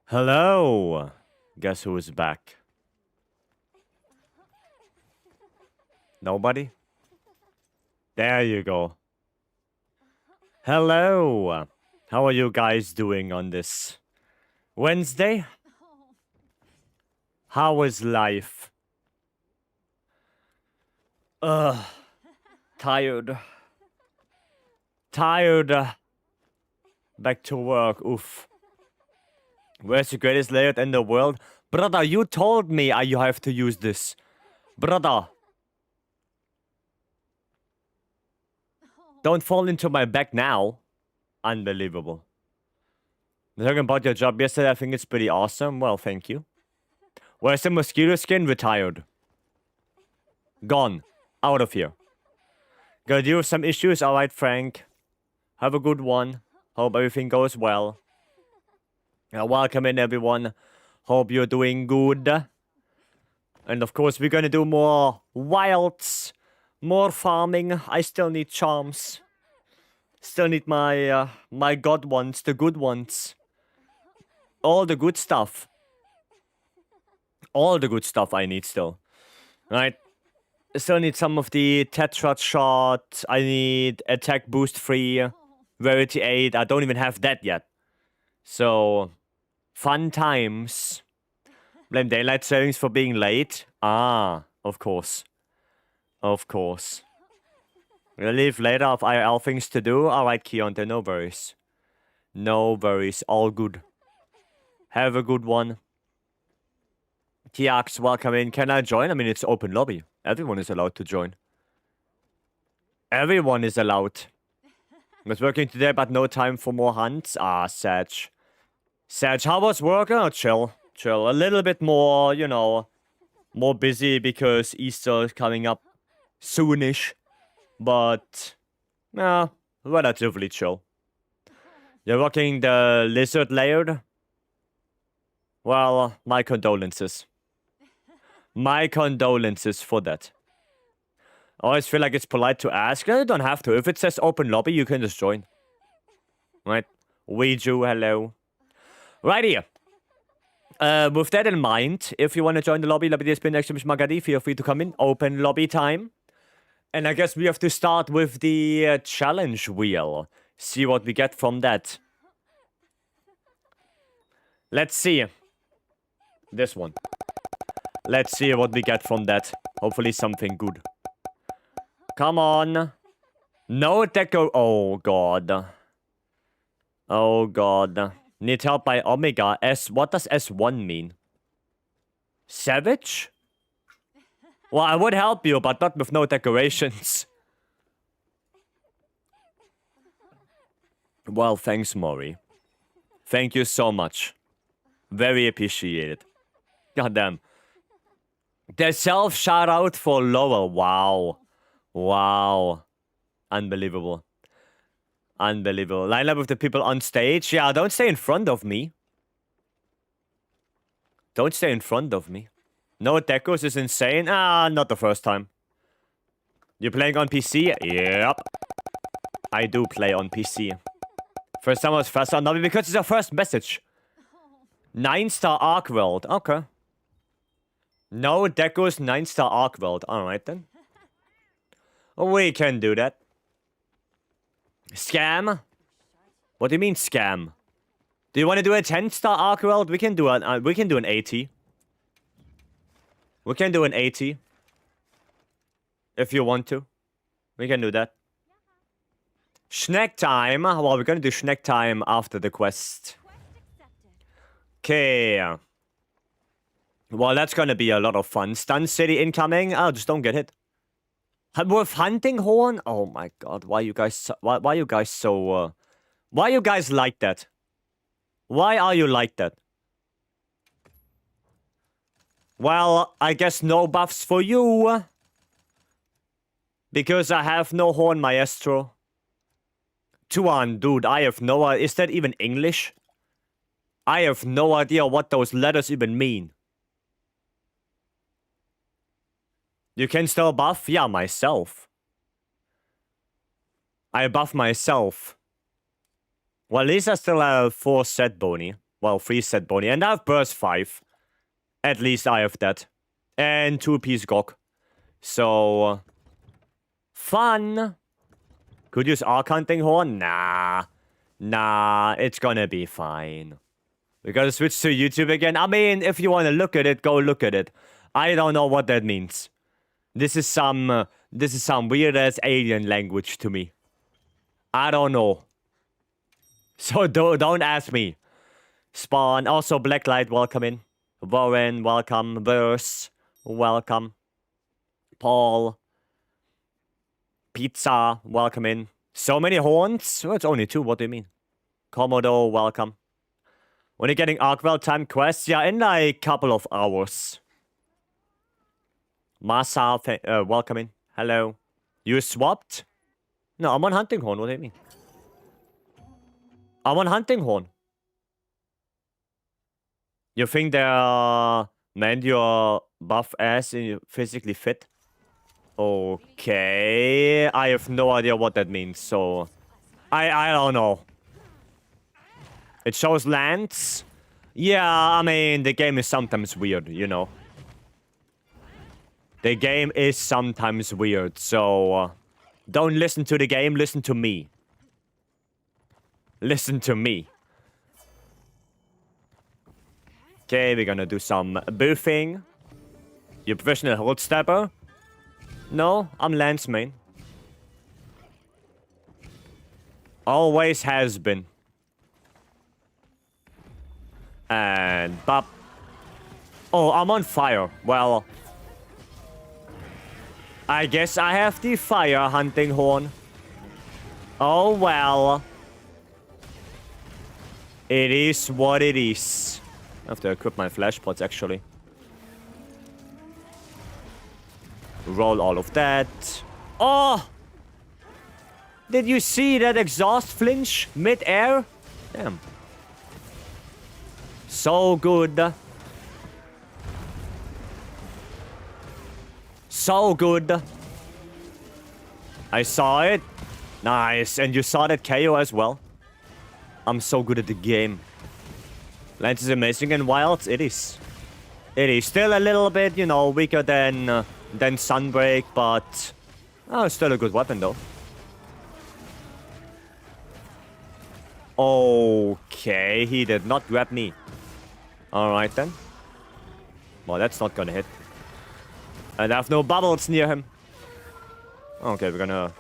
Hello! Guess who is back? Nobody? There you go. Hello! How are you guys doing on this Wednesday? How is life? Ugh. Tired. Tired. Back to work. Oof. Where's the greatest layout in the world? Brother, you told me you have to use this. Brother. Don't fall into my back now. Unbelievable. Talking about your job yesterday, I think it's pretty awesome. Well, thank you. Where's the mosquito skin? Retired. Gone. Out of here. Gonna deal with some issues? Alright, Frank. Have a good one. Hope everything goes well. Welcome in, everyone. Hope you're doing good. And of course, we're gonna do more wilds. More farming. I still need charms. Still need my, my god ones. The good ones. All the good stuff. All the good stuff I need still. Right? I still need some of the Tetra shot. I need attack boost 3. Rarity 8. I don't even have that yet. So, fun times. Blame daylight savings for being late. Ah, of course. Of course. We'll leave later if I have things to do. Alright, Keontae, no worries. No worries. All good. Have a good one. Tiax, welcome in. Can I join? I mean, it's open lobby. Everyone is allowed to join. Everyone is allowed. I was working today, but no time for more hunts. Ah, Sag. Sag, how was work? Oh, chill. Chill. A little bit more, you know, more busy because Easter is coming up soonish. But, yeah, relatively chill. You're rocking the lizard layered? Well, my condolences. My condolences for that. I always feel like it's polite to ask. You don't have to. If it says open lobby, you can just join. Right? Weiju, hello. Right here. With that in mind, if you want to join the lobby has been next to Magadi, feel free to come in. Open lobby time. And I guess we have to start with the challenge wheel. See what we get from that. Let's see. This one. Let's see what we get from that. Hopefully something good. Come on. No deco. Oh, God. Oh, God. Need help by Omega. What does S1 mean? Savage? Well, I would help you, but not with no decorations. Well, thanks, Maury. Thank you so much. Very appreciated. Goddamn. The self-shout-out for Lowell. Wow. Wow. Unbelievable. Unbelievable. Line up with the people on stage. Yeah, don't stay in front of me. Don't stay in front of me. No decos is insane. Ah, not the first time. You playing on PC? Yep. I do play on PC. First time was faster on lobby because it's our first message. 9-star Arc World. Okay. No decos, 9-star Arc World. Alright then. We can do that. Scam? What do you mean scam? Do you want to do a 10-star Arc World? We can do an 80. We can do an 80. If you want to. We can do that. Snack time. Well, we're gonna do snack time after the quest. Okay. Well, that's gonna be a lot of fun. Stun City incoming. Oh, just don't get hit. With Hunting Horn? Oh my god. Why you guys so, why you guys so why you guys like that? Why are you like that? Well, I guess no buffs for you. Because I have no Horn Maestro. Tuan, dude, I have no idea. Is that even English? I have no idea what those letters even mean. You can still buff? Yeah, myself. I buff myself. Well, at least I still have 4 set bony. Well, 3 set bony. And I have burst 5. At least I have that. And 2-piece gok. So... fun! Could use Arc Hunting Horn? Nah. Nah, it's gonna be fine. We gotta switch to YouTube again. I mean, if you wanna look at it, go look at it. I don't know what that means. This is some weird-ass alien language to me. I don't know. So don't ask me. Spawn, also Blacklight, welcome in. Warren, welcome. Verse, welcome. Paul. Pizza, welcome in. So many horns? Oh, it's only 2, what do you mean? Komodo, welcome. When you're getting Arkwell time quests? Yeah, in like a couple of hours. Masa, welcome in. Hello. You swapped? No, I'm on Hunting Horn, what do you mean? I'm on Hunting Horn. You think they're meant you're buff ass and you're physically fit? Okay, I have no idea what that means, so... I don't know. It shows lands? Yeah, I mean, the game is sometimes weird, you know. The game is sometimes weird, so... don't listen to the game, listen to me. Listen to me. Okay, we're gonna do some boofing. You professional hold stepper? No, I'm Lance main. Always has been. And bop. Oh, I'm on fire. Well, I guess I have the fire hunting horn. Oh well. It is what it is. I have to equip my flash pots actually. Roll all of that. Oh! Did you see that exhaust flinch mid-air? Damn. So good. So good. I saw it. Nice. And you saw that KO as well. I'm so good at the game. Lance is amazing in Wilds. It is. It is still a little bit, you know, weaker than Sunbreak, but... oh, still a good weapon, though. Okay, he did not grab me. Alright, then. Well, that's not gonna hit. And I have no bubbles near him. Okay, we're gonna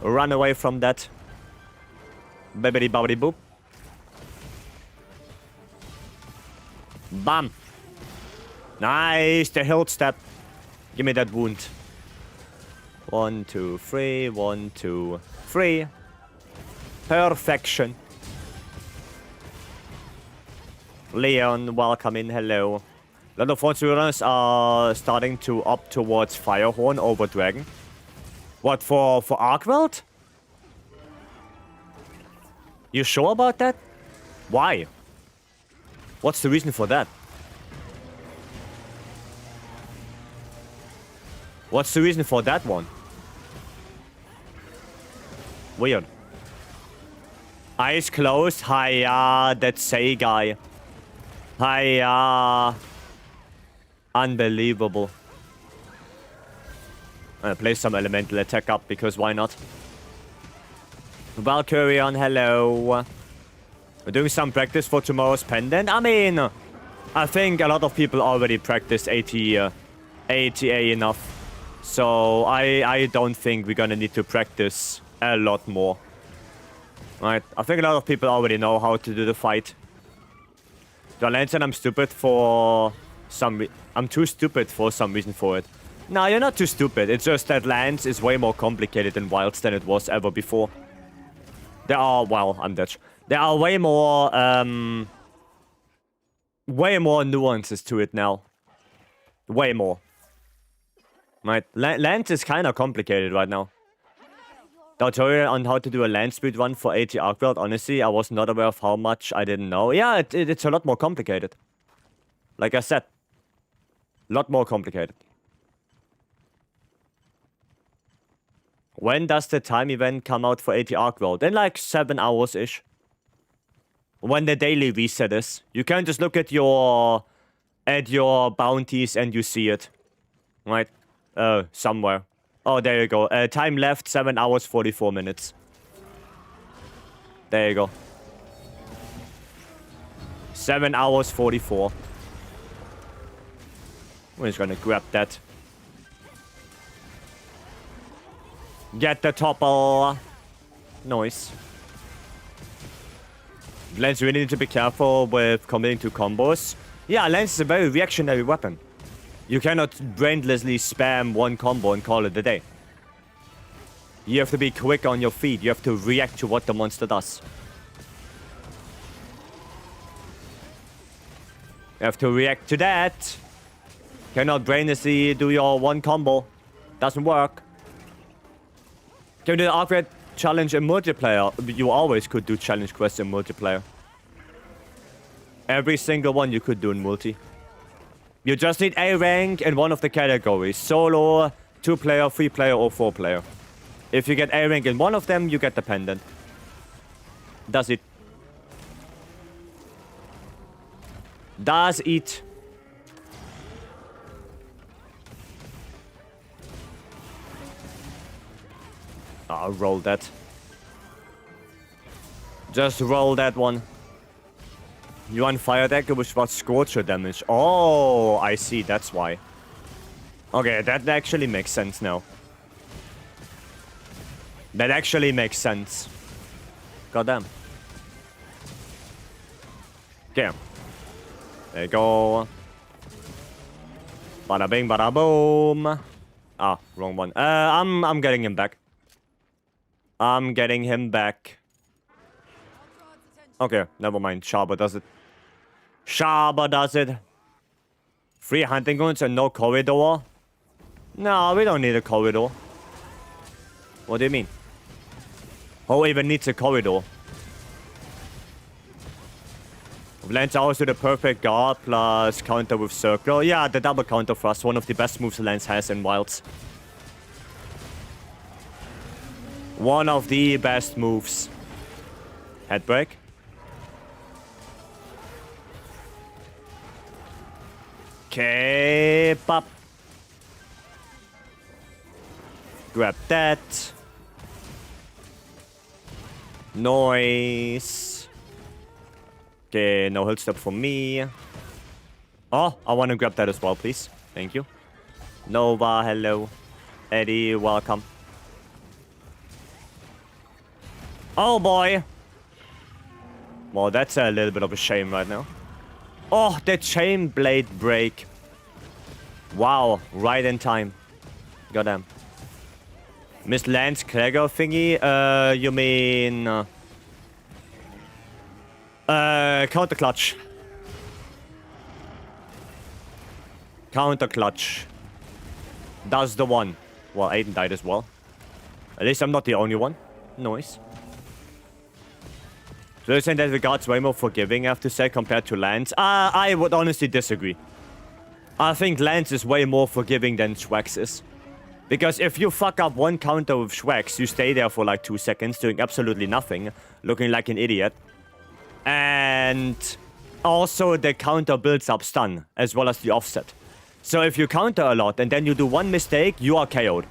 run away from that. Bibbidi bobbidi boop. Bam! Nice, the hilt step. Give me that wound. 1, 2, 3. 1, 2, 3. Perfection. Leon, welcome in. Hello. A lot of Speedrunners are starting to opt towards Firehorn over Dragon. What, for Arkwell? You sure about that? Why? What's the reason for that? What's the reason for that one? Weird. Eyes closed. Hiya, that say guy. Hiya. Unbelievable. I'm gonna play some elemental attack up because why not? Valkyrie on, hello. We're doing some practice for tomorrow's pendant. I mean, I think a lot of people already practice ATA enough. So I don't think we're gonna need to practice a lot more. Right? I think a lot of people already know how to do the fight. Lance and I'm stupid for some I'm too stupid for some reason for it. No, you're not too stupid. It's just that Lance is way more complicated in Wilds than it was ever before. There are, well, I'm Dutch. There are way more nuances to it now. Way more. Right? Lance is kind of complicated right now. Tutorial on how to do a land speed run for AT Arkwell. Honestly, I was not aware of how much I didn't know. Yeah, it's a lot more complicated. Like I said. A lot more complicated. When does the time event come out for AT Arkwell? In like 7 hours-ish. when the daily reset is. You can't just look at your bounties and you see it. Right? Somewhere. Oh, there you go. Time left, 7 hours, 44 minutes. There you go. 7 hours, 44. We're just gonna grab that. Get the topple. Nice. Lance, you really need to be careful with committing to combos. Yeah, Lance is a very reactionary weapon. You cannot brainlessly spam one combo and call it a day. You have to be quick on your feet. You have to react to what the monster does. You have to react to that. Cannot brainlessly do your one combo. Doesn't work. Can you do the upgrade challenge in multiplayer? You always could do challenge quests in multiplayer. Every single one you could do in multi. You just need A rank in one of the categories. Solo, 2-player, 3-player, or 4-player. If you get A rank in one of them, you get the pendant. Does it? Does it? I'll roll that. Just roll that one. You on fire deck with what Scorcher damage. Oh, I see. That's why. Okay, that actually makes sense now. That actually makes sense. Goddamn. Okay. There you go. Bada bing, bada boom. Ah, wrong one. I'm getting him back. I'm getting him back. Okay, never mind. Shaba does it. Shaba does it. 3 hunting guns and no corridor? No, we don't need a corridor. What do you mean? Who even needs a corridor? Lance also the perfect guard plus counter with circle. Yeah, the double counter thrust, one of the best moves Lance has in Wilds. One of the best moves. Head break. Okay, pop. Grab that. Noise. Okay, no hold stop for me. Oh, I want to grab that as well, please. Thank you. Nova, hello. Eddie, welcome. Oh boy. Well, that's a little bit of a shame right now. Oh, the chain blade break. Wow, right in time. Goddamn. Miss Lance Krager thingy? You mean... counter clutch. Counter clutch. That's the one. Well, Aiden died as well. At least I'm not the only one. Nice. So you're saying that the guard's way more forgiving, I have to say, compared to Lance? I would honestly disagree. I think Lance is way more forgiving than Schwex is. Because if you fuck up one counter with Schwex, you stay there for like 2 seconds doing absolutely nothing, looking like an idiot. And also the counter builds up stun, as well as the offset. So if you counter a lot and then you do one mistake, you are KO'd.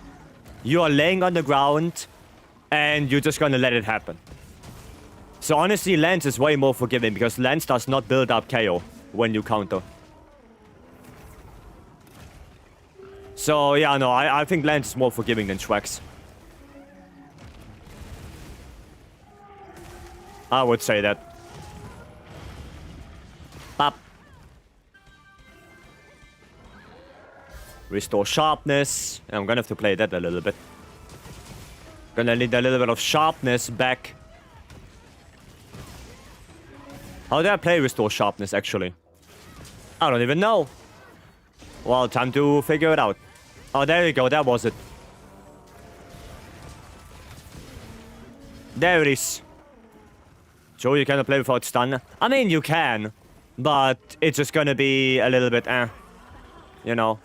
You are laying on the ground, and you're just gonna let it happen. So honestly, Lance is way more forgiving, because Lance does not build up KO when you counter. So yeah, no, I think Lance is more forgiving than Schwex. I would say that. Pop. Restore sharpness. I'm gonna have to play that a little bit. Gonna need a little bit of sharpness back. How do I play Restore Sharpness, actually? I don't even know. Well, time to figure it out. Oh, there you go. That was it. There it is. So you cannot play without stun? I mean, you can. But it's just gonna be a little bit, you know.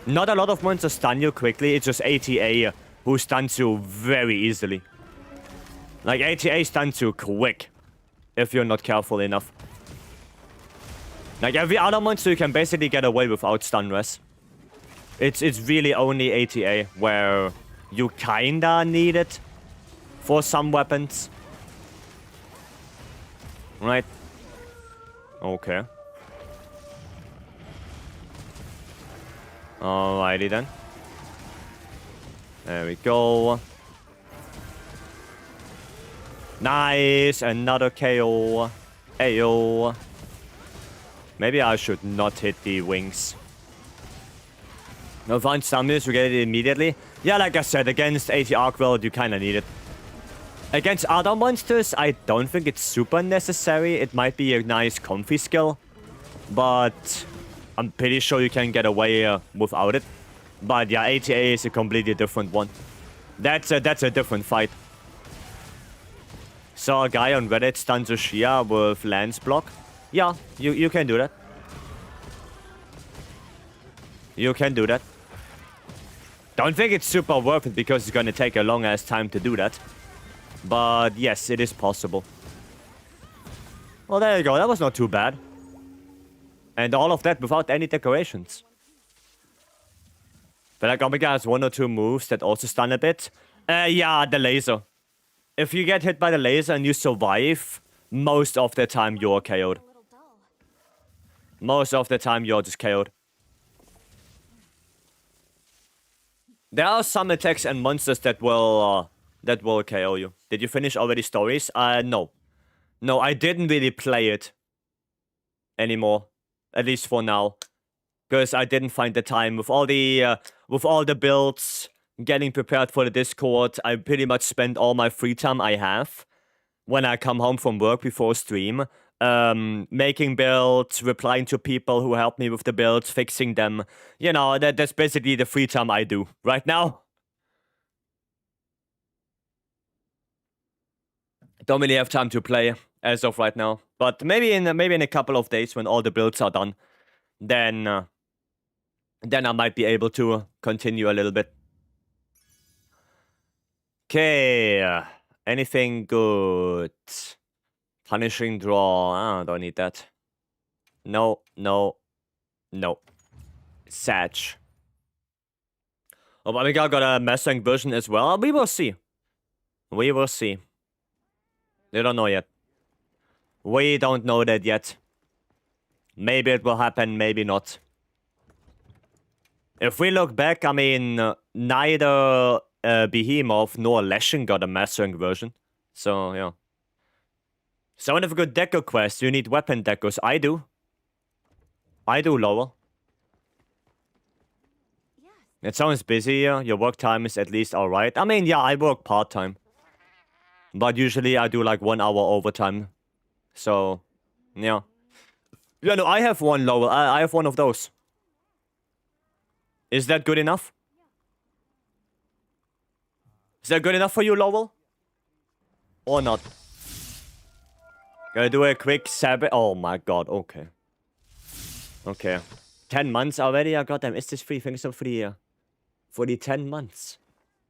Not a lot of monsters stun you quickly. It's just ATA who stuns you very easily. Like, ATA stuns you quick. if you're not careful enough. Like every other monster you can basically get away without stun res. It's really only ATA where you kinda need it for some weapons. Right? Okay. Alrighty then. There we go. Nice! Another KO. Ayo. Maybe I should not hit the wings. No, find stamina to get it immediately. Yeah, like I said, against AT Arcwell, you kinda need it. Against other monsters, I don't think it's super necessary. It might be a nice comfy skill. But I'm pretty sure you can get away without it. But yeah, ATA is a completely different one. That's a different fight. Saw a guy on Reddit stun Zoshia with lance block. Yeah, you can do that. You can do that. Don't think it's super worth it because it's gonna take a long ass time to do that. But yes, it is possible. Well, there you go. That was not too bad. And all of that without any decorations. But like Omega has 1 or 2 moves that also stun a bit. Yeah, the laser. If you get hit by the laser and you survive, most of the time you're KO'd. Most of the time you're just KO'd. There are some attacks and monsters that will KO you. Did you finish already stories? No. No, I didn't really play it anymore. At least for now. Because I didn't find the time with all the builds, getting prepared for the Discord. I pretty much spend all my free time I have when I come home from work before stream, making builds, replying to people who help me with the builds, fixing them. You know, that's basically the free time I do right now. Don't really have time to play as of right now, but maybe in a couple of days when all the builds are done, then I might be able to continue a little bit. Okay, anything good? Punishing draw. I don't need that. No. Satch. Oh, but we got a mastering version as well. We will see. We will see. We don't know yet. We don't know that yet. Maybe it will happen, maybe not. If we look back, I mean, neither Behemoth nor Leshen got a mastering version. So, yeah. Someone have a good deco quest. You need weapon decos. I do. I do, Lowell. It sounds busy. Your work time is at least alright. I mean, yeah, I work part-time. But usually I do like 1 hour overtime. So, yeah. Yeah, no, I have one, Lowell. I have one of those. Is that good enough? Is that good enough for you, Lowell? Or not? Gonna do a quick sabbat. Oh my god, okay. Okay. 10 months already? Oh, goddamn, is this free? Thanks for the 10 months.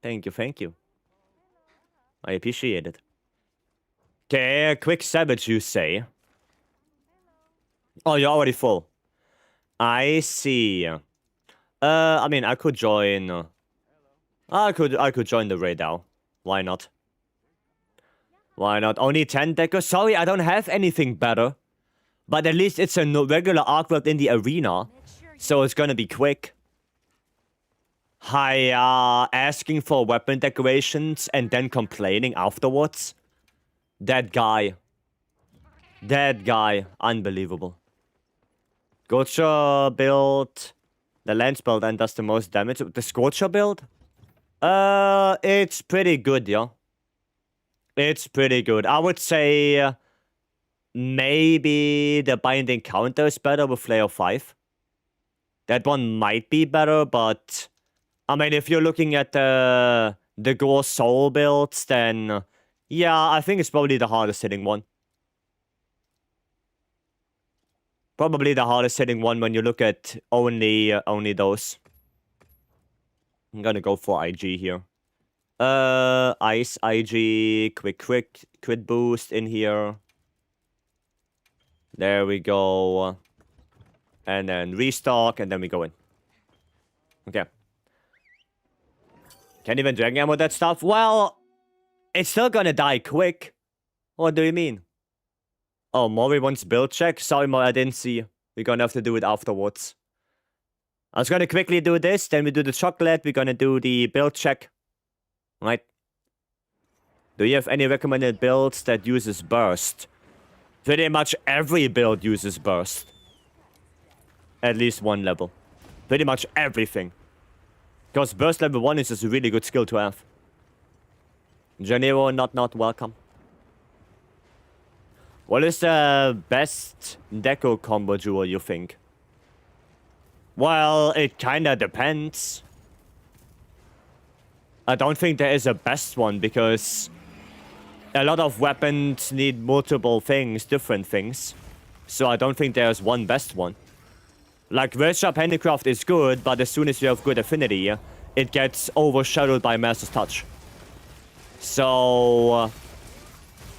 Thank you. I appreciate it. Okay, quick sabbat, you say? Oh, you're already full. I see. I mean, I could join. I could join the raid now. Why not? Why not? Only 10 decos? Sorry, I don't have anything better. But at least it's a regular artwork in the arena. So it's gonna be quick. Hi, asking for weapon decorations and then complaining afterwards. That guy. Unbelievable. Scorcher build. The lance build and does the most damage. The Scorcher build? It's pretty good, yeah. It's pretty good. I would say maybe the binding counter is better with Layer 5. That one might be better, but I mean, if you're looking at the Gore Soul builds, then yeah, I think it's probably the hardest hitting one. Probably the hardest hitting one when you look at only those. I'm gonna go for IG here. Ice IG, quick crit boost in here. There we go. And then restock, and then we go in. Okay. Can't even dragon ammo that stuff? Well, it's still gonna die quick. What do you mean? Oh, Maury wants build check? Sorry, Maury, I didn't see. We're gonna have to do it afterwards. I was gonna quickly do this, then we do the chocolate, we're gonna do the build check. Right? Do you have any recommended builds that uses burst? Pretty much every build uses burst. At least one level. Pretty much everything. Because burst level 1 is just a really good skill to have. Janero, not welcome. What is the best deco combo duo, you think? Well, it kinda depends. I don't think there is a best one, because a lot of weapons need multiple things, different things. So I don't think there's one best one. Like, Workshop Handicraft is good, but as soon as you have good affinity, it gets overshadowed by Master's Touch. So,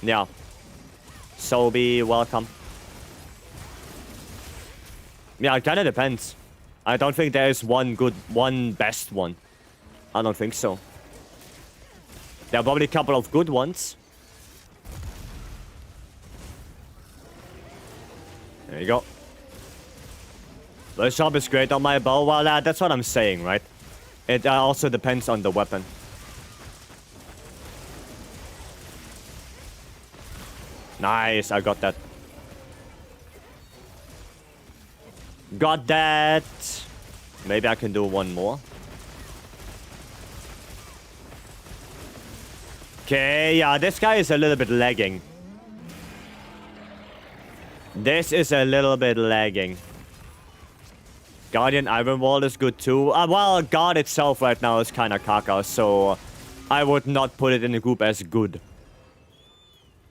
yeah. So be welcome. Yeah, it kinda depends. I don't think there is one best one. I don't think so. There are probably a couple of good ones. There you go. The shop is great on my bow. Well, that's what I'm saying, right? It also depends on the weapon. Nice, I got that. Got that. Maybe I can do one more. Okay, yeah, this guy is a little bit lagging. This is a little bit lagging. Guardian Ironwall is good too. Well, God itself right now is kinda caca, so I would not put it in the group as good.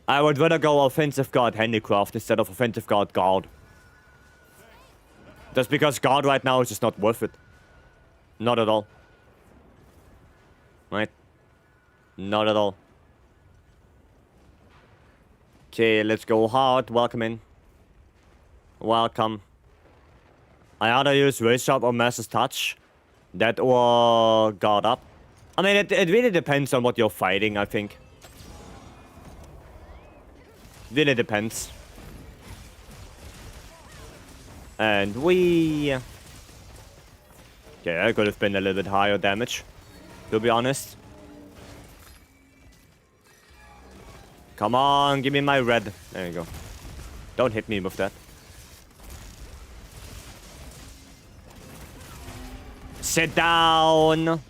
I would rather go Offensive Guard Handicraft instead of Offensive Guard Guard. Just because Guard right now is just not worth it. Not at all. Right? Not at all. Okay, let's go hard. Welcome in. Welcome. I either use Raise Shot or Master's Touch. That or Guard Up. I mean, it really depends on what you're fighting, I think. Really depends. And we... Okay, that could have been a little bit higher damage, to be honest. Come on, give me my red. There you go. Don't hit me with that. Sit down. Oh,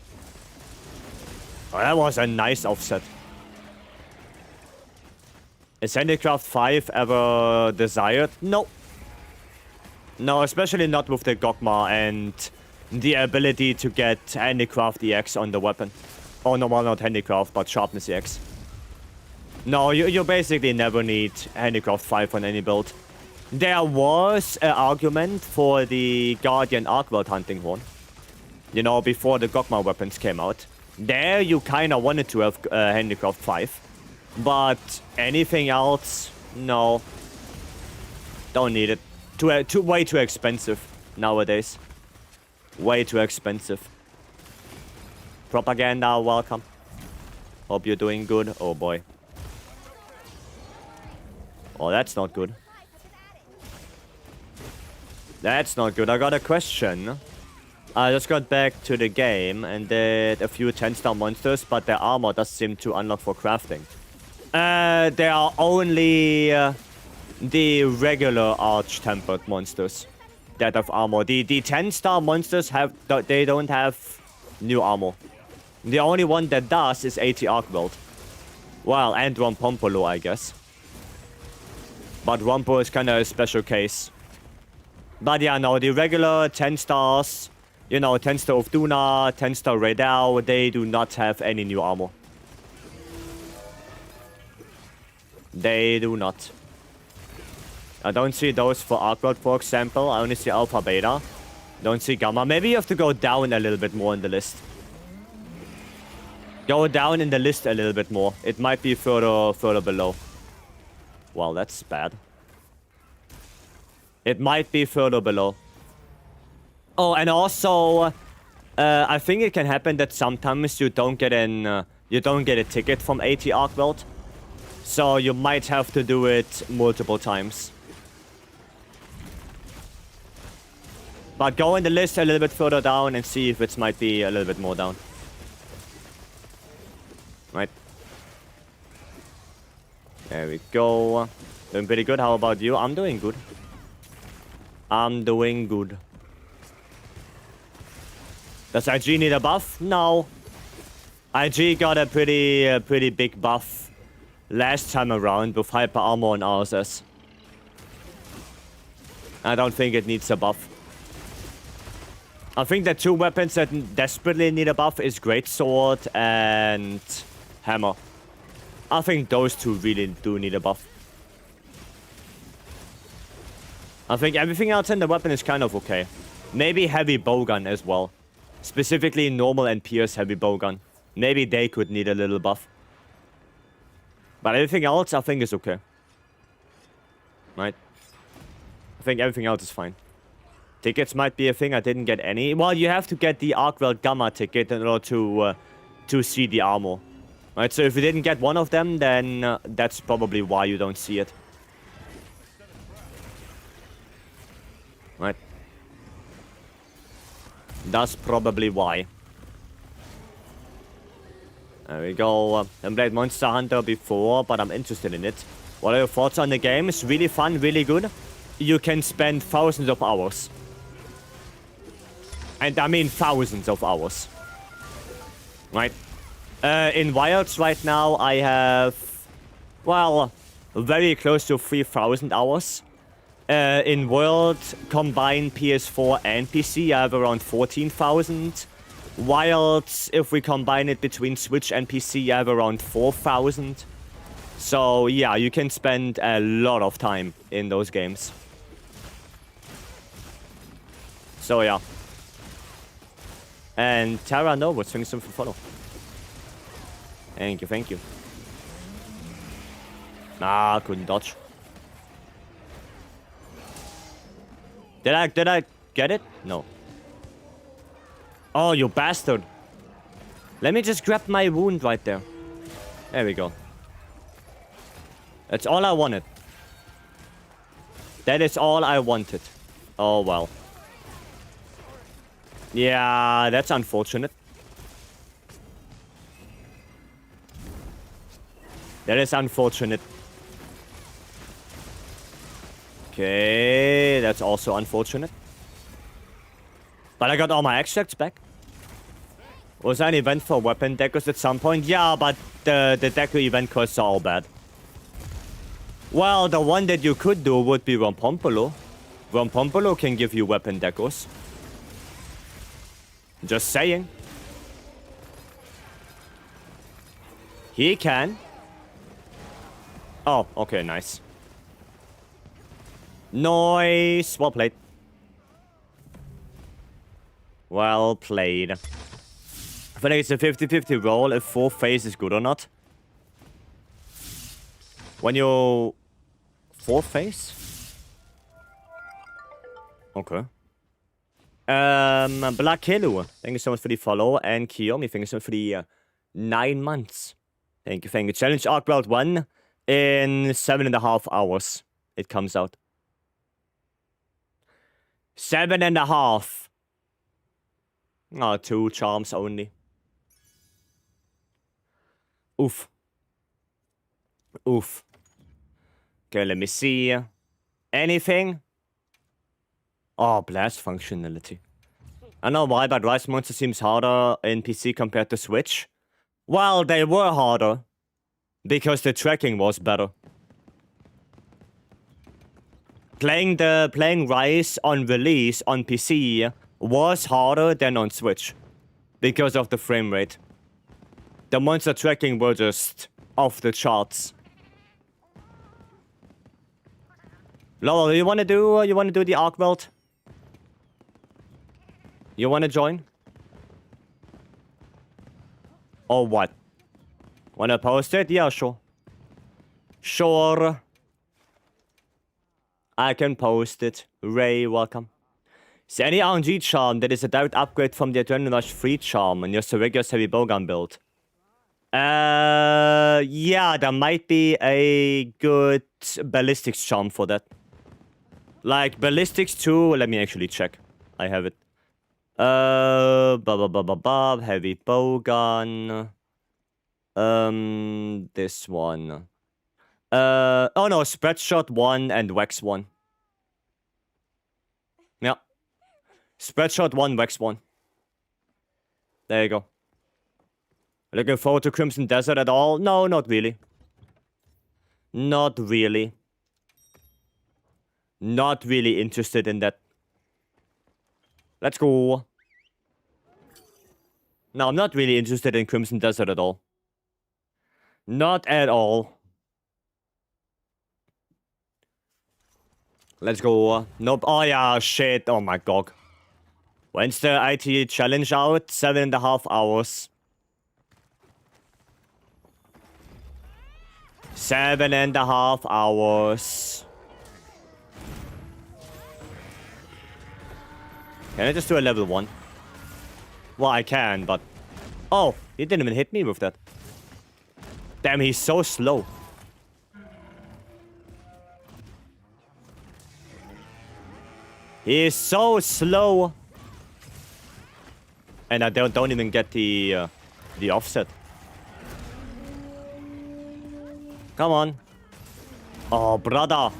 that was a nice offset. Is Handicraft 5 ever desired? No. No, especially not with the Gokma and the ability to get Handicraft EX on the weapon. Oh, no, well, not Handicraft, but Sharpness EX. No, you basically never need Handicraft 5 on any build. There was an argument for the Guardian Arcworld Hunting Horn. You know, before the Gokma weapons came out. There, you kinda wanted to have Handicraft 5. But anything else, no. Don't need it. Way too expensive nowadays. Way too expensive. Propaganda, welcome. Hope you're doing good. Oh boy. Oh, that's not good. That's not good. I got a question. I just got back to the game and did a few 10-star monsters, but their armor does seem to unlock for crafting. There are only the regular arch-tempered monsters that have armor. The 10-star monsters they don't have new armor. The only one that does is AT Arcworld. Well, and Rompompolo, I guess. But Rompo is kind of a special case. But yeah, no, the regular 10 stars, you know, 10 star of Duna, 10 star Raidao, they do not have any new armor. They do not. I don't see those for Arcworld, for example. I only see Alpha Beta. Don't see Gamma. Maybe you have to go down a little bit more in the list. Go down in the list a little bit more. It might be further below. Well, that's bad. It might be further below. Oh, and also, I think it can happen that sometimes you don't get a ticket from AT Arcweld. So you might have to do it multiple times. But go in the list a little bit further down and see if it might be a little bit more down. Right. There we go. Doing pretty good. How about you? I'm doing good. I'm doing good. Does IG need a buff? No. IG got a pretty big buff last time around with Hyper Armor and RSS. I don't think it needs a buff. I think the two weapons that desperately need a buff is Greatsword and Hammer. I think those two really do need a buff. I think everything else in the weapon is kind of okay. Maybe Heavy Bowgun as well. Specifically normal and Pierce Heavy Bowgun. Maybe they could need a little buff. But everything else I think is okay. Right? I think everything else is fine. Tickets might be a thing. I didn't get any. Well, you have to get the Arcweld Gamma ticket in order to see the armor. Right, so if you didn't get one of them, then that's probably why you don't see it. Right. That's probably why. There we go. I haven't played Monster Hunter before, but I'm interested in it. What are your thoughts on the game? It's really fun, really good. You can spend thousands of hours. And I mean thousands of hours. Right? In Wilds right now, I have, well, very close to 3,000 hours. In World, combined PS4 and PC, I have around 14,000. Wilds, if we combine it between Switch and PC, I have around 4,000. So, yeah, you can spend a lot of time in those games. So, yeah. And Tara Nova, thanks for follow. Thank you, thank you. Ah, couldn't dodge. Did I get it? No. Oh, you bastard. Let me just grab my wound right there. There we go. That's all I wanted. That is all I wanted. Oh, well. Yeah, that's unfortunate. That is unfortunate. Okay, that's also unfortunate. But I got all my extracts back. Was there an event for weapon decos at some point? Yeah, but the deco event costs are all bad. Well, the one that you could do would be Rompompolo. Rompompolo can give you weapon decos. Just saying. He can. Oh, okay, nice. Nice. Well played. Well played. I feel like it's a 50-50 roll if 4 phase is good or not. When you... 4 phase? Okay. Black Halo, thank you so much for the follow. And Kiyomi, thank you so much for the 9 months. Thank you, thank you. Challenge Arcweld 1 in 7.5 hours. It comes out. 7.5. Oh, 2 charms only. Oof. Oof. Okay, let me see. Anything? Oh, blast functionality. I don't know why, but Rise Monster seems harder in PC compared to Switch. Well, they were harder. Because the tracking was better. Playing Rise on release on PC was harder than on Switch. Because of the frame rate. The monster tracking were just off the charts. Laurel, you wanna do the Arcweld? You wanna join? Or what? Wanna post it? Yeah, sure. Sure. I can post it. Ray, welcome. Is there any RNG charm that is a direct upgrade from the Adrenaline Rush 3 charm and just a regular heavy bowgun build? Yeah, there might be a good ballistics charm for that. Like, ballistics 2, let me actually check. I have it. Heavy bowgun. This one. Oh no, Spreadshot 1 and Wax 1. Yeah. Spreadshot 1, Wax 1. There you go. Looking forward to Crimson Desert at all? No, not really. Not really. Not really interested in that. Let's go. No, I'm not really interested in Crimson Desert at all. Not at all. Let's go. Nope. Oh yeah, shit. Oh my god. When's the IT challenge out? 7.5 hours. 7.5 hours. Can I just do a level 1? Well, I can, but... Oh, he didn't even hit me with that. Damn, he's so slow. He is so slow. And I don't even get the offset. Come on. Oh, brother.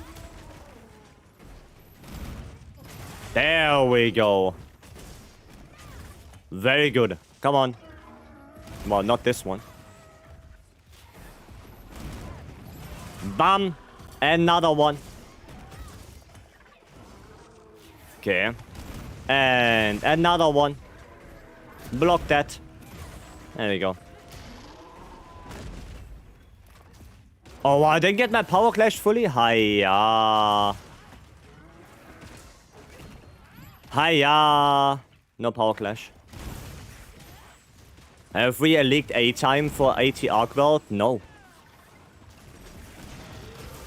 There we go. Very good. Come on. Well, not this one. Bam. Another one. Okay. And another one. Block that. There we go. Oh, I didn't get my power clash fully? Hiya. Hiya. No power clash. Have we a leaked A time for AT Arc World? No.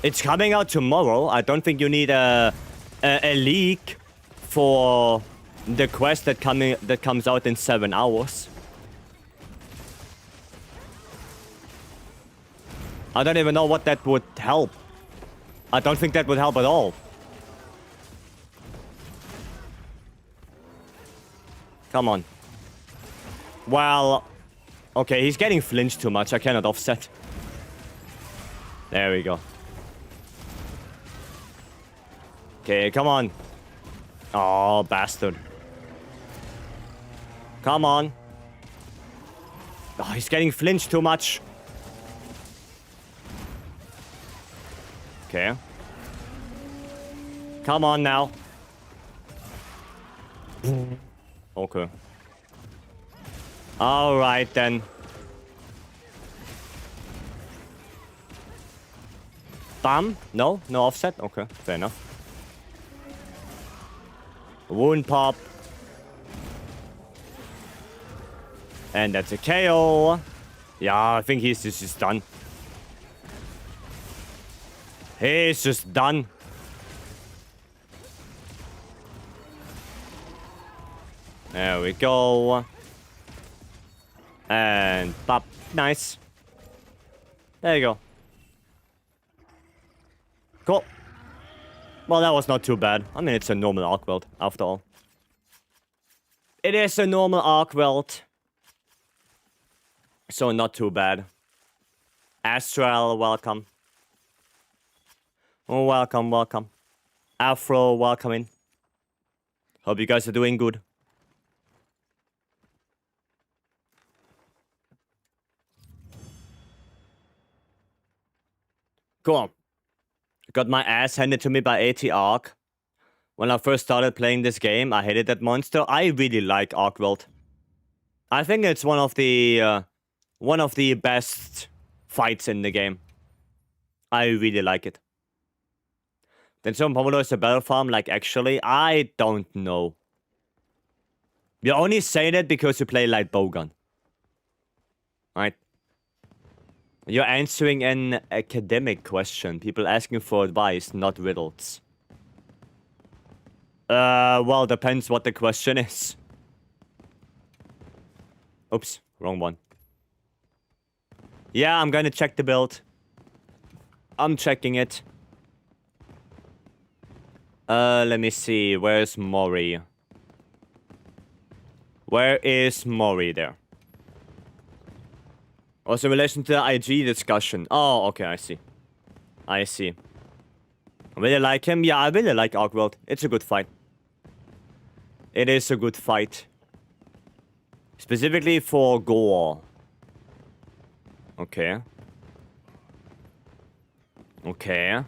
It's coming out tomorrow. I don't think you need a leak for the quest that comes out in 7 hours. I don't even know what that would help. I don't think that would help at all. Come on. Well, okay, he's getting flinched too much. I cannot offset. There we go. Okay, come on. Oh, bastard. Come on. Oh, he's getting flinched too much. Okay. Come on now. Okay. Alright then. Bam? No? No offset? Okay, fair enough. Wound pop. And that's a KO. Yeah, I think he's just done. He's just done. There we go. And pop. Nice. There you go. Cool. Well, that was not too bad. I mean, it's a normal arc world, after all. It is a normal arc world. So not too bad. Astral, welcome. Oh, welcome, welcome. Afro, welcome in. Hope you guys are doing good. Cool. Got my ass handed to me by AT Arc. When I first started playing this game, I hated that monster. I really like Arc World. I think it's one of the best fights in the game. I really like it. Then some Pomodoro is a battle farm, like actually, I don't know. You only say that because you play light bowgun. Right? You're answering an academic question. People asking for advice, not riddles. Well, depends what the question is. Oops, wrong one. Yeah, I'm gonna check the build. I'm checking it. Let me see. Where's Mori? Where is Mori there? Also, in relation to the IG discussion. Oh, okay, I see. I see. I really like him. Yeah, I really like MHWilds. It's a good fight. It is a good fight. Specifically for gore. Okay. Okay.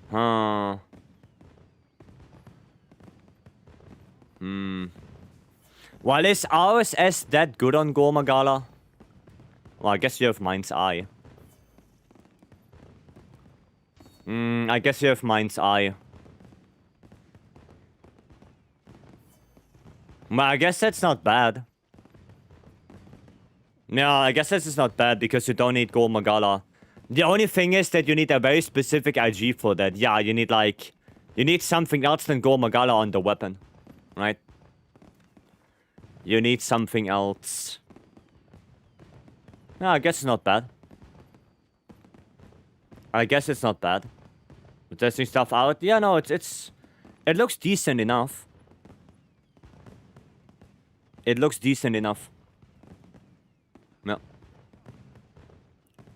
Huh. Well, is RSS that good on Gore Magala? Well, I guess you have Mind's Eye. I guess you have Mind's Eye. Well, I guess that's not bad. No, I guess this is not bad because you don't need Gore Magala. The only thing is that you need a very specific IG for that. Yeah, you need like... You need something else than Gore Magala on the weapon. Right? You need something else. No, I guess it's not bad. I guess it's not bad. We're testing stuff out. Yeah, no, it looks decent enough. It looks decent enough. No.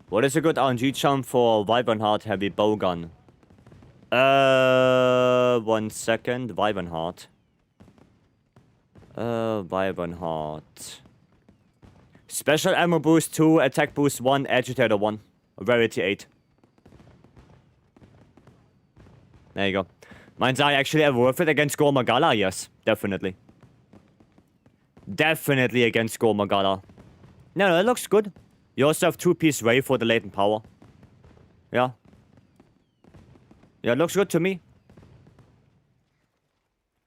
What is a good RNG charm for Wyvern Heart Heavy Bowgun? 1 second. Wyvern Heart. Wyvern Heart. Special ammo boost 2, attack boost 1, agitator 1. Rarity 8. There you go. Mind's Eye actually ever worth it against Gore Magala? Yes, definitely. Definitely against Gore Magala. No, it looks good. You also have 2-piece Ray for the latent power. Yeah. Yeah, it looks good to me.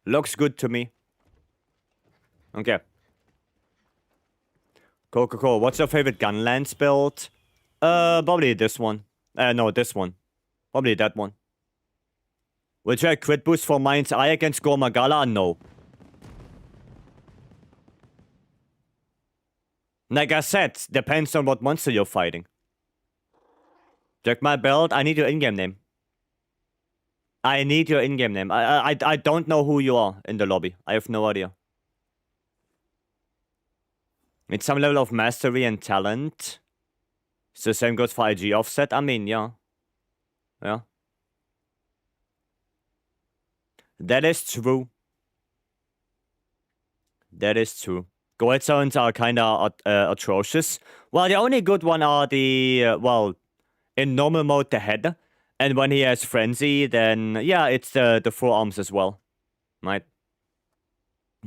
Looks good to me. Okay. Coca-Cola, what's your favorite Gunlands build? Probably this one. No, this one. Probably that one. Would you crit boost for Mind's Eye against Gore Magala? No. Like I said, depends on what monster you're fighting. Check my build. I need your in-game name. I need your in-game name. I don't know who you are in the lobby. I have no idea. It's some level of mastery and talent. So same goes for IG offset. I mean, yeah. Yeah. That is true. That is true. Gold zones are kinda atrocious. Well, the only good one are the, well, in normal mode, the head. And when he has frenzy, then, yeah, it's the forearms as well. Right?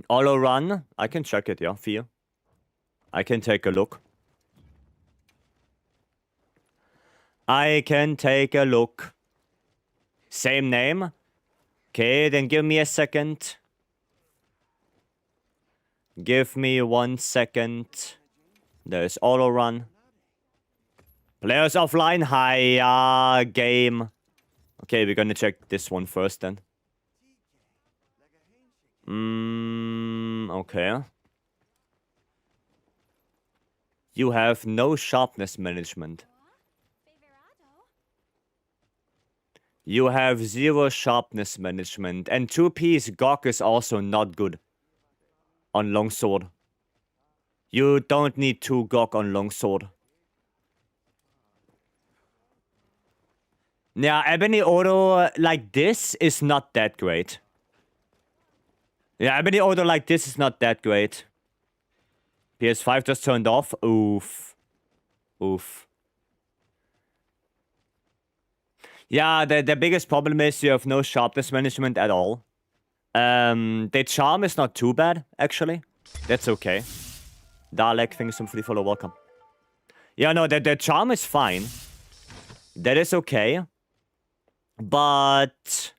Auto run, I can check it, yeah, Fear. I can take a look. I can take a look. Same name? Okay, then give me a second. Give me 1 second. There's auto run. Players offline. Hiya, game. Okay, we're gonna check this one first then. Okay. You have no sharpness management. You have 0 sharpness management. And 2-piece Gok is also not good. On longsword. You don't need 2 Gok on longsword. Yeah, Ebony Auto like this is not that great. Yeah, Ebony Auto like this is not that great. PS5 just turned off. Oof. Oof. Yeah, the biggest problem is you have no sharpness management at all. The charm is not too bad, actually. That's okay. Dalek, thanks for the follow, welcome. Yeah, no, the charm is fine. That is okay. But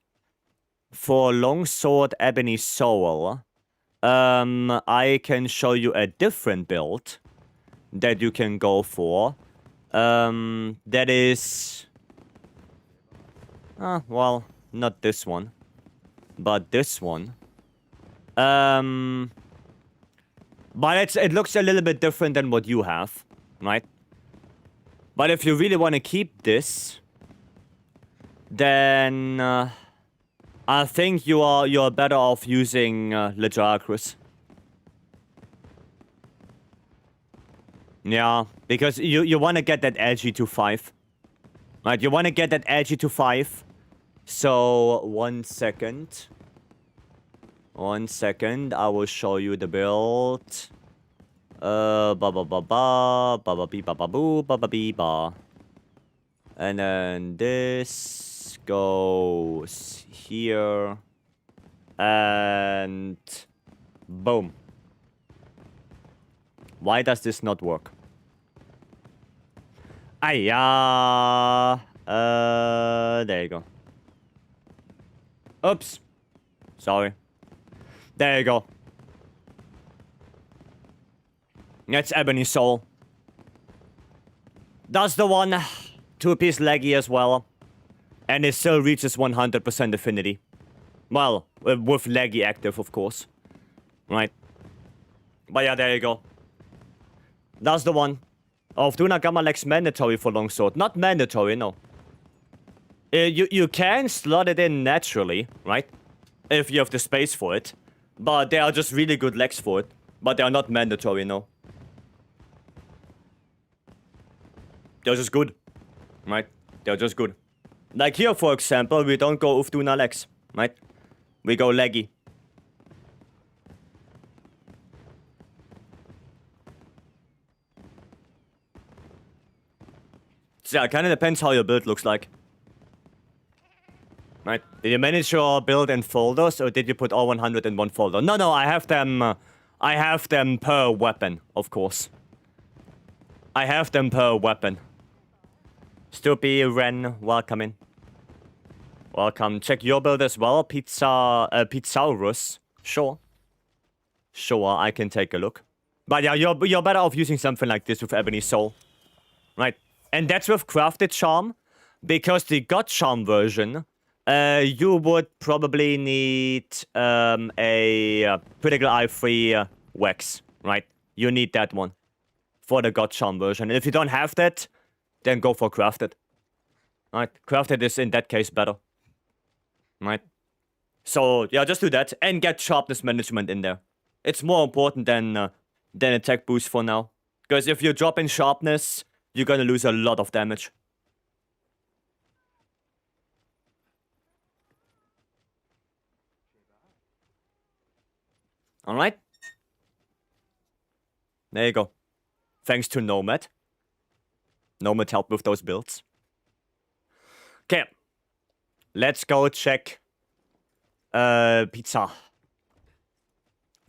for Longsword Ebony Soul, I can show you a different build that you can go for. That is... well, Not this one. But this one. But it looks a little bit different than what you have, right? But if you really want to keep this, then I think you're better off using Legiacris. Yeah, because you want to get that edgy to 5. Right, you want to get that edgy to 5. So, 1 second. 1 second, I will show you the build. Ba ba ba ba, ba ba bee ba ba boo, ba ba bee ba. And then this goes here. And boom. Why does this not work? There you go. Oops. Sorry. There you go. That's Ebony Soul. That's the one. 2-piece leggy as well. And it still reaches 100% affinity. Well, with leggy active, of course. Right. But yeah, there you go. That's the one. Oh, Duna Gamma Lex mandatory for longsword. Not mandatory, no. You can slot it in naturally, right? If you have the space for it. But they are just really good legs for it. But they are not mandatory, no. They're just good. Right? They're just good. Like here, for example, we don't go Ufduna legs. Right? We go leggy. So yeah, it kind of depends how your build looks like. Right? Did you manage your build in folders, or did you put all 100 in one folder? No, I have them. I have them per weapon, of course. I have them per weapon. Stoopy, Ren, welcome in. Welcome. Check your build as well. Pizzaurus. Sure. Sure, I can take a look. But yeah, you're better off using something like this with Ebony Soul. Right? And that's with Crafted Charm. Because the God Charm version, you would probably need a Critical Eye 3 Wax. Right? You need that one. For the God Charm version. And if you don't have that, then go for Crafted. Right? Crafted is in that case better. Right? So, yeah, just do that. And get Sharpness Management in there. It's more important than attack boost for now. Because if you drop in Sharpness, you're gonna lose a lot of damage. Alright? There you go. Thanks to Nomad. Nomad helped with those builds. Okay. Let's go check pizza.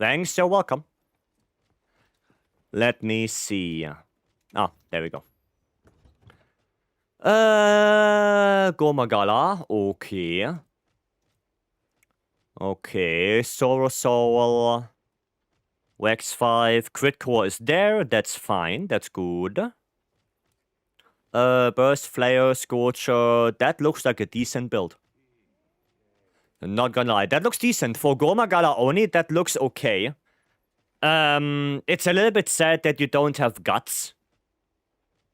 Thanks, you're welcome. Let me see. Ah, there we go. Gormagala. Okay. Okay, Sorosol. Wax 5. Crit Core is there. That's fine. That's good. Burst, Flare, Scorcher. That looks like a decent build. I'm not gonna lie. That looks decent. For Gormagala only, that looks okay. It's a little bit sad that you don't have Guts.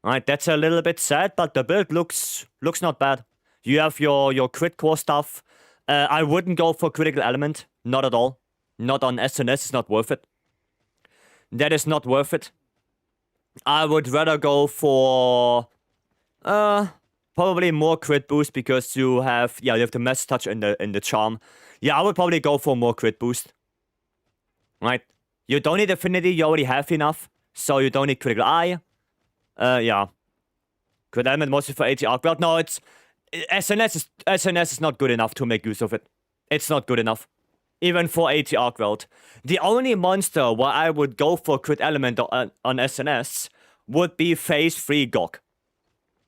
Right, that's a little bit sad, but the build looks not bad. You have your Crit Core stuff. I wouldn't go for Critical Element. Not at all. Not on SNS. It's not worth it. That is not worth it. I would rather go for... probably more crit boost because you have the Mass Touch in the charm. Yeah, I would probably go for more crit boost. Right? You don't need affinity, you already have enough. So you don't need critical eye. Yeah. Crit element mostly for AT arc belt. No, it's SNS is not good enough to make use of it. It's not good enough. Even for AT arc belt. The only monster where I would go for crit element on SNS would be phase 3 Gok.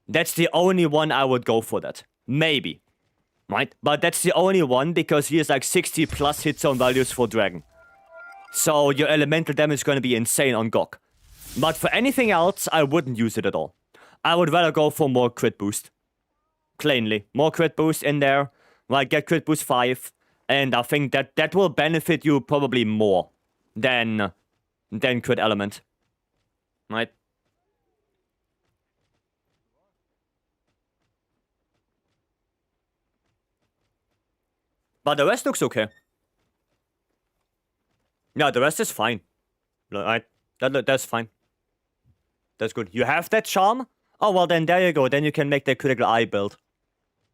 That's the only one I would go for that. Maybe. Right? But that's the only one because he has like 60 plus hit zone values for Dragon. So your elemental damage is going to be insane on Gok. But for anything else, I wouldn't use it at all. I would rather go for more crit boost. Plainly. More crit boost in there. Like, get crit boost 5. And I think that will benefit you probably more than crit element. Right? But the rest looks okay. Yeah, the rest is fine. Right? That's fine. That's good. You have that charm? Oh, well, then there you go. Then you can make the critical eye build.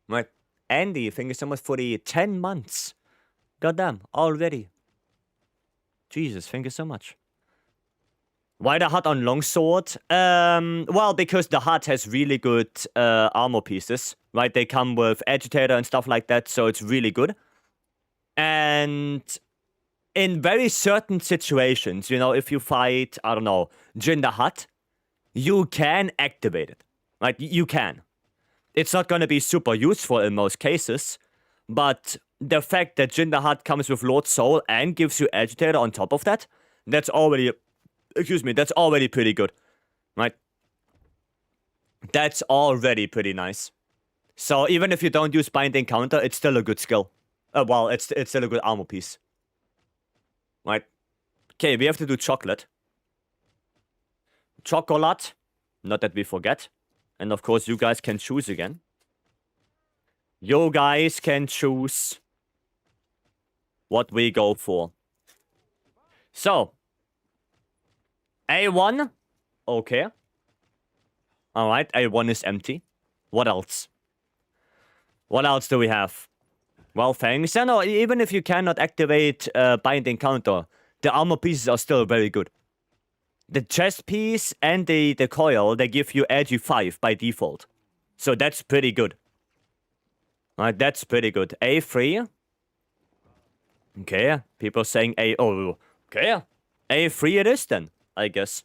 Right. Andy, thank you so much for the 10 months. Goddamn, already. Jesus, thank you so much. Why the hut on longsword? Well, because the hut has really good armor pieces, right? They come with agitator and stuff like that, so it's really good. And in very certain situations, you know, if you fight, I don't know, Jin the Hut, you can activate it. Right? You can. It's not going to be super useful in most cases, but the fact that Jin the Hut comes with Lord Soul and gives you agitator on top of that, that's already... Excuse me, that's already pretty good, right? That's already pretty nice. So even if you don't use binding counter, it's still a good skill. Well, it's still a good armor piece. Right? Okay, we have to do chocolate. Chocolate. Not that we forget. And of course, you guys can choose again. You guys can choose what we go for. So... A1. Okay. Alright, A1 is empty. What else? What else do we have? Well, thanks. Yeah, no, even if you cannot activate binding counter, the armor pieces are still very good. The chest piece and the coil, they give you agi 5 by default. So that's pretty good. Alright, that's pretty good. A3. Okay, people saying A... Oh, okay. A3 it is then. I guess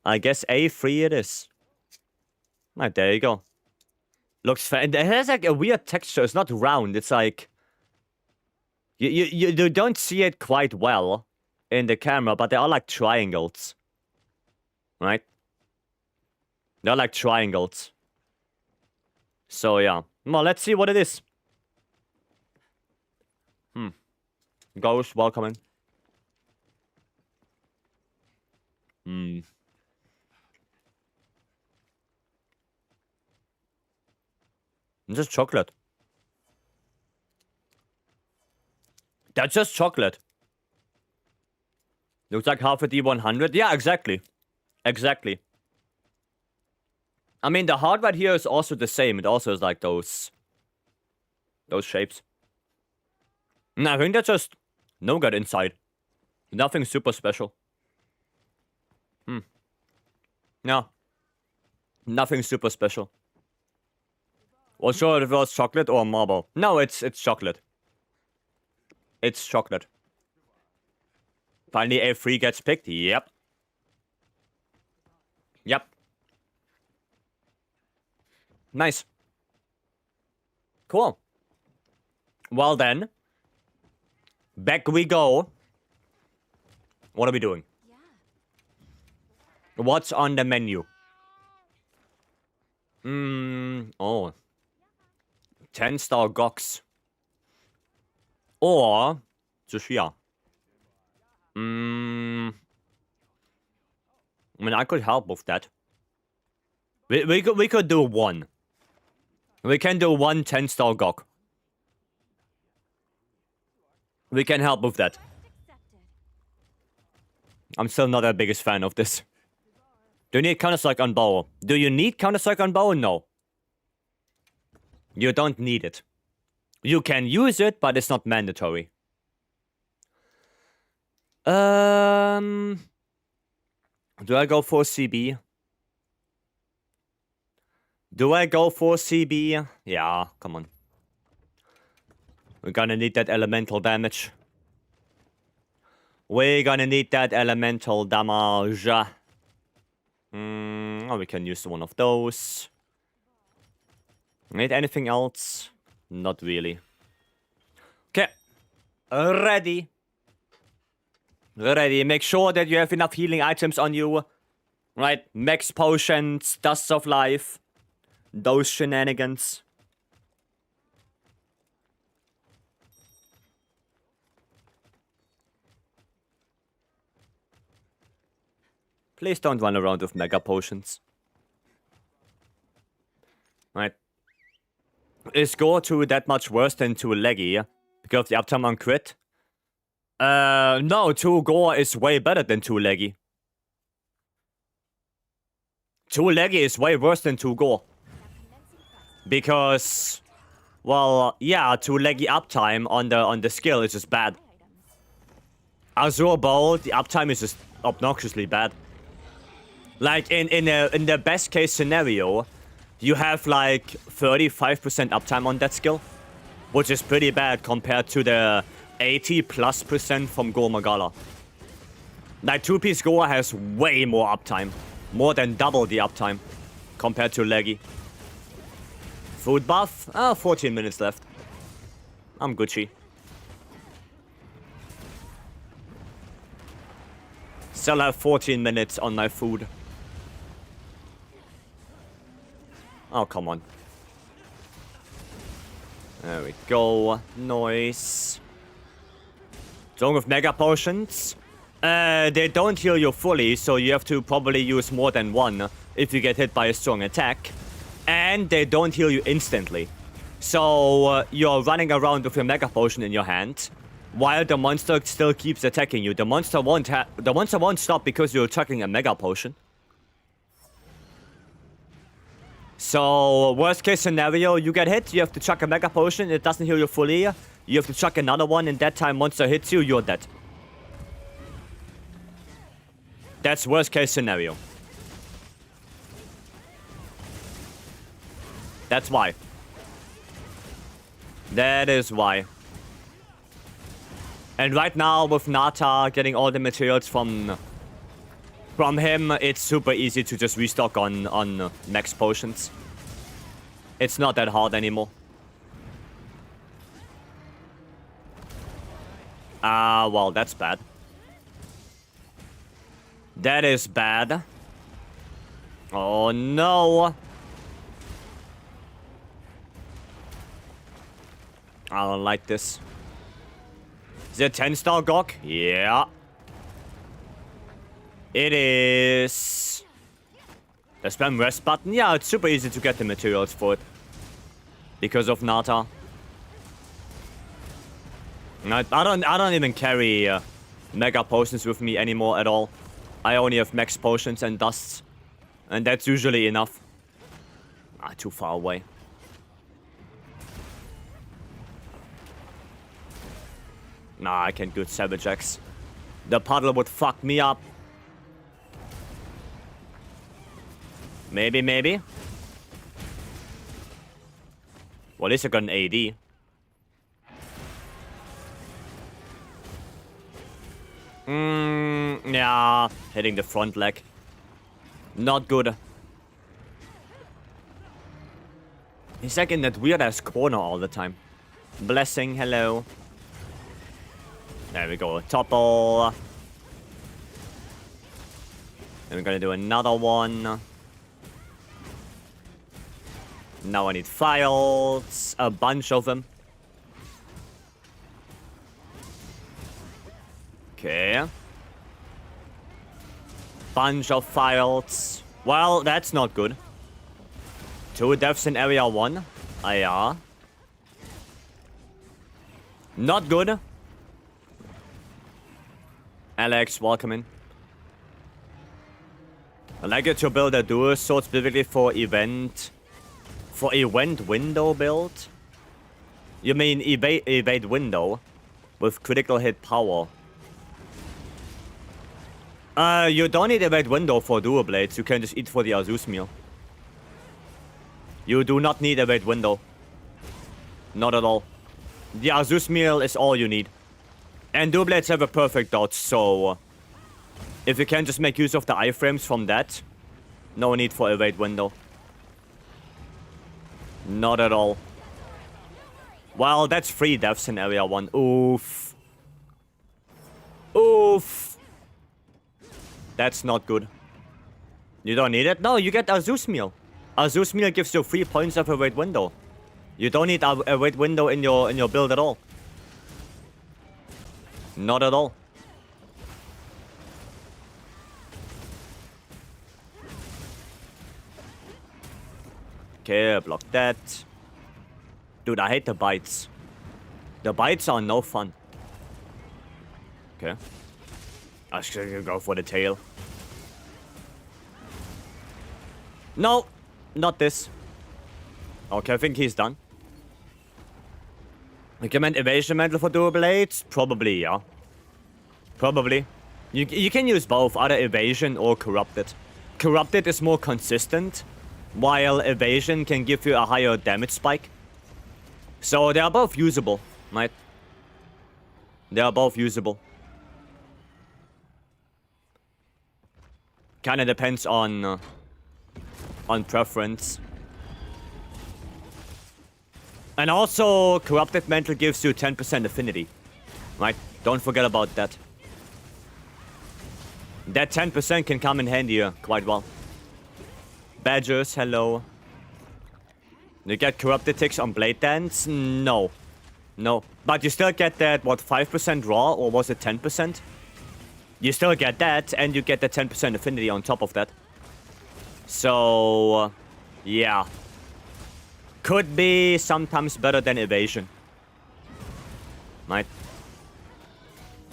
A3 it is. Right, there you go. Looks fun. It has like a weird texture. It's not round. It's like... You don't see it quite well in the camera, but they are like triangles. Right? They're like triangles. So, yeah. Well, let's see what it is. Ghost, welcome in. It's just chocolate. That's just chocolate. Looks like half a D100. Yeah, exactly. Exactly. I mean, the hardware here is also the same. It also is like those shapes. And I think that's just nougat inside. Nothing super special. No. Nothing super special. Well, sure, if it was chocolate or marble. No, it's chocolate. It's chocolate. Finally, A3 gets picked. Yep. Yep. Nice. Cool. Well then. Back we go. What are we doing? What's on the menu? Oh. 10-star Gox. Or... Zushia. I mean, I could help with that. We could do one. We can do one 10-star Gok. We can help with that. I'm still not the biggest fan of this. Do you need Counter-Strike on bow? Do you need Counter-Strike on bow? No. You don't need it. You can use it, but it's not mandatory. Do I go for CB? Do I go for CB? Yeah, come on. We're gonna need that elemental damage. We're gonna need that elemental damage. Oh, we can use one of those. Need anything else? Not really. Okay. Ready. Ready. Make sure that you have enough healing items on you. Right? Max potions, dust of life. Those shenanigans. Please don't run around with mega potions. Right. Is Gore 2 that much worse than 2 Leggy because of the uptime on crit? No, 2 Gore is way better than 2 Leggy. 2 Leggy is way worse than 2 Gore. Because, well, yeah, 2 Leggy uptime on the skill is just bad. Azure Bowl, the uptime is just obnoxiously bad. Like, in the best case scenario, you have like 35% uptime on that skill, which is pretty bad compared to the 80+% from Gore Magala. Like, 2-piece Gore has way more uptime. More than double the uptime compared to Leggy. Food buff? 14 minutes left. I'm Gucci. Still have 14 minutes on my food. Oh, come on. There we go. Nice. Strong with mega potions. They don't heal you fully, so you have to probably use more than one if you get hit by a strong attack. And they don't heal you instantly. So you're running around with your mega potion in your hand, while the monster still keeps attacking you. The monster won't stop because you're chucking a mega potion. So, worst case scenario, you get hit, you have to chuck a mega potion, it doesn't heal you fully. You have to chuck another one, and that time monster hits you, you're dead. That's worst case scenario. That's why. That is why. And right now, with Nata getting all the materials from him, it's super easy to just restock on max potions. It's not that hard anymore. Well, that's bad. That is bad. Oh, no. I don't like this. Is it 10-star Gok? Yeah. It is... The spam rest button? Yeah, it's super easy to get the materials for it. Because of Nata. I don't even carry mega potions with me anymore at all. I only have max potions and dusts. And that's usually enough. Too far away. Nah, I can't do Savage X. The puddle would fuck me up. Maybe. Well, at least I got an AD. Yeah, hitting the front leg. Not good. He's like in that weird-ass corner all the time. Blessing, hello. There we go, topple. Then we're gonna do another one. Now I need files. A bunch of them. Okay. Bunch of files. Well, that's not good. 2 deaths in area 1. Yeah. Not good. Alex, welcome in. I'd like you to build a dual sword specifically for event. For event window build? You mean evade window with critical hit power? You don't need evade window for dual blades. You can just eat for the Azus meal. You do not need evade window. Not at all. The Azus meal is all you need. And dual blades have a perfect dodge, so if you can just make use of the iframes from that, no need for evade window. Not at all. Well, that's 3 deaths in area 1. Oof. Oof. That's not good. You don't need it? No, you get Azus meal. Azus meal gives you 3 points of evade window. You don't need a evade window in your build at all. Not at all. Okay, block that. Dude, I hate the bites. The bites are no fun. Okay. I should go for the tail. No, not this. Okay, I think he's done. Recommend evasion mantle for dual blades? Probably, yeah. Probably. You can use both, either evasion or corrupted. Corrupted is more consistent, while evasion can give you a higher damage spike. So they are both usable, right? They are both usable. Kinda depends on preference. And also, Corrupted Mantle gives you 10% affinity. Right? Don't forget about that. That 10% can come in handy here quite well. Badgers, hello. You get Corrupted ticks on Blade Dance? No. No. But you still get that, what, 5% raw? Or was it 10%? You still get that, and you get the 10% affinity on top of that. So, yeah. Could be sometimes better than evasion. Right?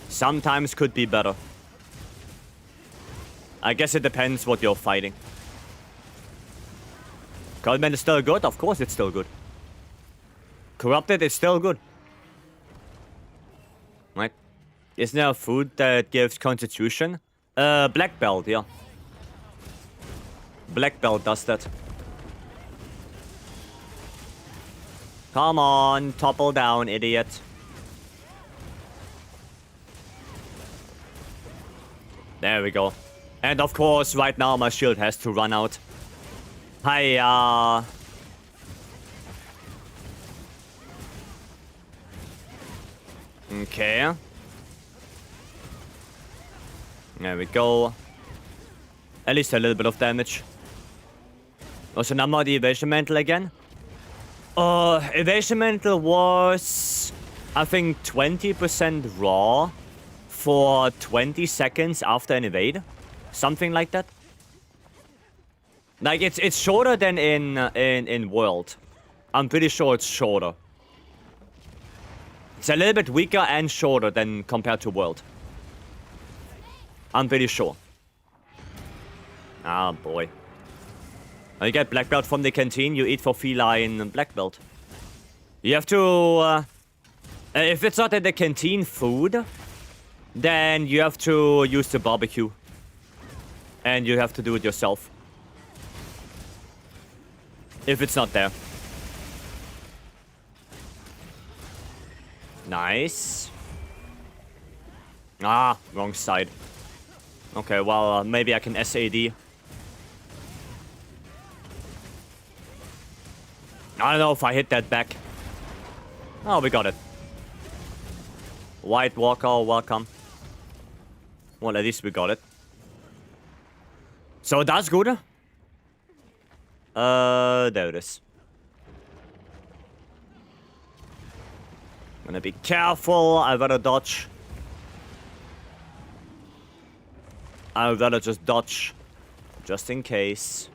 Sometimes could be better. I guess it depends what you're fighting. Coldman is still good? Of course it's still good. Corrupted is still good. Right? Isn't there a food that gives constitution? Black belt, yeah. Black belt does that. Come on, topple down, idiot. There we go. And of course, right now my shield has to run out. Hiya. Okay. There we go. At least a little bit of damage. Also, now the evasion mantle again. Evasion mantle was, I think, 20% raw for 20 seconds after an evade. Something like that. Like, it's shorter than in World. I'm pretty sure it's shorter. It's a little bit weaker and shorter than compared to World. I'm pretty sure. Ah, boy. You get black belt from the canteen, you eat for feline black belt. You have to... if it's not at the canteen food, then you have to use the barbecue. And you have to do it yourself. If it's not there. Nice. Ah, wrong side. Okay, well, maybe I can SAD. I don't know if I hit that back. Oh, we got it. White Walker, welcome. Well, at least we got it. So that's good. There it is. Gonna be careful. I better dodge. I better just dodge. Just in case.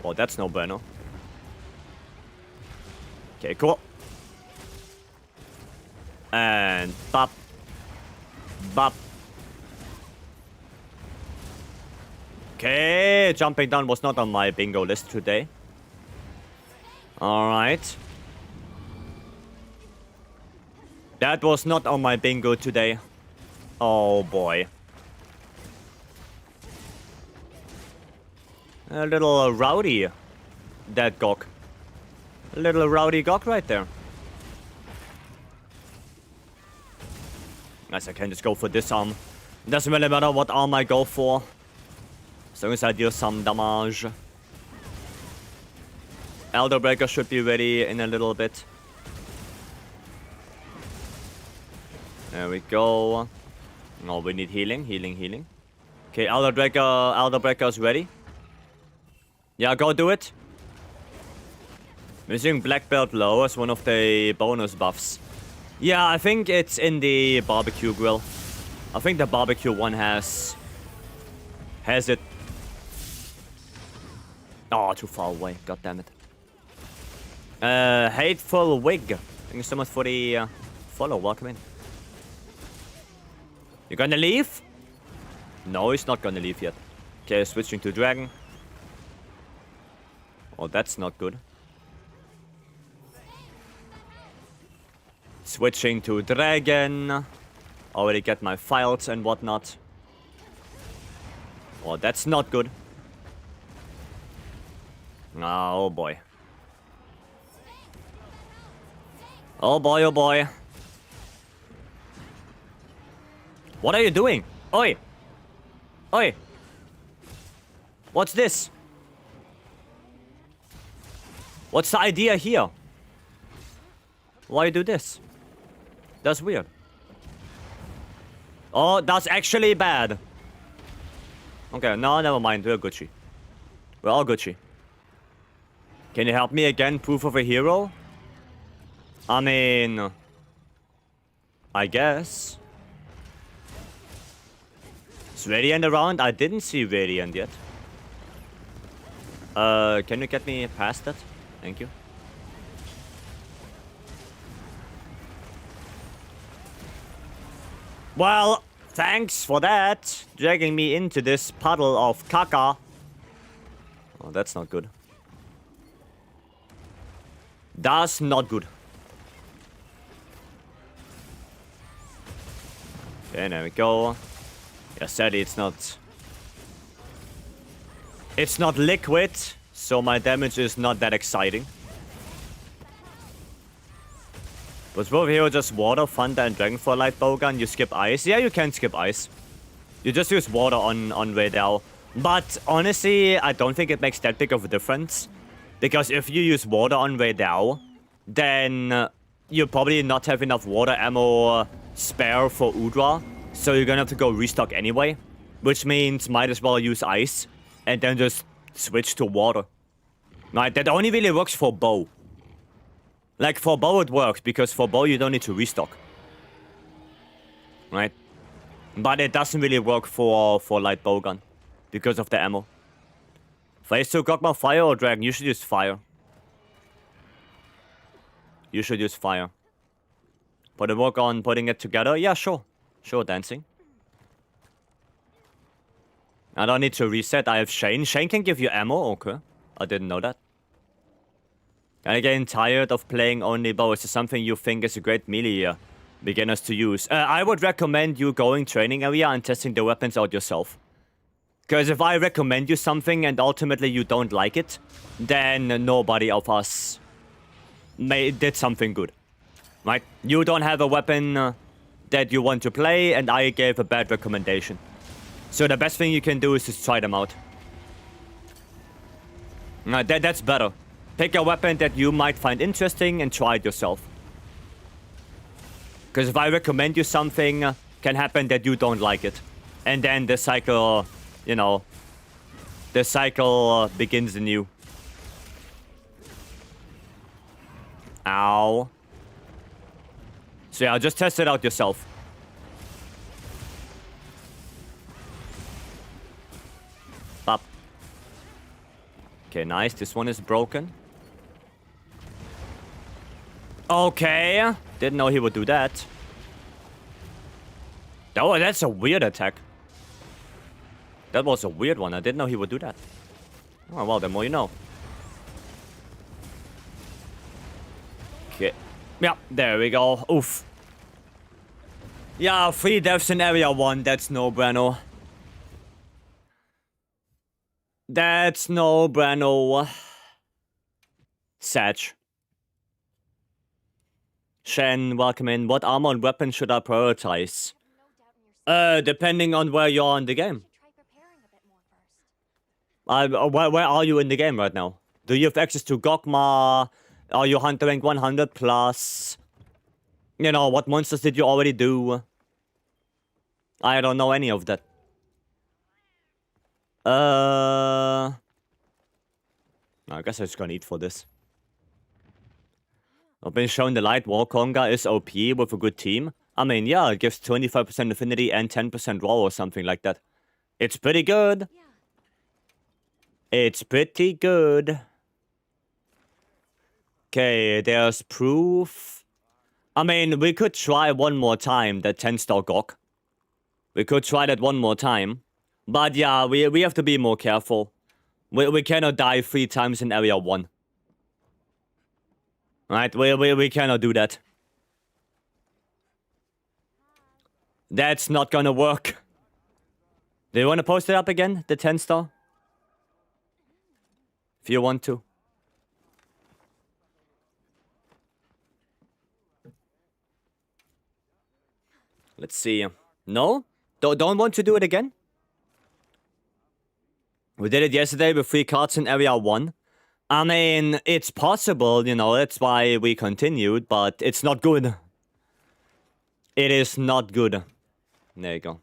Oh, that's no bueno. Okay, cool. And bop. Bop. Okay, jumping down was not on my bingo list today. Alright. That was not on my bingo today. Oh boy. A little rowdy, that gawk. A little rowdy gawk right there. Nice, I can just go for this arm. Doesn't really matter what arm I go for. As long as I deal some damage. Elder Breaker should be ready in a little bit. There we go. Oh, we need healing, healing, healing. Okay, Elder Breaker is ready. Yeah, go do it. Missing Black Belt low as one of the bonus buffs. Yeah, I think it's in the barbecue grill. I think the barbecue one has it. Oh, too far away. God damn it. Hateful Wig. Thank you so much for the follow. Welcome in. You gonna leave? No, he's not gonna leave yet. Okay, switching to Dragon. Oh, that's not good. Switching to Dragon. Already get my files and whatnot. Oh, that's not good. Oh boy. Oh boy, oh boy. What are you doing? Oi! Oi! What's this? What's the idea here? Why do this? That's weird. Oh, that's actually bad. Okay, no, never mind. We're Gucci. We're all Gucci. Can you help me again? Proof of a hero? I mean... I guess. Is Radiant around? I didn't see Radiant yet. Can you get me past that? Thank you. Well, thanks for that. Dragging me into this puddle of caca. Oh, that's not good. That's not good. Okay, there we go. Yeah, sadly it's not... It's not liquid, so my damage is not that exciting. Was both here just water, thunder, and dragon for a light bowgun? You skip ice? Yeah, you can skip ice. You just use water on way down. But honestly, I don't think it makes that big of a difference. Because if you use water on way down, then you probably not have enough water ammo spare for Udra. So you're gonna have to go restock anyway. Which means might as well use ice. And then just switch to water. Right, that only really works for bow. Like, for bow it works, because for bow you don't need to restock. Right? But it doesn't really work for light bowgun. Because of the ammo. Phase 2 Gogma, fire or dragon? You should use fire. You should use fire. Put a work on putting it together? Yeah, sure. Sure, dancing. I don't need to reset. I have Shane. Shane can give you ammo? Okay. I didn't know that. And again, tired of playing only bow. Is this something you think is a great melee beginners to use? I would recommend you going training area and testing the weapons out yourself. Because if I recommend you something and ultimately you don't like it, then nobody of us did something good. Right? You don't have a weapon that you want to play, and I gave a bad recommendation. So the best thing you can do is just try them out. That's better. Pick a weapon that you might find interesting and try it yourself. Because if I recommend you something, can happen that you don't like it. And then the cycle, you know, the cycle begins anew. Ow. So yeah, just test it out yourself. Pop. Okay, nice. This one is broken. Okay. Didn't know he would do that. Oh, that's a weird attack. That was a weird one. I didn't know he would do that. Oh, well, the more you know. Okay. Yeah, there we go. Oof. Yeah, 3 deaths in area 1. That's no bueno. That's no bueno. Sag. Shen, welcome in. What armor and weapon should I prioritize? Depending on where you are in the game. Where are you in the game right now? Do you have access to Gogma? Are you hunter rank 100 plus? You know, what monsters did you already do? I don't know any of that. I guess I'm just gonna eat for this. I've been shown the light Warkonga is OP with a good team. I mean, yeah, it gives 25% affinity and 10% roll or something like that. It's pretty good. It's pretty good. Okay, there's proof. I mean, we could try one more time the 10-star Gok. We could try that one more time. But yeah, we have to be more careful. We cannot die 3 times in area 1. Right? We cannot do that. That's not gonna work. Do you want to post it up again? The 10-star? If you want to. Let's see. No? Don't want to do it again? We did it yesterday with 3 cards in area 1. I mean, it's possible, you know, that's why we continued, but it's not good. It is not good. There you go.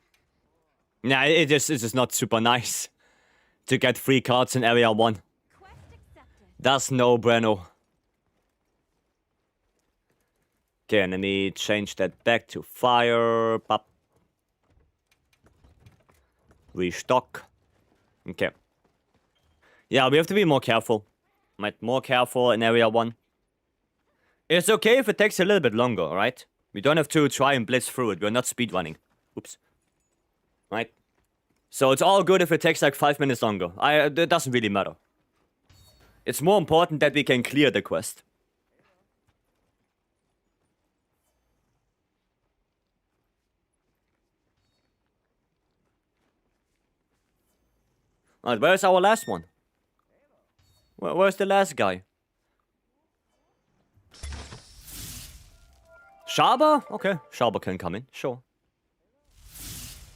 Yeah, it's just not super nice to get 3 cards in area 1. That's no bueno. Okay, let me change that back to fire. Pop. Restock. Okay. Yeah, we have to be more careful. More careful in area 1. It's okay if it takes a little bit longer, right? We don't have to try and blitz through it. We're not speedrunning. Oops. Right? So it's all good if it takes like 5 minutes longer. It doesn't really matter. It's more important that we can clear the quest. Alright, where's our last one? Where's the last guy? Sharba? Okay, Sharba can come in, sure.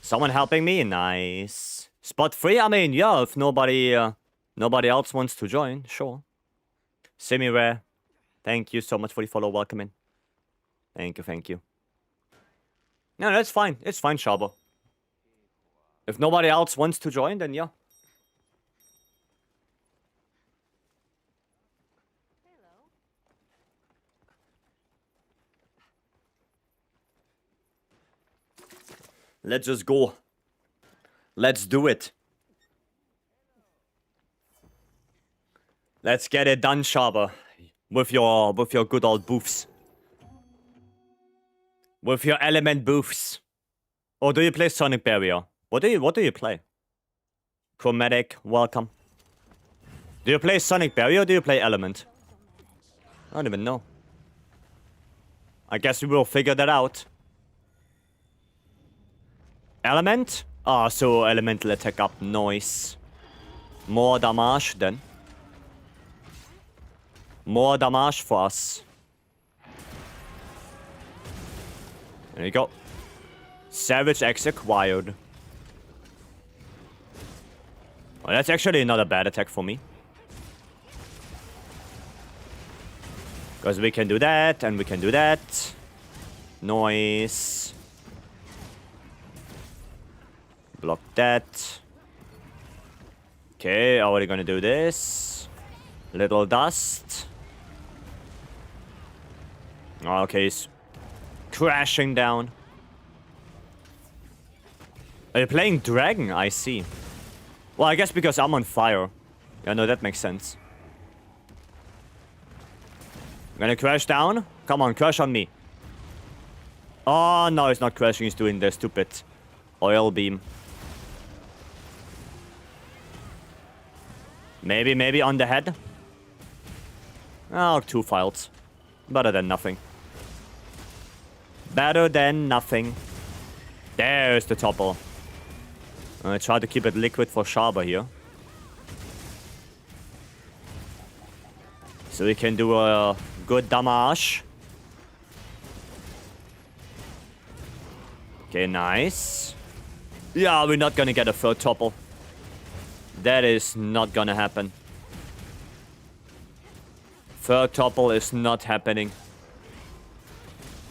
Someone helping me? Nice. Spot 3? I mean, yeah, if nobody else wants to join, sure. Semi-rare. Thank you so much for the follow. Welcome in. Thank you, thank you. No, that's fine. It's fine, Sharba. If nobody else wants to join, then yeah. Let's just go. Let's do it. Let's get it done, Sharba. With your good old boofs. With your element boofs. Or do you play Sonic Barrier? What do you play? Chromatic, welcome. Do you play Sonic Barrier or do you play Element? I don't even know. I guess we will figure that out. Element? Ah, so elemental attack up. Nice. More damage then. More damage for us. There you go. Savage X acquired. Well, that's actually not a bad attack for me. Because we can do that, and we can do that. Noise. Block that. Okay, are we gonna do this? Little dust. Okay, he's crashing down. Are you playing Dragon? I see. Well, I guess because I'm on fire. Yeah, no, that makes sense. Gonna crash down? Come on, crash on me. Oh, no, he's not crashing. He's doing the stupid oil beam. Maybe on the head. Oh, 2 files. Better than nothing. Better than nothing. There's the topple. I try to keep it liquid for Sharba here. So we can do a good damage. Okay, nice. Yeah, we're not gonna get a 3rd topple. That is not gonna happen. 3rd topple is not happening.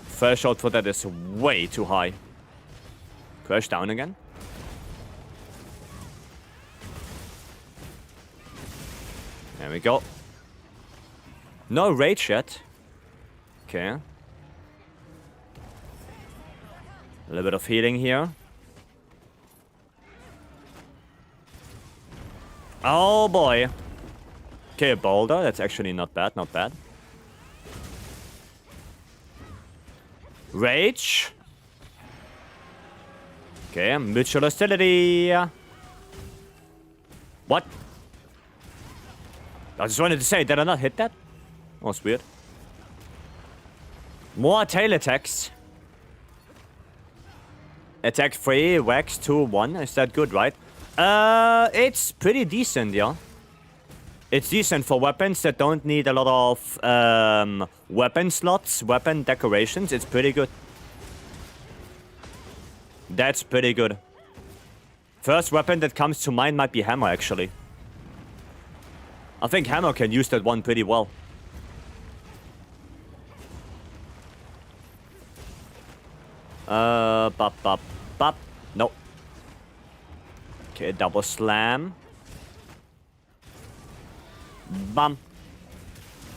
Threshold for that is way too high. Crash down again. There we go. No rage yet. Okay. A little bit of healing here. Oh boy. Okay, a boulder. That's actually not bad, not bad. Rage. Okay, mutual hostility. What? I just wanted to say, did I not hit that? Oh, that's weird. More tail attacks. Attack 3, wax 2, 1. Is that good, right? It's pretty decent, yeah. It's decent for weapons that don't need a lot of weapon slots, weapon decorations. It's pretty good. That's pretty good. First weapon that comes to mind might be hammer, actually. I think hammer can use that one pretty well. Bop, bop, bop. Nope. Okay, double slam. Bam.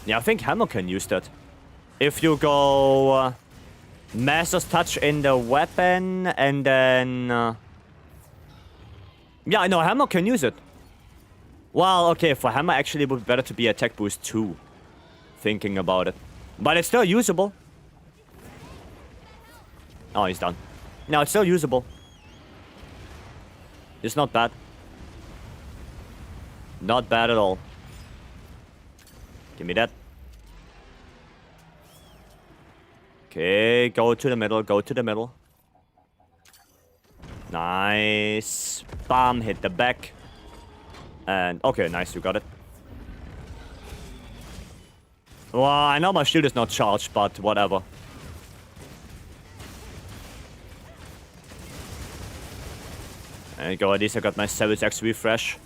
Yeah, I think hammer can use that. If you go Master's Touch in the weapon and then... yeah, I know, hammer can use it. Well, okay, for hammer actually it would be better to be attack boost 2. Thinking about it. But it's still usable. Oh, he's done. No, it's still usable. It's not bad. Not bad at all. Give me that. Okay, go to the middle, go to the middle. Nice. Bam, hit the back. And, okay, nice, you got it. Well, I know my shield is not charged, but whatever. There you go, at least I got my Savage X refresh.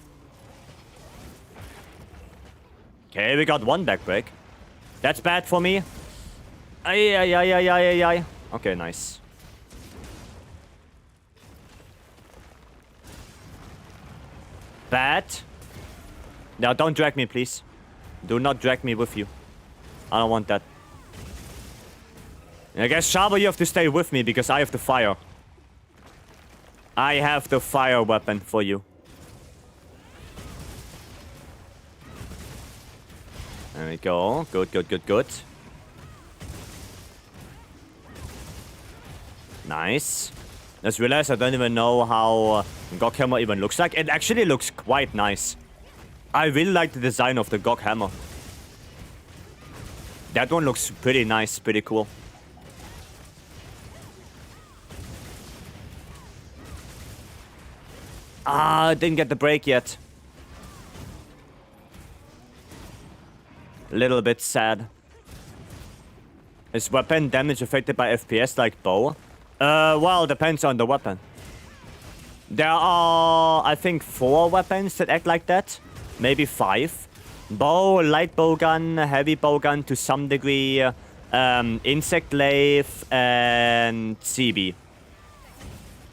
Okay, we got one back break. That's bad for me. Ay, ay, ay, ay, ay, ay, ay. Okay, nice. Bad. Now, don't drag me, please. Do not drag me with you. I don't want that. I guess, Shaba, you have to stay with me because I have the fire. I have the fire weapon for you. There we go. Good, good, good, good. Nice. Just realized I don't even know how Gog Hammer even looks like. It actually looks quite nice. I really like the design of the Gog Hammer. That one looks pretty nice, pretty cool. Ah, didn't get the break yet. A little bit sad. Is weapon damage affected by FPS like bow? Well, depends on the weapon. There are, I think, 4 weapons that act like that. Maybe 5. Bow, light bow gun, heavy bow gun to some degree, insect glaive, and CB.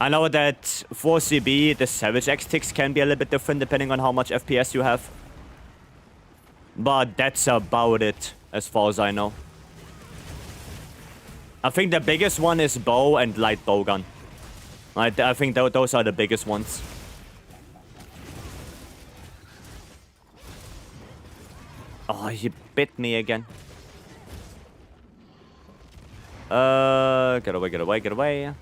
I know that for CB, the Savage X ticks can be a little bit different depending on how much FPS you have. But that's about it, as far as I know. I think the biggest one is bow and light bow gun. I think those are the biggest ones. Oh, he bit me again. Get away, get away, get away.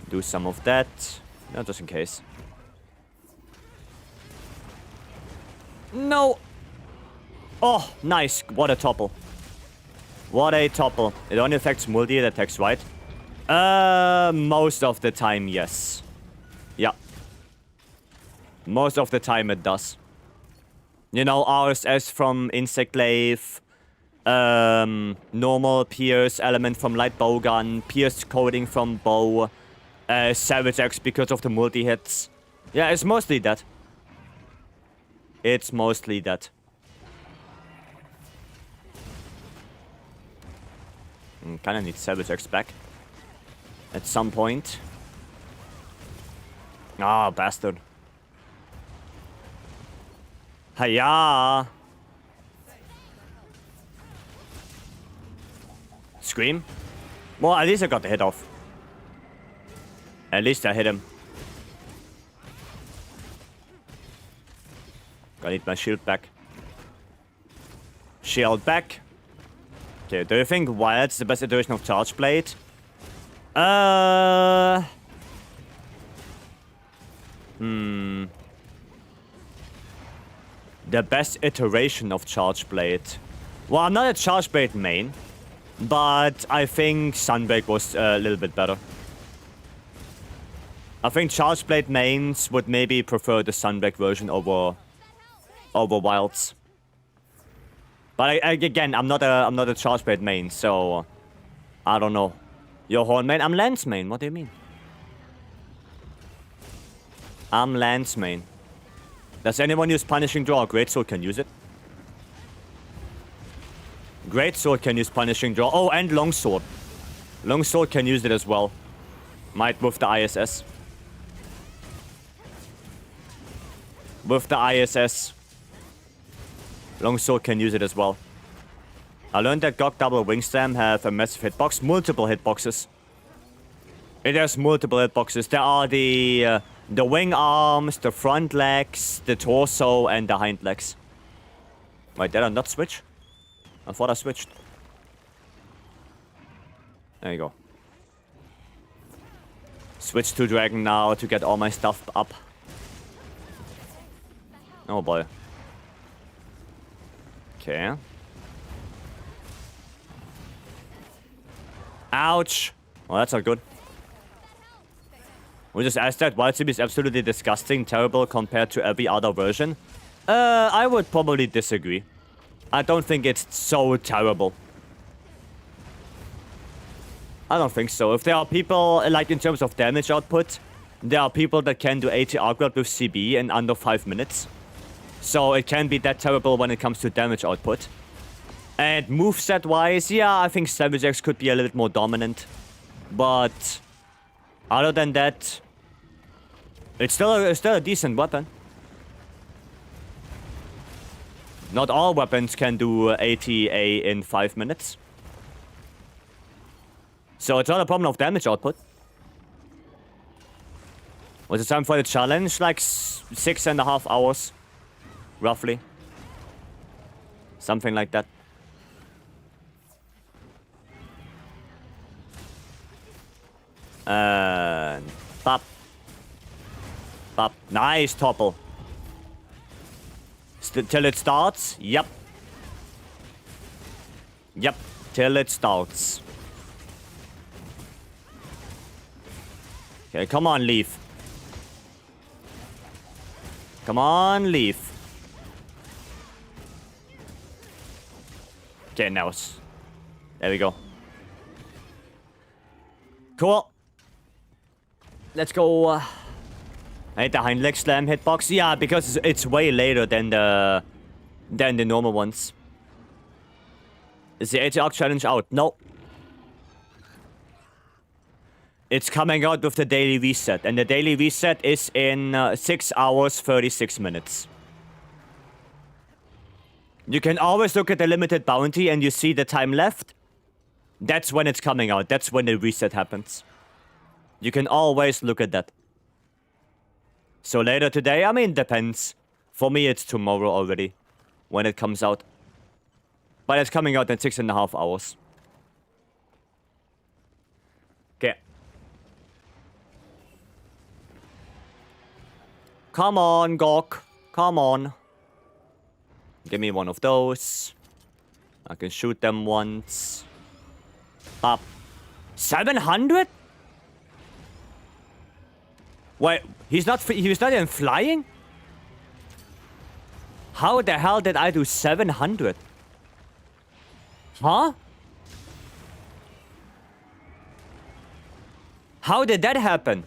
Do some of that. No, just in case. No! Oh, nice. What a topple. What a topple. It only affects multi, it attacks right? Most of the time, yes. Yeah. Most of the time it does. You know, RSS from Insect Glaive, normal Pierce element from Light Bowgun, Pierce coding from Bow, Savage X because of the multi-hits. Yeah, it's mostly that. It's mostly that. Kinda need Savage X back. At some point. Ah, bastard. Hiya! Scream? Well, at least I got the hit off. At least I hit him. I need my shield back. Shield back. Okay, do you think Wild's the best iteration of Charge Blade? The best iteration of Charge Blade. Well, I'm not a Charge Blade main, but I think Sunbreak was a little bit better. I think Charge Blade mains would maybe prefer the Sunbreak version over Wilds. But again, I'm not a Charge Blade main, so I don't know. You're Horn main? I'm Lance main. What do you mean? I'm Lance main. Does anyone use Punishing Draw? Greatsword can use it. Greatsword can use Punishing Draw. Oh, and Longsword. Longsword can use it as well. Might with the ISS. With the ISS. Longsword can use it as well. I learned that Gog Double Wingstem have a massive hitbox. Multiple hitboxes. It has multiple hitboxes. There are the wing arms, the front legs, the torso, and the hind legs. Wait, did I not switch? I thought I switched. There you go. Switch to Dragon now to get all my stuff up. Oh boy. Okay. Ouch! Well, that's not good. We just asked that Vycery is absolutely disgusting, terrible compared to every other version. I would probably disagree. I don't think it's so terrible. I don't think so. If there are people, like in terms of damage output, there are people that can do 80 upgrade with CB in under 5 minutes. So it can be that terrible when it comes to damage output. And moveset wise, yeah, I think Savage X could be a little bit more dominant. But other than that, it's still a decent weapon. Not all weapons can do 80 in 5 minutes. So it's not a problem of damage output. Was it time for the challenge? Like 6.5 hours. Roughly. Something like that. And pop. Pop. Nice topple. Till it starts? Yep. Yep. Till it starts. Okay, come on, Leaf. Come on, Leaf. Okay, now it's... There we go. Cool. Let's go. I hate the hind leg slam hitbox. Yeah, because it's way later than the normal ones. Is the 80 arc challenge out? No. It's coming out with the daily reset, and the daily reset is in 6 hours 36 minutes. You can always look at the limited bounty and you see the time left. That's when it's coming out. That's when the reset happens. You can always look at that. So later today, I mean, depends. For me, it's tomorrow already when it comes out. But it's coming out in 6.5 hours. Okay. Come on, Gok. Come on. Give me one of those. I can shoot them once. Up. 700? Wait, he's not even flying? How the hell did I do 700? Huh? How did that happen?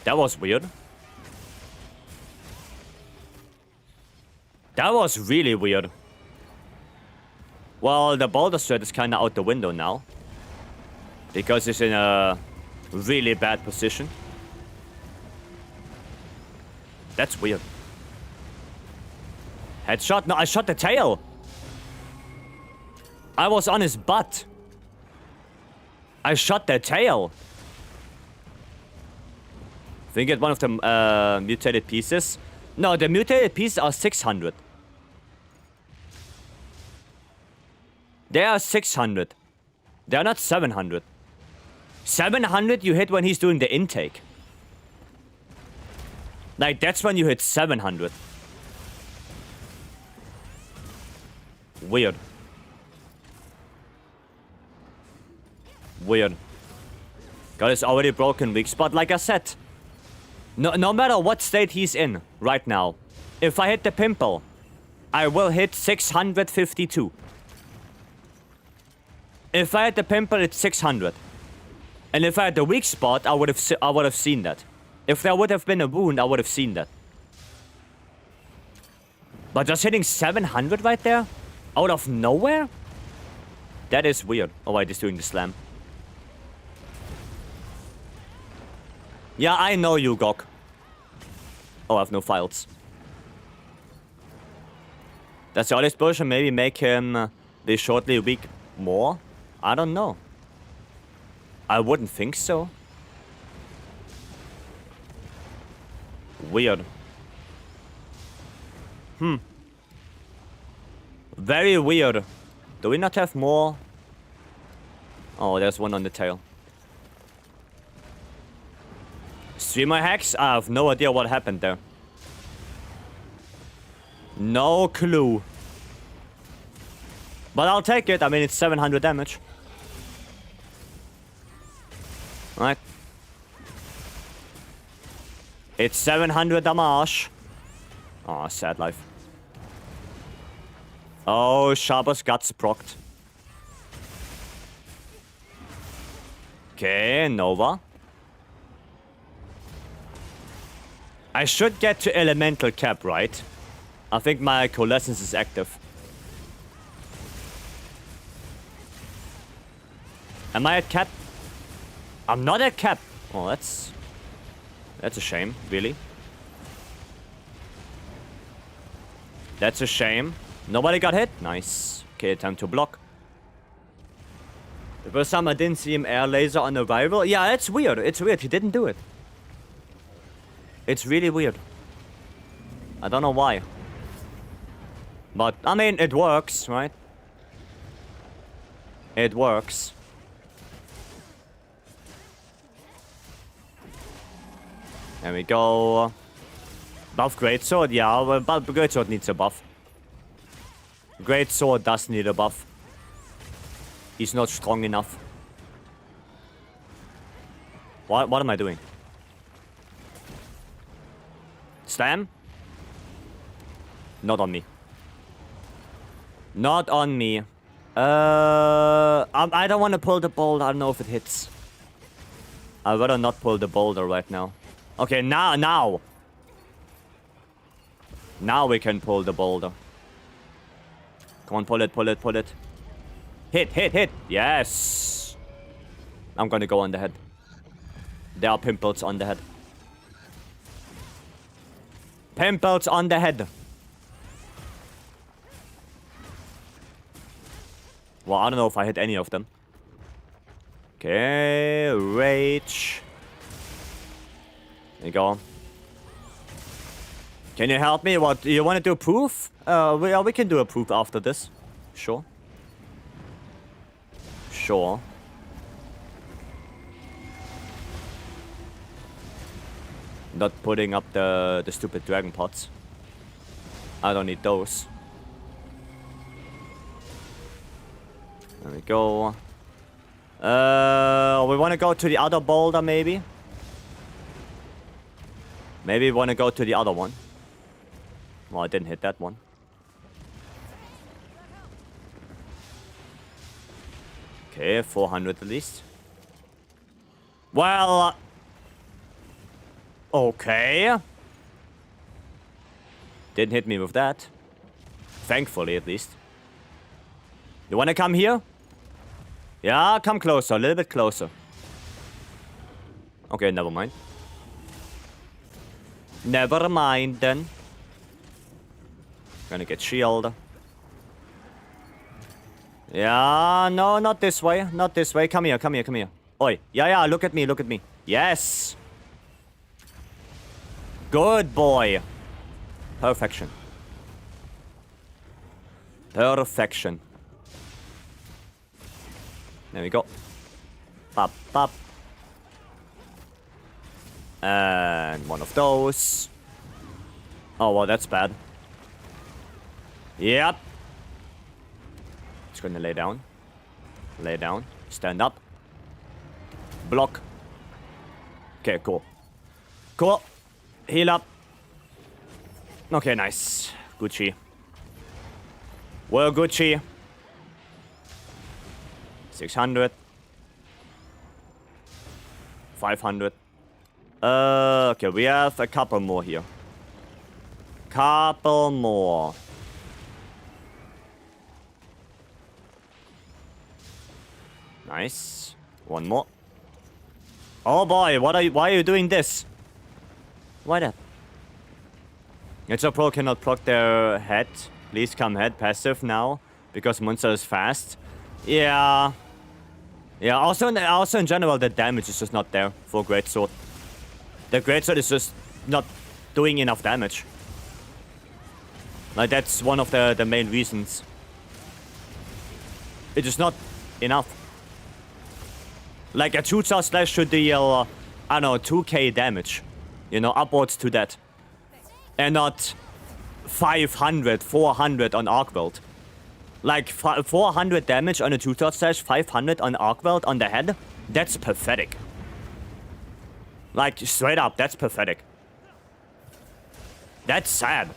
That was weird. That was really weird. Well, the boulder threat is kinda out the window now. Because it's in a really bad position. That's weird. Headshot? No, I shot the tail. I was on his butt. I shot the tail. If we get one of the mutated pieces. No, the mutated pieces are 600. They are 600. They are not 700. 700 you hit when he's doing the intake. Like, that's when you hit 700. Weird. Weird. God, it's already broken weak spot. Like I said, no matter what state he's in right now, if I hit the pimple, I will hit 652. If I had the pimple, it's 600. And if I had the weak spot, I would have seen that. If there would have been a wound, I would have seen that. But just hitting 700 right there? Out of nowhere? That is weird. Oh, wait, he's doing the slam. Yeah, I know you, Gok. Oh, I have no files. That's the honest version. Maybe make him be shortly weak more? I don't know. I wouldn't think so. Weird. Very weird. Do we not have more? Oh, there's one on the tail. Streamer hacks? I have no idea what happened there. No clue. But I'll take it. I mean, it's 700 damage. Right. It's 700 damage. Oh, sad life. Oh, Sharper's Guts procced. Okay, Nova. I should get to Elemental Cap, right? I think my Coalescence is active. Am I at cap? I'm not at cap. Oh, that's a shame, really. That's a shame. Nobody got hit? Nice. Okay, time to block. The first time I didn't see him air laser on arrival. Yeah, it's weird. It's weird. He didn't do it. It's really weird. I don't know why. But, I mean, it works, right? It works. There we go. Buff Greatsword? Yeah, but Greatsword needs a buff. Greatsword does need a buff. He's not strong enough. What am I doing? Slam? Not on me. Not on me. I don't want to pull the boulder. I don't know if it hits. I'd rather not pull the boulder right now. Okay, now we can pull the boulder. Come on, pull it. Hit. Yes. I'm gonna go on the head. There are pimples on the head. Pimples on the head. Well, I don't know if I hit any of them. Okay, rage. There you go. Can you help me? What, you want to do a proof? We can do a proof after this. Sure. Sure. Not putting up the stupid dragon pots. I don't need those. There we go. We want to go to the other boulder, maybe? Maybe we want to go to the other one. Well, I didn't hit that one. Okay, 400 at least. Well... okay. Didn't hit me with that. Thankfully, at least. You wanna come here? Yeah, come closer, a little bit closer. Okay, never mind. Never mind, then. Gonna get shield. Yeah, no, not this way. Not this way. Come here. Oi. Yeah, look at me. Yes. Good boy. Perfection. Perfection. There we go. Pop, pop. And one of those. Oh, well, that's bad. Yep. Just gonna lay down. Lay down. Stand up. Block. Okay, cool. Cool. Heal up. Okay, nice. Gucci. Well, Gucci. 600. 500. Okay, we have a couple more here. Couple more. Nice. One more. Oh boy, why are you doing this? Why that? HR Pro cannot proc their head. Please come head passive now. Because monster is fast. Yeah. Yeah, also in general, the damage is just not there for Greatsword. The Greatsword is just not doing enough damage. Like, that's one of the main reasons. It's just not enough. Like, a 2-star slash should deal, I don't know, 2k damage. You know, upwards to that. And not 500, 400 on Arcweld. Like, 400 damage on a 2-star slash, 500 on Arcweld on the head? That's pathetic. Like, straight up, that's pathetic. That's sad.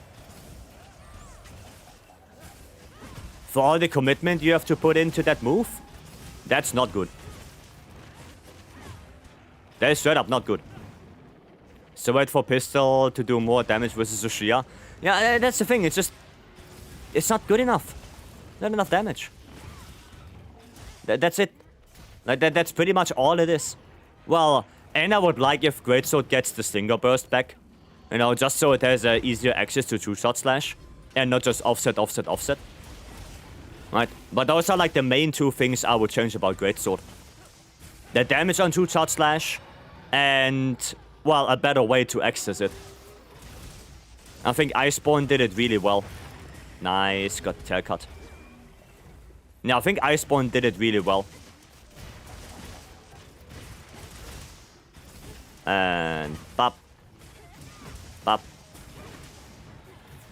For all the commitment you have to put into that move, that's not good. That is straight up not good. So wait for pistol to do more damage versus Ushia. Yeah, that's the thing, it's just... It's not good enough. Not enough damage. That's it. Like, that's pretty much all it is. Well, and I would like if Greatsword gets the Stinger Burst back. You know, just so it has easier access to 2-shot slash. And not just offset, offset, offset. Right? But those are like the main two things I would change about Greatsword. The damage on 2-shot slash. And, well, a better way to access it. I think Iceborne did it really well. Nice, got the tail cut. Yeah, I think Iceborne did it really well. And bop. Bop.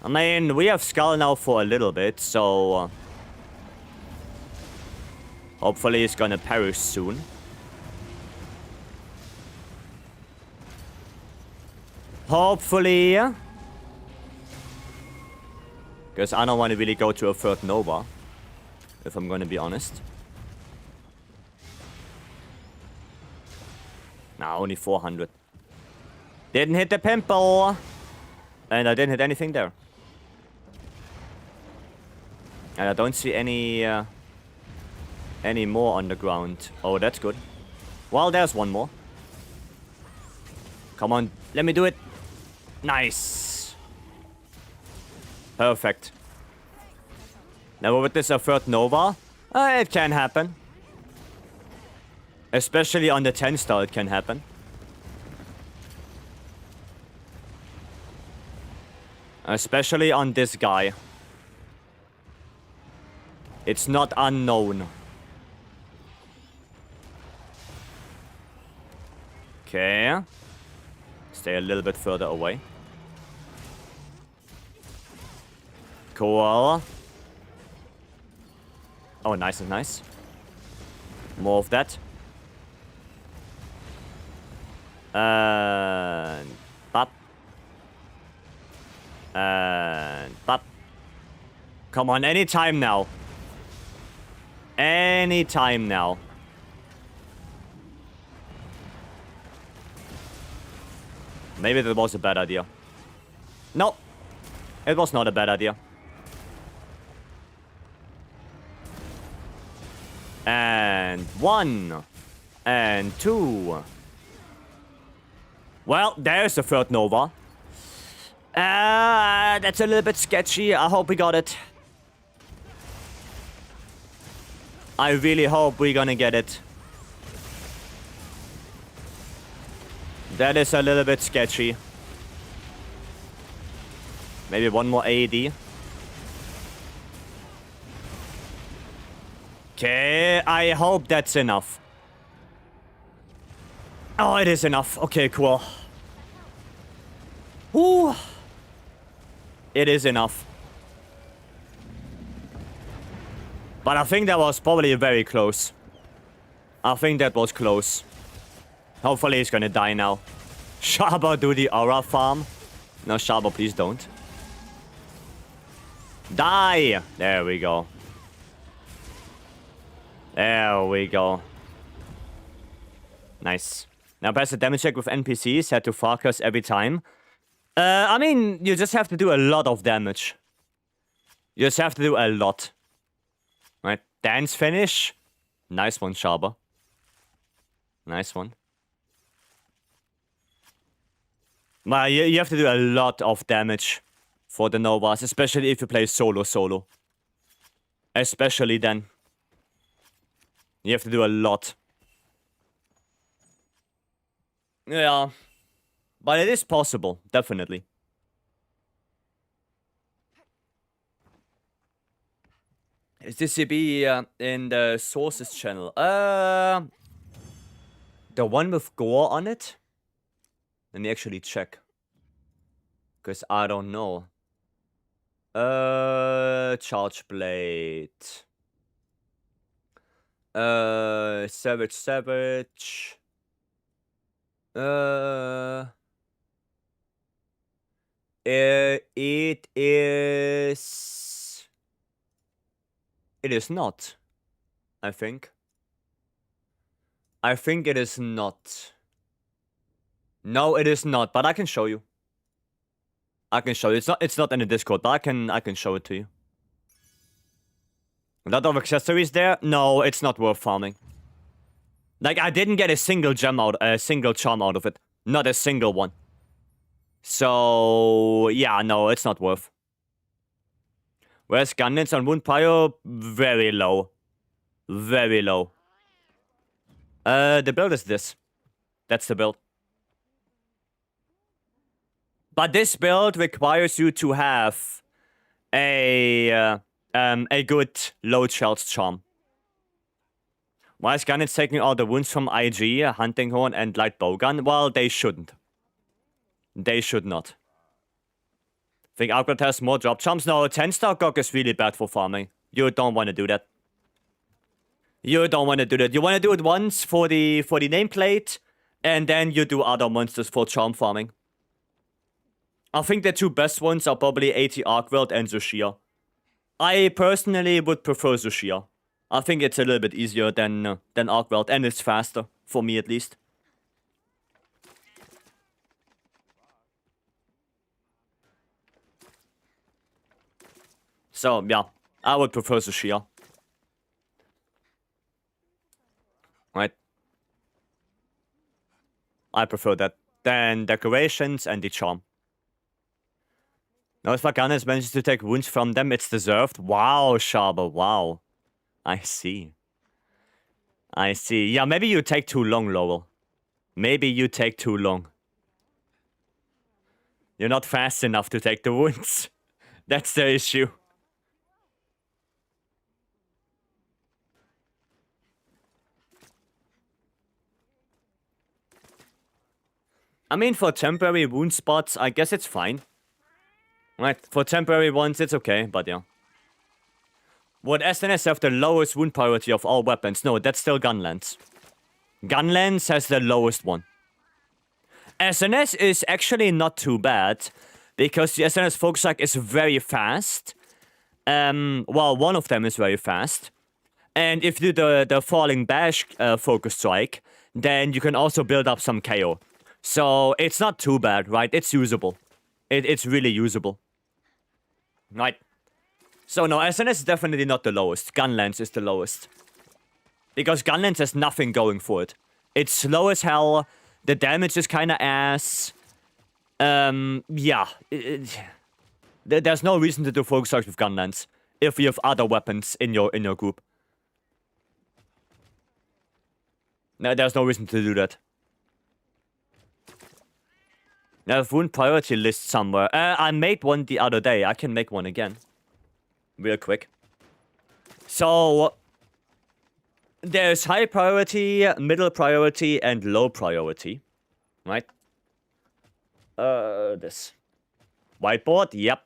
I mean, we have Skull now for a little bit, so... hopefully it's gonna perish soon. Hopefully. Because I don't want to really go to a third Nova. If I'm gonna be honest. Nah, only 400. Didn't hit the pimple. And I didn't hit anything there. And I don't see any more on the ground. Oh, that's good. Well, there's one more. Come on, let me do it. Nice. Perfect. Now with this a third Nova, it can happen. Especially on the 10-star, it can happen. Especially on this guy. It's not unknown. Okay. Stay a little bit further away. Cool. Oh, nice and nice. More of that. And pop. And pop. Come on, anytime now. Anytime now. Maybe that was a bad idea. No. It was not a bad idea. And 1. And 2. Well, there's the third Nova. That's a little bit sketchy. I hope we got it. I really hope we're gonna get it. That is a little bit sketchy. Maybe one more AED. Okay, I hope that's enough. Oh, it is enough. Okay, cool. Whew. It is enough. But I think that was probably very close. I think that was close. Hopefully he's gonna die now. Sharba, do the aura farm. No, Sharba, please don't. Die! There we go. There we go. Nice. Now pass the damage check with NPCs. Had to focus every time. I mean, you just have to do a lot of damage. You just have to do a lot. Right? Dance finish. Nice one, Sharba. Nice one. Well, you have to do a lot of damage for the Novas, especially if you play solo. Especially then. You have to do a lot. Yeah. But it is possible, definitely. Is this CB in the sources channel? The one with gore on it? Let me actually check. Because I don't know. Charge Blade. Savage. It is... It is not. I think. I think it is not. No, it is not, but I can show you. I can show you. It's not in the Discord, but I can show it to you. A lot of accessories there? No, it's not worth farming. Like, I didn't get a single charm out of it. Not a single one. So, yeah, no, it's not worth. Whereas Gunlance on Wound Pyro, very low. Very low. The build is this. That's the build. But this build requires you to have a good low charge charm. Why is Gunlance taking all the wounds from IG, Hunting Horn, and Light Bowgun? Well, they shouldn't. They should not. Think Outgrowth has more drop charms? No, 10-star Gog is really bad for farming. You don't want to do that. You don't want to do that. You want to do it once for the nameplate, and then you do other monsters for charm farming. I think the two best ones are probably AT Arcworld and Zushia. I personally would prefer Zushia. I think it's a little bit easier than Arcworld, and it's faster, for me at least. So, yeah, I would prefer Zushia. Right? I prefer that than decorations and the charm. Now, if Gunlance manages to take wounds from them, it's deserved. Wow, Sharba, wow. I see. I see. Yeah, maybe you take too long, Lowell. Maybe you take too long. You're not fast enough to take the wounds. That's the issue. I mean, for temporary wound spots, I guess it's fine. Right, for temporary ones, it's okay, but yeah. Would SNS have the lowest wound priority of all weapons? No, that's still Gunlance. Gunlance has the lowest one. SNS is actually not too bad, because the SNS Focus Strike is very fast. Well, one of them is very fast. And if you do the Falling Bash Focus Strike, then you can also build up some KO. So, it's not too bad, right? It's usable. It's really usable. Right. So, no, SNS is definitely not the lowest. Gunlance is the lowest. Because Gunlance has nothing going for it. It's slow as hell. The damage is kinda ass. Yeah. There's no reason to do focus strikes with Gunlance if you have other weapons in your group. No, there's no reason to do that. I have wound priority list somewhere. I made one the other day. I can make one again. Real quick. So, there's high priority, middle priority, and low priority. Right? This. Whiteboard? Yep.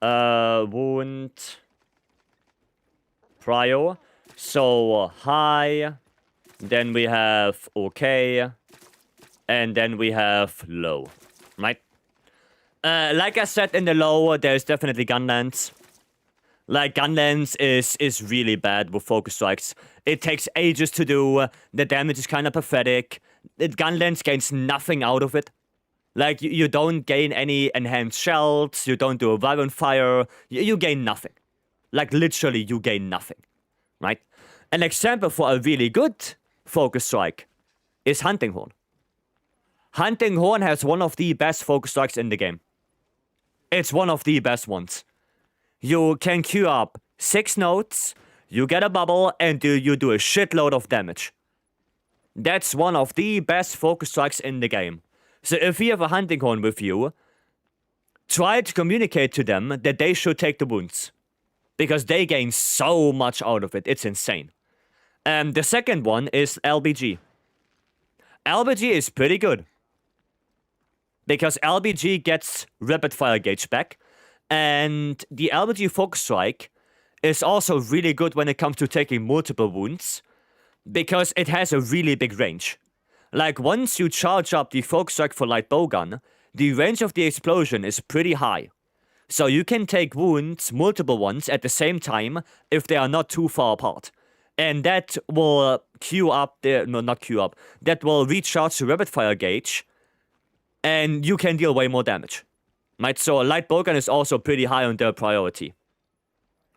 Wound... Prio. So, high. Then we have okay. And then we have low. Right? Like I said in the low, there's definitely gunlands. Like, gunlands is really bad with focus strikes. It takes ages to do. The damage is kind of pathetic. Gunlands gains nothing out of it. Like, you don't gain any enhanced shells. You don't do a violent fire. You gain nothing. Like, literally, you gain nothing. Right? An example for a really good focus strike is Hunting Horn. Hunting Horn has one of the best focus strikes in the game. It's one of the best ones. You can queue up 6 nodes, you get a bubble, and you do a shitload of damage. That's one of the best focus strikes in the game. So if you have a Hunting Horn with you, try to communicate to them that they should take the wounds. Because they gain so much out of it. It's insane. The second one is LBG. LBG is pretty good. Because LBG gets rapid fire gauge back. And the LBG focus strike is also really good when it comes to taking multiple wounds. Because it has a really big range. Like, once you charge up the focus strike for light bowgun, the range of the explosion is pretty high. So you can take wounds, multiple ones, at the same time if they are not too far apart. And that will queue up the... No, not queue up. That will recharge the rapid fire gauge. And you can deal way more damage. Right? So light bowgun is also pretty high on their priority.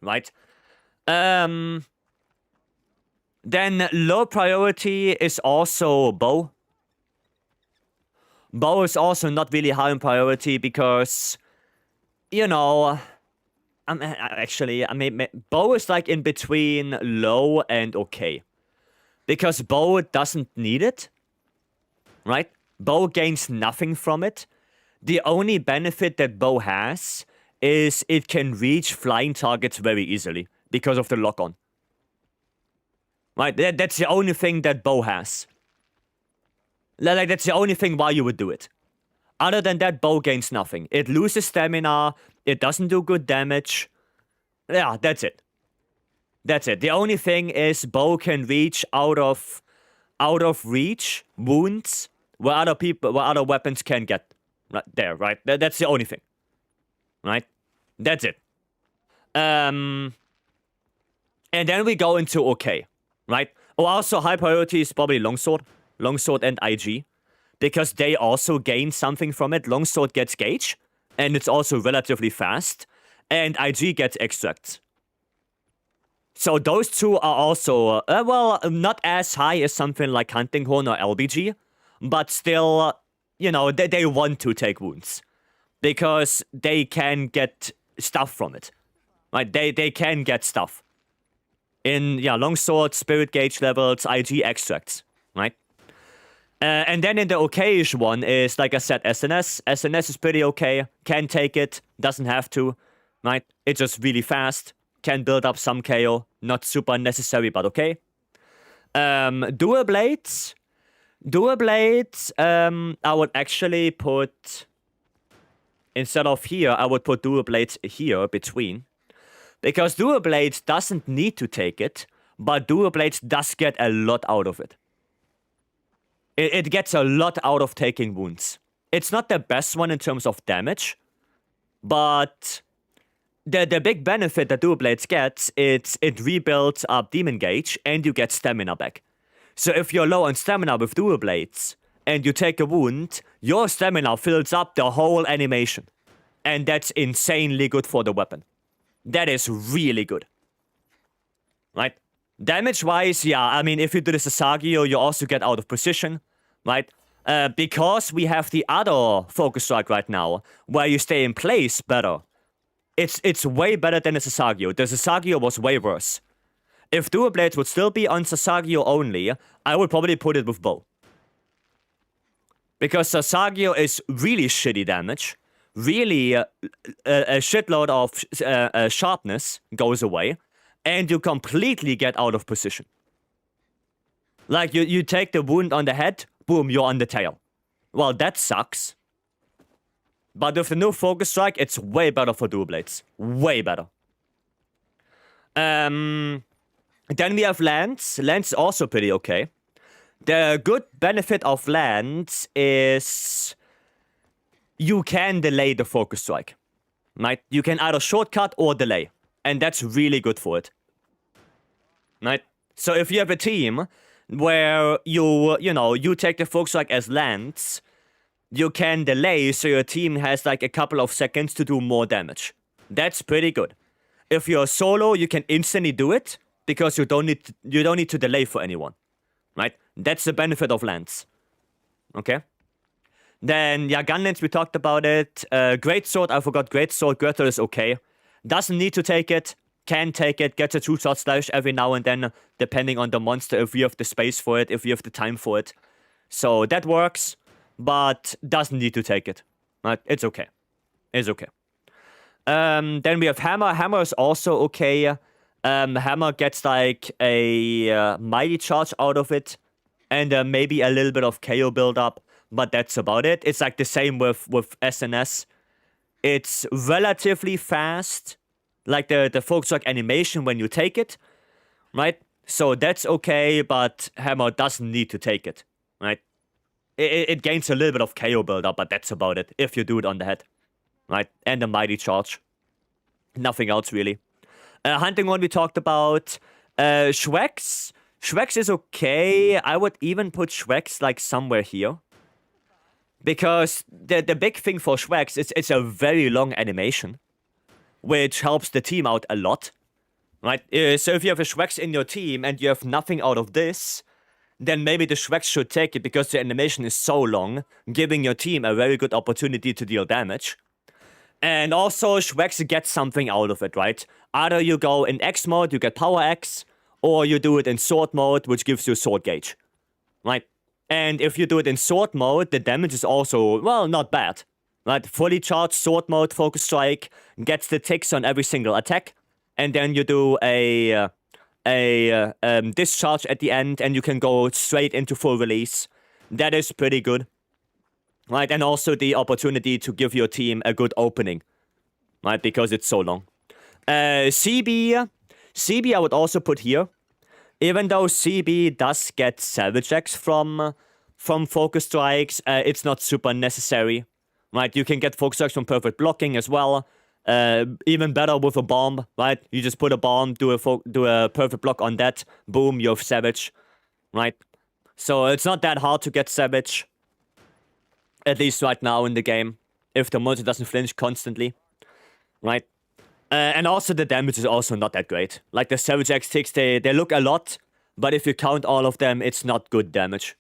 Right? Then low priority is also bow. Bow is also not really high on priority because... You know, bow is like in between low and okay. Because bow doesn't need it, right? Bow gains nothing from it. The only benefit that bow has is it can reach flying targets very easily because of the lock-on. Right, that's the only thing that bow has. Like, that's the only thing why you would do it. Other than that, bow gains nothing. It loses stamina. It doesn't do good damage. Yeah, that's it. That's it. The only thing is bow can reach out of reach wounds where other weapons can get. Right there, right? That's the only thing. Right? That's it. And then we go into okay. Right? Oh, also high priority is probably longsword. Longsword and IG. Because they also gain something from it. Longsword gets gauge, and it's also relatively fast. And IG gets extracts. So those two are also, well, not as high as something like Hunting Horn or LBG. But still, you know, they want to take wounds. Because they can get stuff from it. Right? They can get stuff. In, yeah, longsword, spirit gauge levels, IG extracts. Right? And then in the okayish one is, like I said, SNS. SNS is pretty okay. Can take it. Doesn't have to. Right? It's just really fast. Can build up some KO. Not super necessary, but okay. Dual blades. Dual blades, I would actually put... Instead of here, I would put dual blades here between. Because dual blades doesn't need to take it. But dual blades does get a lot out of it. It gets a lot out of taking wounds. It's not the best one in terms of damage, but the big benefit that Dual Blades gets, it rebuilds up Demon Gauge and you get stamina back. So if you're low on stamina with Dual Blades and you take a wound, your stamina fills up the whole animation. And that's insanely good for the weapon. That is really good. Right? Damage-wise, yeah, I mean, if you do the Sasagio, you also get out of position, right? Because we have the other focus strike right now, where you stay in place better. It's way better than the Sasagio. The Sasagio was way worse. If Dual Blades would still be on Sasagio only, I would probably put it with bow. Because Sasagio is really shitty damage. Really, a shitload of sharpness goes away. And you completely get out of position. Like, you take the wound on the head, boom, you're on the tail. Well, that sucks. But with the new Focus Strike, it's way better for dual blades. Way better. Then we have Lance. Lance is also pretty okay. The good benefit of Lance is you can delay the Focus Strike. Right? You can either shortcut or delay. And that's really good for it. Right? So if you have a team where you take the Focus Strike as Lance, you can delay so your team has like a couple of seconds to do more damage. That's pretty good. If you're solo, you can instantly do it because you don't need to delay for anyone. Right? That's the benefit of Lance. Okay? Then, yeah, Gunlance, we talked about it. Greatsword, I forgot Greatsword. Greatsword is okay. Doesn't need to take it. Can take it. Gets a 2-shot slash every now and then, depending on the monster, if we have the space for it, if we have the time for it. So that works, but doesn't need to take it. Right? It's okay. It's okay. Then we have Hammer. Hammer is also okay. Hammer gets like a Mighty Charge out of it, and maybe a little bit of KO build-up, but that's about it. It's like the same with SNS. It's relatively fast, like the Focus Strike animation when you take it, right? So that's okay, but Hammer doesn't need to take it, right? It gains a little bit of KO build-up, but that's about it, if you do it on the head, right? And a Mighty Charge. Nothing else, really. Hunting one we talked about. Shwex. Shwex is okay. I would even put Shwex like somewhere here. Because the big thing for Shwex is it's a very long animation, which helps the team out a lot. Right? So if you have a Shwex in your team and you have nothing out of this, then maybe the Shwex should take it because the animation is so long, giving your team a very good opportunity to deal damage. And also, Shwex gets something out of it, right? Either you go in X mode, you get Power X, or you do it in Sword mode, which gives you Sword Gauge, right? And if you do it in Sword mode, the damage is also, well, not bad, right? Fully charged Sword mode, Focus Strike, gets the ticks on every single attack, and then you do a discharge at the end, and you can go straight into full release. That is pretty good. Right, and also the opportunity to give your team a good opening, right, because it's so long. CB I would also put here, even though CB does get Salvage X from Focus Strikes, it's not super necessary, right? You can get Focus Strikes from Perfect Blocking as well, even better with a bomb, right? You just put a bomb, do a Perfect Block on that, boom, you have Savage, right? So it's not that hard to get Savage. At least right now in the game, if the monster doesn't flinch constantly, right? And also the damage is also not that great. Like the Savage X ticks, they look a lot, but if you count all of them, it's not good damage,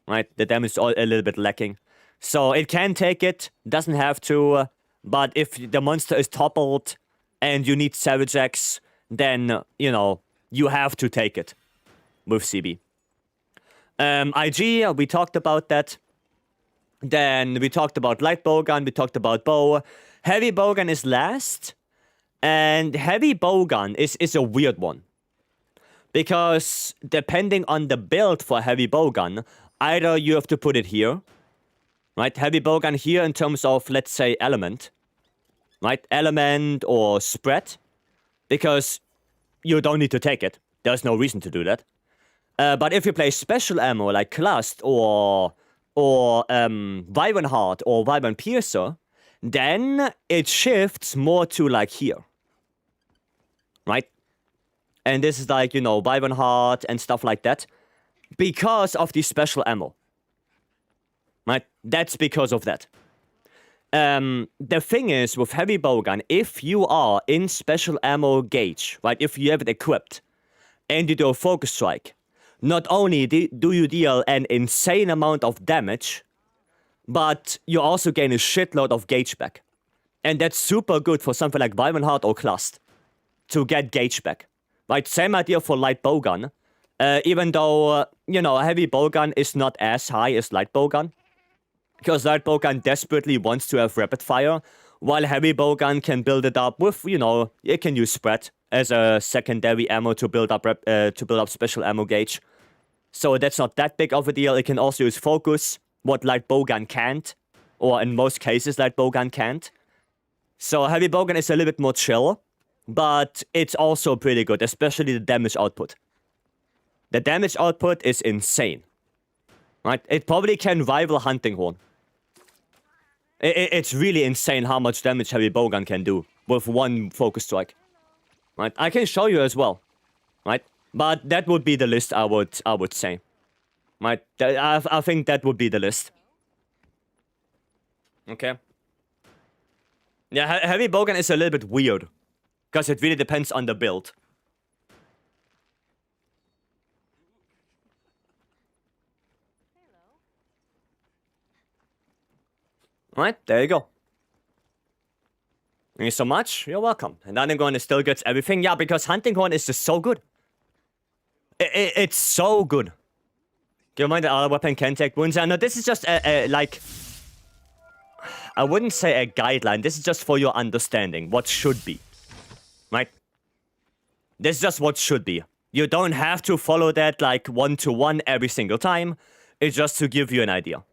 right? The damage is all a little bit lacking. So it can take it, doesn't have to, but if the monster is toppled and you need Savage X, then, you have to take it with CB. IG, we talked about that. Then we talked about Light Bowgun, we talked about Bow. Heavy Bowgun is last. And Heavy Bowgun is a weird one. Because depending on the build for Heavy Bowgun, either you have to put it here. Right? Heavy Bowgun here in terms of, let's say, element. Right? Element or spread. Because you don't need to take it. There's no reason to do that. But if you play special ammo like Clust or Vibrant Heart or Vibrant Piercer, then it shifts more to like here. Right? And this is like, Vibrant Heart and stuff like that. Because of the special ammo. Right? That's because of that. The thing is, with Heavy Bowgun, if you are in special ammo gauge, right? If you have it equipped, and you do a Focus Strike, not only do you deal an insane amount of damage, but you also gain a shitload of gauge back. And that's super good for something like Vibrant Heart or Clust, to get gauge back. Right, same idea for Light Bowgun. Even though, Heavy Bowgun is not as high as Light Bowgun. Because light bowgun desperately wants to have rapid fire, while heavy bowgun can build it up with, you know, it can use spread as a secondary ammo to build up special ammo gauge. So that's not that big of a deal. It can also use focus, what light bowgun can't, or in most cases light bowgun can't. So heavy bowgun is a little bit more chill, but it's also pretty good, especially the damage output. The damage output is insane. Right? It probably can rival hunting horn. It's really insane how much damage heavy bowgun can do with one focus strike. Right? I can show you as well. Right? But that would be the list, I would say. Right? I think that would be the list. Okay. Yeah, heavy bowgun is a little bit weird. Because it really depends on the build. Right, there you go. Thank you so much. You're welcome. And hunting horn still gets everything. Yeah, because hunting horn is just so good. It's so good. Keep in mind that other weapon can take wounds. I know this is just like... I wouldn't say a guideline. This is just for your understanding. What should be. Right? This is just what should be. You don't have to follow that like one-to-one every single time. It's just to give you an idea.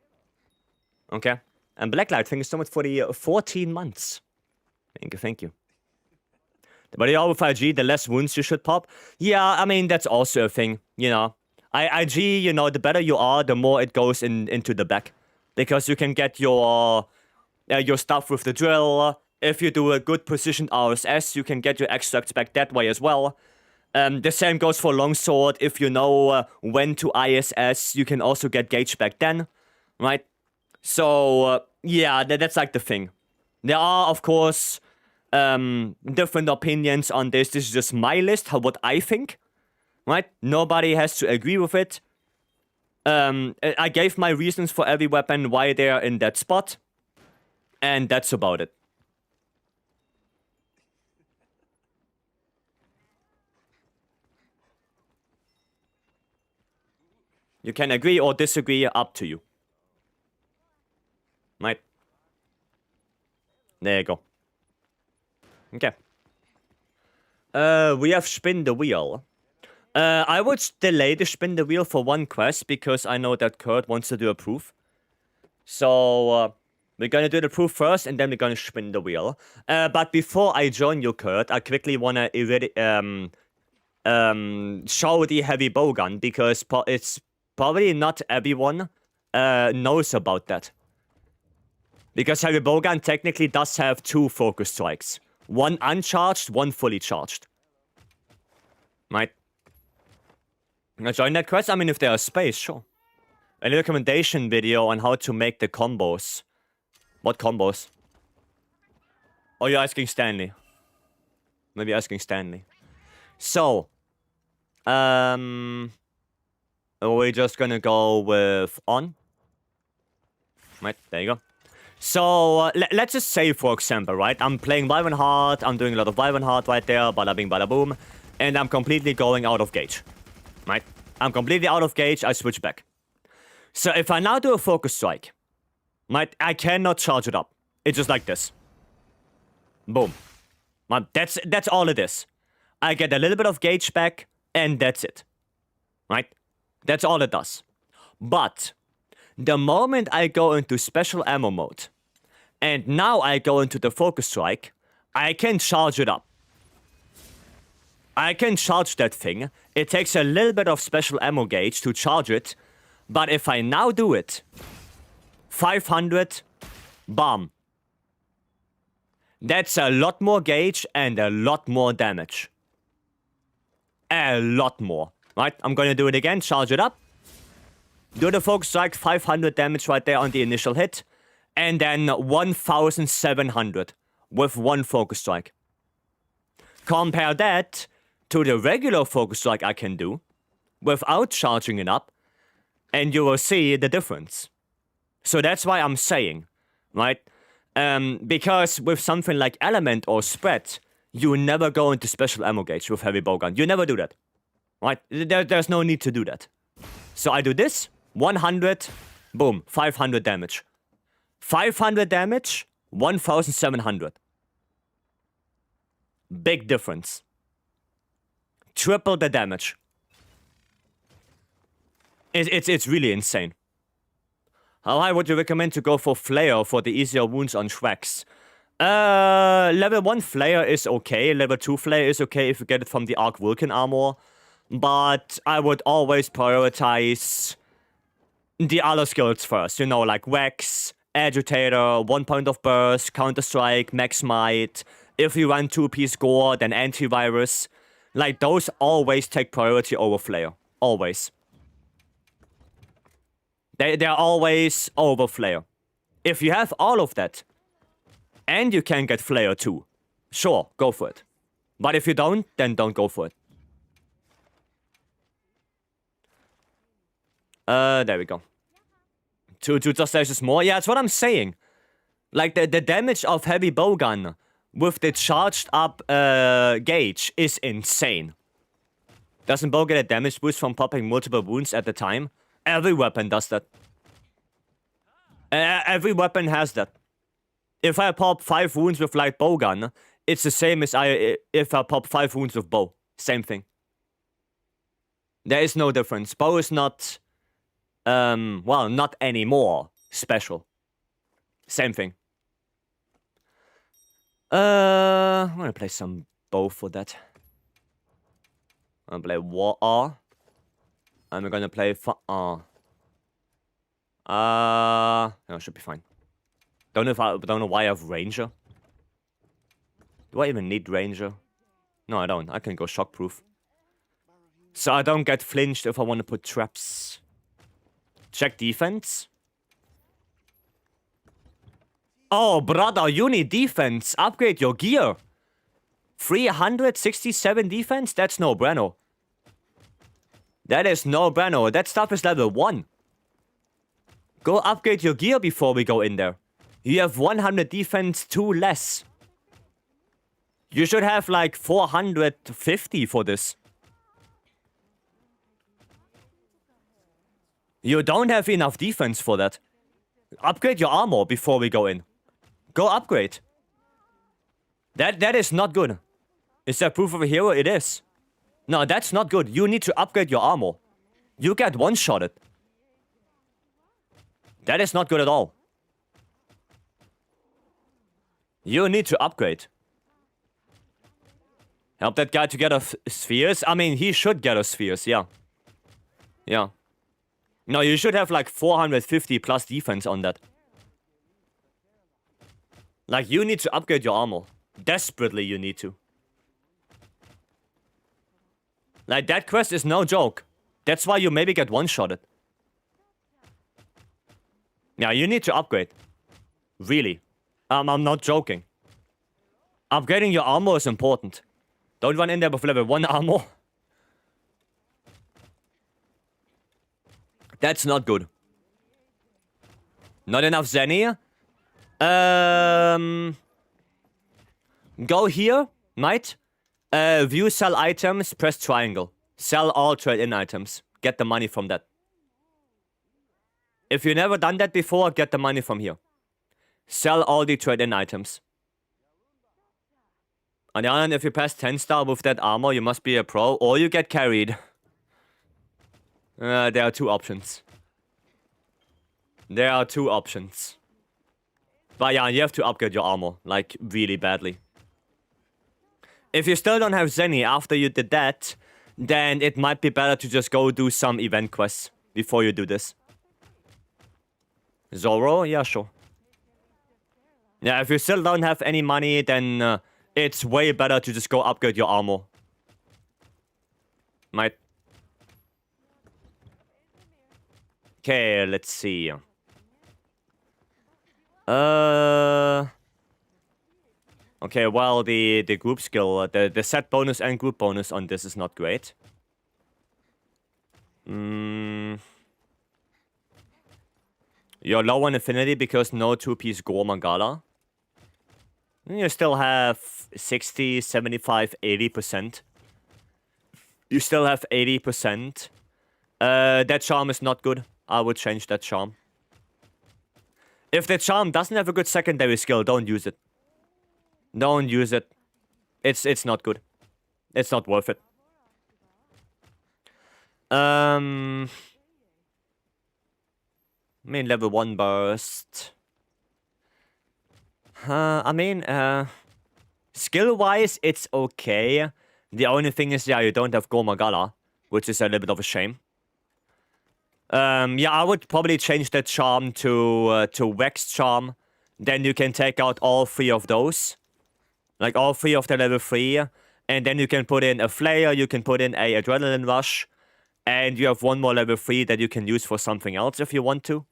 Okay? And Blacklight, thank you so much for the 14 months. Thank you. But the with IG, the less wounds you should pop. Yeah, I mean, that's also a thing, you know. IG, you know, the better you are, the more it goes into the back. Because you can get your stuff with the drill. If you do a good precision RSS, you can get your extracts back that way as well. The same goes for longsword. If you know when to ISS, you can also get gauge back then, right? So, yeah, that's like the thing. There are, of course, different opinions on this. This is just my list, what I think, right? Nobody has to agree with it. I gave my reasons for every weapon, why they're in that spot. And that's about it. You can agree or disagree, up to you. Right. There you go. Okay. We have spin the wheel. I would delay the spin the wheel for one quest because I know that Kurt wants to do a proof. So, we're gonna do the proof first and then we're gonna spin the wheel. But before I join you, Kurt, I quickly wanna show the heavy bowgun because it's probably not everyone knows about that. Because heavy bowgun technically does have two focus strikes. One uncharged, one fully charged. Right? Can I join that quest? I mean, if there's space, sure. Any recommendation video on how to make the combos. What combos? Oh, you're asking Stanley. Maybe asking Stanley. So, we're just gonna go with on. Right, there you go. So, let's just say, for example, right? I'm playing Wyvern Hard, I'm doing a lot of Wyvern Hard right there, bada bing, bada boom. And I'm completely going out of gauge. Right? I'm completely out of gauge, I switch back. So, if I now do a focus strike, right? I cannot charge it up. It's just like this. Boom. That's all it is. I get a little bit of gauge back, and that's it. Right? That's all it does. But the moment I go into special ammo mode, and now I go into the focus strike, I can charge it up. I can charge that thing. It takes a little bit of special ammo gauge to charge it, but if I now do it, 500, bomb. That's a lot more gauge and a lot more damage. A lot more. Right? I'm gonna do it again, charge it up. Do the focus strike, 500 damage right there on the initial hit. And then 1,700 with one focus strike. Compare that to the regular focus strike I can do without charging it up. And you will see the difference. So that's why I'm saying, right? Because with something like element or spread, you never go into special ammo gauge with heavy bowgun. You never do that. Right? There's no need to do that. So I do this. 100, boom, 500 damage. 500 damage, 1,700. Big difference. Triple the damage. It's really insane. How high would you recommend to go for Flare for the easier wounds on Shreks? Level 1 Flare is okay. Level 2 Flare is okay if you get it from the Arc Vulcan armor. But I would always prioritize the other skills first. You know, like Wax, Agitator, 1 point of burst, Counter-Strike, Max Might. If you run 2-piece Gore, then Antivirus. Like, those always take priority over Flare. Always. They're always over Flare. If you have all of that, and you can get Flare too, sure, go for it. But if you don't, then don't go for it. There we go. Two just slashes more. Yeah, that's what I'm saying. Like, the damage of Heavy Bowgun with the charged up gauge is insane. Doesn't Bow get a damage boost from popping multiple wounds at a time? Every weapon does that. Every weapon has that. If I pop 5 wounds with light bowgun, it's the same as if I pop 5 wounds with bow. Same thing. There is no difference. Bow is not, well, not anymore special. Same thing. I'm gonna play some bow for that. I'm gonna play War R. I'm gonna play for no, should be fine. Don't know why I have Ranger. Do I even need Ranger? No, I don't. I can go shockproof. So I don't get flinched if I want to put traps. Check defense. Oh, brother, you need defense. Upgrade your gear. 367 defense? That's no bueno. That is no bueno. That stuff is level 1. Go upgrade your gear before we go in there. You have 100 defense, 2 less. You should have like 450 for this. You don't have enough defense for that. Upgrade your armor before we go in. Go upgrade. That is not good. Is that proof of a hero? It is. No, that's not good. You need to upgrade your armor. You get one-shotted. That is not good at all. You need to upgrade. Help that guy to get us spheres? I mean, he should get us spheres, yeah. Yeah. No, you should have like 450 plus defense on that. Like, you need to upgrade your armor. Desperately, you need to. Like, that quest is no joke. That's why you maybe get one-shotted. Yeah, you need to upgrade. Really. I'm not joking. Upgrading your armor is important. Don't run in there with level 1 armor. That's not good. Not enough Zenny. Go here, mate. View sell items, press triangle. Sell all trade-in items. Get the money from that. If you've never done that before, get the money from here. Sell all the trade-in items. On the other hand, if you pass 10 star with that armor, you must be a pro, or you get carried. There are 2 options. There are 2 options. But yeah, you have to upgrade your armor, like, really badly. If you still don't have Zenny after you did that, then it might be better to just go do some event quests before you do this. Zoro? Yeah, sure. Yeah, if you still don't have any money, then it's way better to just go upgrade your armor. Might. Okay, let's see. Okay, well, the group skill, the set bonus and group bonus on this is not great. You're low on affinity because no 2-piece Gore Mangala. You still have 60, 75, 80%. You still have 80%. That charm is not good. I would change that charm. If the charm doesn't have a good secondary skill, don't use it. Don't use it. It's not good. It's not worth it. I mean, level 1 burst. I mean, skill-wise, it's okay. The only thing is, yeah, you don't have Gormagala, which is a little bit of a shame. Yeah, I would probably change that charm to Vex charm. Then you can take out all 3 of those. Like, all 3 of the level 3. And then you can put in a Flare, you can put in a Adrenaline Rush. And you have 1 more level 3 that you can use for something else if you want to.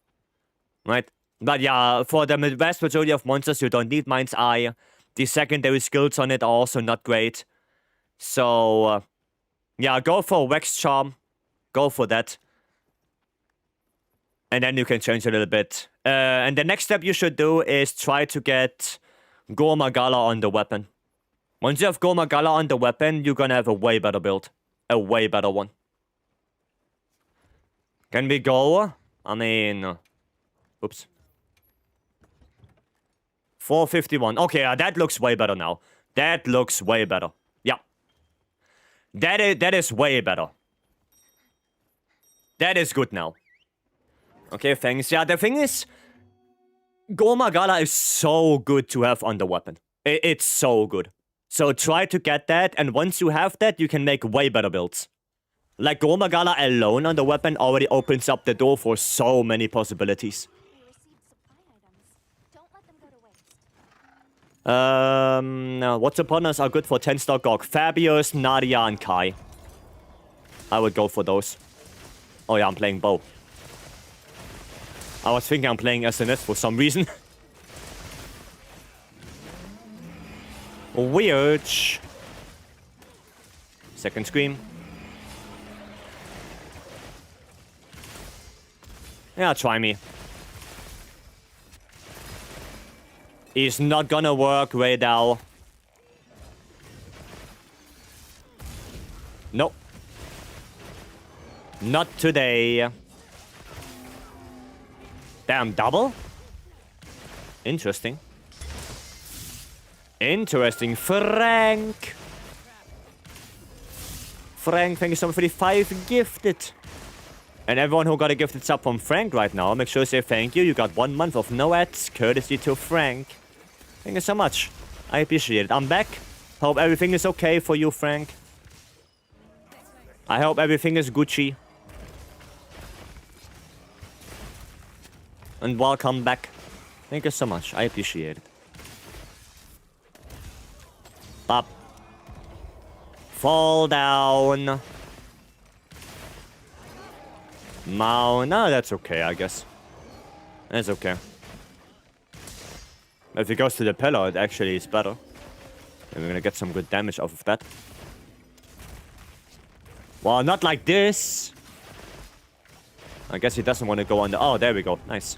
Right? But yeah, for the vast majority of monsters, you don't need Mind's Eye. The secondary skills on it are also not great. So, yeah, go for Vex Charm. Go for that. And then you can change a little bit. And the next step you should do is try to get Gormagala on the weapon. Once you have Gormagala on the weapon, you're gonna have a way better build. A way better one. Can we go? I mean... Oops. 451. Okay, that looks way better now. That looks way better. Yeah. That is way better. That is good now. Okay, thanks. Yeah, the thing is... Gormagala is so good to have on the weapon. It's so good. So try to get that, and once you have that, you can make way better builds. Like, Gormagala alone on the weapon already opens up the door for so many possibilities. What's upon us are good for 10-star Gog? Fabius, Nadia, and Kai. I would go for those. Oh yeah, I'm playing bow. I was thinking I'm playing SNS for some reason. Weird. Second scream. Yeah, try me. It's not gonna work right now. Nope. Not today. Damn, double? Interesting. Interesting. Frank! Frank, thank you so much for the 5 gifted. And everyone who got a gifted sub from Frank right now, make sure to say thank you. You got 1 month of no ads, courtesy to Frank. Thank you so much. I appreciate it. I'm back. Hope everything is okay for you, Frank. I hope everything is Gucci. And welcome back. Thank you so much. I appreciate it. Pop. Fall down. No, that's okay, I guess. That's okay. If it goes to the pillar, it actually is better. And we're gonna get some good damage off of that. Well, not like this. I guess he doesn't want to go on the... Oh, there we go. Nice.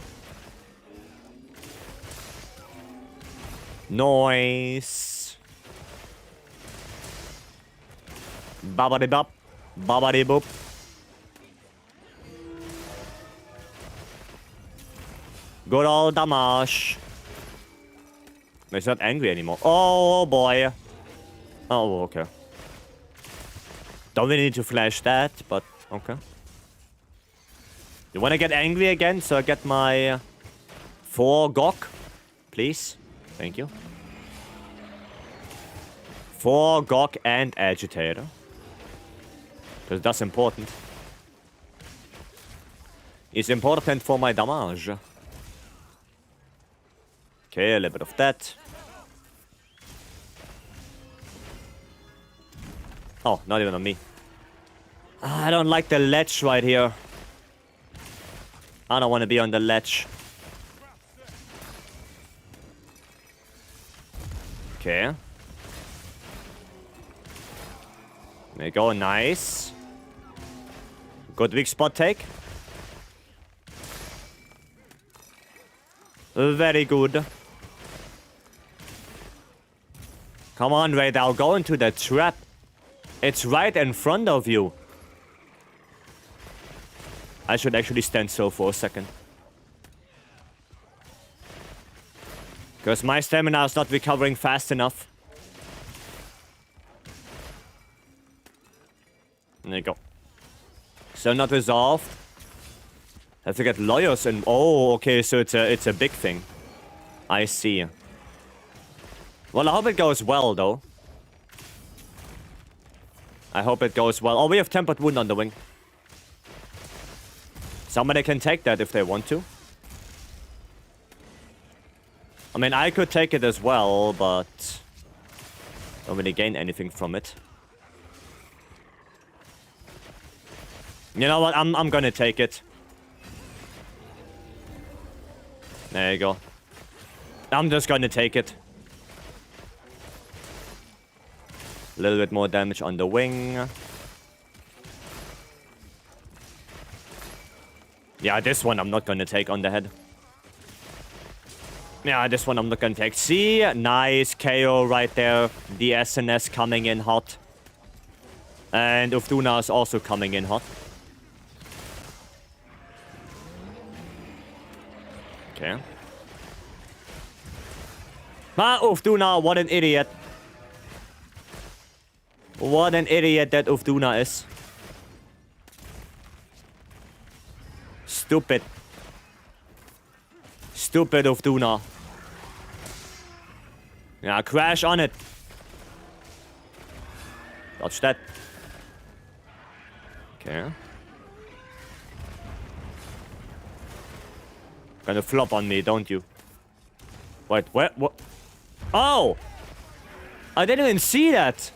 Nice. Babadi-bop. Babadi-boop. Good old damage. He's not angry anymore. Oh, boy. Oh, okay. Don't really need to flash that, but okay. You want to get angry again, so I get my 4 Gok? Please? Thank you. 4 Gok and Agitator. Because that's important. It's important for my damage. Okay, a little bit of that. Oh, not even on me. I don't like the ledge right here. I don't want to be on the ledge. Okay. There you go, nice. Good weak spot take. Very good. Come on, Radar, go into the trap. It's right in front of you. I should actually stand still for a second. Because my stamina is not recovering fast enough. There you go. Still not resolved. Have to get lawyers and... Oh, okay, so it's a big thing. I see. Well, I hope it goes well, though. I hope it goes well. Oh, we have Tempered Wound on the wing. Somebody can take that if they want to. I mean, I could take it as well, but... don't really gain anything from it. You know what? I'm gonna take it. There you go. I'm just gonna take it. A little bit more damage on the wing. Yeah, this one I'm not gonna take on the head. Yeah, this one I'm not gonna take. See? Nice KO right there. The SNS coming in hot. And Ufduna is also coming in hot. Okay. Ah, Ufduna, what an idiot. What an idiot that Ufduna is. Stupid. Stupid Ufduna. Yeah, crash on it. Dodge that. Okay. Gonna flop on me, don't you? Wait, what? Oh! I didn't even see that!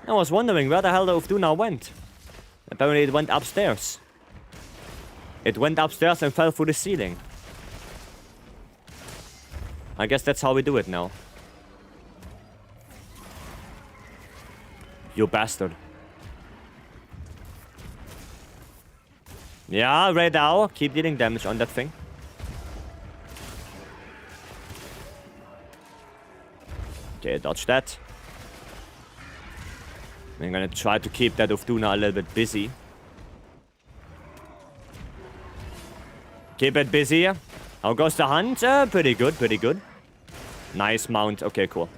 I was wondering where the hell the Ufduna went. Apparently it went upstairs. It went upstairs and fell through the ceiling. I guess that's how we do it now. You bastard. Yeah, Radar, keep dealing damage on that thing. Okay, dodge that. I'm gonna try to keep that Ufduna a little bit busy. Keep it busy. How goes the hunt? Pretty good, pretty good. Nice mount. Okay, cool.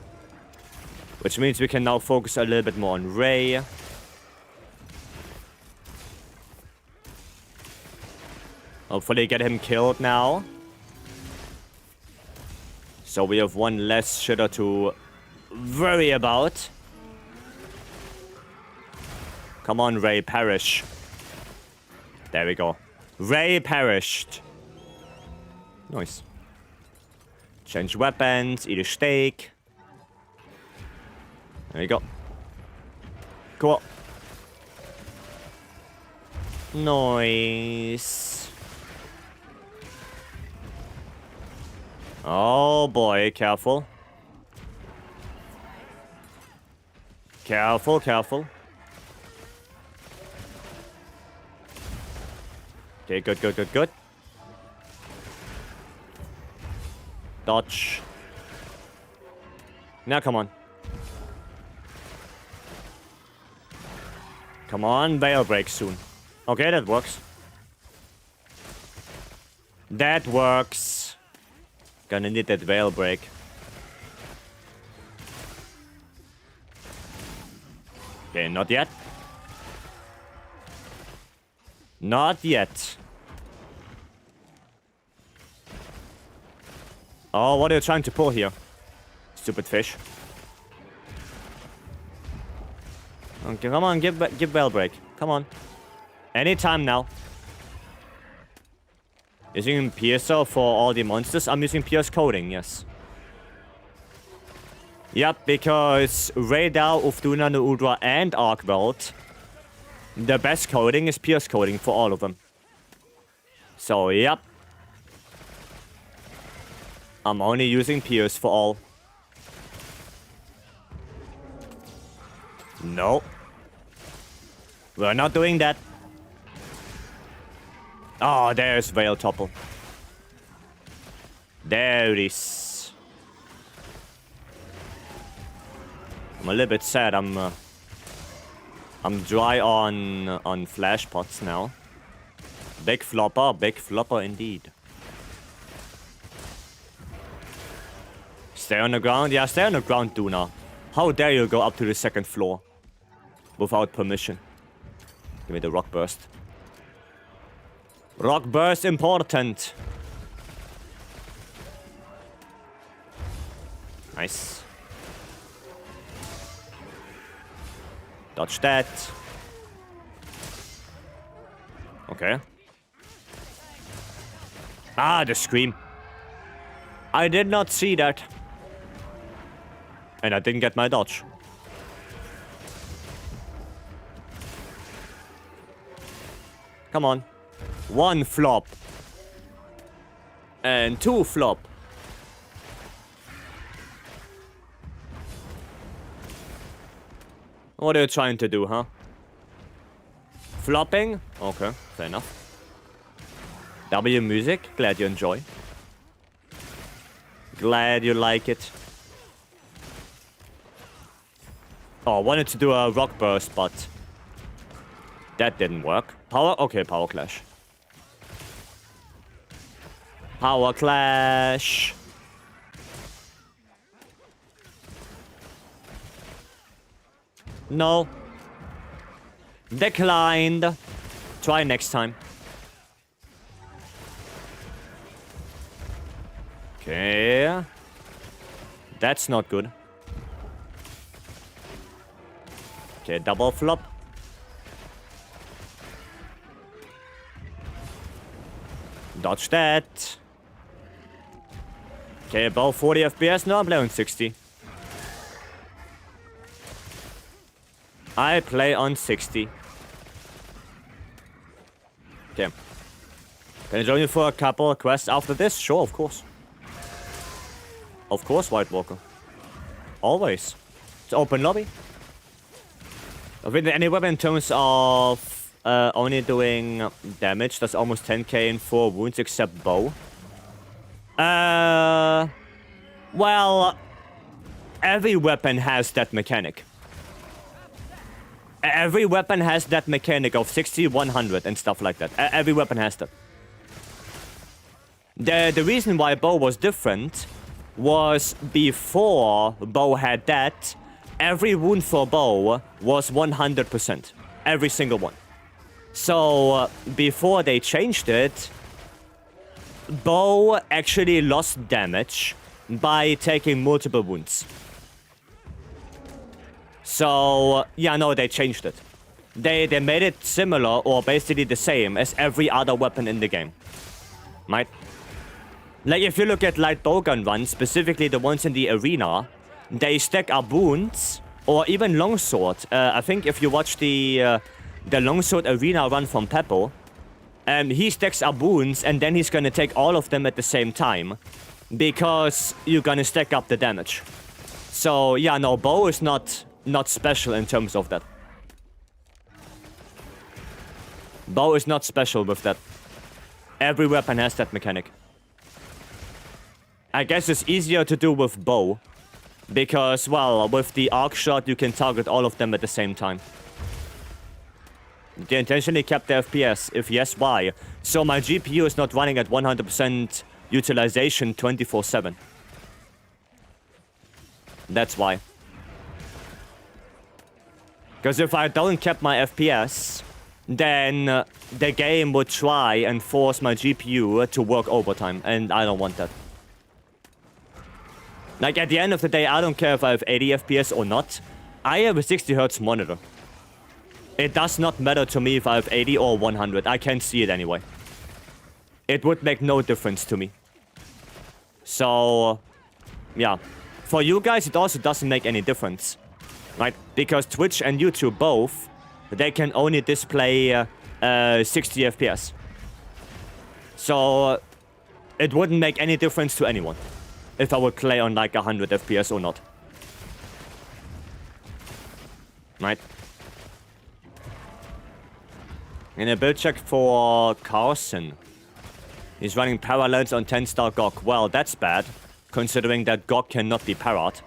Which means we can now focus a little bit more on Ray. Hopefully get him killed now. So we have one less shitter to worry about. Come on, Ray, perish. There we go. Ray perished. Nice. Change weapons, eat a steak. There you go. Cool. Nice. Oh boy, careful. Careful, careful. Okay, good, good, good, good. Dodge. Now, come on. Come on, veil break soon. Okay, that works. That works. Gonna need that veil break. Okay, not yet. Not yet. Oh, what are you trying to pull here? Stupid fish. Okay, come on, give veil break. Come on. Anytime now. Using Piercer for all the monsters? I'm using Pierce Coding, yes. Yep, because Radar, Ufduna, Nuudra, and Arkwelt, the best coding is Pierce Coding for all of them. So, yep. I'm only using Pierce for all. No. We're not doing that. Oh, there's Veil Topple. There it is. I'm a little bit sad. I'm dry on flash pots now. Big flopper indeed. Stay on the ground? Yeah, stay on the ground, Duna. How dare you go up to the second floor without permission? Give me the rock burst. Rock burst important. Nice. Dodge that. Okay. Ah, the scream. I did not see that. And I didn't get my dodge. Come on. 1 flop. And 2 flop. What are you trying to do, huh? Flopping? Okay, fair enough. W music, glad you enjoy. Glad you like it. Oh, I wanted to do a rock burst, but that didn't work. Power? Okay, power clash. Power clash. No. Declined. Try next time. Okay. That's not good. Okay, double flop. Dodge that. Okay, about 40 FPS. No, I'm playing 60. I play on 60. Okay. Can I join you for a couple of quests after this? Sure, of course. Of course, White Walker. Always. It's open lobby. With any weapon in terms of only doing damage, that's almost 10k in 4 wounds except bow. Well, every weapon has that mechanic. Every weapon has that mechanic of 60, 100 and stuff like that. Every weapon has that. The reason why bow was different was before bow had that, every wound for bow was 100%. Every single one. So, before they changed it, bow actually lost damage by taking multiple wounds. So, yeah, no, they changed it. They made it similar or basically the same as every other weapon in the game. Right? Like, if you look at light bowgun runs, specifically the ones in the arena, they stack up wounds, or even longsword. I think if you watch the longsword arena run from Peppo, he stacks up wounds, and then he's gonna take all of them at the same time, because you're gonna stack up the damage. So, yeah, no, bow is not special in terms of that. Bow is not special with that. Every weapon has that mechanic. I guess it's easier to do with bow. Because, well, with the arc shot, you can target all of them at the same time. They intentionally kept the FPS. If yes, why? So my GPU is not running at 100% utilization 24/7. That's why. Because if I don't keep my FPS, then the game would try and force my GPU to work overtime, and I don't want that. Like, at the end of the day, I don't care if I have 80 FPS or not. I have a 60 Hz monitor. It does not matter to me if I have 80 or 100. I can't see it anyway. It would make no difference to me. So, yeah. For you guys, it also doesn't make any difference. Right? Because Twitch and YouTube both, they can only display 60 FPS. So, it wouldn't make any difference to anyone if I would play on like 100 FPS or not. Right? In a build check for Carson. He's running parallels on 10-star GOG. Well, that's bad, considering that GOG cannot be parried.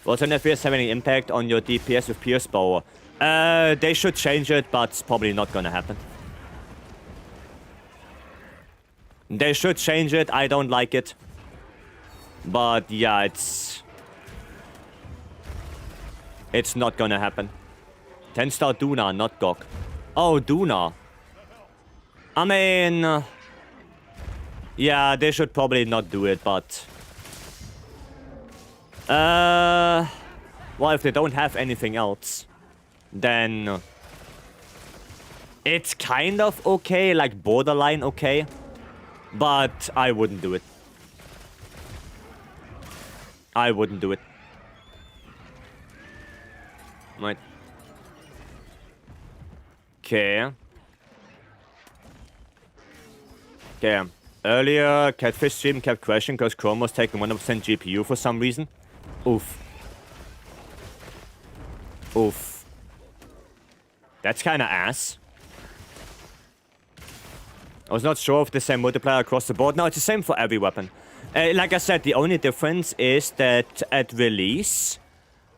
Will 10 FPS have any impact on your DPS with Pierce Bow? They should change it, but it's probably not gonna happen. They should change it, I don't like it. But yeah, it's not gonna happen. 10-star Duna, not Gok. Oh, Duna. I mean, yeah, they should probably not do it, but well, if they don't have anything else, then it's kind of okay, like borderline okay, but I wouldn't do it. I wouldn't do it. Right. Okay. Okay. Earlier, Catfish stream kept crashing because Chrome was taking 100% GPU for some reason. Oof. Oof. That's kinda ass. I was not sure if the same multiplier across the board. No, it's the same for every weapon. Like I said, the only difference is that at release,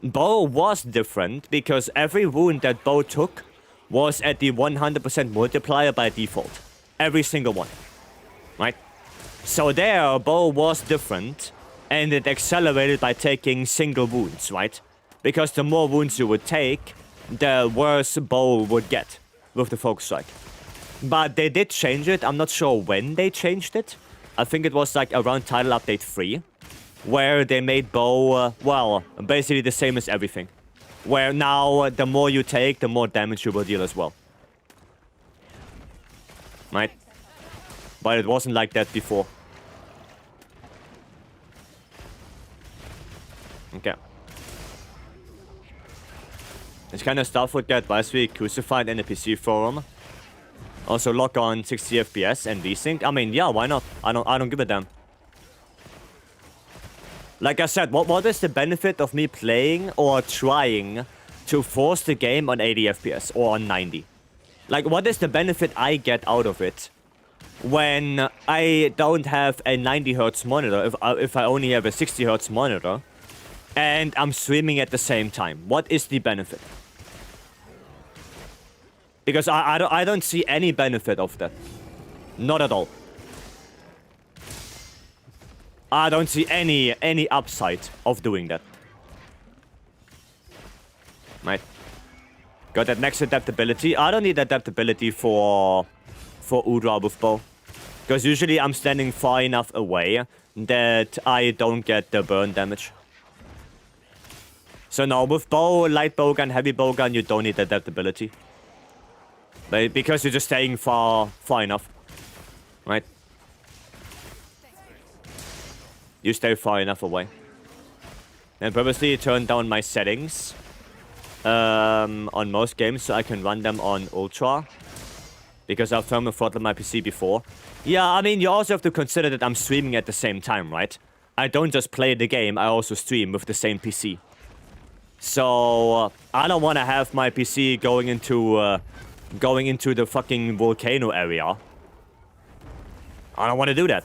Bow was different because every wound that Bow took was at the 100% multiplier by default. Every single one. Right? So there, Bow was different, and it accelerated by taking single wounds, right? Because the more wounds you would take, the worse Bow would get with the Focus Strike. But they did change it. I'm not sure when they changed it. I think it was like around Title Update 3, where they made Bow, well, basically the same as everything. Where now, the more you take, the more damage you will deal as well. Right? But it wasn't like that before. Okay. This kind of stuff would get Vycery crucified in the PC forum. Also lock on 60 FPS and VSync. I mean, yeah, why not? I don't give a damn. Like I said, what is the benefit of me playing or trying to force the game on 80 FPS or on 90? Like, what is the benefit I get out of it when I don't have a 90 Hz monitor, if I only have a 60 Hz monitor, and I'm streaming at the same time? What is the benefit? Because I don't see any benefit of that. Not at all. I don't see any upside of doing that. Right. Got that next adaptability. I don't need adaptability for Udra with Bow. Because usually I'm standing far enough away that I don't get the burn damage. So no, with Bow, light bowgun, heavy bowgun, you don't need adaptability. Because you're just staying far enough. Right? You stay far enough away. And purposely turn down my settings on most games so I can run them on Ultra. Because I've thermal throttled my PC before. Yeah, I mean, you also have to consider that I'm streaming at the same time, right? I don't just play the game, I also stream with the same PC. So, I don't want to have my PC going into the fucking volcano area. I don't want to do that.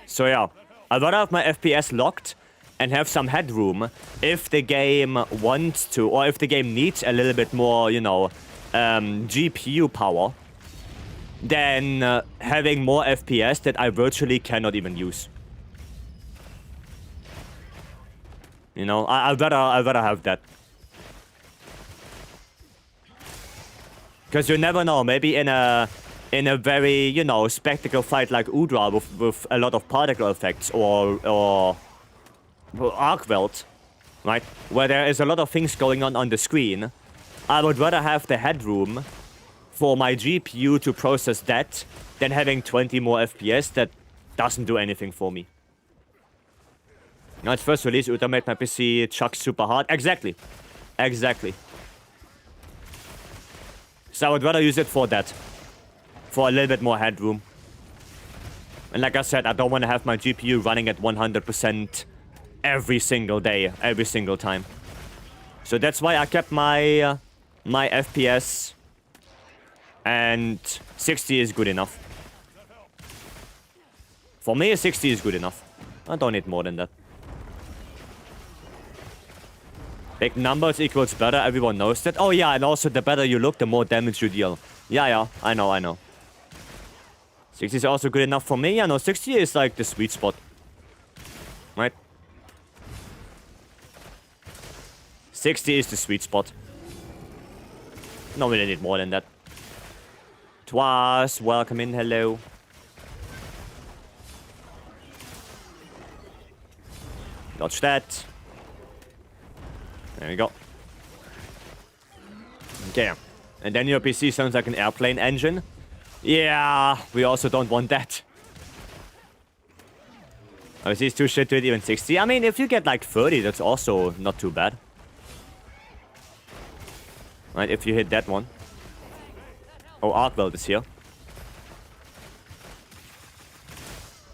So yeah, I'd rather have my FPS locked and have some headroom if the game wants to, or if the game needs a little bit more, you know, GPU power, than having more FPS that I virtually cannot even use. You know, I'd rather have that. Because you never know, maybe in a very, you know, spectacle fight like Udra with a lot of particle effects or arc weld, right? Where there is a lot of things going on the screen, I would rather have the headroom for my GPU to process that than having 20 more FPS that doesn't do anything for me. Now, its first release, Udra made my PC chuck super hard. Exactly. Exactly. So I would rather use it for that. For a little bit more headroom. And like I said, I don't want to have my GPU running at 100% every single day, every single time. So that's why I kept my my FPS, and 60 is good enough. For me, 60 is good enough. I don't need more than that. Big numbers equals better, everyone knows that. Oh yeah, and also the better you look, the more damage you deal. Yeah, I know. 60 is also good enough for me. Yeah, no, 60 is like the sweet spot. Right? 60 is the sweet spot. No, we need more than that. Twas, welcome in, hello. Dodge that. There we go. Okay. And then your PC sounds like an airplane engine. Yeah, we also don't want that. Obviously, it's too shit to hit even 60. I mean, if you get like 30, that's also not too bad. Right, if you hit that one. Oh, MHWilds is here.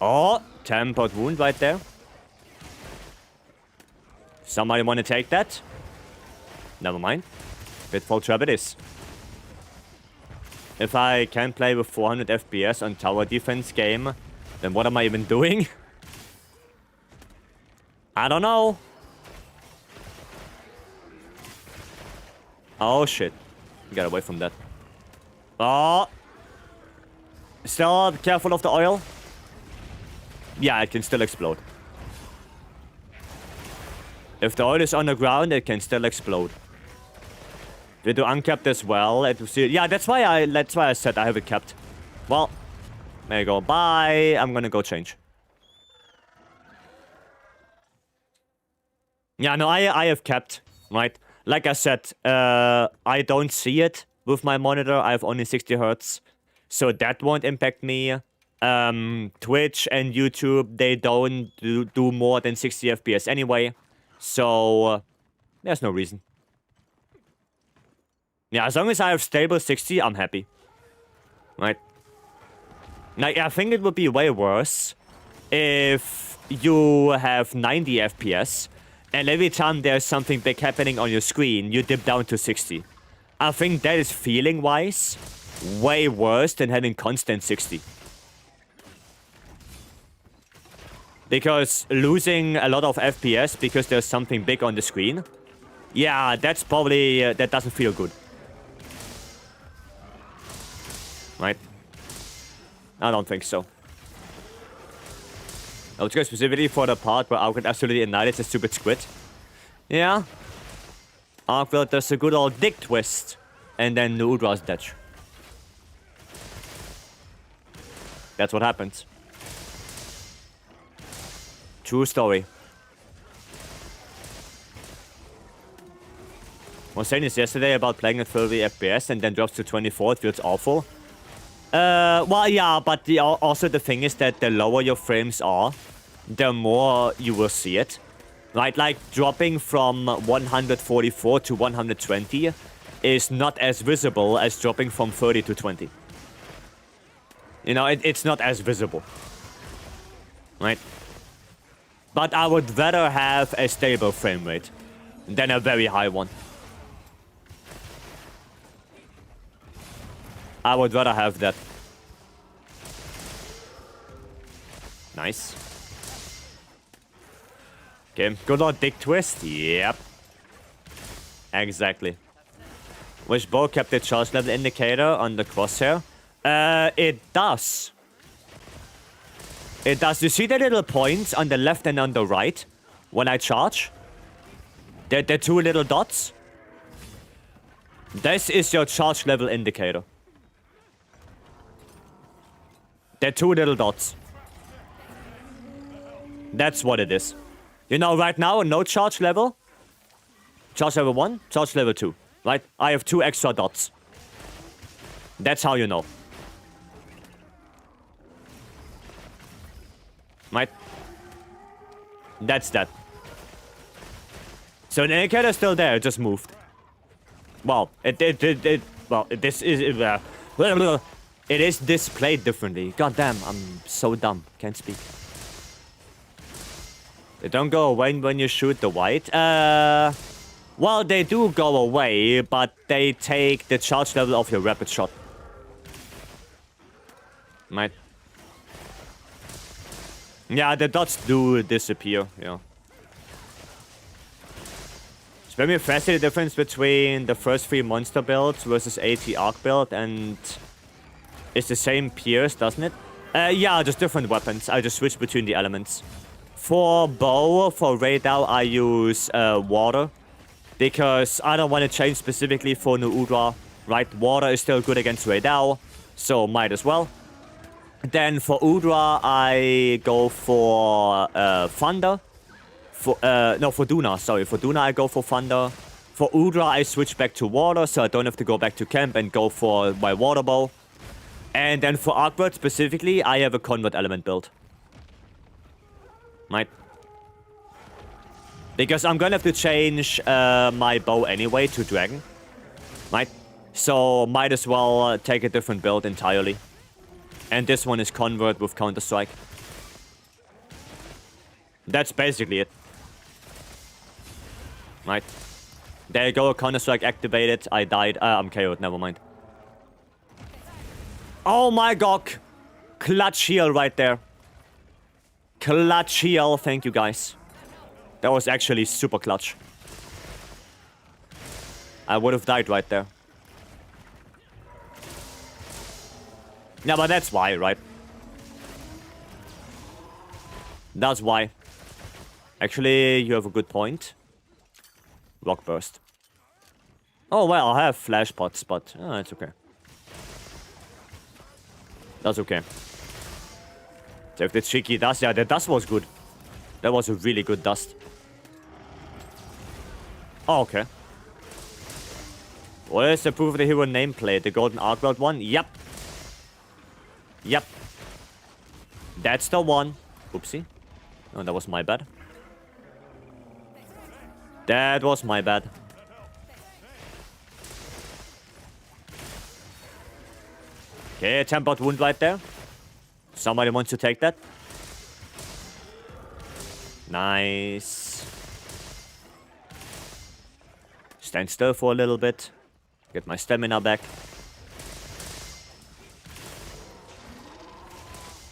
Oh, tempered wound right there. Somebody want to take that? Never mind. Pitfall trap it is. If I can play with 400 FPS on tower defense game, then what am I even doing? I don't know. Oh shit. Get away from that. Oh. Still careful of the oil. Yeah, it can still explode. If the oil is on the ground, it can still explode. We do uncapped as well. Yeah, that's why I said I have it capped. Well, there you go. Bye. I'm gonna go change. Yeah, no, I have capped, right? Like I said, I don't see it with my monitor. I have only 60 Hertz, so that won't impact me. Twitch and YouTube, they don't do more than 60 FPS anyway, so there's no reason. Yeah, as long as I have stable 60, I'm happy. Right? Like, I think it would be way worse if you have 90 FPS and every time there's something big happening on your screen, you dip down to 60. I think that is feeling-wise way worse than having constant 60. Because losing a lot of FPS because there's something big on the screen, yeah, that's probably, that doesn't feel good. Right? I don't think so. I would go specifically for the part where MHWilds absolutely annihilates a stupid squid. Yeah. MHWilds does a good old dick twist. And then the Udra's dead. That's what happens. True story. I was saying this yesterday about playing at 30 FPS and then drops to 24. It feels awful. Well, yeah, but also the thing is that the lower your frames are, the more you will see it. Right? Like, dropping from 144 to 120 is not as visible as dropping from 30 to 20. You know, it's not as visible. Right? But I would rather have a stable frame rate than a very high one. I would rather have that. Nice. Okay, good old dick twist. Yep. Exactly. Which bow kept the charge level indicator on the crosshair? It does. It does. You see the little points on the left and on the right when I charge? The two little dots? This is your charge level indicator. The two little dots. That's what it is. You know, right now, no charge level. Charge level 1, charge level 2. Right? I have 2 extra dots. That's how you know. Right? That's that. So the indicator is still there, it just moved. Well, this is... it is displayed differently. God damn, I'm so dumb. Can't speak. They don't go away when you shoot the white. Well, they do go away, but they take the charge level of your rapid shot. Right? Yeah, the dots do disappear, yeah. It's very fascinating the difference between the first 3 monster builds versus AT arc build, and it's the same pierce, doesn't it? Yeah, just different weapons. I just switch between the elements. For bow, for radar, I use water. Because I don't want to change specifically for new Udra. Right, water is still good against radar. So might as well. Then for Udra, I go for Thunder. For Duna, sorry. For Duna, I go for Thunder. For Udra, I switch back to water, so I don't have to go back to camp and go for my water bow. And then for Arcbird specifically, I have a convert element build. Right. Because I'm gonna have to change my bow anyway to Dragon. Right? So might as well take a different build entirely. And this one is convert with Counter-Strike. That's basically it. Right. There you go, Counter-Strike activated. I died. I'm KO'd, never mind. Oh my god. Clutch heal right there. Clutch heal, thank you guys. That was actually super clutch. I would have died right there. Yeah, but that's why, right? That's why. Actually, you have a good point. Rock burst. Oh, well, I have flash pots, but it's okay. That's okay. So if the cheeky dust, yeah, the dust was good. That was a really good dust. Oh, okay. What is the proof of the hero nameplate? The golden Arcbird one? Yep. Yep. That's the one. Oopsie. Oh, that was my bad. That was my bad. Okay, tempered wound right there. Somebody wants to take that. Nice. Stand still for a little bit. Get my stamina back.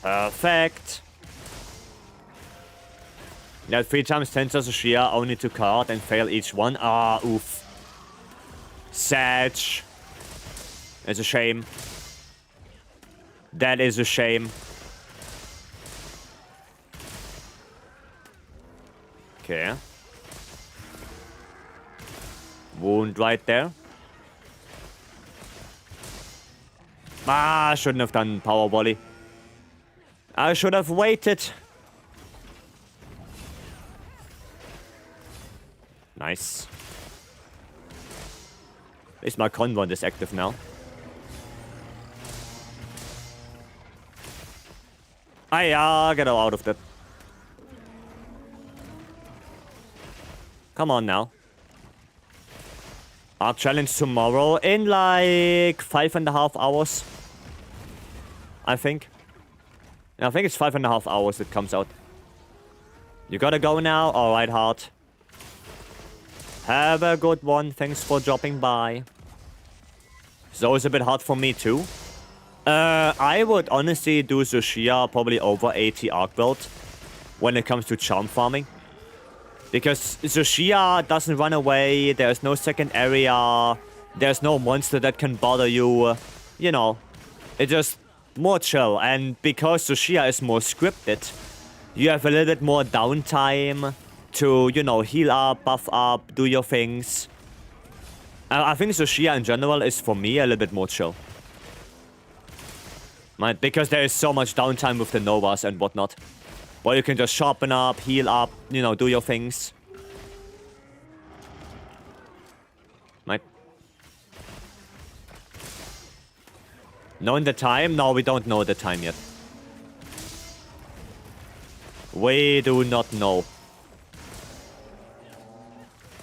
Perfect. Yeah, 3 times 10 as a Shia, only to card and fail each one. Ah, oof. Sad. It's a shame. That is a shame. Okay. Wound right there. Ah, I shouldn't have done power volley. I should have waited. Nice. At least my convent is active now. Get out of that. Come on now. Arc challenge tomorrow in like 5.5 hours. I think. I think it's 5.5 hours it comes out. You gotta go now? Alright, Heart. Have a good one. Thanks for dropping by. So it's a bit hard for me too. I would honestly do Zushia probably over 80 arc build when it comes to charm farming. Because Zushia doesn't run away, there's no second area, there's no monster that can bother you. You know, it's just more chill. And because Zushia is more scripted, you have a little bit more downtime to, you know, heal up, buff up, do your things. I think Zushia in general is, for me, a little bit more chill. Right? Because there is so much downtime with the Novas and whatnot. Where you can just sharpen up, heal up, you know, do your things. Right? Knowing the time? No, we don't know the time yet. We do not know.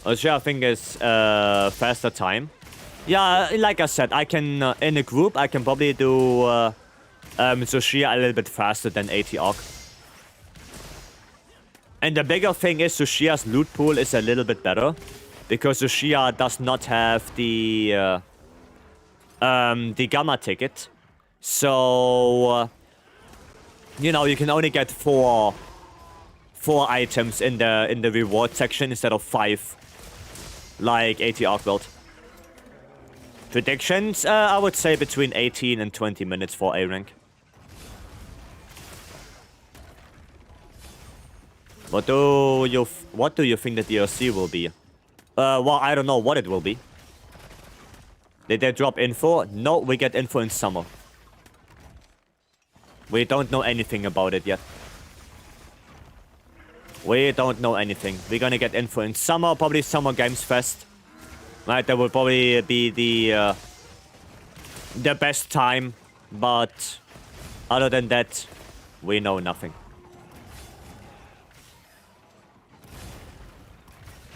Actually, I think it's faster time. Yeah, like I said, I can, in a group, I can probably do Zushia a little bit faster than 80 arc. And the bigger thing is Zushia's loot pool is a little bit better. Because Zushia does not have the Gamma ticket. So, you know, you can only get four items in the reward section instead of 5. Like 80 arc build. Predictions, I would say between 18 and 20 minutes for A rank. What do you think the DLC will be? Well, I don't know what it will be. Did they drop info? No, we get info in summer. We don't know anything about it yet. We don't know anything. We're gonna get info in summer, probably Summer Games Fest. Right, that will probably be the best time. But other than that, we know nothing.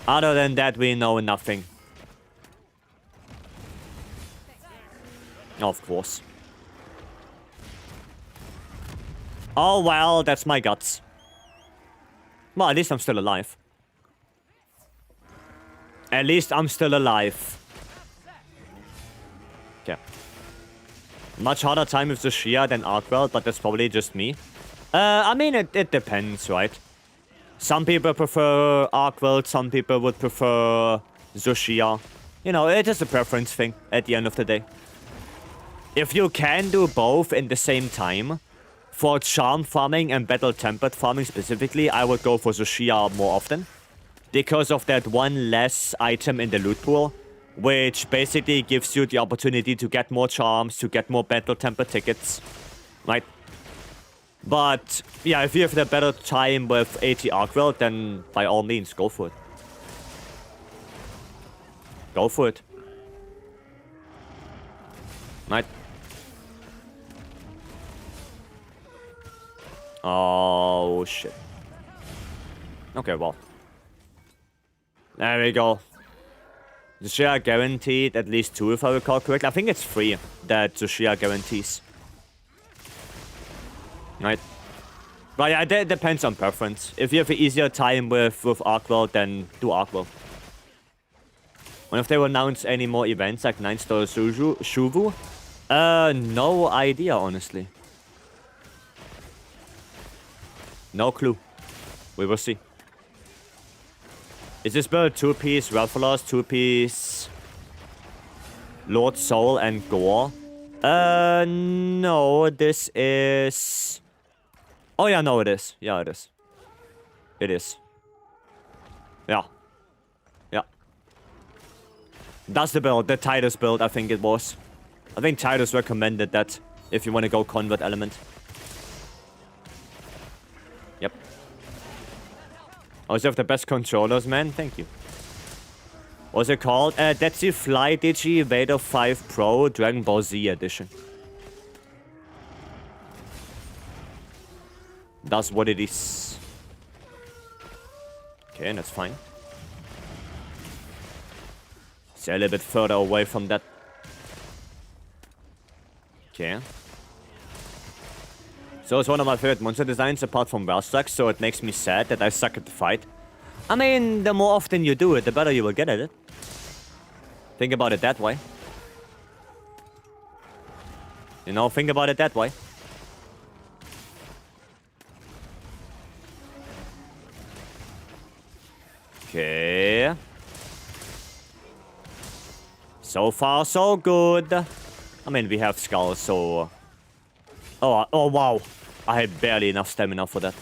Other than that, we know nothing. Of course. Oh, well, that's my guts. Well, at least I'm still alive. At least I'm still alive. Okay. Much harder time with Zushia than Arkwell, but that's probably just me. I mean, it depends, right? Some people prefer Arkwell, some people would prefer Zushia. You know, it is a preference thing at the end of the day. If you can do both in the same time, for charm farming and battle tempered farming specifically, I would go for Zushia more often. Because of that one less item in the loot pool, which basically gives you the opportunity to get more charms, to get more battle tempered tickets. Right? But, yeah, if you have the better time with AT Arkwell, then by all means, go for it. Go for it. Right? Oh, shit. Okay, well. There we go. Zushia guaranteed at least 2 if I recall correctly. I think it's 3 that Zushia guarantees. Right? But yeah, it depends on preference. If you have an easier time with Arkwell, then do Arkwell. And if they will announce any more events like 9-star Shuvu? No idea, honestly. No clue. We will see. Is this build 2-piece Ralphalos, 2-piece Lord Soul and Gore? No, this is... Oh yeah, no, it is. Yeah, it is. It is. Yeah. Yeah. That's the build, the Titus build, I think it was. I think Titus recommended that if you want to go convert element. Yep. Oh, you have the best controllers, man. Thank you. What's it called? That's the Fly Digi Vader 5 Pro Dragon Ball Z edition. That's what it is. Okay, that's fine. Stay a little bit further away from that. Okay. So it's one of my favorite monster designs apart from Wellstruck, so it makes me sad that I suck at the fight. I mean, the more often you do it, the better you will get at it. Think about it that way. You know, think about it that way. Okay. So far, so good. I mean, we have skulls, so... Oh, wow. I had barely enough stamina for that.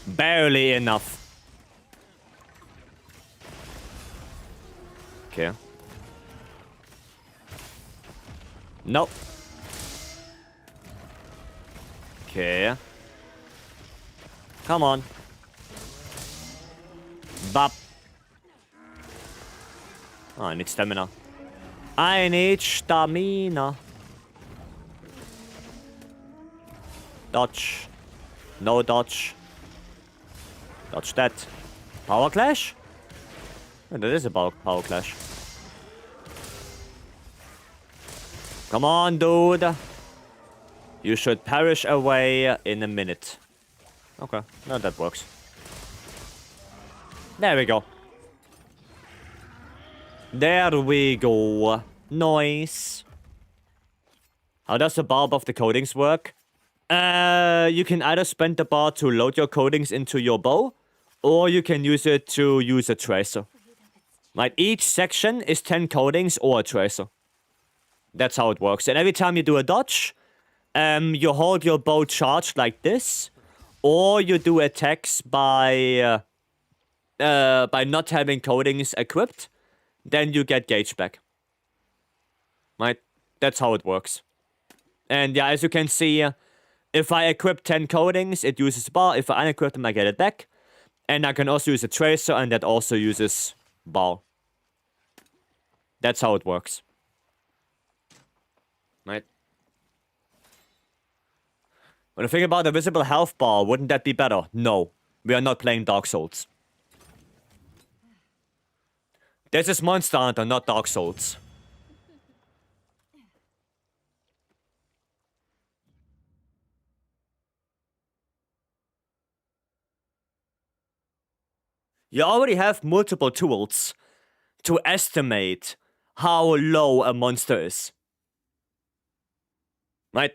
Barely enough. Okay. Nope. Okay. Come on. Bop. Oh, I need stamina. I need stamina. Dodge. No dodge. Dodge that. Power Clash? Oh, that is a power Clash. Come on, dude. You should perish away in a minute. Okay, no, that works. There we go. There we go. Nice. How does the bar above the coatings work? You can either spend the bar to load your coatings into your bow, or you can use it to use a tracer. Right, each section is 10 coatings or a tracer. That's how it works. And every time you do a dodge, you hold your bow charged like this, or you do attacks by not having coatings equipped, then you get gauge back. Right? That's how it works. And yeah, as you can see, if I equip 10 coatings, it uses bar. If I unequip them, I get it back. And I can also use a tracer, and that also uses bar. That's how it works. Right? When you think about a visible health bar, wouldn't that be better? No. We are not playing Dark Souls. This is Monster Hunter, not Dark Souls. You already have multiple tools to estimate how low a monster is. Right?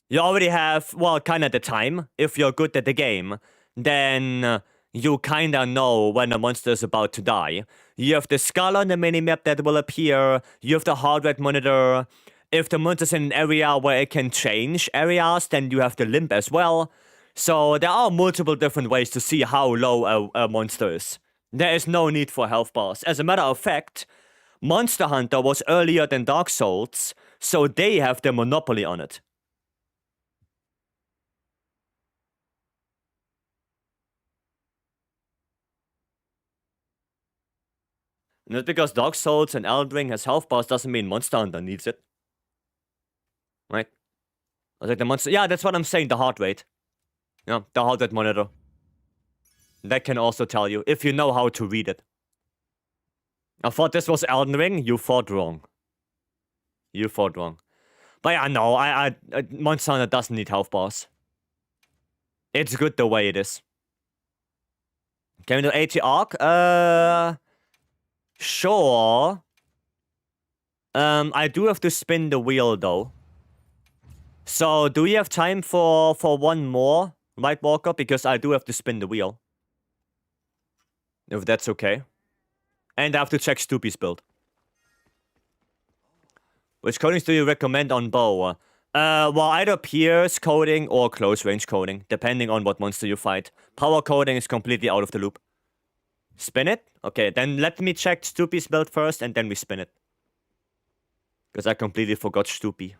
You already have, well, kinda the time. If you're good at the game, then you kinda know when a monster is about to die. You have the skull on the minimap that will appear. You have the heart rate monitor. If the monster's in an area where it can change areas, then you have the limp as well. So there are multiple different ways to see how low a monster is. There is no need for health bars. As a matter of fact, Monster Hunter was earlier than Dark Souls, so they have the monopoly on it. And just because Dark Souls and Elden Ring has health bars doesn't mean Monster Hunter needs it. Right? I was like the monster. Yeah, that's what I'm saying, the heart rate. Yeah, the heart rate monitor. That can also tell you, if you know how to read it. I thought this was Elden Ring, you thought wrong. You thought wrong. But yeah, no, Monster Hunter doesn't need health bars. It's good the way it is. Can we do 80 arc? Sure. I do have to spin the wheel though. So, do we have time for one more, White Walker? Because I do have to spin the wheel. If that's okay. And I have to check Stoopy's build. Which coatings do you recommend on bow? Well, either pierce coating or close range coating, depending on what monster you fight. Power coating is completely out of the loop. Spin it? Okay, then let me check Stoopy's build first, and then we spin it. Because I completely forgot Stoopy.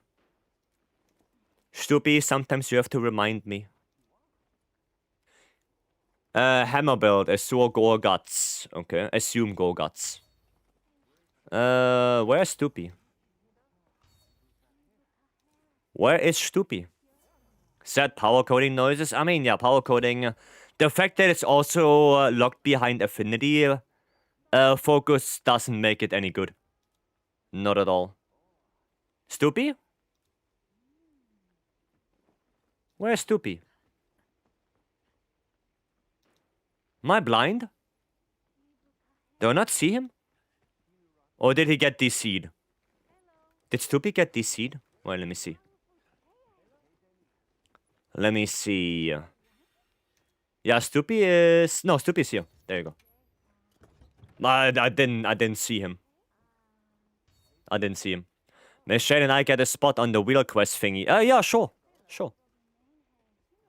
Stoopy, sometimes you have to remind me. Hammer build, Assure Gore Guts. Okay, assume Gore Guts. Where's Stoopy? Where is Stoopy? Set power coding noises? I mean, yeah, power coding. The fact that it's also locked behind affinity focus doesn't make it any good. Not at all. Stoopy? Where's Stoopy? Am I blind? Do I not see him? Or did he get DC'd? Did Stoopy get DC'd? Well, let me see. Let me see. Yeah, Stoopy is... No, Stoopy's here. There you go. I didn't see him. I didn't see him. May Shane and I get a spot on the wheel quest thingy? Yeah, sure. Sure.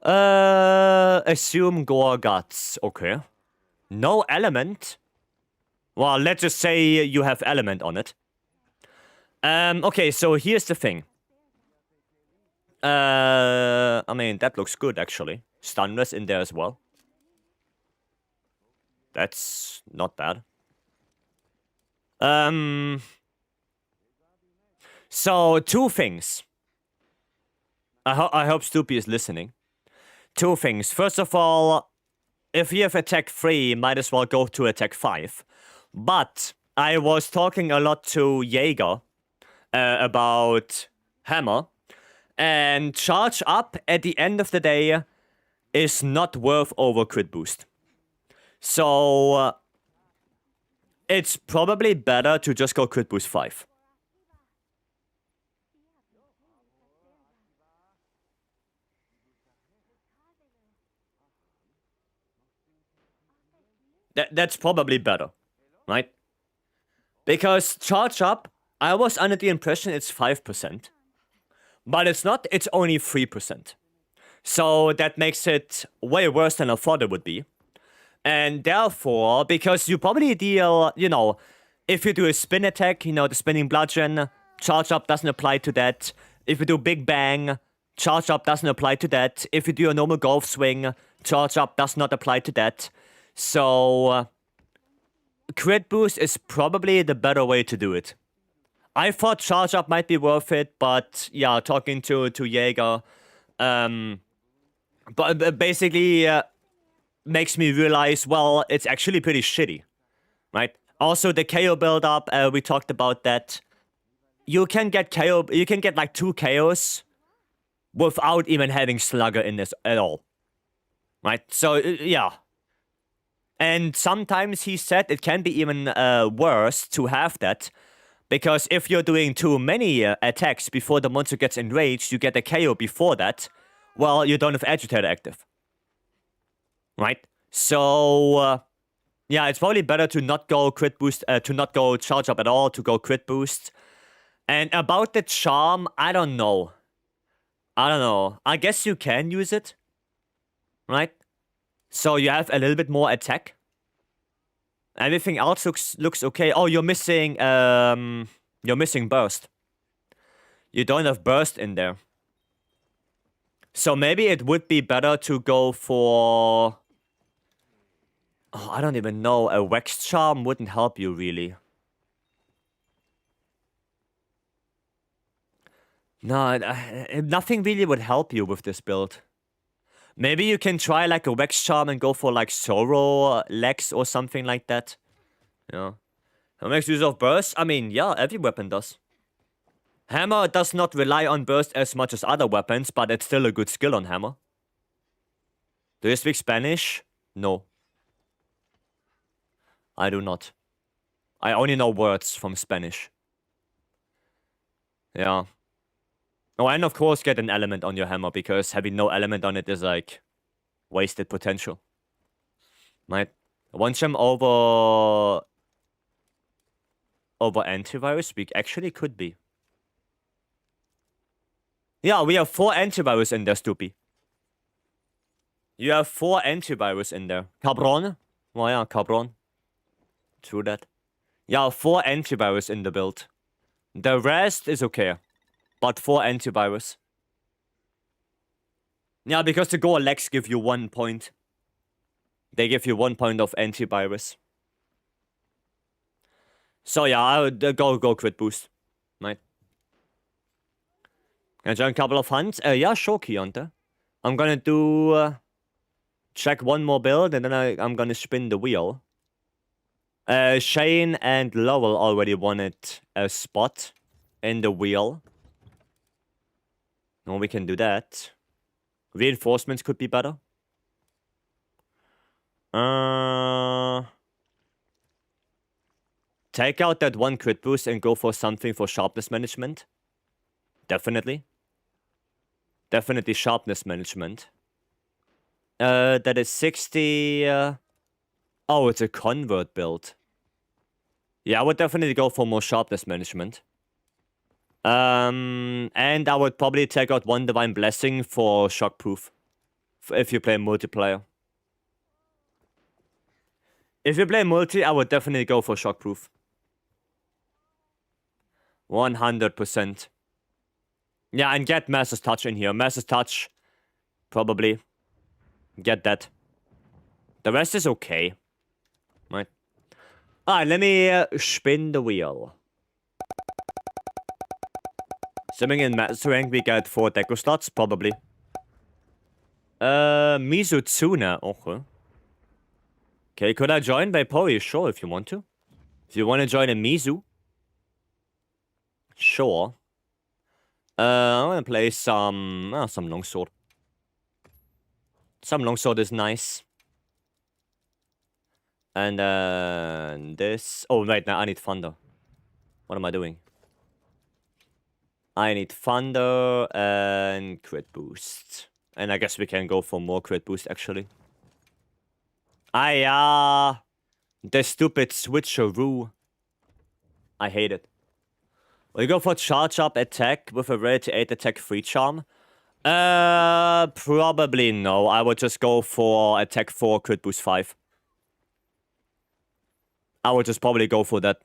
Assume Gore Guts. Okay. No element? Well, let's just say you have element on it. Okay, so here's the thing. I mean, that looks good, actually. Stunless in there as well. That's not bad. So, two things. I hope Stoopy is listening. Two things. First of all, if you have attack 3, might as well go to attack 5. But I was talking a lot to Jaeger about Hammer. And charge up at the end of the day is not worth over crit boost. So, it's probably better to just go crit boost 5. That's probably better, right? Because charge up, I was under the impression it's 5%. But it's not, it's only 3%. So that makes it way worse than I thought it would be. And therefore, because you probably deal, you know, if you do a spin attack, you know, the spinning bludgeon, charge up doesn't apply to that. If you do big bang, charge up doesn't apply to that. If you do a normal golf swing, charge up does not apply to that. So, crit boost is probably the better way to do it. I thought charge up might be worth it, but yeah, talking to Jaeger, but basically makes me realize, well, it's actually pretty shitty, right? Also, the KO build-up, we talked about that. You can get KO, you can get like 2 KOs without even having Slugger in this at all, right? So, yeah. And sometimes he said it can be even worse to have that, because if you're doing too many attacks before the monster gets enraged, you get a KO before that, well, you don't have Agitator active. Right? So, yeah, it's probably better to not go crit boost, to not go charge up at all, to go crit boost. And about the charm, I don't know. I guess you can use it. Right? So you have a little bit more attack. Everything else looks okay. Oh, you're missing burst. You don't have burst in there. So maybe it would be better to go for... Oh, I don't even know. A Wax Charm wouldn't help you, really. No, nothing really would help you with this build. Maybe you can try like a Wax Charm and go for like Sorrow Legs or something like that. Yeah. Who makes use of burst? I mean, yeah, every weapon does. Hammer does not rely on burst as much as other weapons, but it's still a good skill on Hammer. Do you speak Spanish? No. I do not. I only know words from Spanish. Yeah. Oh, and of course get an element on your hammer, because having no element on it is like wasted potential. Right? One gem over antivirus week actually could be. Yeah, we have 4 antivirus in there, Stoopy. You have 4 antivirus in there. Cabron? Oh yeah, Cabron. True that. Yeah, 4 antivirus in the build. The rest is okay. But 4 antivirus. Yeah, because the Gore Legs give you 1 point. They give you 1 point of antivirus. So yeah, I would go crit boost. Right. Can I join a couple of hunts? Yeah, sure, Keonta. I'm gonna do... check one more build, and then I'm gonna spin the wheel. Shane and Lowell already wanted a spot in the wheel. No, we can do that. Reinforcements could be better. Take out that 1 crit boost and go for something for sharpness management. Definitely. Definitely sharpness management. That is 60... Oh, it's a convert build. Yeah, I would definitely go for more sharpness management. And I would probably take out 1 Divine Blessing for shockproof. If you play multiplayer. If you play multi, I would definitely go for shockproof. 100%. Yeah, and get Master's Touch in here. Master's Touch, probably. Get that. The rest is okay. Right. Alright, let me spin the wheel. Assuming in Master Rank we get 4 Deco slots, probably. Mizutsuna, okay. Okay, could I join Vaporeon? Sure, if you want to. If you want to join a Mizu. Sure. I'm gonna play some longsword. Some longsword is nice. And this... Oh, right, now I need thunder. What am I doing? I need thunder and crit boost. And I guess we can go for more crit boost, actually. The stupid switcheroo. I hate it. We go for charge up attack with a rarity 8 attack free charm. Probably no. I would just go for attack 4, crit boost 5. I would just probably go for that.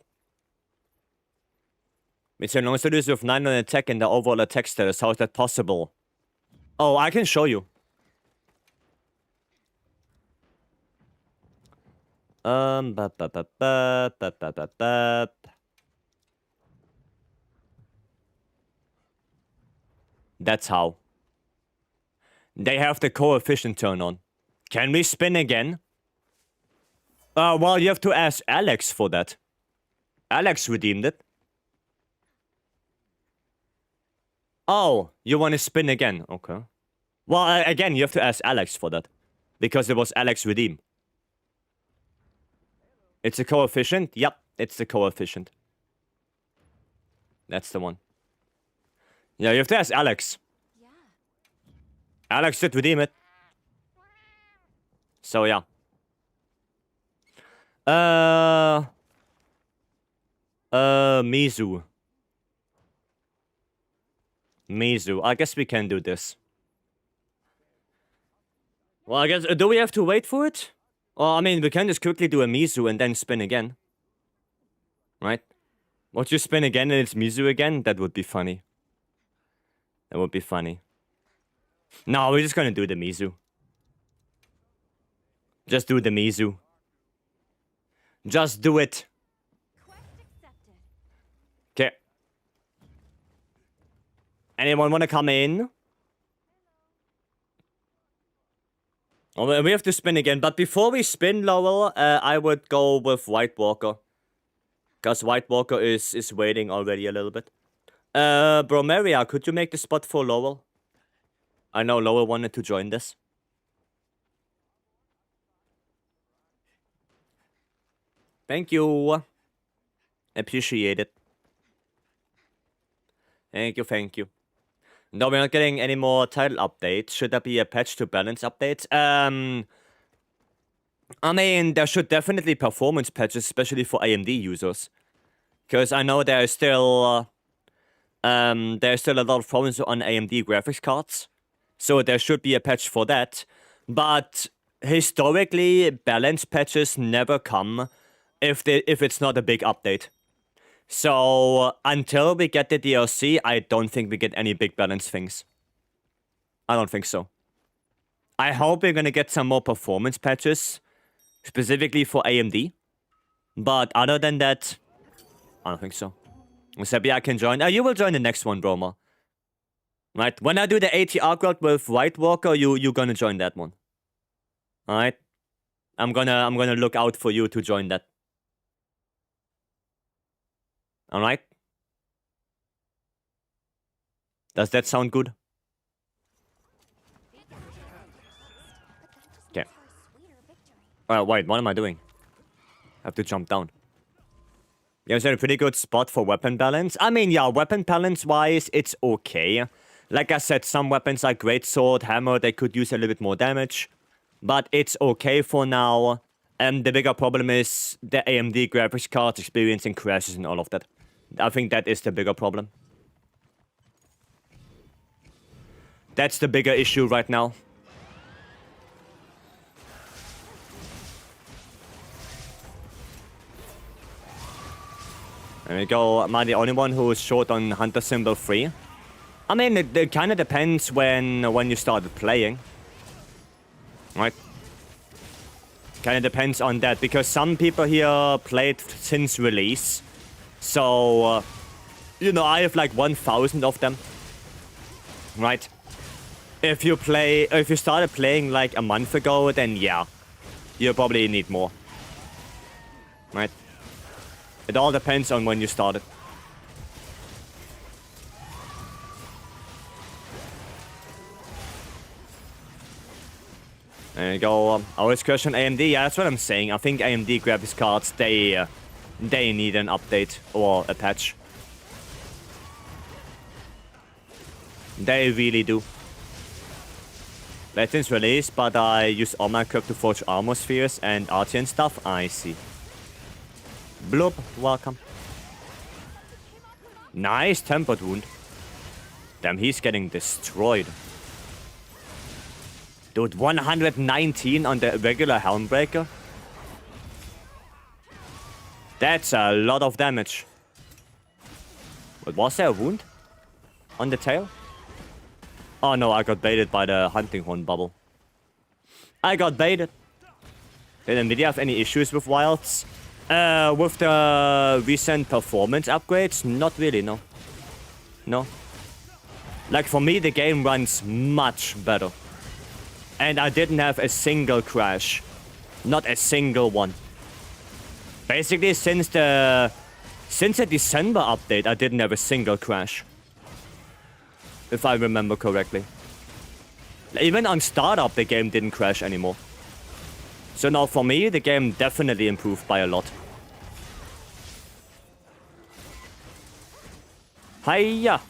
It's a long status with 9 on attack and the overall attack status. How is that possible? Oh, I can show you. That's how. They have the coefficient turn on. Can we spin again? Well, you have to ask Alex for that. Alex redeemed it. Oh, you want to spin again? Okay. Well, again, you have to ask Alex for that. Because it was Alex redeem. It's a coefficient? Yep, it's the coefficient. That's the one. Yeah, you have to ask Alex. Yeah. Alex did redeem it. So, yeah. Mizu. Mizu. I guess we can do this. Well, I guess... do we have to wait for it? Well, I mean, we can just quickly do a Mizu and then spin again. Right? Would you spin again and it's Mizu again? That would be funny. That would be funny. No, we're just gonna do the Mizu. Just do the Mizu. Just do it. Okay. Anyone wanna come in? Oh, we have to spin again, but before we spin, Lowell, I would go with White Walker. Because White Walker is waiting already a little bit. Bromeria, could you make the spot for Lowell? I know Lowell wanted to join this. Thank you. Appreciate it. Thank you, thank you. No, we're not getting any more title updates. Should there be a patch to balance updates? I mean, there should definitely performance patches, especially for AMD users. Because I know there's still a lot of problems on AMD graphics cards. So there should be a patch for that. But historically, balance patches never come if it's not a big update. So, until we get the DLC, I don't think we get any big balance things. I don't think so. I hope we're gonna get some more performance patches, specifically for AMD. But other than that, I don't think so. Sebi, I can join. You will join the next one, Broma. Right? When I do the ATR crowd with White Walker, you're gonna join that one. Alright? I'm gonna look out for you to join that. Alright? Does that sound good? Okay. Wait, what am I doing? I have to jump down. Yeah, is that a pretty good spot for weapon balance? I mean, yeah, weapon balance-wise, it's okay. Like I said, some weapons like Greatsword, Hammer, they could use a little bit more damage. But it's okay for now. And the bigger problem is the AMD graphics cards experiencing crashes and all of that. I think that is the bigger problem. That's the bigger issue right now. There we go. Am I the only one who is short on Hunter Symbol 3? I mean, it kind of depends when you started playing. Right? Kind of depends on that, because some people here played since release. So, you know, I have like 1,000 of them. Right? If you started playing like a month ago, then yeah, you probably need more. Right? It all depends on when you started. There you go. Always question AMD. Yeah, that's what I'm saying. I think AMD graphics cards, they need an update or a patch. They really do. Legends release, but I use all my curve to forge armor spheres and Artian stuff. I see. Bloop, welcome. Nice tempered wound. Damn, he's getting destroyed. Dude, 119 on the regular Helmbreaker? That's a lot of damage. But was there a wound? On the tail? Oh no, I got baited by the hunting horn bubble. I got baited. Did Nvidia have any issues with Wilds? With the recent performance upgrades? Not really, no. No. Like for me, the game runs much better. And I didn't have a single crash. Not a single one. Basically, since the December update, I didn't have a single crash. If I remember correctly. Even on startup, the game didn't crash anymore. So now for me, the game definitely improved by a lot. Hiya!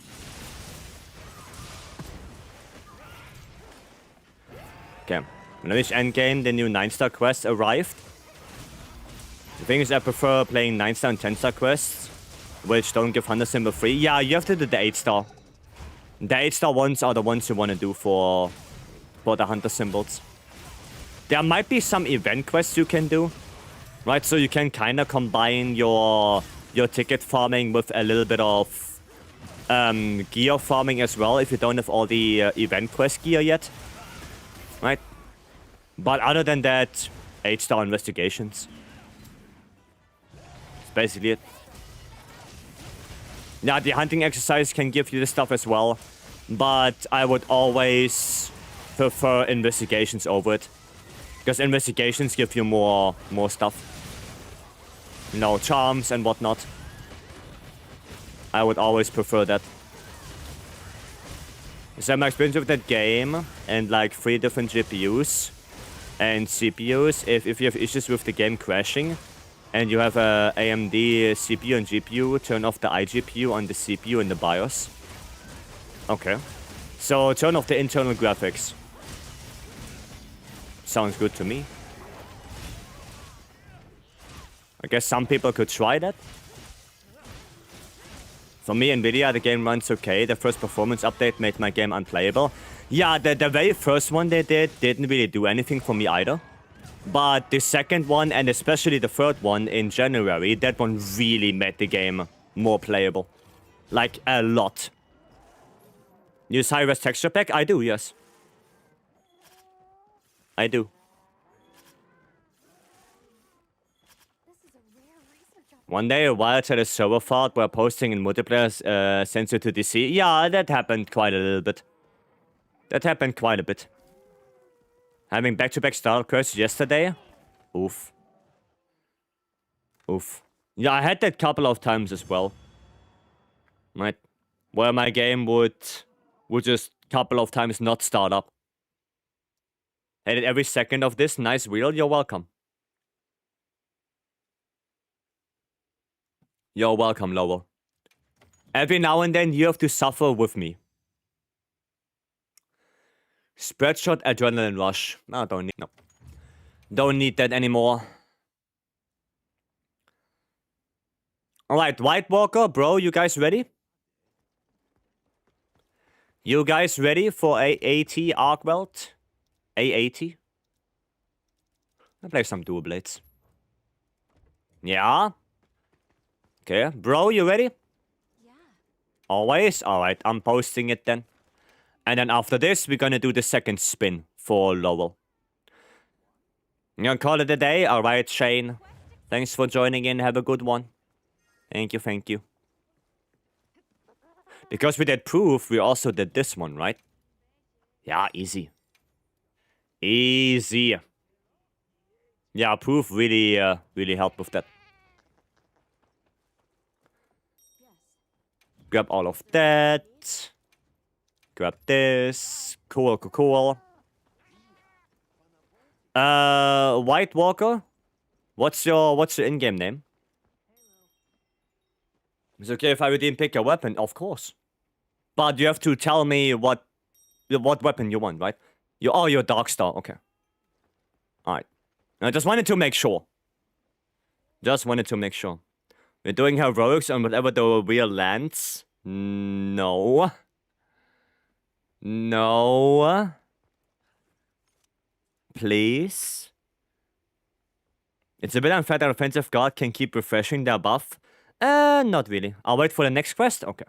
Okay. When I reach endgame, the new 9-star quest arrived. The thing is, I prefer playing 9-star and 10-star quests, which don't give Hunter Symbol free. Yeah, you have to do the 8-star. The 8-star ones are the ones you want to do for the Hunter Symbols. There might be some event quests you can do, right? So you can kind of combine your ticket farming with a little bit of gear farming as well if you don't have all the event quest gear yet, right? But other than that, 8-star investigations. That's basically it. Yeah, the hunting exercise can give you this stuff as well, but I would always prefer investigations over it. Because investigations give you more stuff. You know, charms and whatnot. I would always prefer that. So my experience with that game, and like 3 different GPUs and CPUs, if you have issues with the game crashing, and you have a AMD CPU and GPU, turn off the iGPU on the CPU in the BIOS. Okay. So turn off the internal graphics. Sounds good to me. I guess some people could try that. For me, Nvidia, the game runs okay. The first performance update made my game unplayable. Yeah, the very first one they didn't really do anything for me either. But the second one, and especially the third one in January, that one really made the game more playable. Like, a lot. Use high-res texture pack? I do, yes. I do. One day, Wilds had a server fault where posting in multiplayer sends you to DC. Yeah, that happened quite a little bit. That happened quite a bit. Having back-to-back style quests yesterday? Oof. Oof. Yeah, I had that couple of times as well. Right? Where my game would just couple of times not start up. Hated every second of this. Nice wheel. You're welcome. You're welcome, Lowell. Every now and then you have to suffer with me. Spreadshot adrenaline rush. No, don't need that anymore. Alright, White Walker, bro, you guys ready? You guys ready for AAT Arc Welt? AAT? I'll play some dual blades. Yeah? Okay, bro, you ready? Yeah. Always? Alright, I'm posting it then. And then after this, we're gonna do the second spin for Lowell. You gonna call it a day? Alright, Shane. Thanks for joining in. Have a good one. Thank you, thank you. Because we did proof, we also did this one, right? Yeah, easy. Easy. Yeah, proof really, really helped with that. Yes. Grab all of that. Grab this. Cool, cool, cool. White Walker? What's your in-game name? It's okay if I redeem pick a weapon, of course. But you have to tell me what weapon you want, right? You're Darkstar, okay. Alright. I just wanted to make sure. Just wanted to make sure. We're doing heroics on whatever the wheel lands. No. No. Please. It's a bit unfair that offensive guard can keep refreshing their buff. Not really. I'll wait for the next quest. Okay.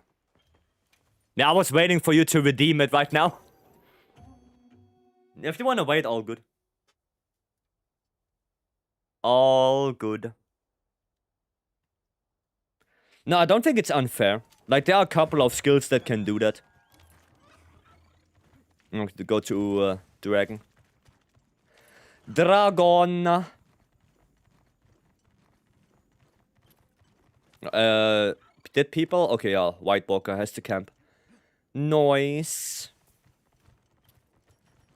Yeah, I was waiting for you to redeem it right now. If you want to wait, all good. All good. No, I don't think it's unfair. Like, there are a couple of skills that can do that. I'm going to go to Dragon. Dragon. Dead people? Okay, yeah. White Walker has to camp. Noise.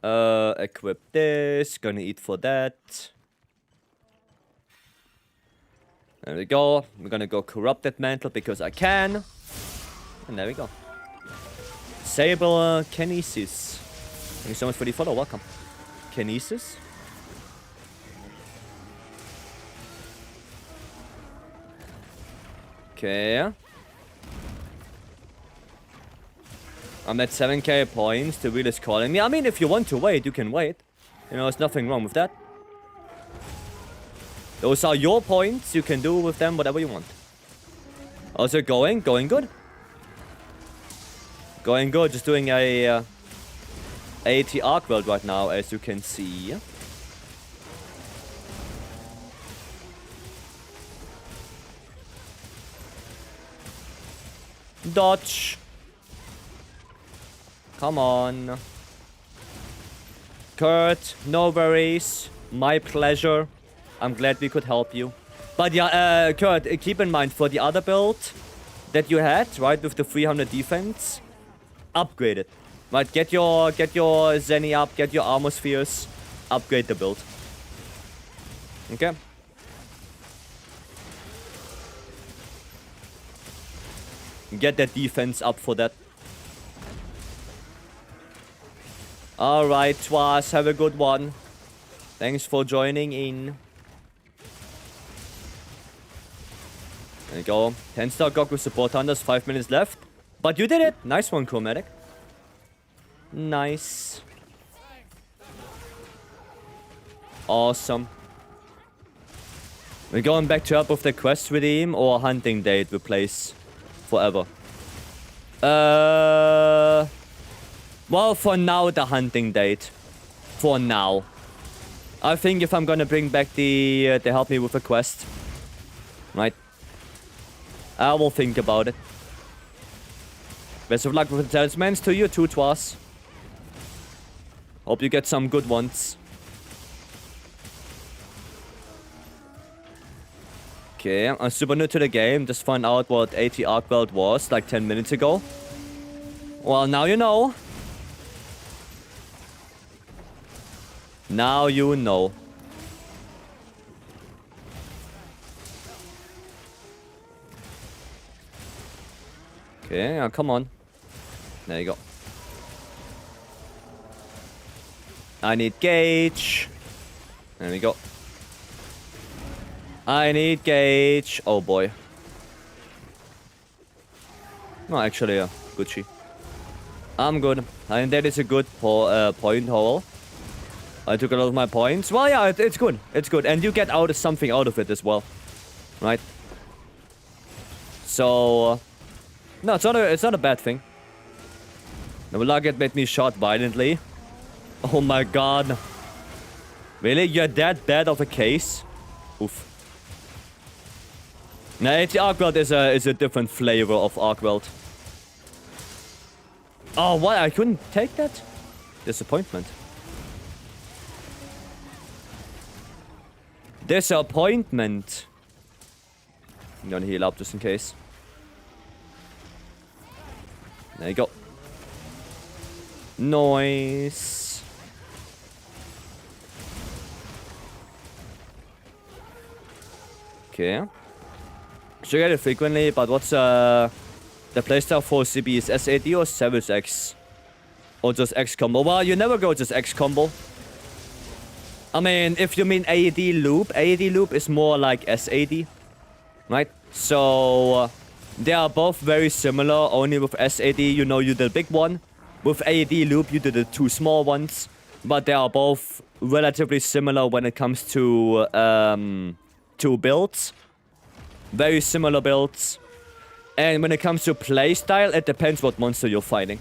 Equip this. Gonna eat for that. There we go. We're gonna go Corrupted Mantle because I can. And there we go. Sable Kinesis. Thank you so much for the follow. Welcome. Kinesis. Okay. I'm at 7k points. The wheel is calling me. I mean, if you want to wait, you can wait. You know, there's nothing wrong with that. Those are your points. You can do with them whatever you want. How's it going? Going good. Going good. Just doing a AT Arc World right now, as you can see. Dodge. Come on. Kurt, no worries. My pleasure. I'm glad we could help you. But yeah, Kurt, keep in mind, for the other build that you had, right, with the 300 defense, upgrade it. Right, get your Zenny up, get your armor spheres, upgrade the build. Okay? Get that defense up for that. Alright, Twas, have a good one. Thanks for joining in. There you go. 10-star Goku support hunters, 5 minutes left. But you did it! Nice one, Chromatic. Nice. Awesome. We're going back to help with the quest redeem or hunting date replace forever. Well, for now, the hunting date. For now. I think if I'm gonna bring back the help me with a quest, right? I will think about it. Best of luck with the talismans to you too, Twas. Hope you get some good ones. Okay, I'm super new to the game. Just found out what AT Arc World was like 10 minutes ago. Well, now you know. Now you know. Okay, come on. There you go. I need gauge. There we go. I need gauge. Oh boy. No, actually, Gucci. I'm good. And that is a good point hole. I took a lot of my points. Well, yeah, it's good. It's good. And you get out something out of it as well. Right? So... no, it's not a bad thing. The Nulagget made me shot violently. Oh my god. Really? You're that bad of a case? Oof. Nah, the Arc World is a different flavor of Arc World. Oh, what? I couldn't take that? Disappointment. Disappointment. I'm gonna heal up just in case. There you go. Noise. Okay. Should get it frequently, but what's the playstyle for CB is SAD or Savage X? Or just X combo? Well, you never go just X combo. I mean, if you mean AD loop is more like SAD. Right? So, they are both very similar, only with SAD, you know, you did the big one. With AD loop, you did the two small ones. But they are both relatively similar when it comes to builds. Very similar builds. And when it comes to playstyle, it depends what monster you're fighting.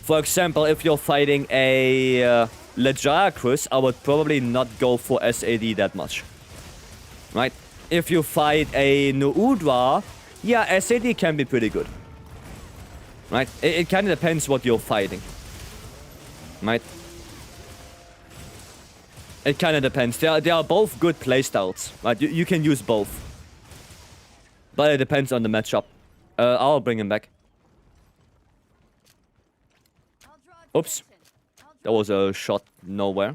For example, if you're fighting a Legiacrus, I would probably not go for SAD that much. Right? If you fight a Noudra, yeah, SAD can be pretty good. Right? It kind of depends what you're fighting. Right? It kind of depends. They are both good playstyles. Right? You can use both. But it depends on the matchup. I'll bring him back. Oops. That was a shot nowhere.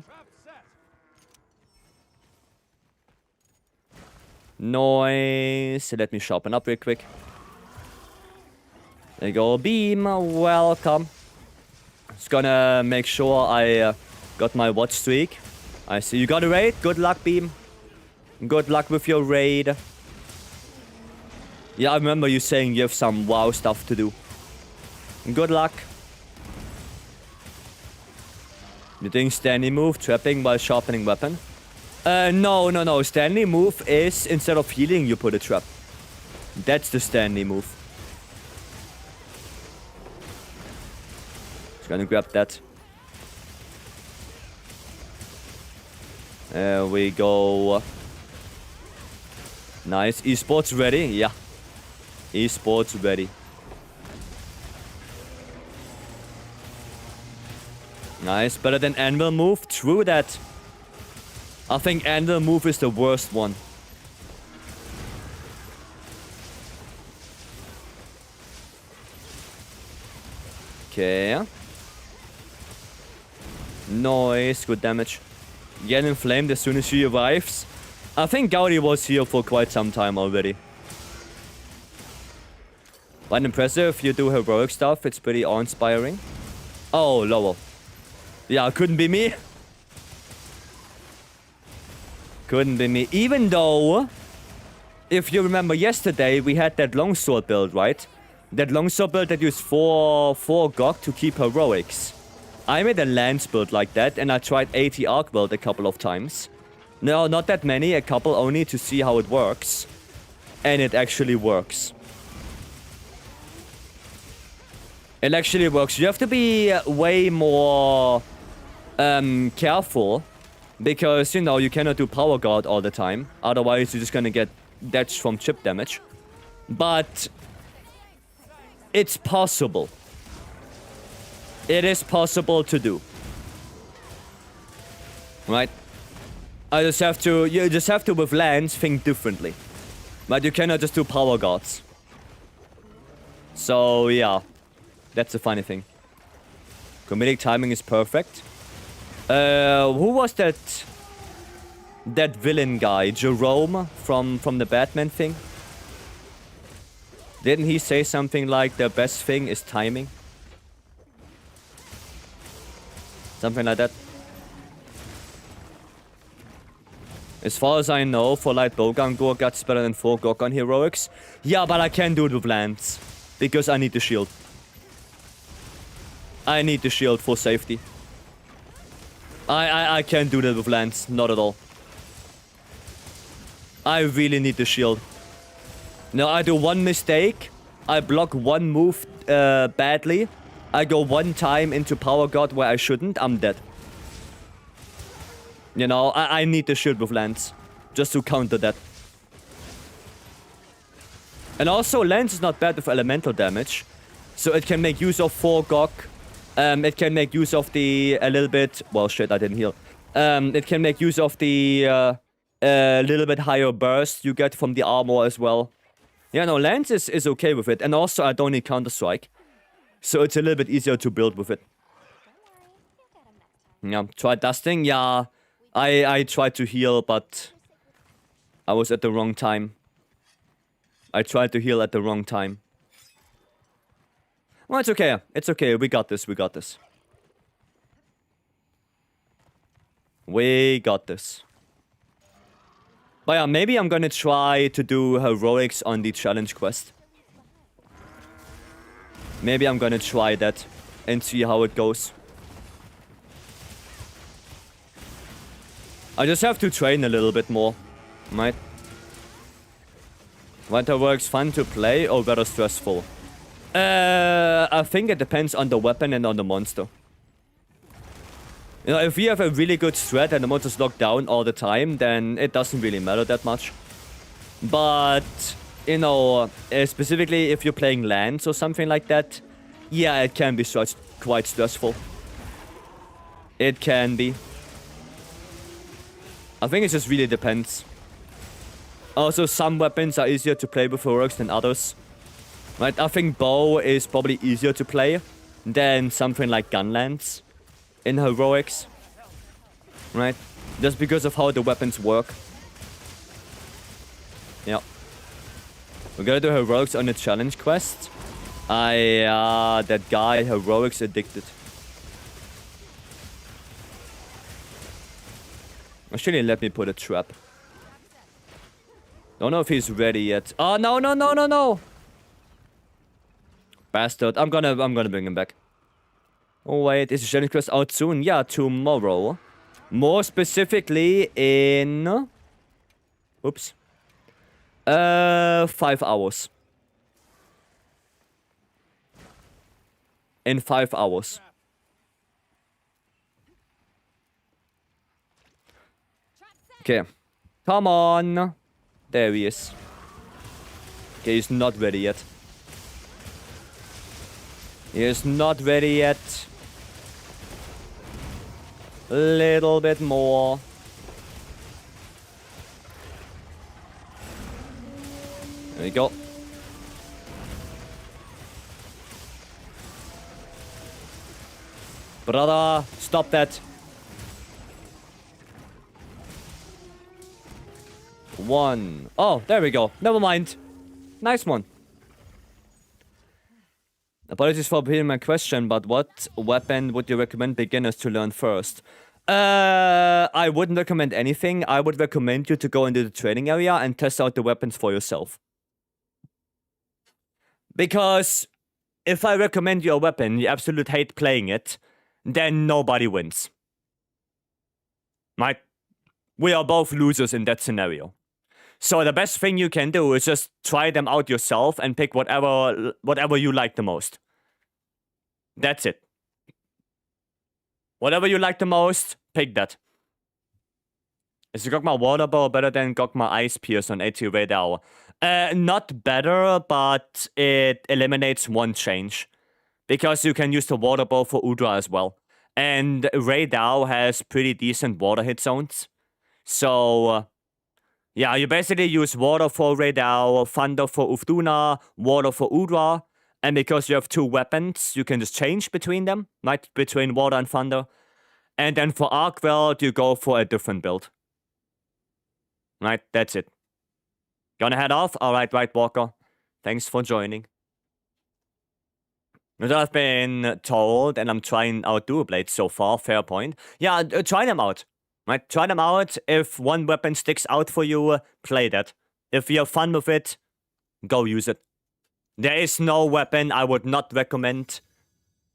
Noise. Let me sharpen up real quick. There you go. Beam. Welcome. Just gonna make sure I got my watch streak. I see you got a raid. Good luck, Beam. Good luck with your raid. Yeah, I remember you saying you have some WoW stuff to do. Good luck. You doing Stanley move, trapping while sharpening weapon? No. Stanley move is, instead of healing, you put a trap. That's the Stanley move. Just gonna grab that. There we go. Nice. Esports ready? Yeah. Esports ready. Nice. Better than Anvil move? True that. I think Anvil move is the worst one. Okay. Nice. Good damage. Get inflamed as soon as she arrives. I think Gaudi was here for quite some time already. But impressive. You do heroic stuff. It's pretty awe-inspiring. Oh, Lowell. Yeah, couldn't be me. Couldn't be me. Even though, if you remember yesterday, we had that longsword build, right? That longsword build that used 4 GOG to keep heroics. I made a lance build like that, and I tried 80 arc build a couple of times. No, not that many, a couple only to see how it works. And it actually works. It actually works. You have to be way more careful. Because, you know, you cannot do power guard all the time. Otherwise, you're just gonna get dashed from chip damage. But it's possible. It is possible to do. Right? You just have to, with lands, think differently. But you cannot just do power guards. So, yeah. That's the funny thing. Comedic timing is perfect. Who was that villain guy? Jerome from the Batman thing? Didn't he say something like the best thing is timing? Something like that. As far as I know, for light bowgun Gorgat's better than 4 GOG on heroics. Yeah, but I can't do it with lands. Because I need the shield. I need the shield for safety. I can't do that with lands. Not at all. I really need the shield. Now, I do one mistake. I block one move badly. I go one time into power guard where I shouldn't. I'm dead. You know, I need the shield with lands. Just to counter that. And also, lands is not bad with elemental damage. So it can make use of 4 GOG. It can make use of the a little bit... Well, shit, I didn't heal. It can make use of the little bit higher burst you get from the armor as well. Yeah, no, Lance is okay with it. And also, I don't need Counter-Strike. So it's a little bit easier to build with it. Yeah, try dusting. Yeah, I tried to heal, but I was at the wrong time. I tried to heal at the wrong time. Well, it's okay. It's okay. We got this. We got this. We got this. But yeah, maybe I'm gonna try to do heroics on the challenge quest. Maybe I'm gonna try that and see how it goes. I just have to train a little bit more, right? Whether works fun to play or very stressful. I think it depends on the weapon and on the monster. You know, if we have a really good strat and the monster's locked down all the time, then it doesn't really matter that much. But, you know, specifically if you're playing lands or something like that, yeah, it can be quite stressful. It can be. I think it just really depends. Also, some weapons are easier to play with heroics than others. Right, I think bow is probably easier to play than something like gunlands in heroics. Right? Just because of how the weapons work. Yeah. We're gonna do heroics on a challenge quest. That guy, heroics addicted. Actually, let me put a trap. Don't know if he's ready yet. Oh, no, no, no, no, no! Bastard. I'm gonna bring him back. Oh, wait. Is the challenge quest out soon? Yeah, tomorrow. More specifically in... Oops. 5 hours. In 5 hours. Okay. Come on. There he is. Okay, he's not ready yet. He is not ready yet. A little bit more. There you go. Brother, stop that. One. Oh, there we go. Never mind. Nice one. Apologies for repeating my question, but what weapon would you recommend beginners to learn first? I wouldn't recommend anything. I would recommend you to go into the training area and test out the weapons for yourself. Because if I recommend you a weapon, you absolutely hate playing it, then nobody wins. Right? We are both losers in that scenario. So the best thing you can do is just try them out yourself and pick whatever you like the most. That's it. Whatever you like the most, pick that. Is the Gogma Water Bow better than Gogma Ice Pierce on 80 Radar? Not better, but it eliminates one change. Because you can use the Water Bow for Udra as well. And Radar has pretty decent water hit zones. So... yeah, you basically use water for Radar, thunder for Ufduna, water for Udra, and because you have two weapons, you can just change between them, right? Between water and thunder. And then for Arcweld, you go for a different build. Right, that's it. Gonna head off? Alright, White Walker. Thanks for joining. As I've been told, and I'm trying out Dual Blades so far, fair point. Yeah, try them out. Right, try them out. If one weapon sticks out for you, play that. If you have fun with it, go use it. There is no weapon I would not recommend.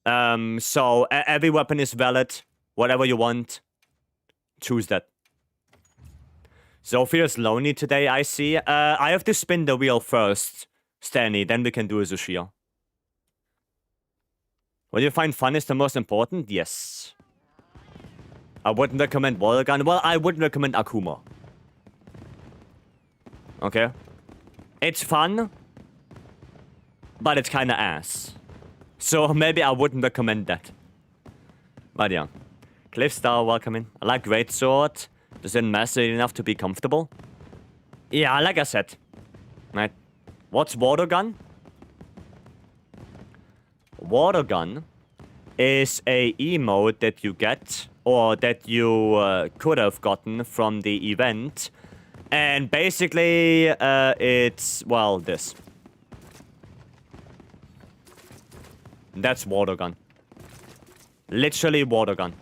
So every weapon is valid. Whatever you want, choose that. Sophia's lonely today, I see. I have to spin the wheel first, Stanley, then we can do a Zushia. What you find fun is the most important? Yes. I wouldn't recommend Watergun. Well, I wouldn't recommend Akuma. Okay? It's fun, but it's kinda ass. So maybe I wouldn't recommend that. But yeah. Cliffstar, welcome in. I like Greatsword. Just didn't master it enough to be comfortable. Yeah, like I said. Right. What's Watergun? Watergun is a emote that you get, or that you could have gotten from the event. And basically, it's, well, this. That's Watergun. Literally Watergun.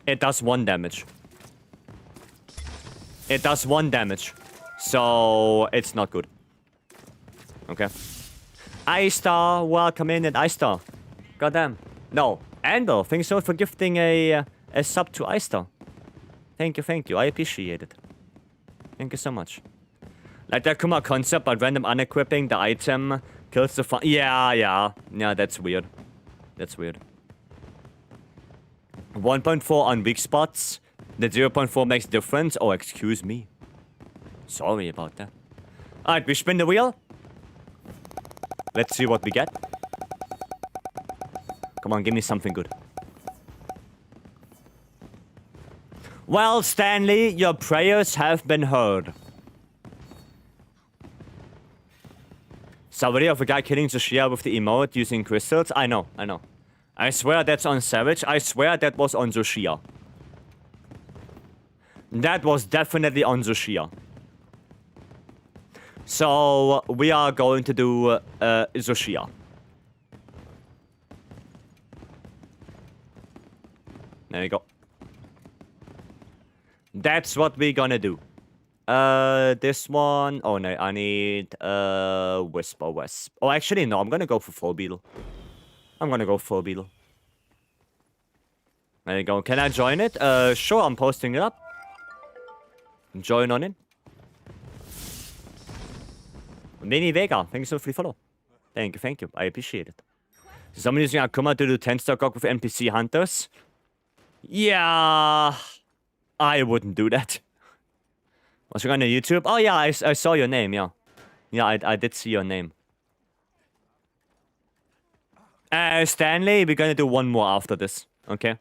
It does 1 damage. It does 1 damage. So, it's not good. Okay. Ice Star, welcome in at Ice Star. Goddamn. No. Andor, thanks so much for gifting a sub to Eister. Thank you. I appreciate it. Thank you so much. Like that Kuma concept, but random unequipping the item kills the fun. Yeah, that's weird. That's weird. 1.4 on weak spots. The 0.4 makes difference. Oh, excuse me. Sorry about that. Alright, we spin the wheel. Let's see what we get. Come on, give me something good. Well, Stanley, your prayers have been heard. So video of a guy killing Zoshia with the emote using crystals? I know. I swear that's on Savage. I swear that was on Zoshia. That was definitely on Zoshia. So, we are going to do Zoshia. There you go. That's what we're gonna do. This one... Oh, no, I need, Whisper Wisp. Oh, actually, no, I'm gonna go for Full Beetle. There you go. Can I join it? Sure, I'm posting it up. Join on in. Mini Vega, thank you so much for the follow. Thank you. I appreciate it. Someone using Akuma to do 10-star GOG with NPC hunters? Yeah... I wouldn't do that. Was you on YouTube? Oh yeah, I saw your name, yeah. Yeah, I did see your name. Stanley, we're gonna do one more after this, okay?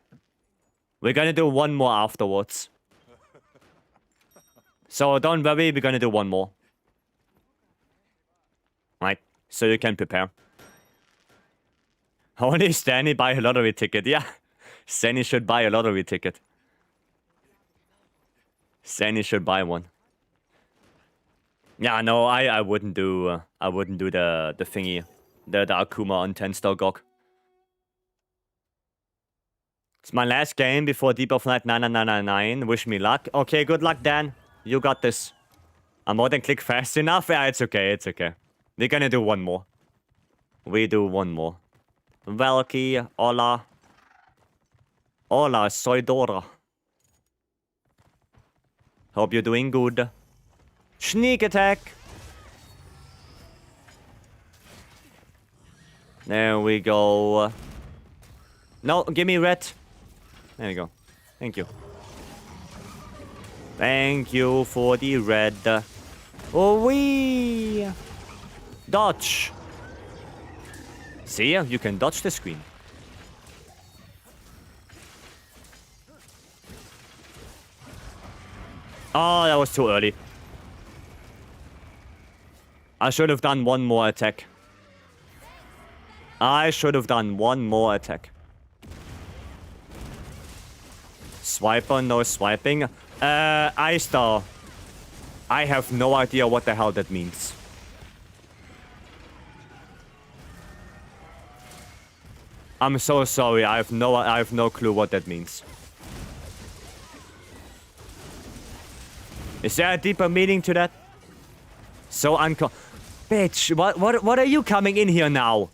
We're gonna do one more afterwards. So don't worry, we're gonna do one more. Right, so you can prepare. Only Stanley buy a lottery ticket, yeah. Stanley should buy a lottery ticket. Stanley should buy one. Yeah, no, I wouldn't do the thingy, the Akuma on 10-star GOG. It's my last game before Deep of Night 9999. Wish me luck. Okay, good luck, Dan. You got this. I'm more than click fast enough. Yeah, it's okay. We're gonna do one more. We do one more. Valky, hola. Hola, soy Dora. Hope you're doing good. Sneak attack. There we go. No, give me red. There you go. Thank you. Thank you for the red. Oh, wee. Dodge. See, you can dodge the screen. Oh, that was too early. I should have done one more attack. Swiper, no swiping. Eister. I have no idea what the hell that means. I'm so sorry. I have no clue what that means. Is there a deeper meaning to that? So Bitch, what are you coming in here now?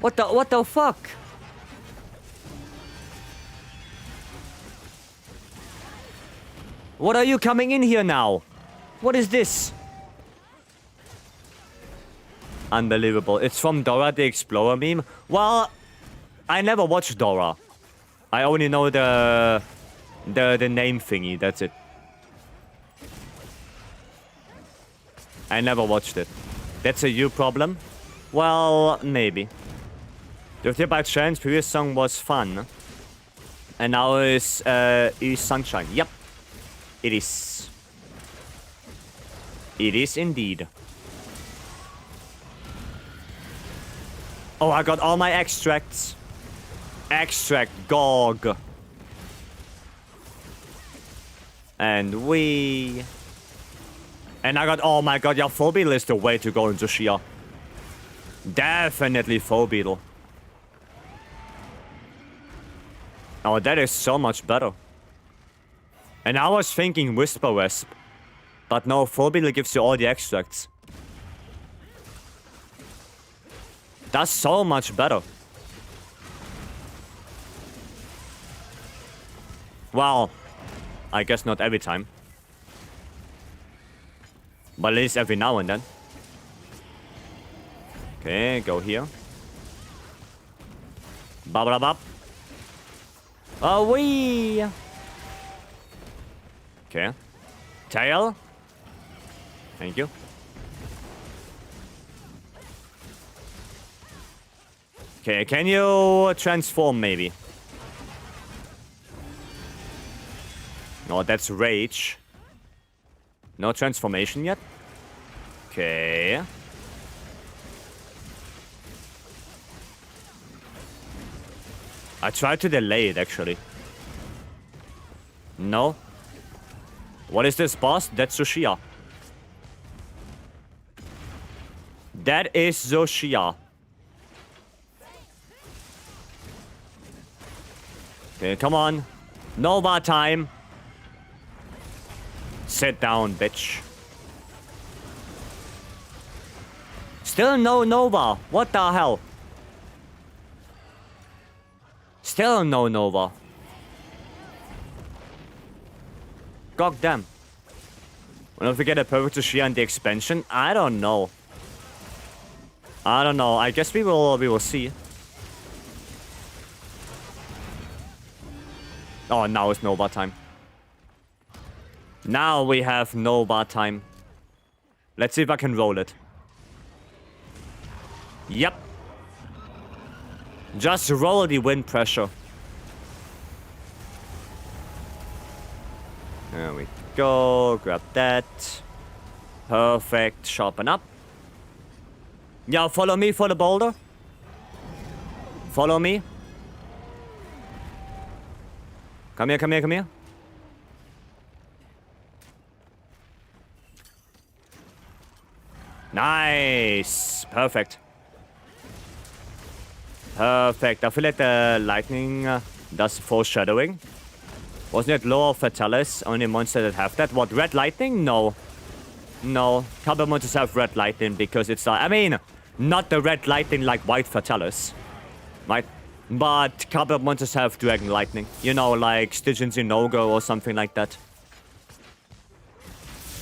What the fuck? What are you coming in here now? What is this? Unbelievable. It's from Dora the Explorer meme. Well, I never watched Dora. I only know the name thingy, that's it. I never watched it. That's a you problem? Well, maybe. The by chance previous song was fun. And now is Sunshine. Yep. It is. It is indeed. Oh, I got all my extracts. Extract GOG. And we... And I got, oh my god, yeah, Full Beetle is the way to go into Shia. Definitely Full Beetle. Oh, that is so much better. And I was thinking Whisper Wisp. But no, Full Beetle gives you all the extracts. That's so much better. Well, I guess not every time. But at least every now and then. Okay, go here. Bop. Oh, wee! Okay. Tail. Thank you. Okay, can you transform maybe? No, that's rage. No transformation yet? Okay. I tried to delay it actually. No. What is this, boss? That's Zoshia. That is Zoshia. Okay, come on. Nova time. Sit down, bitch. Still no Nova. What the hell? Still no Nova. God damn. When if we get a perfect Zoshia in the expansion? I don't know. I guess we will see. Oh, now it's Nova time. Now we have Nova time. Let's see if I can roll it. Yep. Just roll the wind pressure. There we go. Grab that. Perfect. Sharpen up. Yeah, follow me for the boulder. Follow me. Come here. Nice. Perfect. I feel like the lightning does foreshadowing. Wasn't it Law of Fatalis? Only monster that have that. What, red lightning? No. No. Couple monsters have red lightning because it's I mean, not the red lightning like white Fatalis. Right? But couple monsters have dragon lightning. You know, like Stygian Zinogre or something like that.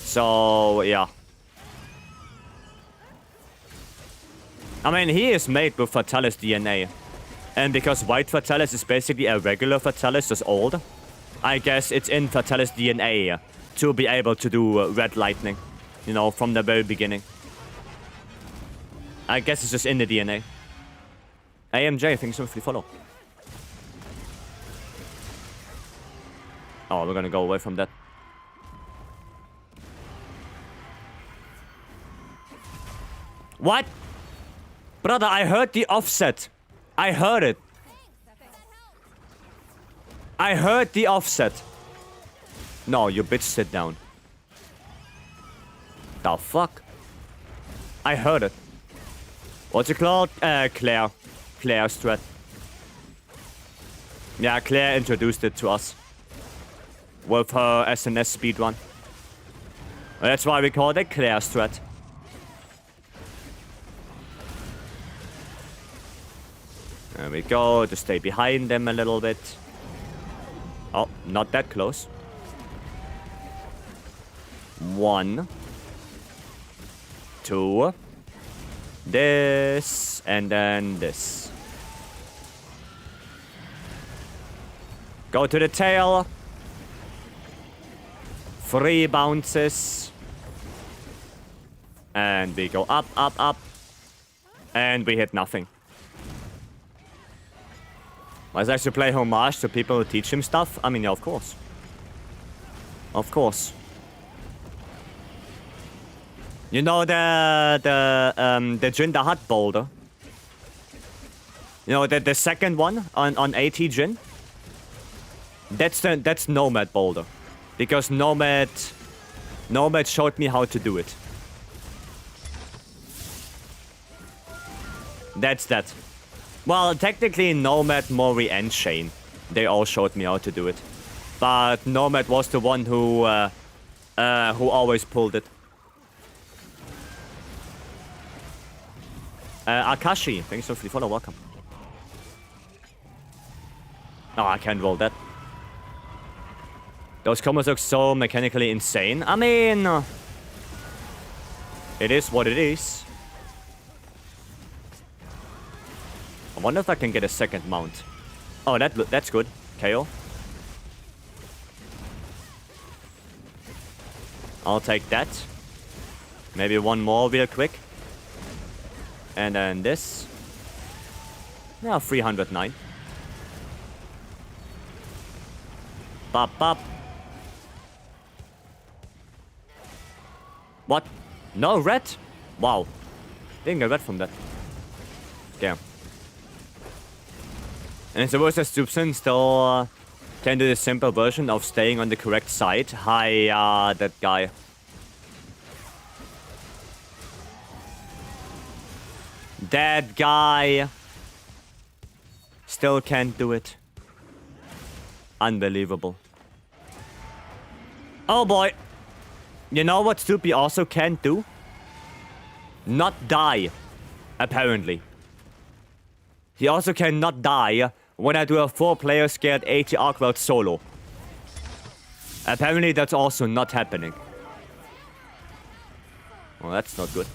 So, yeah. I mean, he is made with Fatalis DNA. And because white Fatalis is basically a regular Fatalis, just old, I guess it's in Fatalis DNA to be able to do red lightning. You know, from the very beginning. I guess it's just in the DNA. AMJ, thanks so much for the follow. Oh, we're gonna go away from that. What? Brother, I heard the offset. I heard it. I heard the offset. No, you bitch, sit down. The fuck? I heard it. What's it called? Claire. Claire's threat. Yeah, Claire introduced it to us. With her SNS speedrun. That's why we call it Claire's threat. There we go, to stay behind them a little bit. Oh, not that close. 1, 2. This, and then this. Go to the tail. 3 bounces. And we go up. And we hit nothing. Was I should play homage to people who teach him stuff? I mean, yeah, of course. Of course. You know the Jin the Hut boulder? You know the second one on AT Jin? That's Nomad boulder. Because Nomad showed me how to do it. That's that. Well, technically Nomad, Mori, and Shane. They all showed me how to do it. But Nomad was the one who always pulled it. Akashi, thanks so much for the follow, welcome. Oh, I can't roll that. Those combos look so mechanically insane. I mean, it is what it is. I wonder if I can get a second mount. Oh, that's good. KO. I'll take that. Maybe one more real quick. And then this. Yeah, 309. Bop, bop. What? No red? Wow. Didn't get red from that. Damn. And it's the worst that Stoopson still can do the simple version of staying on the correct side. Hi, that guy. That guy still can't do it. Unbelievable. Oh boy. You know what Stoopy also can't do? Not die. Apparently. He also cannot die when I do a 4-player scared HR999 solo. Apparently that's also not happening. Well, that's not good.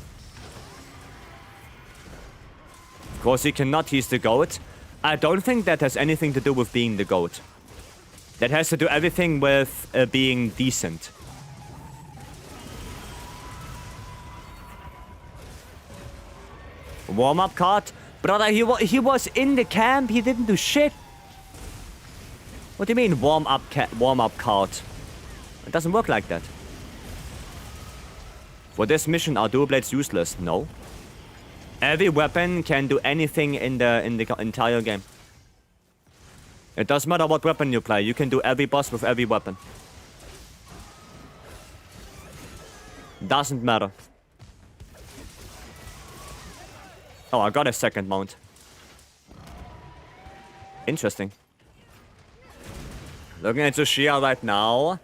Of course he cannot, he's the GOAT. I don't think that has anything to do with being the GOAT. That has to do everything with being decent. Warm-up card? Brother, he was in the camp, he didn't do shit. What do you mean warm-up card? It doesn't work like that. For this mission, are dual blades useless? No. Every weapon can do anything in the entire game. It doesn't matter what weapon you play, you can do every boss with every weapon. Doesn't matter. Oh, I got a second mount. Interesting. Looking at Tsushia right now,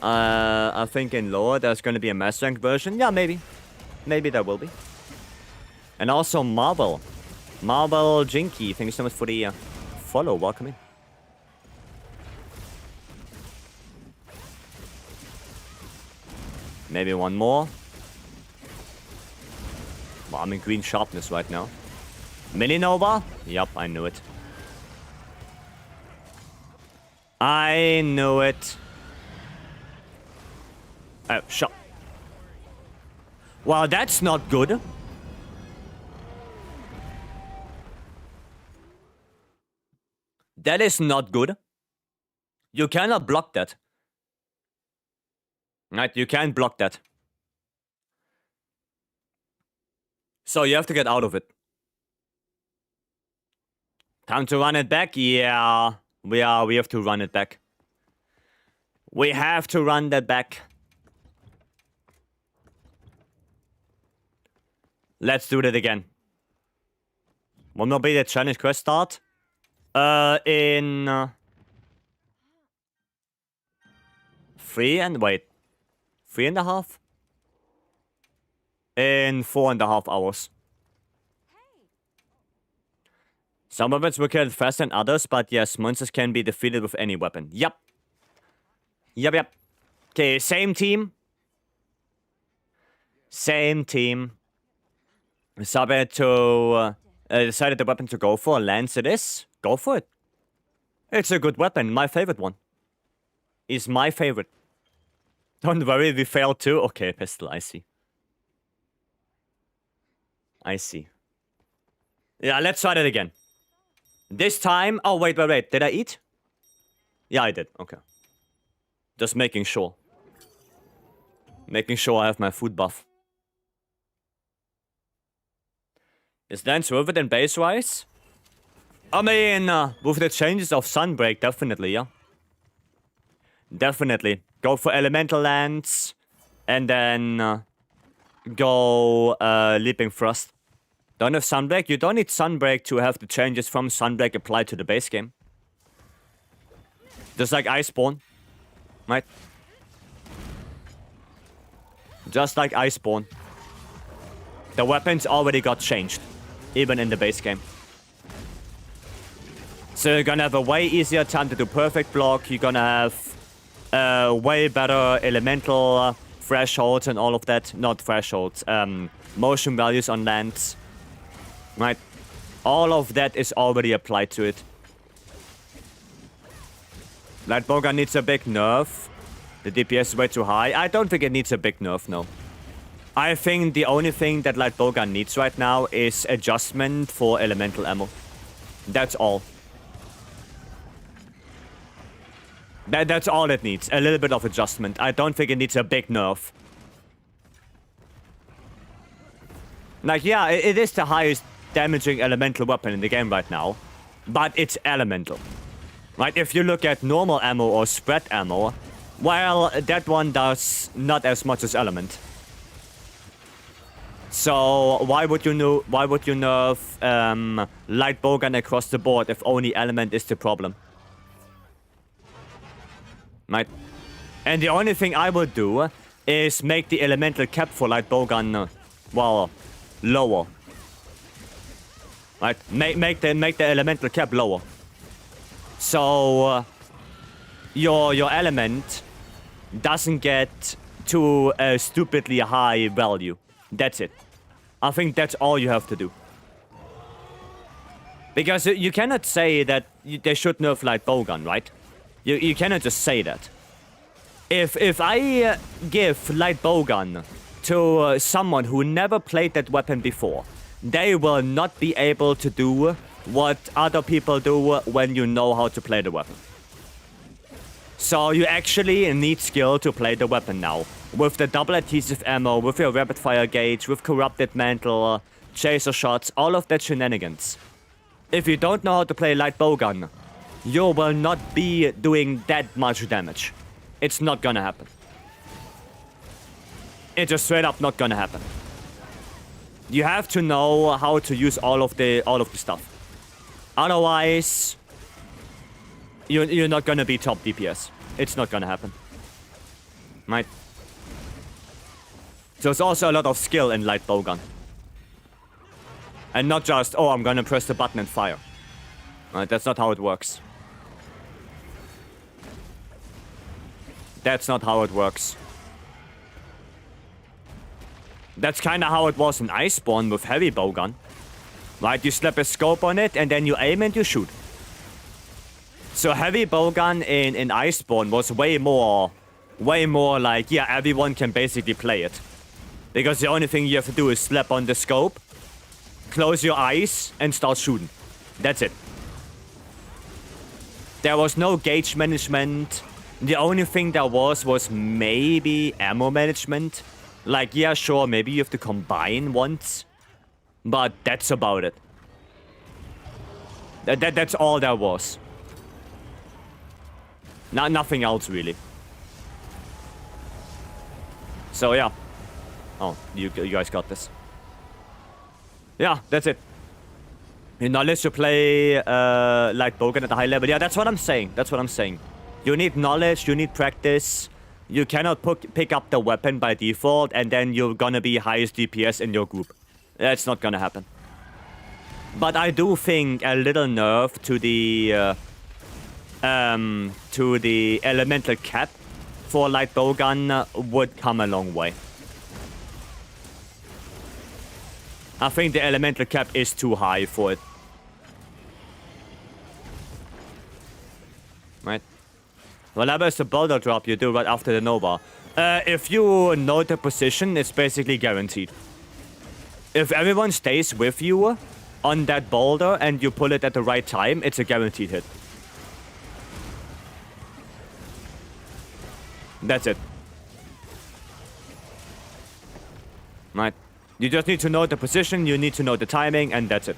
I think in lore there's gonna be a mass rank version. Yeah, maybe. Maybe there will be. And also Marble. Marble Jinky, thank you so much for the follow. Welcome in. Maybe one more. Well, I'm in green sharpness right now. Mini Nova? Yup, I knew it. I knew it. Oh, shot. Well, that's not good. That is not good. You cannot block that. Right, you can't block that. So you have to get out of it. Time to run it back? Yeah, we have to run it back. We have to run that back. Let's do that again. When will be the challenge quest start? In 3.5? In 4.5 hours. Some weapons will kill faster than others, but yes, monsters can be defeated with any weapon. Yep. Yep. Okay, same team. Same team. Decided the weapon to go for. Lance it is. Go for it. It's a good weapon. My favorite one. Is my favorite. Don't worry, we failed too. Okay, pistol, I see. I see. Yeah, let's try that again. This time... Oh, wait. Did I eat? Yeah, I did. Okay. Just making sure. Making sure I have my food buff. Is Lance worth it in base rise? I mean, with the changes of Sunbreak, definitely, yeah. Definitely. Go for Elemental Lance. And then... go Leaping Thrust. Don't have Sunbreak? You don't need Sunbreak to have the changes from Sunbreak applied to the base game. Just like Iceborne. Right? Just like Iceborne. The weapons already got changed. Even in the base game. So you're gonna have a way easier time to do perfect block. You're gonna have way better elemental thresholds and all of that. Not thresholds, motion values on lands. Right? All of that is already applied to it. Light Bowgun needs a big nerf. The DPS is way too high. I don't think it needs a big nerf, no. I think the only thing that Light Bowgun needs right now is adjustment for elemental ammo. That's all. That's all it needs. A little bit of adjustment. I don't think it needs a big nerf. Like, yeah, it is the highest damaging elemental weapon in the game right now. But it's elemental. Right, if you look at normal ammo or spread ammo, well, that one does not as much as element. So why would you nerf Light Bowgun across the board if only element is the problem? Right? And the only thing I would do is make the elemental cap for Light Bowgun, well, lower. Right? Make the elemental cap lower. So your element doesn't get to a stupidly high value. That's it. I think that's all you have to do. Because you cannot say that they should nerf Light Bowgun, right? You cannot just say that. If I give Light Bowgun to someone who never played that weapon before, they will not be able to do what other people do when you know how to play the weapon. So you actually need skill to play the weapon now. With the double adhesive ammo, with your rapid fire gauge, with corrupted mantle, chaser shots, all of that shenanigans. If you don't know how to play Light Bowgun, you will not be doing that much damage. It's not gonna happen. It's just straight up not gonna happen. You have to know how to use all of the stuff. Otherwise, you're not gonna be top DPS. It's not gonna happen. Right? So there's also a lot of skill in Light Bowgun. And not just, oh, I'm gonna press the button and fire. Right? That's not how it works. That's not how it works. That's kinda how it was in Iceborne with heavy bowgun. Right, you slap a scope on it and then you aim and you shoot. So heavy bowgun in Iceborne was way more like, yeah, everyone can basically play it. Because the only thing you have to do is slap on the scope, close your eyes, and start shooting. That's it. There was no gauge management. The only thing there was maybe ammo management. Like, yeah, sure, maybe you have to combine once. But that's about it. That's all there was. Nothing else, really. So, yeah. Oh, you guys got this. Yeah, that's it. Knowledge to play Light Bowgun at a high level. Yeah, that's what I'm saying. That's what I'm saying. You need knowledge, you need practice. You cannot pick up the weapon by default and then you're gonna be highest DPS in your group. That's not gonna happen. But I do think a little nerf to the elemental cap for Light Bowgun would come a long way. I think the elemental cap is too high for it. Right? Whatever is the boulder drop you do right after the Nova. If you know the position, it's basically guaranteed. If everyone stays with you on that boulder and you pull it at the right time, it's a guaranteed hit. That's it. Right? You just need to know the position, you need to know the timing, and that's it.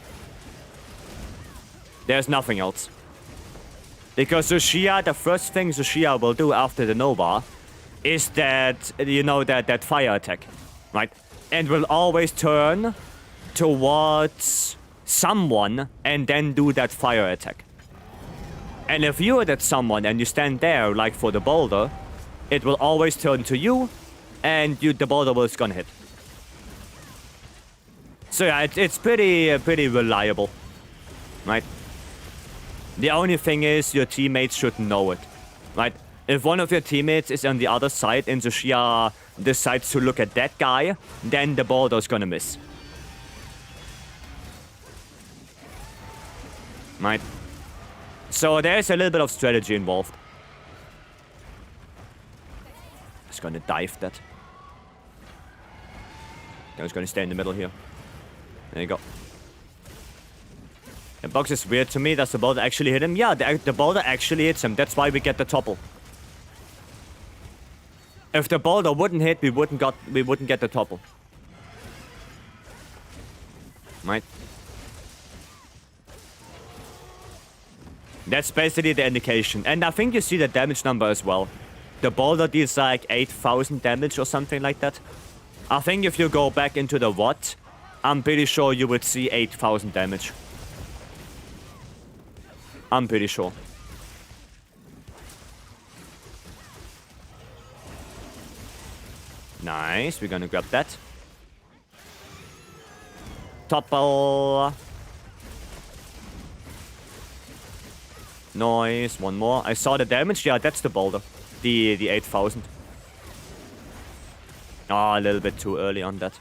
There's nothing else. Because Zushia, the first thing Zushia will do after the Nova is that, you know, that fire attack, right? And will always turn towards someone and then do that fire attack. And if you're that someone and you stand there, like for the boulder, it will always turn to you and the boulder is gonna hit. So yeah, it's pretty reliable, right? The only thing is your teammates should know it, right? If one of your teammates is on the other side and Zushia decides to look at that guy, then the boulder's gonna miss. Right? So there's a little bit of strategy involved. Just gonna dive that. I was gonna stay in the middle here. There you go. The box is weird to me. Does the boulder actually hit him? Yeah, the boulder actually hits him. That's why we get the topple. If the boulder wouldn't hit, we wouldn't get the topple. Right? That's basically the indication. And I think you see the damage number as well. The boulder deals like 8,000 damage or something like that. I think if you go back into the WOT, I'm pretty sure you would see 8,000 damage. I'm pretty sure. Nice, we're gonna grab that. Topple. Nice, one more. I saw the damage. Yeah, that's the boulder. The 8,000. Oh, a little bit too early on that.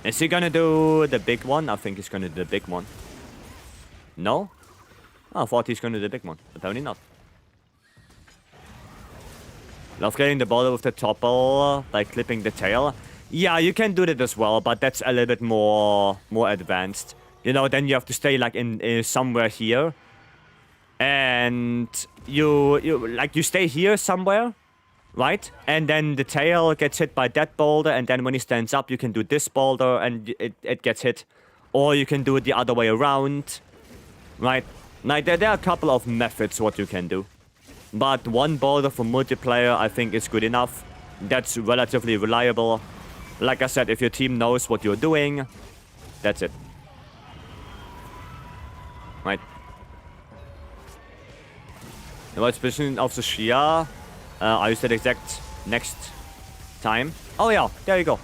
Is he gonna do the big one? I think he's gonna do the big one. No? Oh, I thought he's gonna do the big one. Apparently not. Love getting the boulder with the topple by clipping the tail. Yeah, you can do that as well, but that's a little bit more advanced. You know, then you have to stay like in somewhere here. And you stay here somewhere, right? And then the tail gets hit by that boulder, and then when he stands up, you can do this boulder and it gets hit. Or you can do it the other way around, right? Like, there are a couple of methods what you can do. But one boulder for multiplayer, I think, is good enough. That's relatively reliable. Like I said, if your team knows what you're doing, that's it. Right. The right position of the Shia. I use that exact next time. Oh yeah, there you go.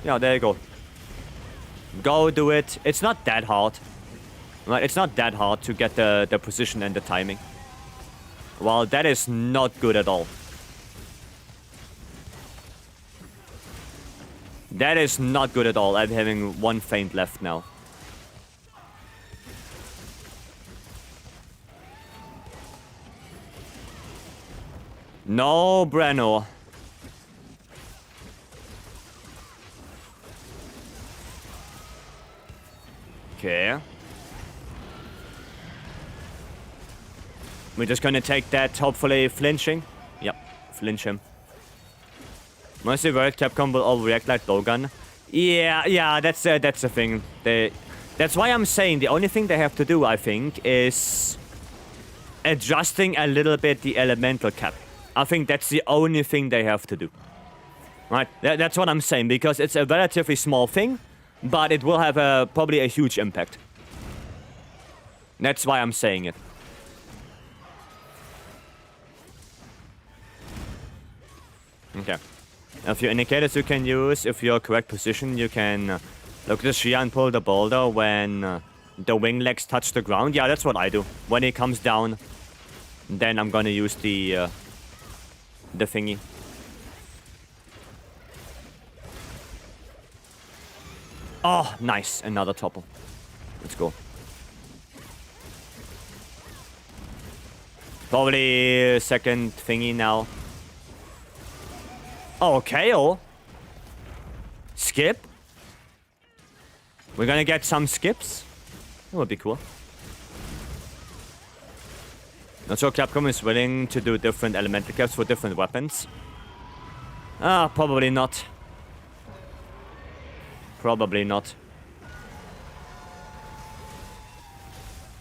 Yeah, there you go. Go do it. It's not that hard. Right, it's not that hard to get the position and the timing. Well, that is not good at all. That is not good at all. I'm having one feint left now. No, Breno. Okay. We're just gonna take that, hopefully flinching. Yep, flinch him. Mostly worried Capcom will overreact like Logan. Yeah, that's the thing. That's why I'm saying the only thing they have to do, I think, is adjusting a little bit the elemental cap. I think that's the only thing they have to do. Right? That's what I'm saying, because it's a relatively small thing, but it will have probably a huge impact. That's why I'm saying it. Okay. A few indicators you can use. If you're correct position, you can look at the Shia and pull the boulder when the wing legs touch the ground. Yeah, that's what I do. When it comes down, then I'm gonna use the thingy. Oh, nice. Another topple. Let's go. Probably second thingy now. Oh, KO. Skip. We're gonna get some skips. That would be cool. Not sure Capcom is willing to do different elemental caps for different weapons. Probably not. Probably not.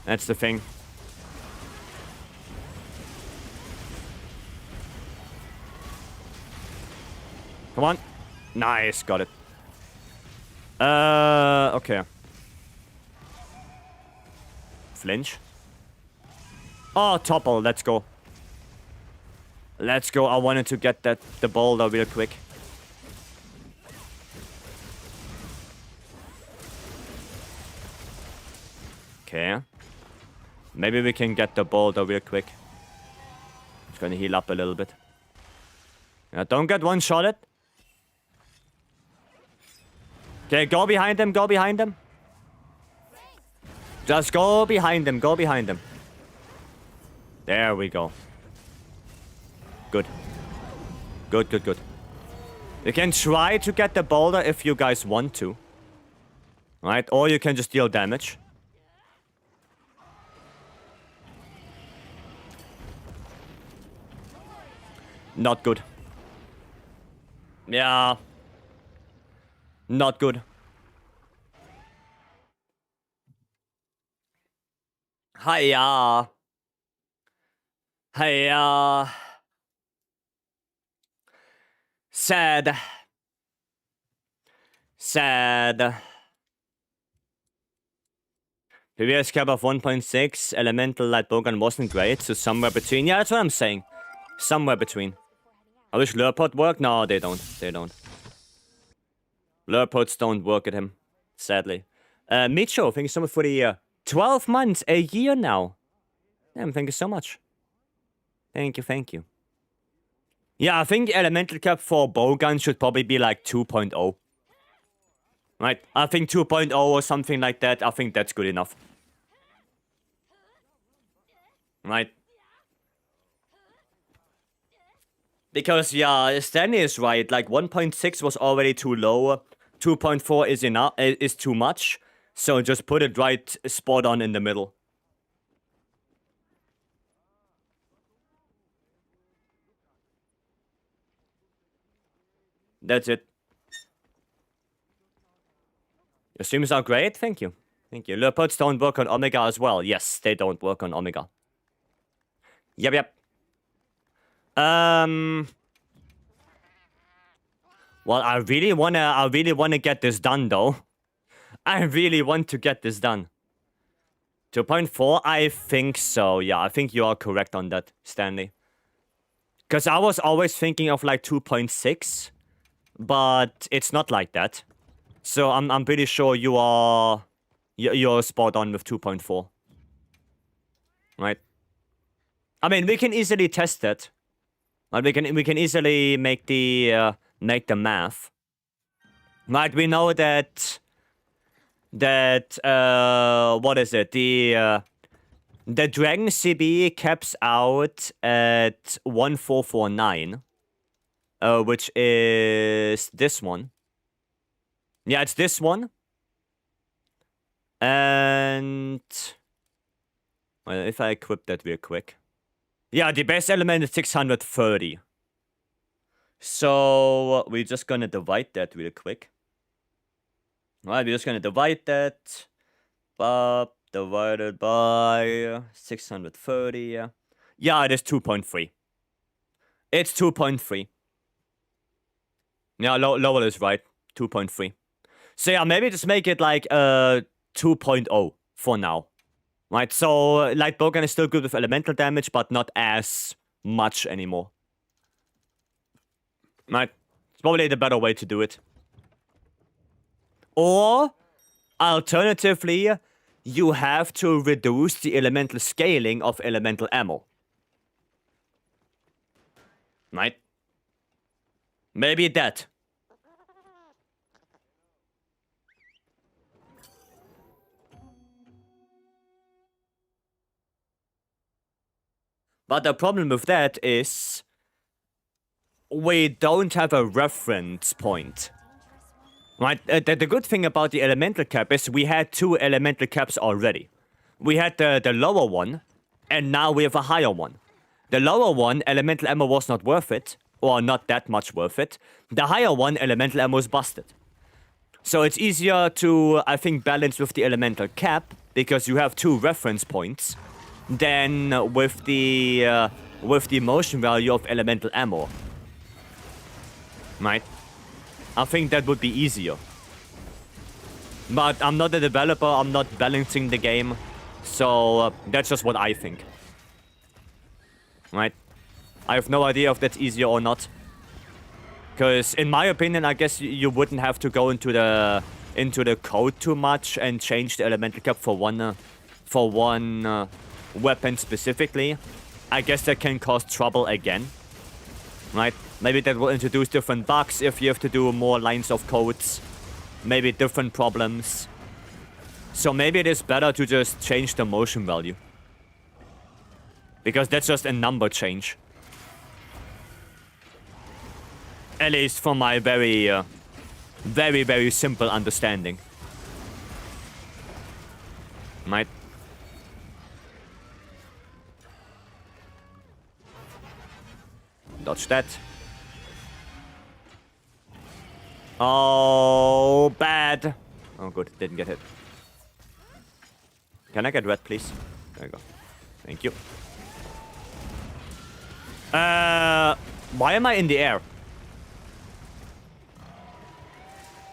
That's the thing. Come on. Nice, got it. Okay. Flinch. Oh, topple, let's go. Let's go, I wanted to get the boulder real quick. Okay. Maybe we can get the boulder real quick. It's gonna heal up a little bit. Yeah, don't get one-shotted. Okay, go behind him, go behind him. Just go behind him, go behind him. There we go. Good. Good, good, good. You can try to get the boulder if you guys want to. Right? Or you can just deal damage. Not good. Yeah. Not good. Hiya. Hiya. Sad. Sad. Previous cap of 1.6, elemental light bowgun wasn't great, so somewhere between. Yeah, that's what I'm saying. Somewhere between. I wish Lurpod worked. No, they don't. They don't. Lurpods don't work at him, sadly. Micho, thank you so much for the 12 months, a year now. Damn, thank you so much. Thank you, thank you. Yeah, I think elemental cap for bowgun should probably be like 2.0. Right? I think 2.0 or something like that. I think that's good enough. Right? Because, yeah, Stanley is right. Like, 1.6 was already too low. 2.4 is enough, is too much. So just put it right spot on in the middle. That's it. Your streams are great. Thank you. Thank you. Leopards don't work on Omega as well. Yes, they don't work on Omega. Yep, yep. Well, I really wanna get this done though. I really want to get this done. 2.4, I think so. Yeah, I think you are correct on that, Stanley. Because I was always thinking of like 2.6, but it's not like that. So I'm pretty sure you're spot on with 2.4. Right? I mean, we can easily test it. Right? We can easily make the math. Right? We know that what is it? The Dragon CB caps out at 1449, which is this one. Yeah, it's this one. And well, if I equip that real quick. Yeah, the base element is 630. So we're just gonna divide that real quick. Alright, we're just gonna divide that. Divided by 630. Yeah, it is 2.3. It's 2.3. Yeah, Lowell is right. 2.3. So yeah, maybe just make it like 2.0 for now. Right, so Light Bowgun is still good with elemental damage, but not as much anymore. Right, it's probably the better way to do it. Or, alternatively, you have to reduce the elemental scaling of elemental ammo. Right? Maybe that. But the problem with that is we don't have a reference point. Right? The good thing about the elemental cap is we had 2 elemental caps already. We had the lower one, and now we have a higher one. The lower one, elemental ammo was not worth it, or not that much worth it. The higher one, elemental ammo is busted. So it's easier to, I think, balance with the elemental cap, because you have 2 reference points, than with the motion value of elemental ammo. Right? I think that would be easier. But I'm not a developer, I'm not balancing the game, so that's just what I think. Right? I have no idea if that's easier or not. Because in my opinion, I guess you wouldn't have to go into the code too much and change the elemental cap for one weapon specifically, I guess that can cause trouble again. Right? Maybe that will introduce different bugs if you have to do more lines of codes. Maybe different problems. So maybe it is better to just change the motion value. Because that's just a number change. At least from my very, very simple understanding. Right? Dodge that. Oh, bad. Oh, good. Didn't get hit. Can I get red, please? There you go. Thank you. Why am I in the air?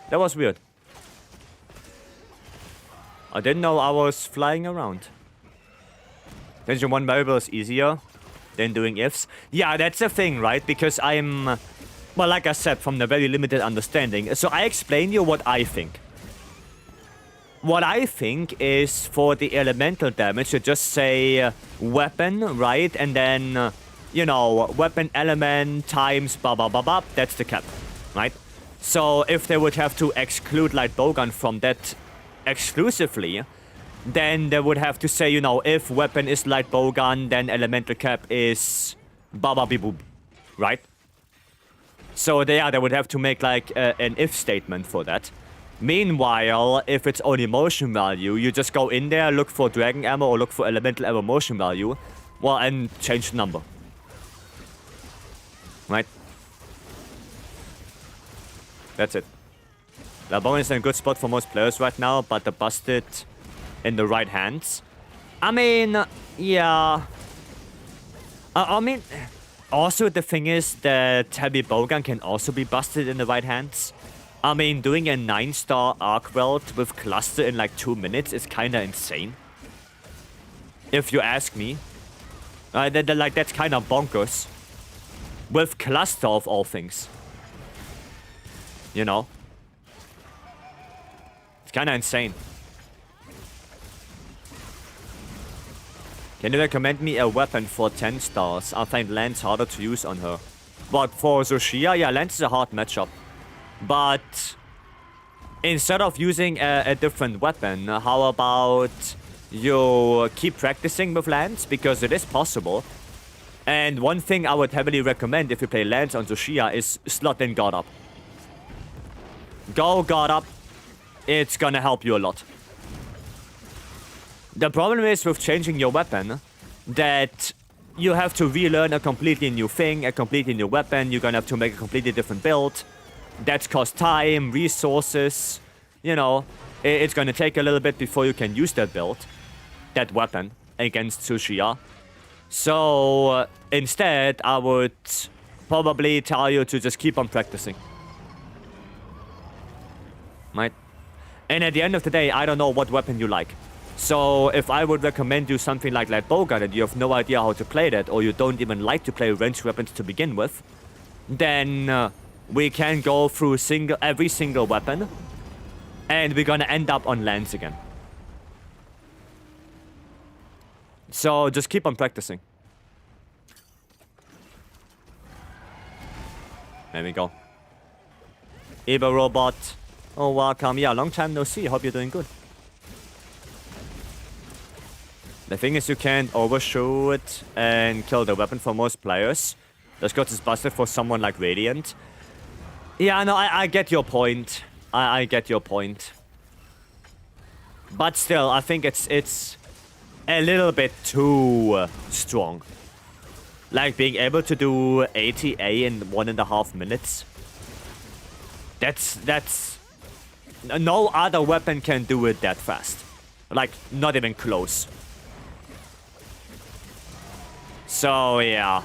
That was weird. I didn't know I was flying around. Tension 1 variable is easier than doing ifs. Yeah, that's the thing, right? Because I'm... Well, like I said, from the very limited understanding. So I explain you what I think. What I think is for the elemental damage, you just say weapon, right? And then, you know, weapon element times blah blah blah blah. That's the cap, right? So if they would have to exclude light bowgun from that exclusively, then they would have to say, you know, if weapon is light bowgun, then elemental cap is blah blah blah, right? So they would have to make like an if statement for that. Meanwhile, if it's only motion value, you just go in there, look for dragon ammo or look for elemental ammo motion value, well, and change the number. Right? That's it. Labon is in a good spot for most players right now, but the busted in the right hands. I mean, yeah. I mean, also the thing is that heavy bowgun can also be busted in the right hands. I mean, doing a 9-star arc weld with cluster in like 2 minutes is kinda insane. If you ask me. Like, that's kinda bonkers. With cluster of all things. You know? It's kinda insane. Can you recommend me a weapon for 10 stars? I find Lance harder to use on her. But for Zoshia, yeah, Lance is a hard matchup. But instead of using a different weapon, how about you keep practicing with Lance? Because it is possible. And one thing I would heavily recommend if you play Lance on Zoshia is slot in guard up. Go guard up. It's gonna help you a lot. The problem is with changing your weapon that you have to relearn a completely new thing, a completely new weapon. You're gonna have to make a completely different build. That costs time, resources, you know. It's gonna take a little bit before you can use that build, that weapon, against Tsuchiya. So, instead, I would probably tell you to just keep on practicing. Right? And at the end of the day, I don't know what weapon you like. So, if I would recommend you something like light bowgun and you have no idea how to play that, or you don't even like to play ranged weapons to begin with, then... we can go through every single weapon, and we're gonna end up on Lance again. So just keep on practicing. There we go. Eva Robot. Oh, welcome. Yeah, long time no see. Hope you're doing good. The thing is, you can't overshoot and kill the weapon for most players. Just because it's busted for someone like Radiant. Yeah, no, I get your point. I get your point. But still, I think it's a little bit too strong. Like, being able to do 80A in 1.5 minutes. That's... No other weapon can do it that fast. Like, not even close. So, yeah.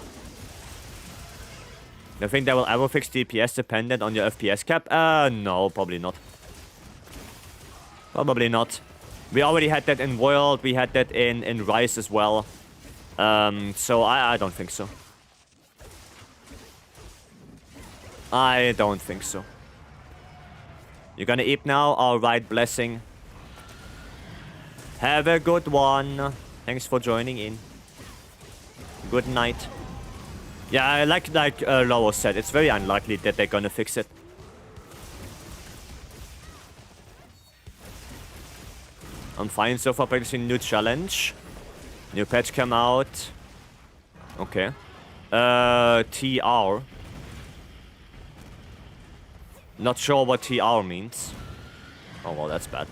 You think that will ever fix DPS dependent on your FPS cap? No, probably not. Probably not. We already had that in World, we had that in Rise as well. So I don't think so. I don't think so. You're gonna eat now? Alright, blessing. Have a good one. Thanks for joining in. Good night. Yeah, like Laura said, it's very unlikely that they're gonna fix it. I'm fine so far practicing new challenge. New patch came out. Okay. TR. Not sure what TR means. Oh, well, that's bad.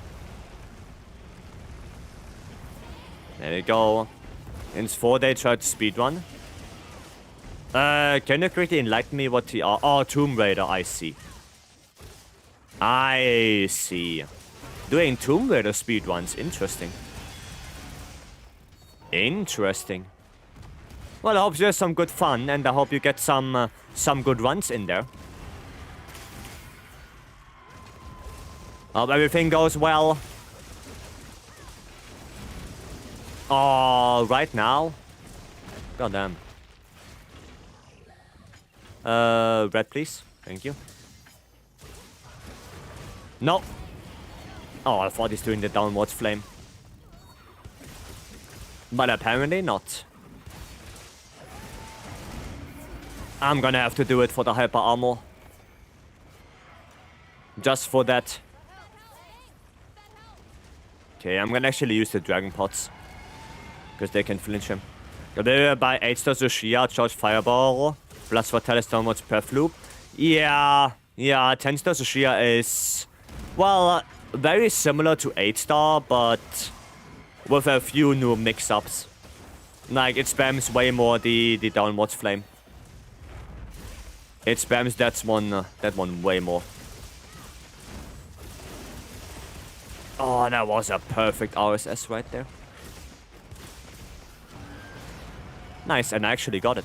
There we go. In 4 they tried to speedrun. Can you quickly enlighten me what TR... Oh, Tomb Raider, I see. I see. Doing Tomb Raider speedruns, interesting. Interesting. Well, I hope there's some good fun, and I hope you get some good runs in there. Hope everything goes well. Oh, right now? Goddamn. Red, please. Thank you. No. Oh, I thought he's doing the downwards flame. But apparently not. I'm gonna have to do it for the hyper armor. Just for that. Okay, I'm gonna actually use the dragon pots. Because they can flinch him. By 8 stars Shia, charge fireball. Plus Vitalis downwards perf loop. Yeah, 10 stars Shia is... Well, very similar to 8 star, but with a few new mix-ups. Like, it spams way more the downwards flame. It spams that one way more. Oh, that was a perfect RSS right there. Nice, and I actually got it.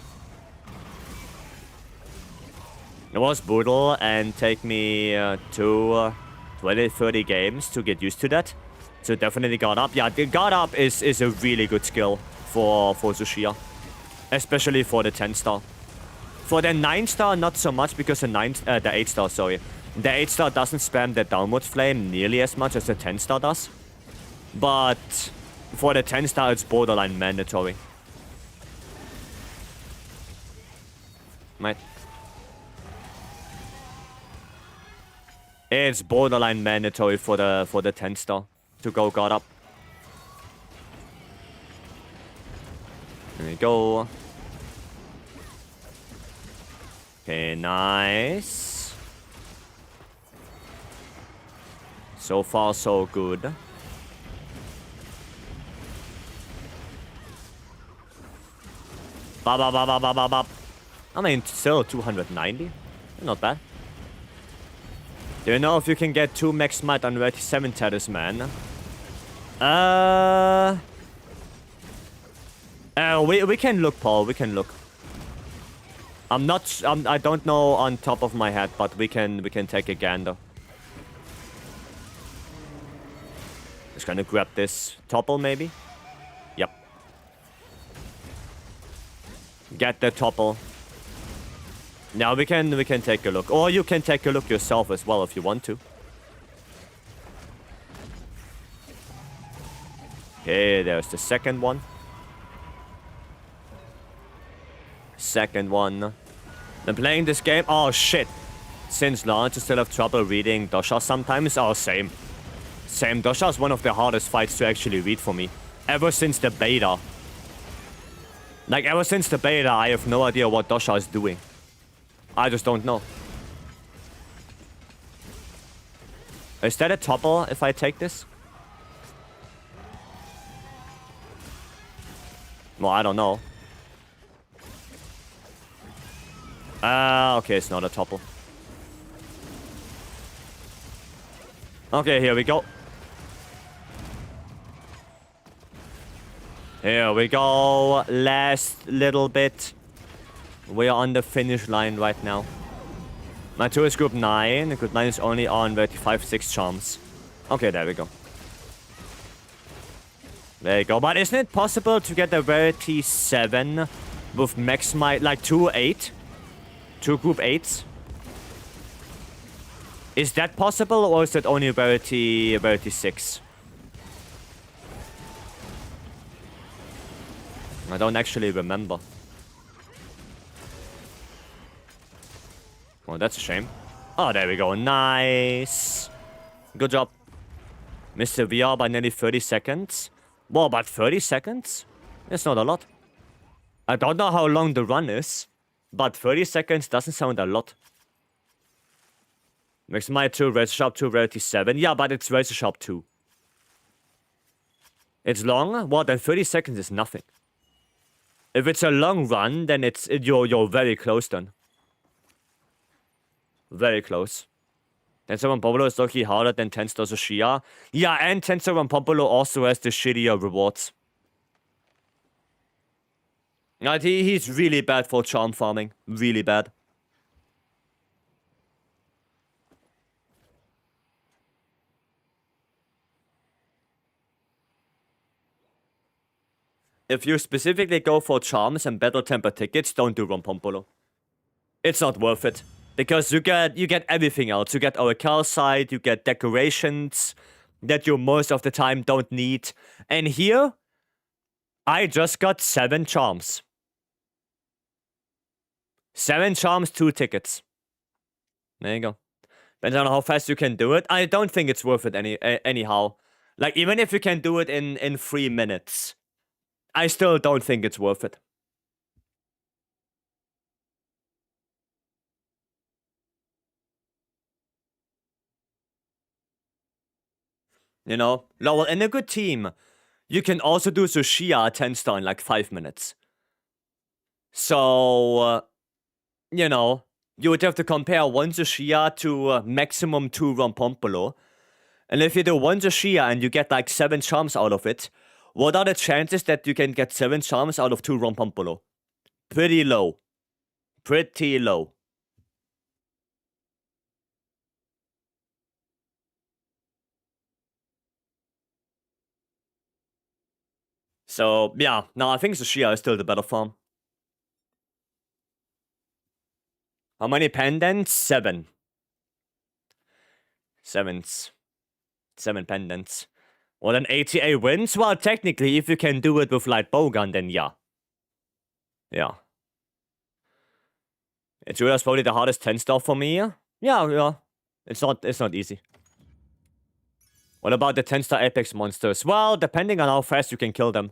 It was brutal and take me to 20-30 games to get used to that. So definitely God Up. Yeah, the God Up is a really good skill for Zushia. Especially for the 10 star. For the 9 star, not so much because the 8 star, sorry. The 8 star doesn't spam the downward flame nearly as much as the 10 star does. But for the 10 star, it's borderline mandatory. Right. It's borderline mandatory for the 10 star to go God Up. There we go. Okay, nice. So far, so good. Ba ba ba ba ba ba ba. I mean, still 290. Not bad. Do you know if you can get 2 max smite on rarity 7 talisman? We can look, Paul. We can look. I don't know on top of my head, but we can take a gander. Just gonna grab this topple, maybe. Yep. Get the topple. Now we can take a look, or you can take a look yourself as well if you want to. Okay, there's the second one. Second one. Been playing this game. Oh shit! Since launch, I still have trouble reading Dosha sometimes. Oh, same. Same. Dosha is one of the hardest fights to actually read for me. Ever since the beta. Like, ever since the beta, I have no idea what Dosha is doing. I just don't know. Is that a topple if I take this? Well, I don't know. Okay, it's not a topple. Okay, here we go. Here we go. Last little bit. We are on the finish line right now. My 2 is group 9. Group 9 is only on 35-6 charms. Okay, there we go. There you go. But isn't it possible to get a rarity 7 with max smite, like 2-8? 2 group 8s? Is that possible, or is that only rarity 6? I don't actually remember. Oh, that's a shame. Oh, there we go. Nice. Good job. Missed the VR by nearly 30 seconds. Well, but 30 seconds? It's not a lot. I don't know how long the run is, but 30 seconds doesn't sound a lot. Makes my 2, Razor Sharp 2, Rarity 7. Yeah, but it's Razor Sharp 2. It's long? Well, then 30 seconds is nothing. If it's a long run, then you're very close then. Very close. Tensor Run Popolo is lucky harder than Tensor Shia. Yeah, and Tensor Run Popolo also has the shittier rewards. He's really bad for charm farming. Really bad. If you specifically go for charms and battle temper tickets, don't do Run Pompolo. It's not worth it. Because you get everything else. You get Oracle Sight, you get decorations that you most of the time don't need. And here, I just got 7 charms. 7 charms, 2 tickets. There you go. Depends on how fast you can do it. I don't think it's worth it anyhow. Like, even if you can do it in 3 minutes, I still don't think it's worth it. You know? Well, in a good team, you can also do Tsushia 10-star in like 5 minutes. So, you know, you would have to compare 1 Tsushia to maximum 2 Rompompolo. And if you do 1 Tsushia and you get like 7 charms out of it, what are the chances that you can get 7 charms out of 2 Rompompolo? Pretty low. Pretty low. So, yeah. No, I think Tsushia is still the better farm. How many pendants? 7. 7 pendants. Well, an ATA wins? Well, technically, if you can do it with Light Bowgun, then yeah. Yeah. Judas probably the hardest 10-star for me. Yeah. It's not easy. What about the 10-star Apex monsters? Well, depending on how fast you can kill them.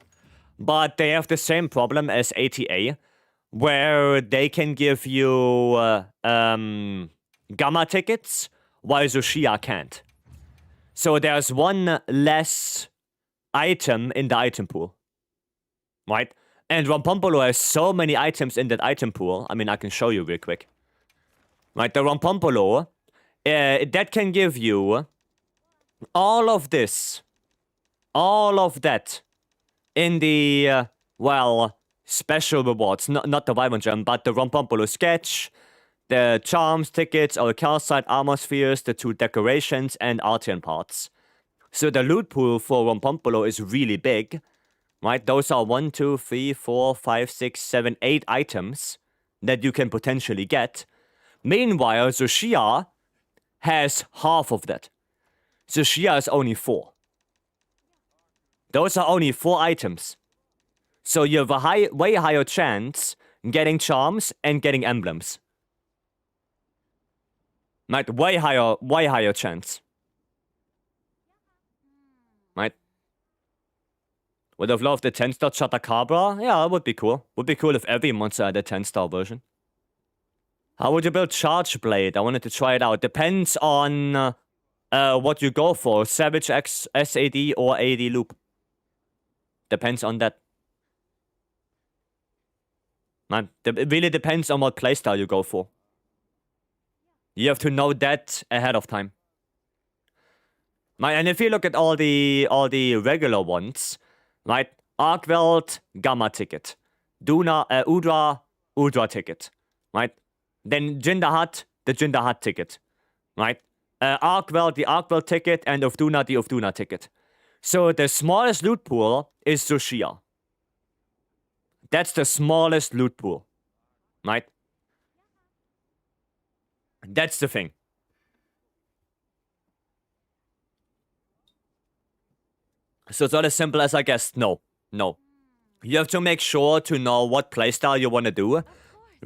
But they have the same problem as ATA, where they can give you Gamma tickets, while Tsushia can't. So there's one less item in the item pool. Right? And Rompompolo has so many items in that item pool. I mean, I can show you real quick. Right, the Rompompolo, that can give you all of this, all of that, in the, well, special rewards. Not the Wyvern Gem, but the Rompompolo sketch, the charms, tickets, or calcite armor spheres, the 2 decorations, and Artian parts. So the loot pool for Rompompolo is really big. Right, those are 1, 2, 3, 4, 5, 6, 7, 8 items that you can potentially get. Meanwhile, Tsushia has half of that. Tsushia is only 4. Those are only 4 items. So you have a way higher chance getting charms and getting emblems. Right, way higher chance. Right? Would have loved the 10-star Chatakabra? Yeah, it would be cool. Would be cool if every monster had a 10-star version. How would you build Charge Blade? I wanted to try it out. Depends on what you go for. Savage X, SAD, or AD Loop. Depends on that. Man, it really depends on what playstyle you go for. You have to know that ahead of time. And if you look at all the regular ones, right? Arkwelt, Gamma ticket. Duna, Udra ticket. Right? Then Jindahat, the Jindahat ticket. Right? Arkwelt, the Arkwelt ticket, and Ufduna, the Ufduna ticket. So the smallest loot pool is Tsushia. That's the smallest loot pool. Right? That's the thing. So it's not as simple as I guess. No. You have to make sure to know what playstyle you want to do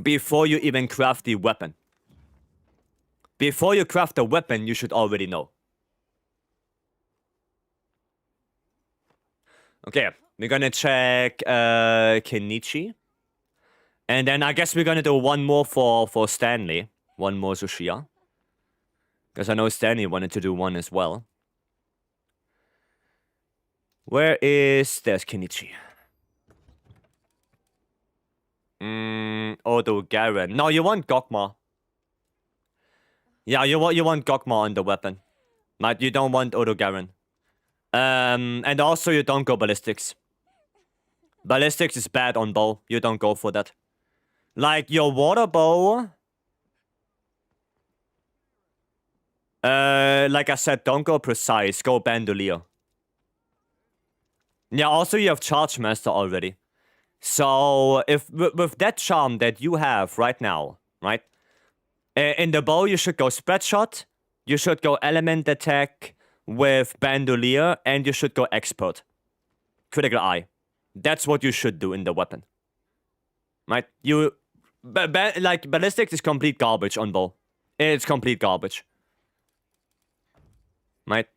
before you even craft the weapon. Before you craft the weapon, you should already know. Okay, we're gonna check Kenichi. And then I guess we're gonna do one more for Stanley. One more Zushia. Because I know Stanley wanted to do one as well. Where is... There's Kenichi. Odo Garen. No, you want Gokma. Yeah, you want Gokma on the weapon. But you don't want Odo Garen. And also you don't go Ballistics. Ballistics is bad on bow. You don't go for that. Like, your water bow... like I said, don't go precise. Go Bandolier. Yeah, also you have Charge Master already. So, if with that charm that you have right now, right? In the bow, you should go Spread Shot. You should go Element Attack with Bandolier. And you should go Expert. Critical Eye. That's what you should do in the weapon. Right? Like, Ballistics is complete garbage on bow. It's complete garbage. Right?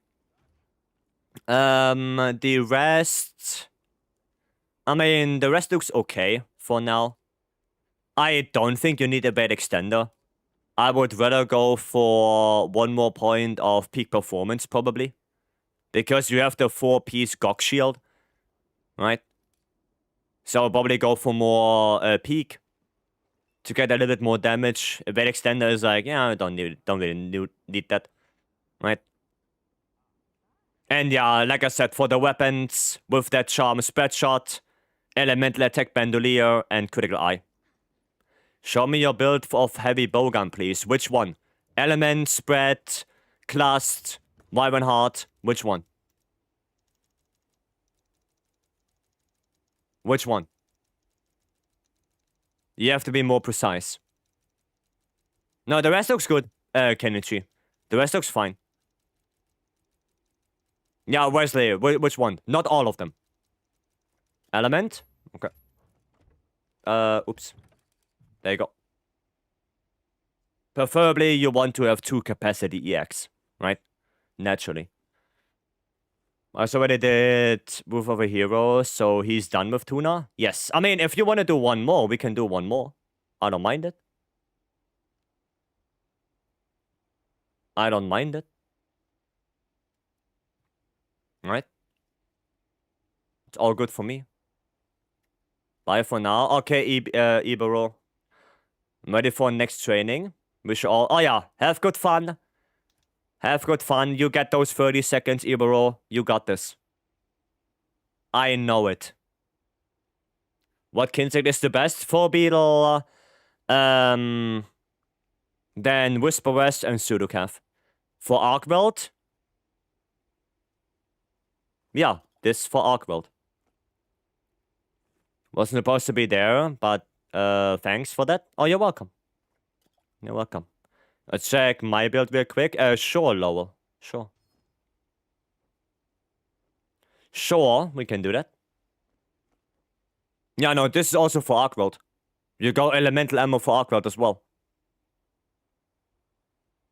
The rest... I mean, the rest looks okay for now. I don't think you need a bait extender. I would rather go for one more point of peak performance, probably. Because you have the 4-piece Gok shield. Right? So I'll probably go for more peak. To get a little bit more damage. A bait extender is like, yeah, I don't really need that. Right? And yeah, like I said, for the weapons, with that charm, Spread Shot, Elemental Attack, Bandolier, and Critical Eye. Show me your build of Heavy Bowgun, please. Which one? Element, Spread, Clust, Wyvern Heart. Which one? Which one? You have to be more precise. No, the rest looks good, Kenichi. The rest looks fine. Yeah, Wesley, which one? Not all of them. Element? Okay. Oops. There you go. Preferably, you want to have 2 capacity EX, right? Naturally. I also already did Roof of a Hero, so he's done with Tuna. Yes, I mean, if you want to do one more, we can do one more. I don't mind it. I don't mind it. Right? It's all good for me. Bye for now. Okay, Ibero. I'm ready for next training. Wish you all... Oh yeah, have good fun. Have good fun. You get those 30 seconds, Ibero. You got this. I know it. What Kinsect is the best? For Beetle, then Whisper West and Pseudocav. For Arcweld... Yeah, this for Arcweld. Wasn't supposed to be there, but thanks for that. Oh, you're welcome. You're welcome. Let's check my build real quick. Sure, Lowell. Sure. Sure, we can do that. Yeah, no, this is also for Arcweld. You go Elemental Ammo for Arcweld as well.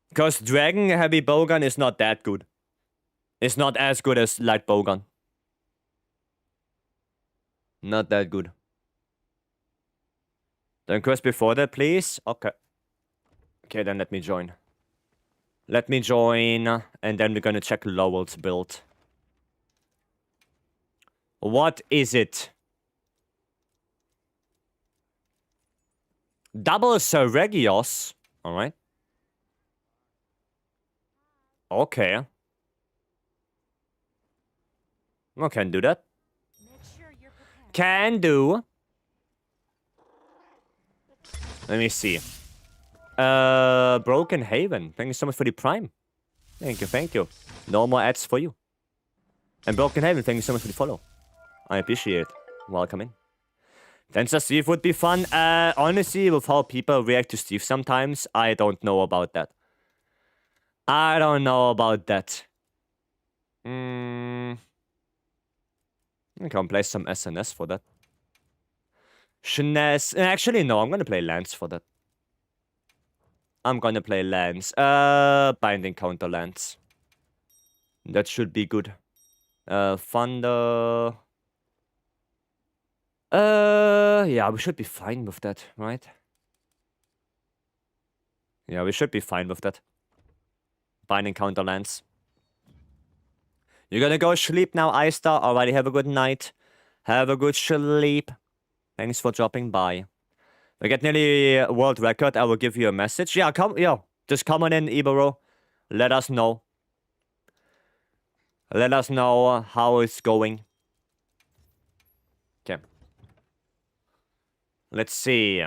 Because Dragon Heavy Bowgun is not that good. It's not as good as Light Bowgun. Not that good. Then quest before that, please. Okay. Okay, then let me join. Let me join, and then we're gonna check Lowell's build. What is it? Double Seregios. Alright. Okay. I can do that. Can do. Let me see. Broken Haven. Thank you so much for the Prime. Thank you, thank you. No more ads for you. And Broken Haven, thank you so much for the follow. I appreciate it. Welcome in. Dancer Steve would be fun. Honestly, with how people react to Steve sometimes, I don't know about that. I don't know about that. I can play some SNS for that. Actually, no, I'm gonna play Lance for that. I'm gonna play Lance. Binding counter Lance. That should be good. Thunder. Yeah, we should be fine with that, right? Yeah, we should be fine with that. Binding counter Lance. You're gonna go sleep now, iStar. Alrighty, have a good night. Have a good sleep. Thanks for dropping by. I get nearly a world record. I will give you a message. Yeah, just come on in, Ibero. Let us know. Let us know how it's going. Okay. Let's see.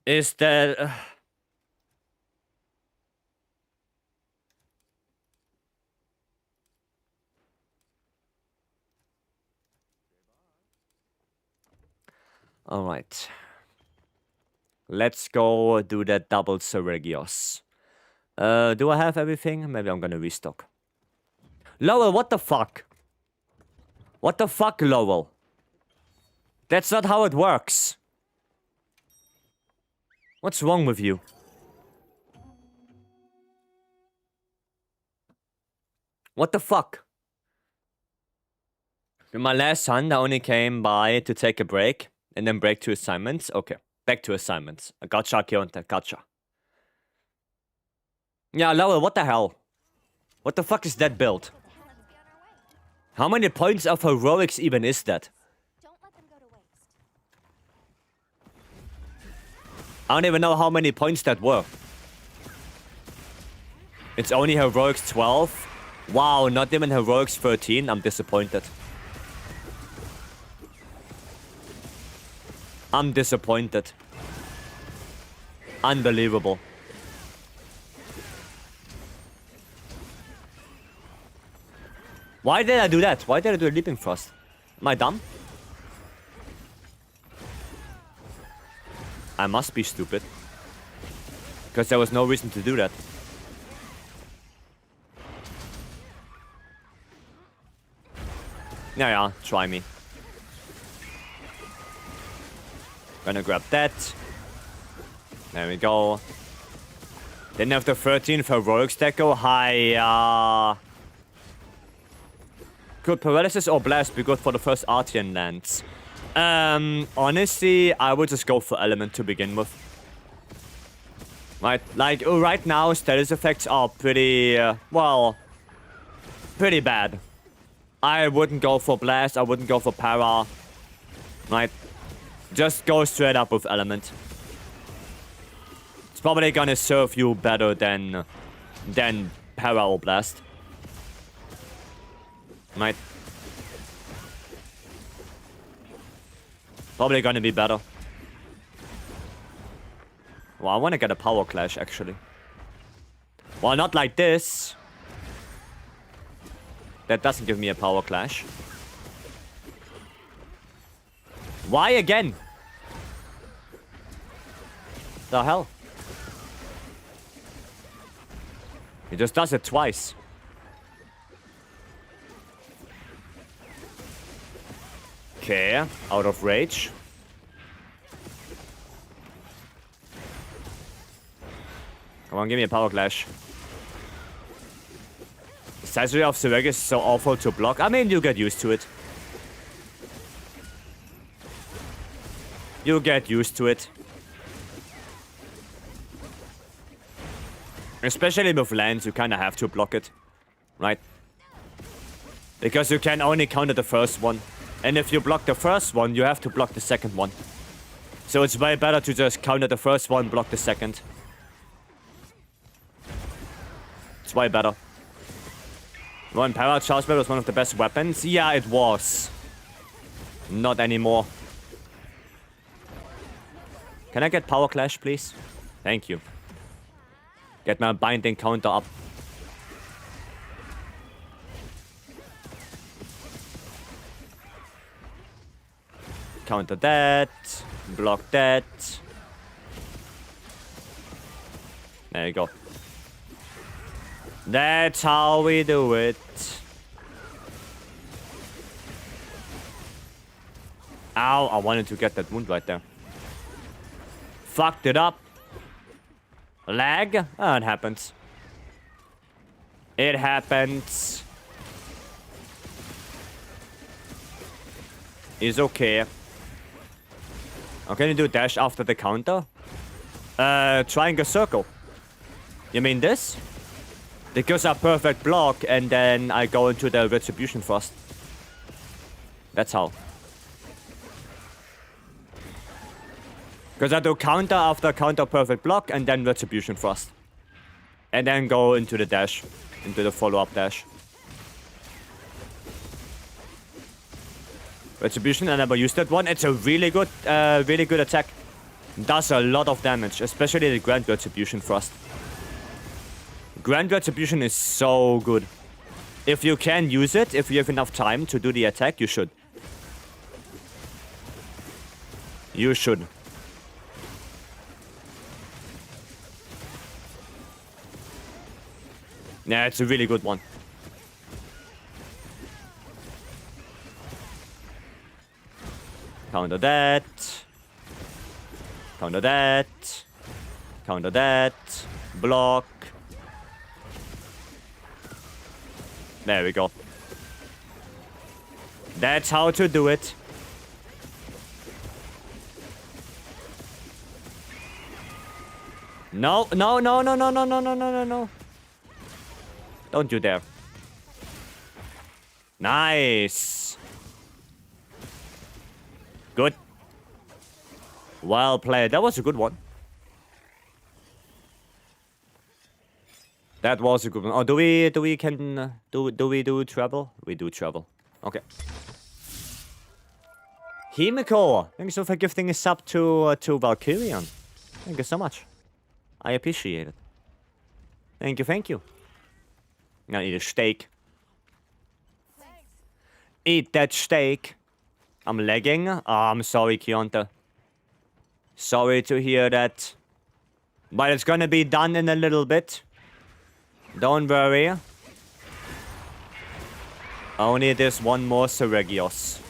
Is that... Alright. Let's go do that double Seregios. Do I have everything? Maybe I'm gonna restock. Lowell, what the fuck? What the fuck, Lowell? That's not how it works. What's wrong with you? What the fuck? In my last hunt, I only came by to take a break and then break 2 assignments. Okay, back to assignments. I gotcha, Kionta, gotcha. Yeah, Lowell, what the hell? What the fuck is that build? How many points of heroics even is that? I don't even know how many points that were. It's only heroics 12? Wow, not even heroics 13? I'm disappointed. I'm disappointed. Unbelievable. Why did I do that? Why did I do a leaping thrust? Am I dumb? I must be stupid. Because there was no reason to do that. Yeah, try me. Gonna grab that. There we go. Didn't have the 13th heroics deco. Hi, Could paralysis or blast be good for the first Artian lands? Honestly, I would just go for element to begin with. Right, like right now, status effects are pretty, well, pretty bad. I wouldn't go for blast. I wouldn't go for para. Right, just go straight up with element. It's probably gonna serve you better than para or blast. Right. Probably gonna be better. Well, I wanna get a power clash, actually. Well, not like this. That doesn't give me a power clash. Why again? The hell? He just does it twice. Okay, out of rage. Come on, give me a power clash. The Vycery of the Reg is so awful to block. I mean, you get used to it. You get used to it. Especially with lands, you kinda have to block it. Right? Because you can only counter the first one. And if you block the first one, you have to block the second one. So it's way better to just counter the first one, block the second. It's way better. One Para Charge Bell was one of the best weapons. Yeah, it was. Not anymore. Can I get Power Clash, please? Thank you. Get my binding counter up. Counter that. Block that. There you go. That's how we do it. Ow, I wanted to get that wound right there. Fucked it up. Lag? Oh, it happens. It happens. It's okay. I'm gonna do dash after the counter. Triangle circle. You mean this? Because I perfect block and then I go into the retribution first. That's how. Because I do counter after counter perfect block and then retribution first. And then go into the dash. Into the follow-up dash. Retribution, I never used that one. It's a really good attack. Does a lot of damage, especially the Grand Retribution first. Grand Retribution is so good. If you can use it, if you have enough time to do the attack, you should. You should. Yeah, it's a really good one. Counter that. Counter that. Counter that. Block. There we go. That's how to do it. No, no, no, no, no, no, no, no, no, no, no. Don't you dare. Nice. Good. Well played. That was a good one. That was a good one. Oh, do we do travel? We do travel. Okay. Himiko, thank you so much for gifting a sub to Valkyrian. Thank you so much. I appreciate it. Thank you, thank you. Now eat a steak. Thanks. Eat that steak. I'm lagging. Oh, I'm sorry, Kionta. Sorry to hear that. But it's gonna be done in a little bit. Don't worry. Only this one more Seregios.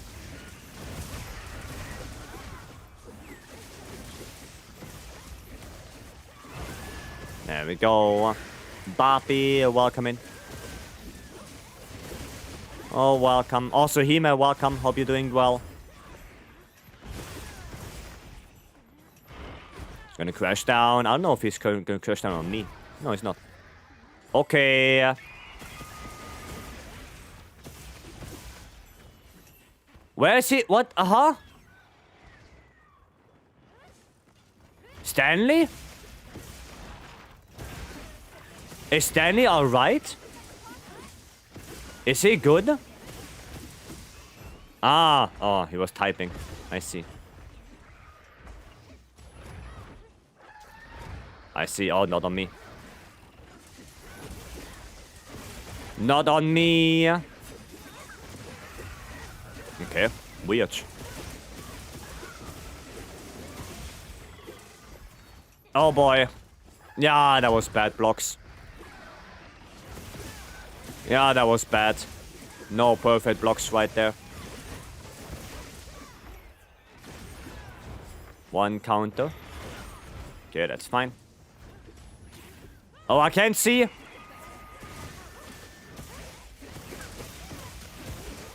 There we go. Boppy, welcome in. Oh, welcome. Also, Hime, welcome. Hope you're doing well. He's gonna crash down. I don't know if he's gonna crash down on me. No, he's not. Okay. Where is he? What? Stanley? Is Stanley alright? Is he good? Ah, oh, he was typing. I see. I see. Oh, not on me. Not on me. Okay, weird. Oh boy. Yeah, that was bad blocks. Yeah, that was bad. No perfect blocks right there. One counter. Okay, that's fine. Oh, I can't see.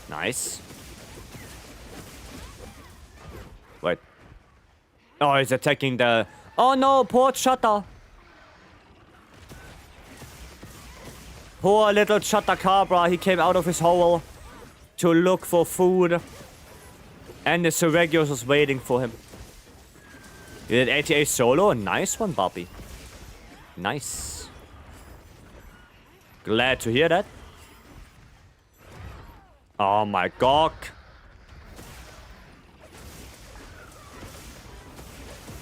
Nice. Wait. Oh, he's attacking the... Oh no, poor Shutter. Poor little Chutacabra, he came out of his hole to look for food. And the Seregios was waiting for him. You did 88 solo? Nice one, Bobby. Nice. Glad to hear that. Oh my god.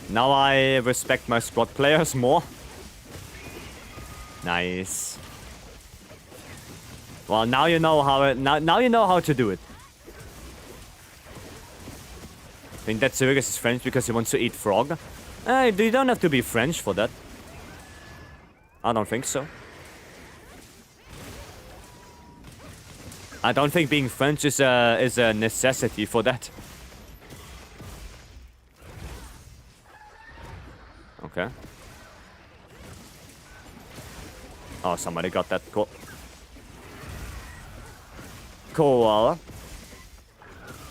Now I respect my squad players more. Nice. Well, now you know how it, now you know how to do it. I think that Sirius is French because he wants to eat frog. You don't have to be French for that. I don't think so. I don't think being French is a necessity for that. Okay. Oh, somebody got that. Cool. Cool.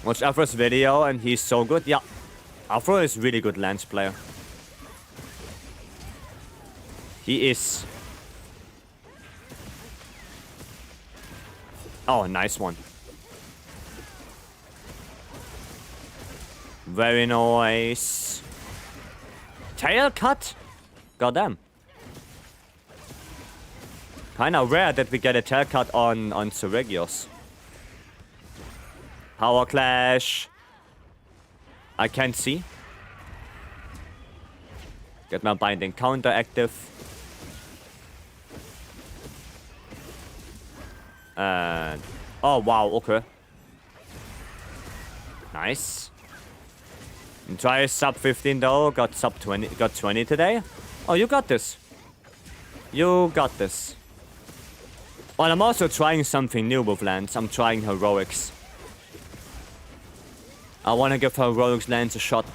Watch Afro's video and he's so good. Yeah. Afro is really good Lance player. He is. Oh, nice one. Very nice. Tail cut? Goddamn. Kinda rare that we get a tail cut on Seregios. Power Clash. I can't see. Get my binding counter active. And oh wow, okay. Nice. And try sub 15 though. Got sub 20. Got 20 today. Oh, you got this. You got this. Well, I'm also trying something new with Lance. I'm trying heroics. I want to give heroics Lance a shot.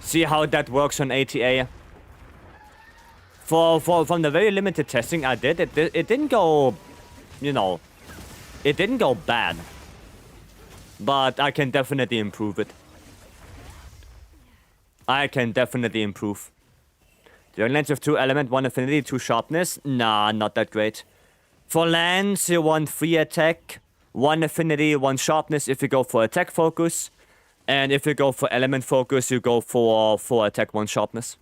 See how that works on ATA. From the very limited testing I did, it didn't go, you know, it didn't go bad. But I can definitely improve it. I can definitely improve. The Lance with 2 element, 1 affinity, 2 sharpness. Nah, not that great. For Lance, you want 3 attack, 1 affinity, 1 sharpness if you go for attack focus. And if you go for element focus, you go for 4 attack, 1 sharpness.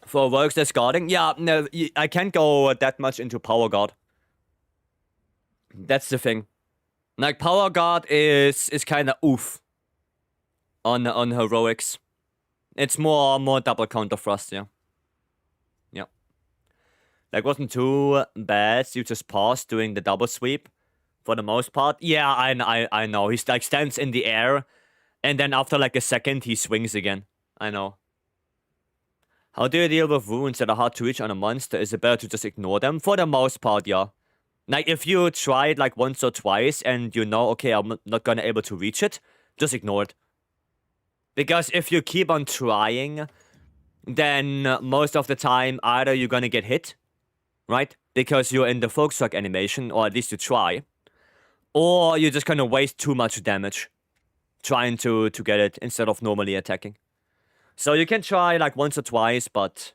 For works that's guarding? Yeah, no, I can't go that much into power guard. That's the thing. Like, power guard is kind of oof. On heroics. It's more double counter thrust, yeah. Yeah. Like, wasn't too bad. You just paused doing the double sweep. For the most part. Yeah, I know. He's like stands in the air. And then after like a second, he swings again. I know. How do you deal with wounds that are hard to reach on a monster? Is it better to just ignore them? For the most part, yeah. Like, if you try it like once or twice and you know, okay, I'm not gonna able to reach it, just ignore it. Because if you keep on trying, then most of the time, either you're gonna get hit, right? Because you're in the focus strike animation, or at least you try. Or you're just gonna waste too much damage trying to get it instead of normally attacking. So you can try like once or twice, but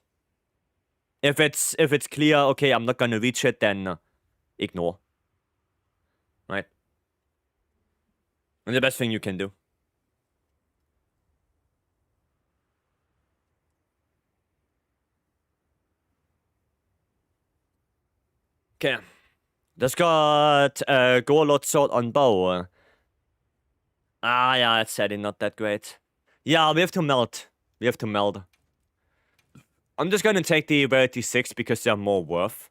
if it's clear, okay, I'm not gonna reach it, then ignore. Right? And the best thing you can do. Okay. Just got Gorlot sword on bow. Ah, yeah, it's sadly not that great. Yeah, we have to melt. We have to meld. I'm just gonna take the rarity 6 because they're more worth.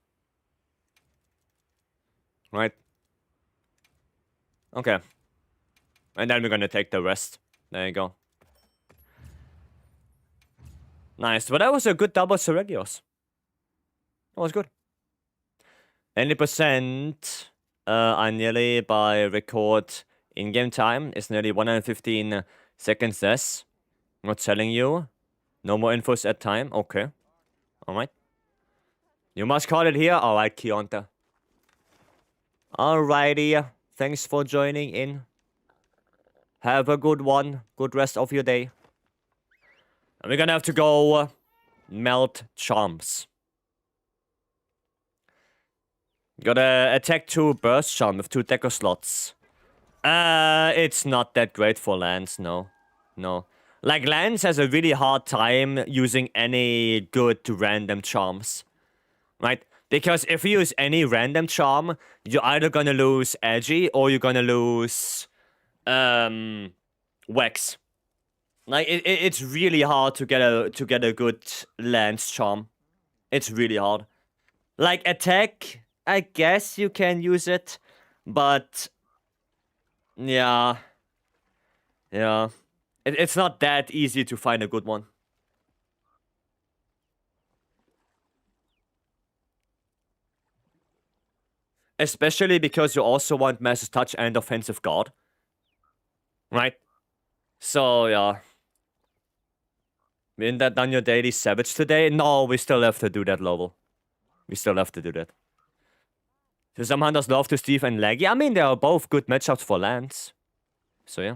Right? Okay. And then we're gonna take the rest. There you go. Nice. But that was a good double Seregios. That was good. 80% are nearly by record in-game time. It's nearly 115 seconds less. Not telling you. No more infos at time. Okay. Alright. You must call it here. Alright, Kionta. Alrighty. Thanks for joining in. Have a good one. Good rest of your day. And we're gonna have to go melt charms. Gotta attack 2 burst charm with 2 deco slots. It's not that great for Lance, no. No. Like, Lance has a really hard time using any good random charms. Right? Because if you use any random charm, you're either gonna lose Edgy or you're gonna lose Wax. Like, it's really hard to get a good Lance charm. It's really hard. Like, attack, I guess you can use it, but yeah. Yeah. It's not that easy to find a good one. Especially because you also want Master's Touch and Offensive Guard. Right? So, yeah. Isn't that done your daily savage today? No, we still have to do that, Lovell. We still have to do that. So some hunters love to Steve and Leggy. I mean, they are both good matchups for lands. So, yeah.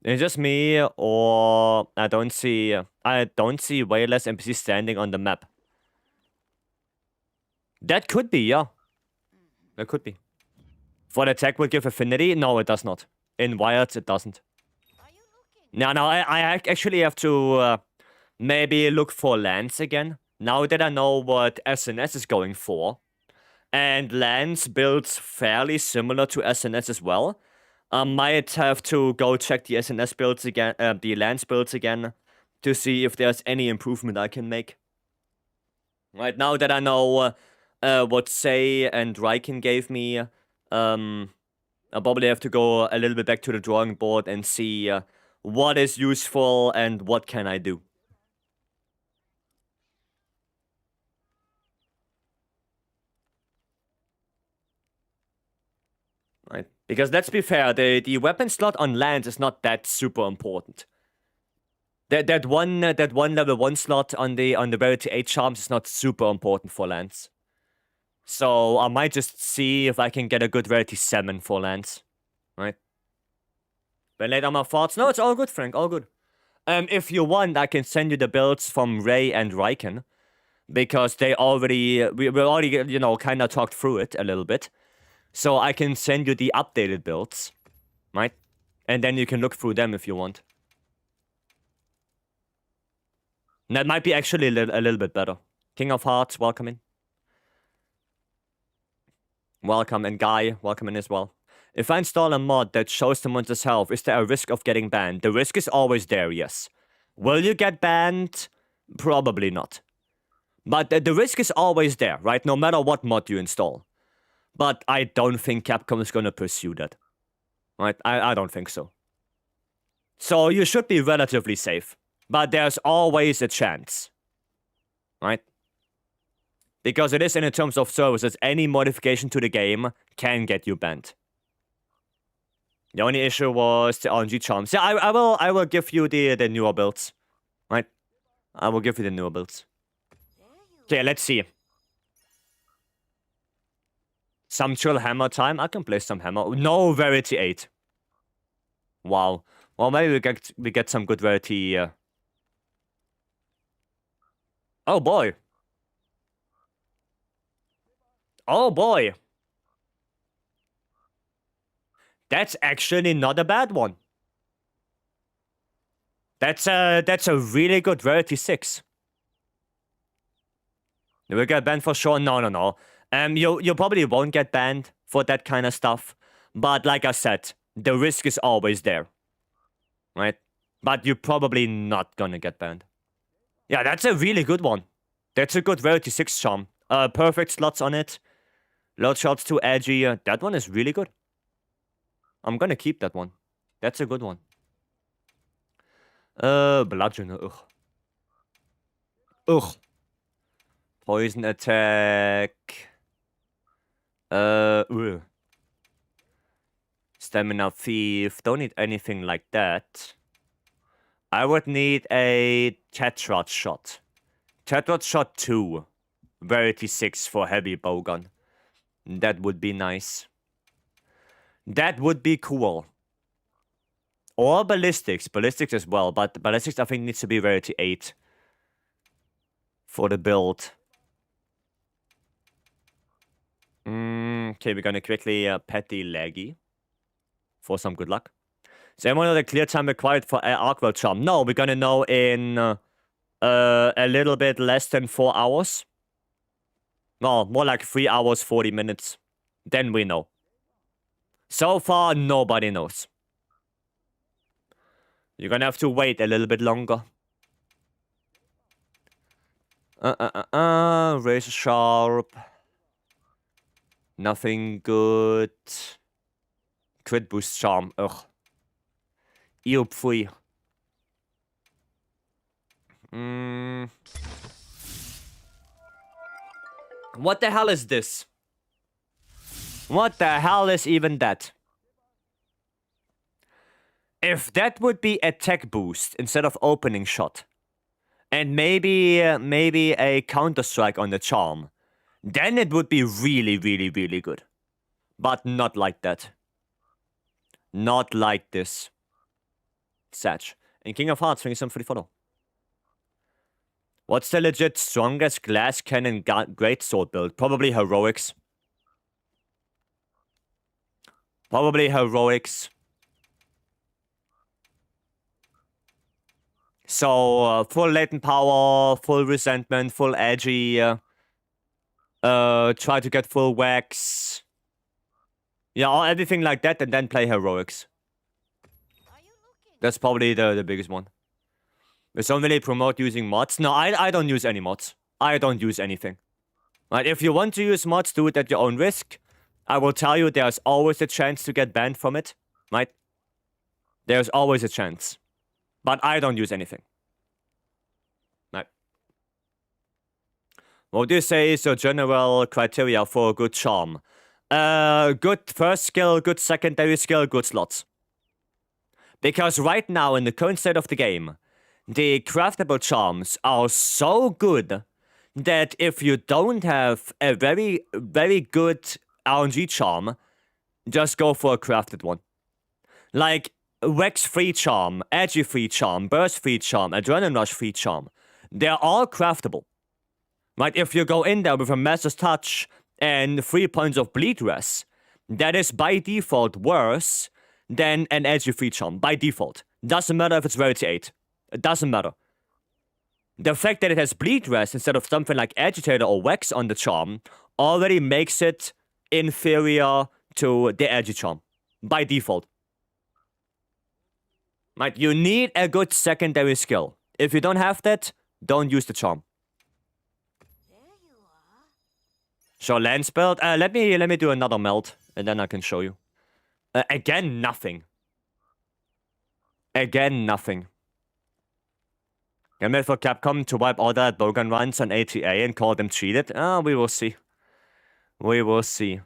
It's just me, or I don't see way less NPCs standing on the map. That could be, yeah. That could be. For the attack will give affinity? No, it does not. In Wilds, it doesn't. Are you looking? No, I actually have to maybe look for lands again. Now that I know what SNS is going for, and lands builds fairly similar to SNS as well, I might have to go check the SNS builds again, the lands builds again, to see if there's any improvement I can make. Right now that I know what Say and Riken gave me, I'll probably have to go a little bit back to the drawing board and see what is useful and what can I do. Right? Because let's be fair, the weapon slot on lands is not that super important. That one level 1 slot on the Rarity 8 charms is not super important for lands. So I might just see if I can get a good Rarity 7 for lands. Right? But later my thoughts. No, it's all good, Frank, all good. If you want, I can send you the builds from Ray and Riken. Because we already, you know, kind of talked through it a little bit. So I can send you the updated builds, right? And then you can look through them if you want. And that might be actually a little bit better. King of Hearts, welcome in. Welcome, and Guy, welcome in as well. If I install a mod that shows the monster's health, is there a risk of getting banned? The risk is always there, yes. Will you get banned? Probably not. But the risk is always there, right? No matter what mod you install. But I don't think Capcom is gonna pursue that. Right? I don't think so. So you should be relatively safe. But there's always a chance. Right? Because it is in terms of services, any modification to the game can get you banned. The only issue was the RNG charms. Yeah, I will give you the newer builds. Right? I will give you the newer builds. Okay, let's see. Some chill hammer time. I can play some hammer. No Rarity 8. Wow. Well, maybe we get some good Rarity. Oh boy. Oh boy. That's actually not a bad one. That's a really good Rarity 6. You will get banned for sure? No. You probably won't get banned for that kind of stuff. But like I said, the risk is always there. Right? But you're probably not gonna get banned. Yeah, that's a really good one. That's a good Rarity 6 charm. Perfect slots on it. Load shots too edgy. That one is really good. I'm gonna keep that one. That's a good one. Bludgeoner. Ugh. Ugh. Poison attack. Stamina thief. Don't need anything like that. I would need a Tetrad shot. Tetrad shot 2. Rarity 6 for heavy bowgun. That would be nice. That would be cool. Or ballistics. Ballistics as well. But ballistics I think needs to be Rarity 8. For the build. Okay, we're gonna quickly pet the Leggy. For some good luck. Does anyone know the clear time required for Arcwell Charm? No, we're gonna know in a little bit less than 4 hours. No, more like 3 hours, 40 minutes. Then we know. So far, nobody knows. You're gonna have to wait a little bit longer. Razor Sharp. Nothing good. Crit Boost Charm, ugh. Ew, pfui. What the hell is this? What the hell is even that? If that would be attack boost instead of opening shot, and maybe a counter strike on the charm, then it would be really, really, really good. But not like that. Not like this. Satch. And King of Hearts, thank you so much for the follow. What's the legit strongest glass cannon greatsword build? Probably heroics. Probably heroics. So, full latent power, full resentment, full edgy. Try to get full wax. Yeah, or everything like that, and then play heroics. That's probably the biggest one. We don't really promote using mods. No, I don't use any mods. I don't use anything. Right, if you want to use mods, do it at your own risk. I will tell you there's always a chance to get banned from it. Right? There's always a chance. But I don't use anything. Right. What do you say is your general criteria for a good charm? Good first skill, good secondary skill, good slots. Because right now, in the current state of the game, the craftable charms are so good that if you don't have a very, very good RNG charm, just go for a crafted one. Like, Wax free charm, Edgy free charm, Burst free charm, Adrenaline Rush free charm. They're all craftable. Right? If you go in there with a Master's Touch and 3 points of Bleed Res, that is by default worse than an Edgy free charm. By default. Doesn't matter if it's Rarity 8. It doesn't matter. The fact that it has Bleed Res instead of something like Agitator or Wax on the charm already makes it inferior to the Edgy charm. By default. Right, you need a good secondary skill. If you don't have that, don't use the charm. So lance build. Let me do another melt, and then I can show you. Again, nothing. Again, nothing. Can wait for Capcom to wipe all that Bogan runs on ATA and call them cheated? We will see. We will see.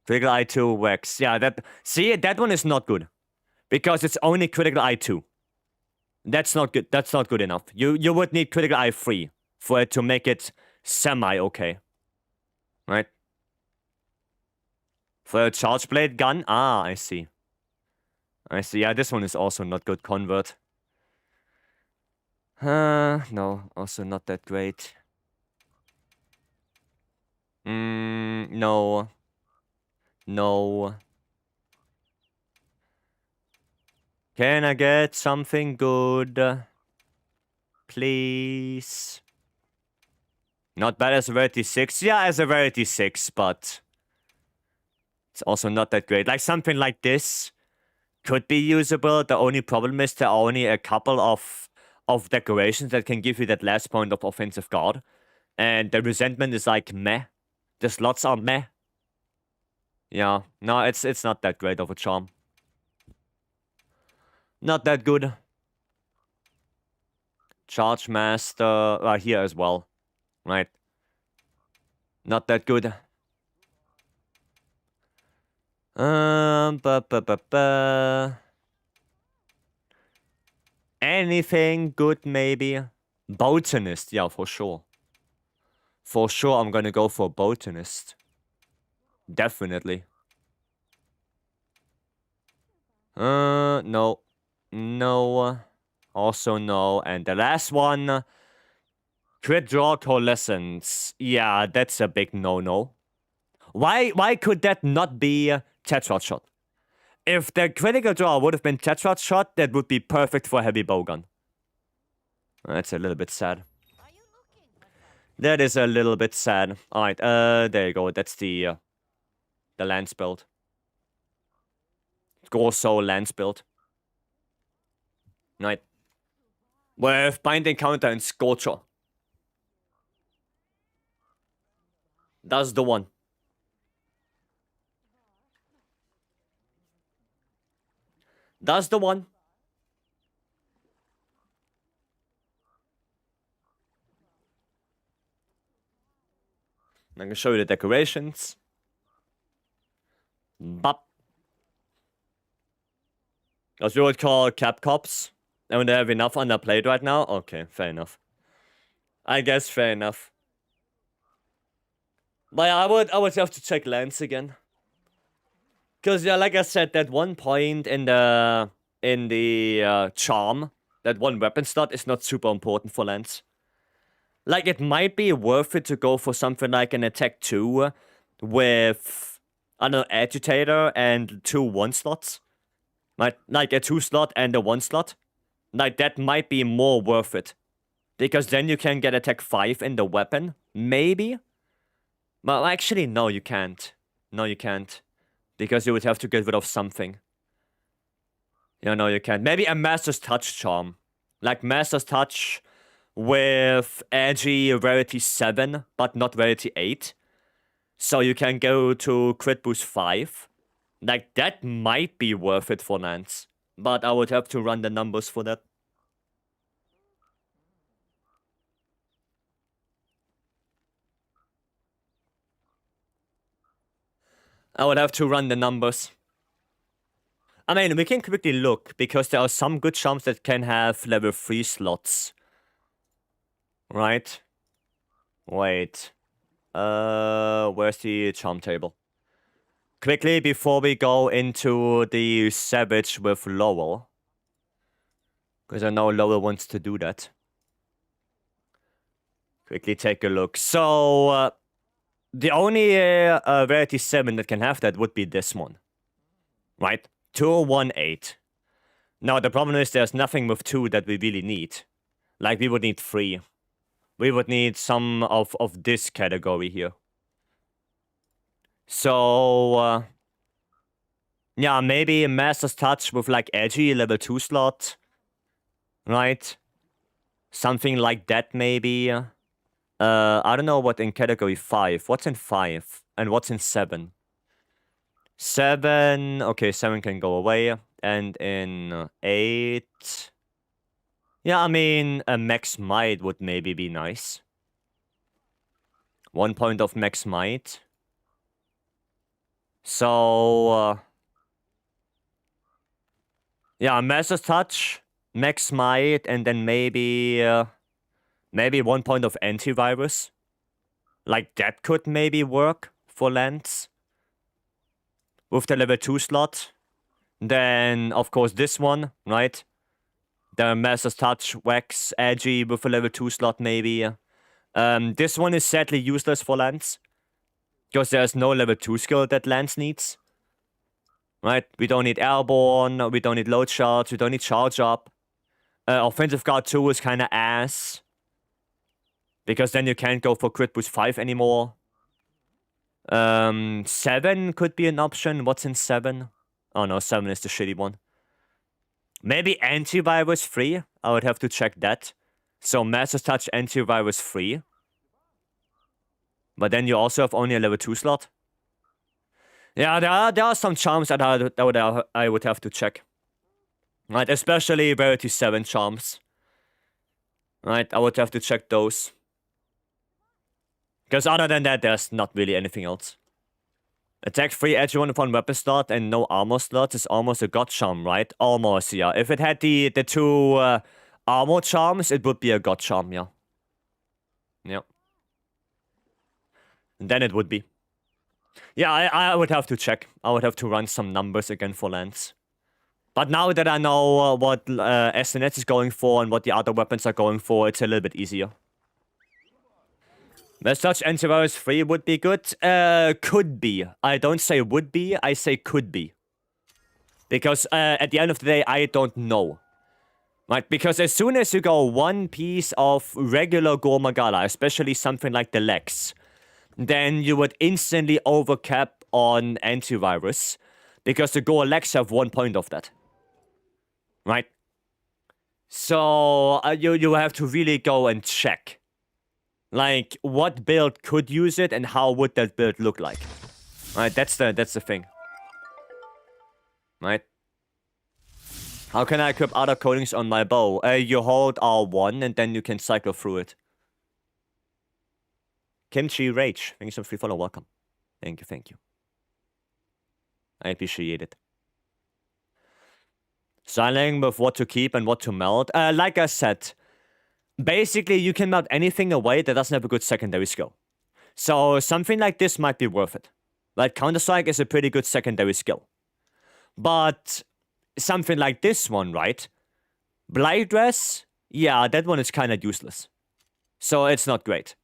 Critical I2 Wax. Yeah, that one is not good. Because it's only critical I2. That's not good. That's not good enough. You would need critical I3 for it to make it semi-okay. Right? For a charge blade gun? I see. I see. Yeah, this one is also not good convert. No. Also not that great. No. No. Can I get something good? Please. Not bad as a Rarity 6. Yeah, as a Rarity 6, but it's also not that great. Like something like this could be usable. The only problem is there are only a couple of decorations that can give you that last point of offensive guard. And the resentment is like meh. The slots are meh. Yeah, no, it's not that great of a charm. Not that good. Charge Master, here as well. Right. Not that good. Anything good, maybe? Botanist, yeah, for sure. For sure, I'm gonna go for Botanist. Definitely. No. No. Also no. And the last one. Crit Draw Coalescence. Yeah, that's a big no-no. Why could that not be Tetrad Shot? If the critical draw would have been Tetrad Shot, that would be perfect for Heavy Bowgun. That's a little bit sad. That is a little bit sad. Alright, there you go. That's the lance build. Gorso lance build. Right. With Binding Counter and Scorcher. That's the one. That's the one. I can show you the decorations. Bop. As you would call cap cops. And they have enough underplayed right now? Okay, fair enough. I guess fair enough. But I would have to check lands again. Cause yeah, like I said, that one point in the charm, that one weapon slot is not super important for lands. Like it might be worth it to go for something like an attack 2 with I don't know, agitator and 2 1 slots. Like a 2 slot and a 1 slot. Like that might be more worth it. Because then you can get attack 5 in the weapon. Maybe. Well, actually, no, you can't. No, you can't. Because you would have to get rid of something. Yeah, no, you can't. Maybe a Master's Touch charm. Like Master's Touch with Agi Rarity 7, but not Rarity 8. So you can go to Crit Boost 5. Like, that might be worth it for lands. But I would have to run the numbers for that. I would have to run the numbers. I mean, we can quickly look, because there are some good charms that can have level 3 slots. Right? Wait. Where's the charm table? Quickly, before we go into the Savage with Lowell. Because I know Lowell wants to do that. Quickly take a look. So, the only Rarity 7 that can have that would be this one. Right? 218. Now, the problem is there's nothing with 2 that we really need. Like, we would need 3. We would need some of this category here. So, yeah, maybe a Master's Touch with, like, Edgy, level 2 slot. Right? Something like that, maybe. I don't know what in category 5. What's in 5? And what's in 7? 7... Okay, 7 can go away. And in 8... Yeah, I mean, a Max Might would maybe be nice. 1 point of Max Might. So... yeah, Master's Touch, Max Might, and then maybe... maybe 1 point of Antivirus. Like, that could maybe work for lands. With the level 2 slot. Then, of course, this one, right? The Master's Touch, Wax, Agi with a level 2 slot, maybe. This one is sadly useless for lands. Because there's no level 2 skill that lands needs. Right? We don't need Airborne, we don't need Load Charge, we don't need Charge Up. Offensive Guard 2 is kinda ass. Because then you can't go for Crit Boost 5 anymore. 7 could be an option. What's in 7? Oh no, 7 is the shitty one. Maybe Antivirus 3? I would have to check that. So Master's Touch Antivirus 3. But then you also have only a level 2 slot. Yeah, there are some charms that I would have to check. Right, especially Rarity 7 charms. Right, I would have to check those. Because other than that, there's not really anything else. Attack 3, edge 1 upon weapon slot and no armor slots is almost a god charm, right? Almost, yeah. If it had the 2 armor charms, it would be a god charm, yeah. Yeah. Then it would be. Yeah, I would have to check. I would have to run some numbers again for lands. But now that I know what SNS is going for and what the other weapons are going for, it's a little bit easier. Let's touch Antivirus 3 would be good. Could be. I don't say would be, I say could be. Because at the end of the day, I don't know. Right? Because as soon as you go one piece of regular Gormagala, especially something like the Lex, then you would instantly overcap on Antivirus. Because the Gore Lex have 1 point of that. Right? So you have to really go and check. Like, what build could use it and how would that build look like? Right, that's the thing. Right? How can I equip other coatings on my bow? You hold R1 and then you can cycle through it. Kimchi Rage, thank you so much for follow, welcome. Thank you, thank you. I appreciate it. Styling with what to keep and what to melt. Like I said, basically you can melt anything away that doesn't have a good secondary skill. So something like this might be worth it. Like Counter-Strike is a pretty good secondary skill. But something like this one, right? Blight Dress, yeah, that one is kind of useless. So it's not great.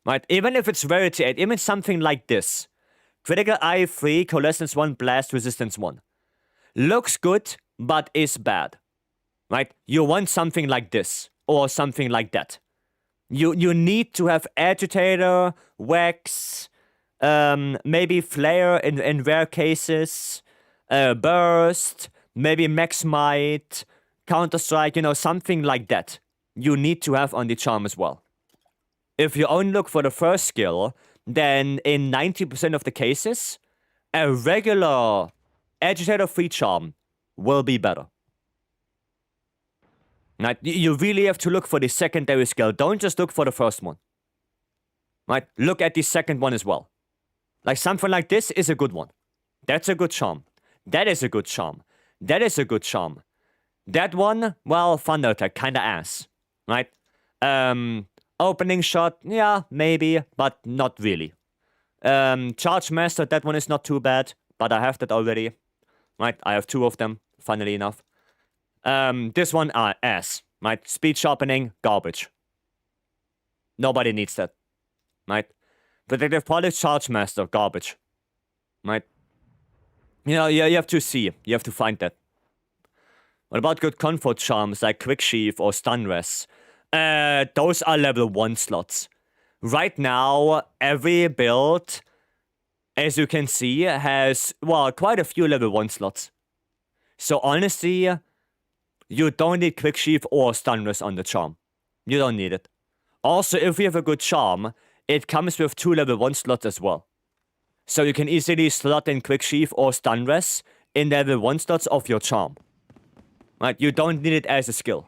Right? Even if it's Rarity 8, even something like this. Critical Eye 3, Coalescence 1, Blast Resistance 1. Looks good, but is bad. Right? You want something like this, or something like that. You need to have Agitator, Wax, maybe Flare in rare cases, Burst, maybe Max Might, Counter-Strike, something like that. You need to have on the charm as well. If you only look for the first skill, then in 90% of the cases, a regular Agitator 3 charm will be better. Right? You really have to look for the secondary skill. Don't just look for the first one. Right? Look at the second one as well. Like something like this is a good one. That's a good charm. That is a good charm. That is a good charm. That one, well, Thunder Attack, kinda ass. Right? Opening shot, yeah, maybe, but not really. Charge Master, that one is not too bad, but I have that already. Right? I have 2 of them, funnily enough. This one, ass. Right? Speed Sharpening, garbage. Nobody needs that. Right? Protective Polish, Charge Master, garbage. Right? You have to see. You have to find that. What about good comfort charms like Quick Sheath or Stun Res? Those are level 1 slots. Right now, every build, as you can see, has, well, quite a few level 1 slots. So honestly, you don't need Quick Sheath or Stun Res on the charm. You don't need it. Also, if you have a good charm, it comes with 2 level 1 slots as well. So you can easily slot in Quick Sheath or Stun Res in level 1 slots of your charm. Right? You don't need it as a skill.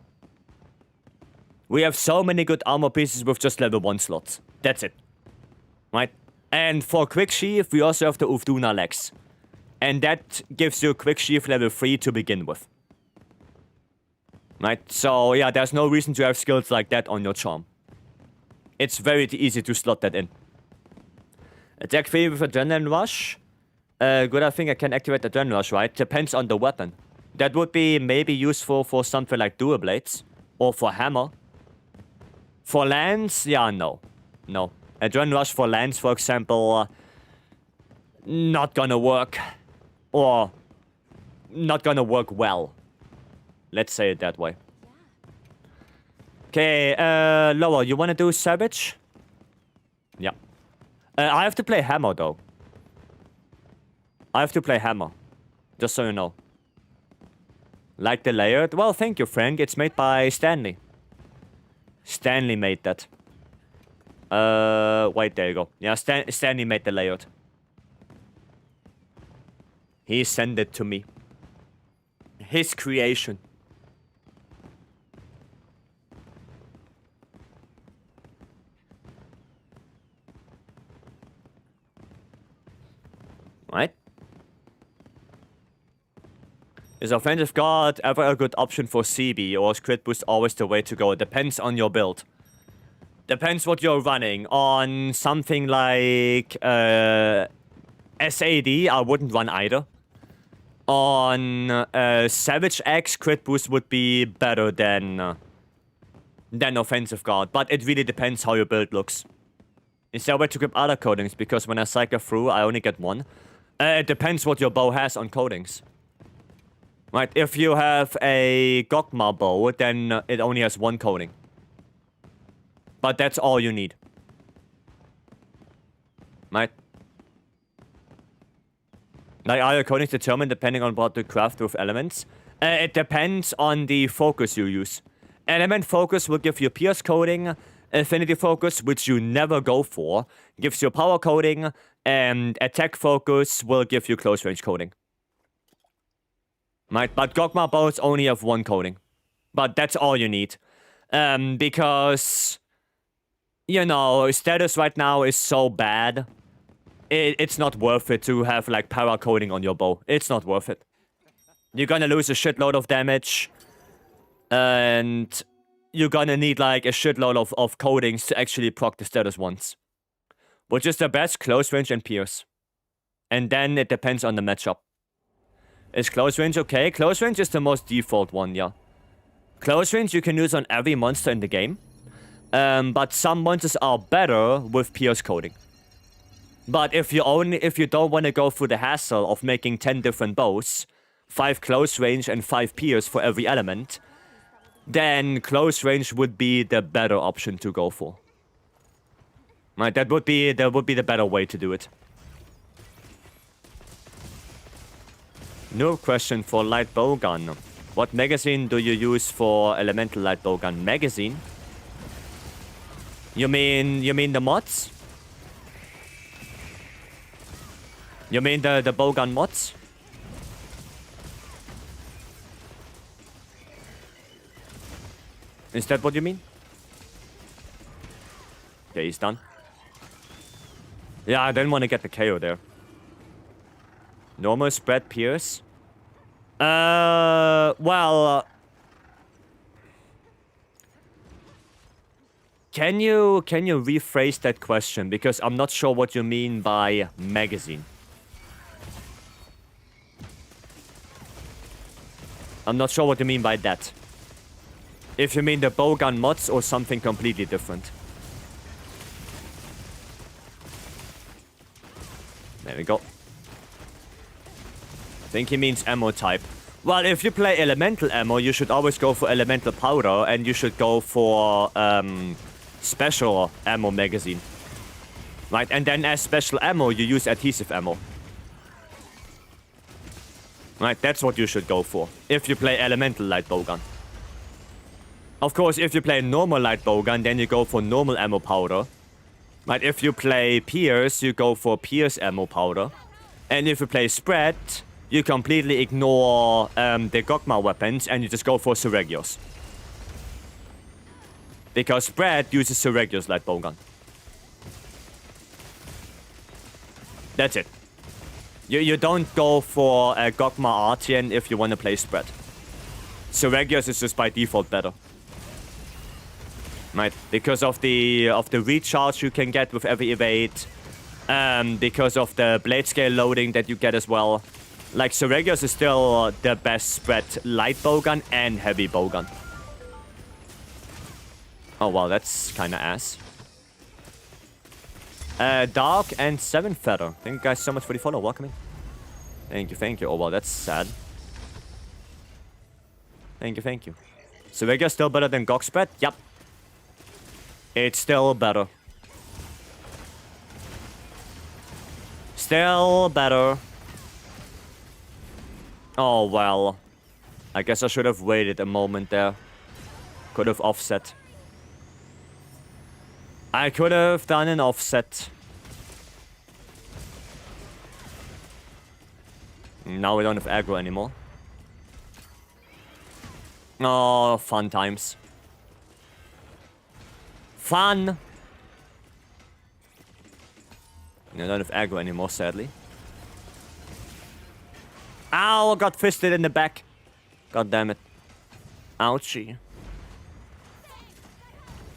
We have so many good armor pieces with just level 1 slots. That's it. Right? And for Quick Sheath, we also have the Uvduna Legs. And that gives you Quick Sheath level 3 to begin with. Right? So, yeah, there's no reason to have skills like that on your charm. It's very easy to slot that in. Attack 3 with Adrenaline Rush. Good, I think I can activate Adrenaline Rush, right? Depends on the weapon. That would be maybe useful for something like Dual Blades. Or for Hammer. For Lance, yeah, no. No. Adrenaline Rush for Lance, for example, not gonna work. Or not gonna work well. Let's say it that way. Okay, Lower, you wanna do Savage? Yeah. I have to play Hammer, though. I have to play Hammer. Just so you know. Like the layered? Well, thank you, Frank. It's made by Stanley. Stanley made that. Wait, there you go. Yeah, Stanley made the layout. He sent it to me. His creation. Right? Is Offensive Guard ever a good option for CB, or is Crit Boost always the way to go? It depends on your build. Depends what you're running. On something like SAD, I wouldn't run either. On Savage X, Crit Boost would be better than Offensive Guard, but it really depends how your build looks. Is there a way to grab other coatings? Because when I cycle through, I only get one. It depends what your bow has on coatings. Right, if you have a Gokma bow, then it only has one coating. But that's all you need. Right? Like, are your coatings determined depending on what you craft with elements? It depends on the focus you use. Element focus will give you pierce coating. Affinity focus, which you never go for, gives you power coating. And attack focus will give you close range coating. Right, but Gokma bows only have one coating. But that's all you need. Because, you know, status right now is so bad. It's not worth it to have, like, power coating on your bow. It's not worth it. you're gonna lose a shitload of damage. And you're gonna need like a shitload of coatings to actually proc the status once. Which is the best? Close range and pierce. And then it depends on the matchup. Is close range okay? Close range is the most default one, yeah. Close range you can use on every monster in the game. But some monsters are better with pierce coating. But if you don't want to go through the hassle of making 10 different bows, 5 close range and 5 pierce for every element, then close range would be the better option to go for. Right, that would be the better way to do it. No question for light bowgun. What magazine do you use for elemental light bowgun? Magazine? You mean the mods? You mean the bowgun mods? Is that what you mean? Okay, he's done. Yeah, I didn't want to get the KO there. Normal spread pierce? Well... Can you rephrase that question? Because I'm not sure what you mean by magazine. I'm not sure what you mean by that. If you mean the bowgun mods or something completely different. There we go. I think he means ammo type. Well, if you play elemental ammo, you should always go for elemental powder, and you should go for special ammo magazine. Right, and then as special ammo, you use adhesive ammo. Right, that's what you should go for, if you play elemental light bowgun. Of course, if you play normal light bowgun, then you go for normal ammo powder. Right, if you play pierce, you go for pierce ammo powder. And if you play spread, you completely ignore the Gogma weapons and you just go for Seregios. Because spread uses Seregios light bowgun. That's it. You don't go for a Gogma Artian if you want to play spread. Seregios is just by default better. Right, because of the recharge you can get with every evade, because of the blade scale loading that you get as well. Like, Seregios is still the best spread light bowgun and heavy bowgun. Oh wow, that's kinda ass. Dark and 7 Feather. Thank you guys so much for the follow. Welcome in. Thank you, thank you. Oh wow, that's sad. Thank you, thank you. Seregios still better than Gog spread? Yep. It's still better. Still better. Oh, well. I guess I should have waited a moment there. Could have offset. I could have done an offset. Now we don't have aggro anymore. Oh, fun times. Fun! I don't have aggro anymore, sadly. Ow, got fisted in the back. God damn it. Ouchie.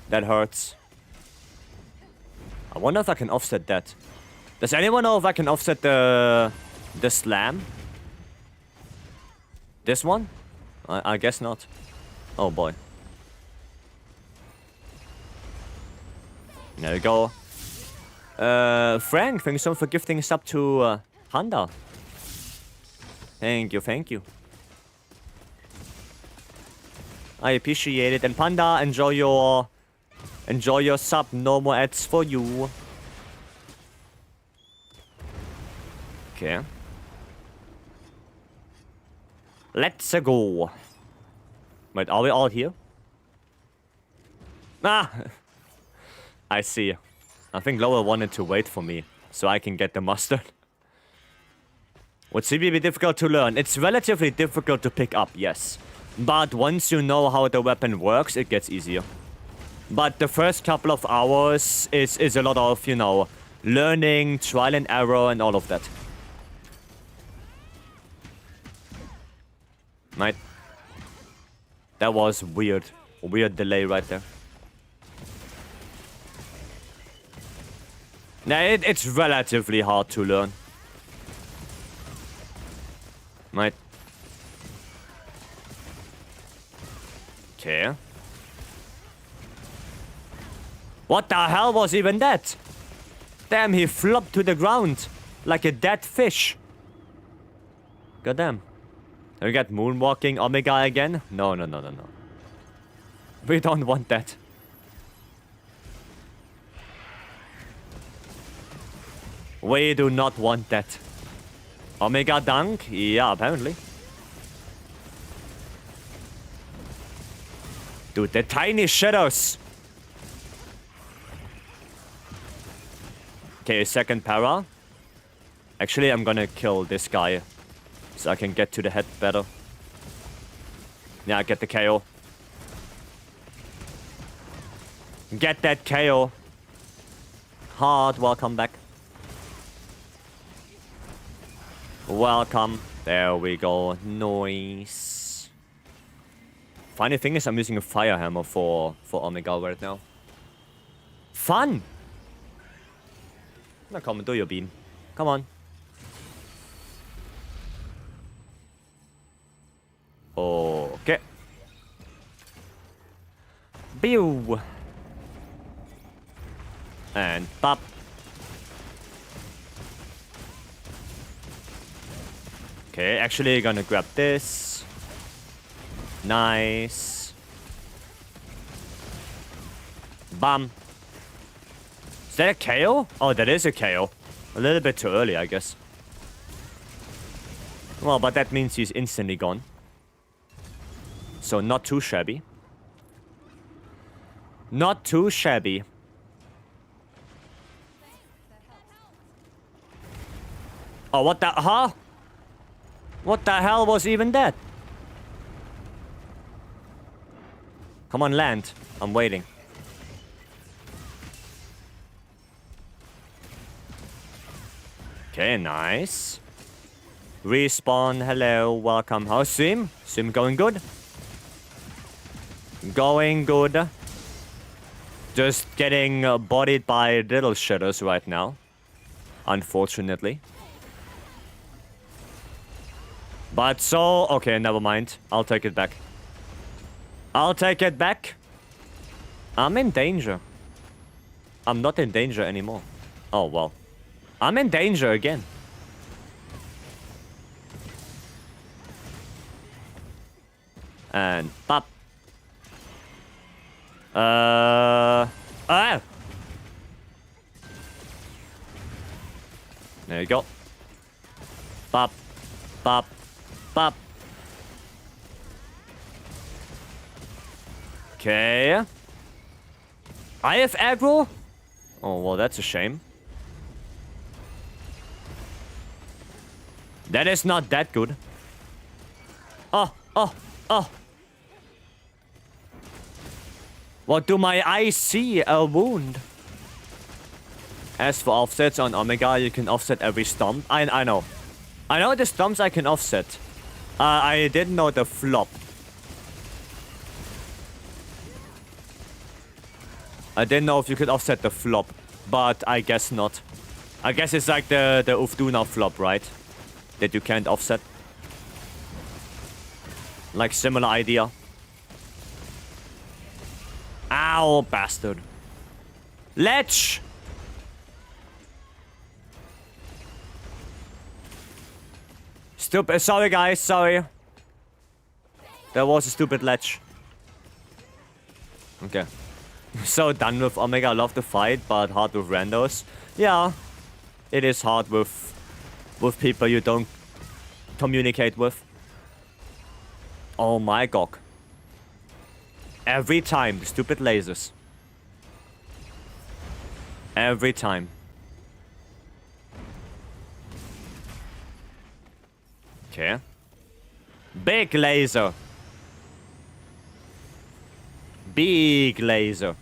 That hurts. I wonder if I can offset that. Does anyone know if I can offset the slam? This one? I guess not. Oh boy. There we go. Frank, thank you so much for gifting us up to Honda. Thank you, thank you. I appreciate it. And Panda, enjoy your sub. No more ads for you. Okay. Let's go. Wait, are we all here? Ah! I see. I think Lower wanted to wait for me, so I can get the mustard. Would CB be difficult to learn? It's relatively difficult to pick up, yes. But once you know how the weapon works, it gets easier. But the first couple of hours is a lot of, you know, learning, trial and error, and all of that. Right. That was weird. A weird delay right there. Now, it's relatively hard to learn. Right. Okay. What the hell was even that? Damn, he flopped to the ground like a dead fish. Goddamn. We got moonwalking Omega again? No. We don't want that. We do not want that. Omega dunk? Yeah, apparently. Dude, the tiny shadows. Okay, second para. Actually, I'm gonna kill this guy so I can get to the head better. Yeah, get the KO. Get that KO. Hard, welcome back. Welcome. There we go. Nice. Funny thing is I'm using a fire hammer for Omega right now. Fun! Now come and do your beam. Come on. Okay. Pew! And pop. Okay, actually gonna grab this. Nice. Bam. Is that a KO? Oh, that is a KO. A little bit too early, I guess. Well, but that means he's instantly gone. So not too shabby. Not too shabby. Oh, what the... Huh? What the hell was even that? Come on, land. I'm waiting. Okay, nice. Respawn, hello, welcome. How's Sim? Sim going good? Going good. Just getting bodied by little shitters right now. Unfortunately. But so... Okay, never mind. I'll take it back. I'll take it back. I'm in danger. I'm not in danger anymore. Oh, well. I'm in danger again. And pop. Ah! There you go. Pop. Pop. Pop. Okay. I have aggro? Oh, well, that's a shame. That is not that good. Oh. What do my eyes see? A wound. As for offsets on Omega, you can offset every stomp. I know. I know the stomps I can offset. I didn't know the flop. I didn't know if you could offset the flop, but I guess not. I guess it's like the Ufduna flop, right? That you can't offset. Like similar idea. Ow, bastard. Ledge! Stupid. Sorry, guys. Sorry. There was a stupid ledge. Okay. So done with Omega. I love the fight, but hard with randos. Yeah. It is hard with people you don't communicate with. Oh my god. Every time, the stupid lasers. Every time. Okay. Big laser. Big laser.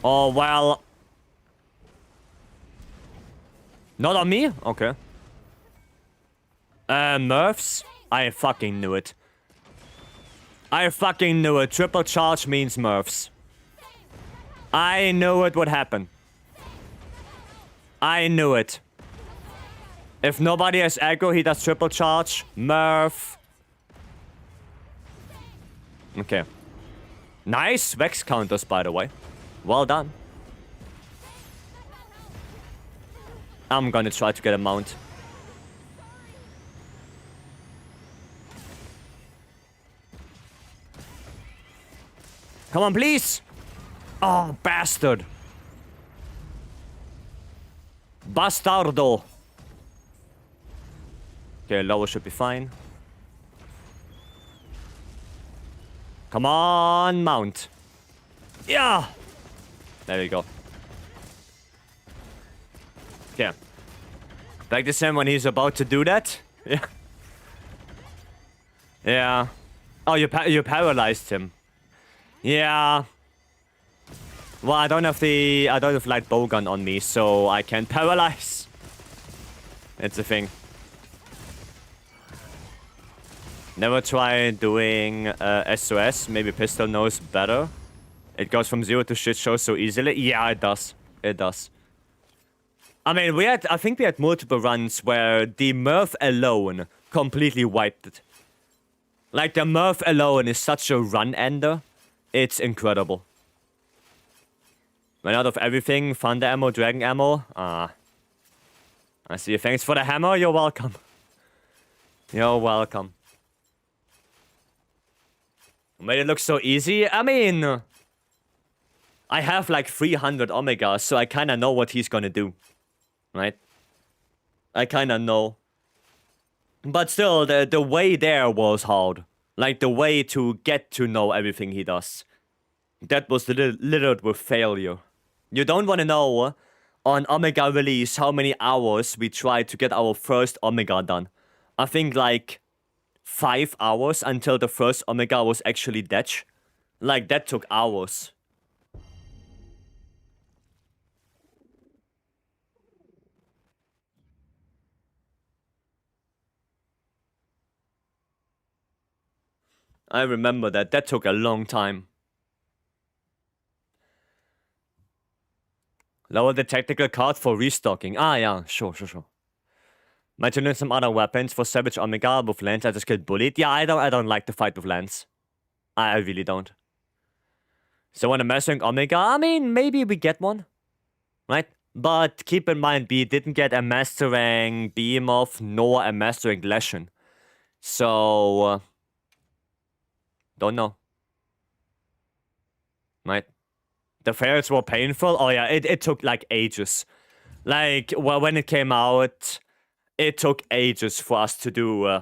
Oh, well. Not on me? Okay. Nerfs? I fucking knew it. I fucking knew it. Triple charge means Murphs. I knew it would happen. I knew it. If nobody has aggro, he does triple charge. Murph. Okay. Nice Vex counters, by the way. Well done. I'm gonna try to get a mount. Come on, please! Oh, bastard! Bastardo! Okay, lower should be fine. Come on, mount. Yeah! There we go. Okay. Practice him when he's about to do that. Yeah. Yeah. Oh, you paralyzed him. Yeah. Well, I don't have light bowgun on me, so I can paralyze. It's a thing. Never try doing SOS. Maybe pistol knows better. It goes from 0 to shit show so easily. Yeah, it does. It does. I mean, I think we had multiple runs where the Murph alone completely wiped it. Like, the Murph alone is such a run ender. It's incredible. Ran out of everything. Thunder ammo, dragon ammo. I see you. Thanks for the hammer. You're welcome. You're welcome. Made it look so easy. I mean, I have like 300 Omega, so I kind of know what he's gonna do. Right? I kind of know. But still, the way there was hard. Like, the way to get to know everything he does. That was littered with failure. You don't want to know on Omega release how many hours we tried to get our first Omega done. I think like 5 hours until the first Omega was actually dead. Like, that took hours. I remember that. That took a long time. Lower the tactical card for restocking. Ah, yeah. Sure. Might turn in some other weapons for Savage Omega. With Lance, I just get bullied. Yeah, I don't like to fight with Lance. I really don't. So when I'm mastering Omega, I mean, maybe we get one. Right? But keep in mind, we didn't get a mastering Behemoth nor a mastering Leshen. So... don't know. Right? The fails were painful. Oh yeah, it took like ages. Like, well, when it came out, it took ages for us to do...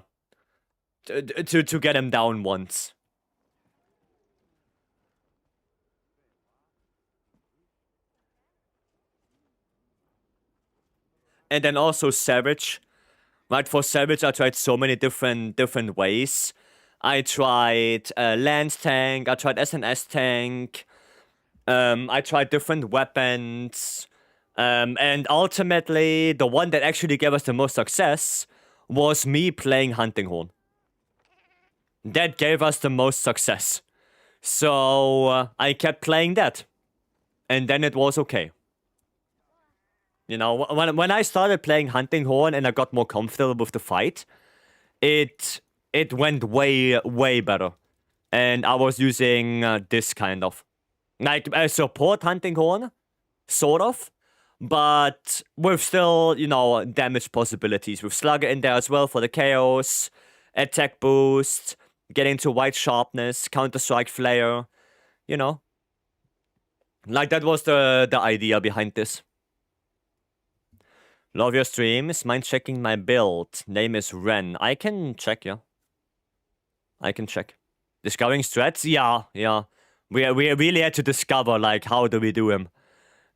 to get him down once. And then also Savage. Right, for Savage I tried so many different ways. I tried Lance tank, I tried SNS tank, I tried different weapons, and ultimately the one that actually gave us the most success was me playing Hunting Horn. That gave us the most success. So I kept playing that, and then it was okay. You know, when I started playing Hunting Horn and I got more comfortable with the fight, it went way better. And I was using this kind of. Like, a support Hunting Horn, sort of. But with still, you know, damage possibilities. With Slugger in there as well for the chaos, attack boost, getting to white sharpness, counter-strike flare, you know. Like, that was the idea behind this. Love your streams. Mind checking my build. Name is Ren. I can check, yeah. I can check. Discovering strats? Yeah. We really had to discover, like, how do we do him.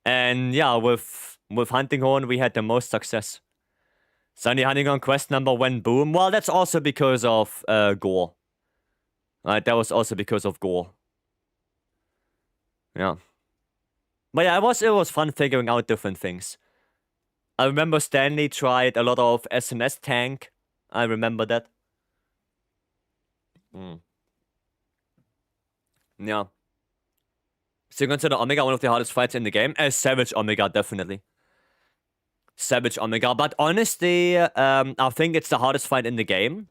And yeah, with Hunting Horn, we had the most success. Sunny Hunting Horn quest number went boom. Well, that's also because of Gore. Right, that was also because of Gore. Yeah. But yeah, it was fun figuring out different things. I remember Stanley tried a lot of SNS tank. I remember that. Yeah. So you consider Omega one of the hardest fights in the game? Savage Omega, definitely. Savage Omega. But honestly, I think it's the hardest fight in the game.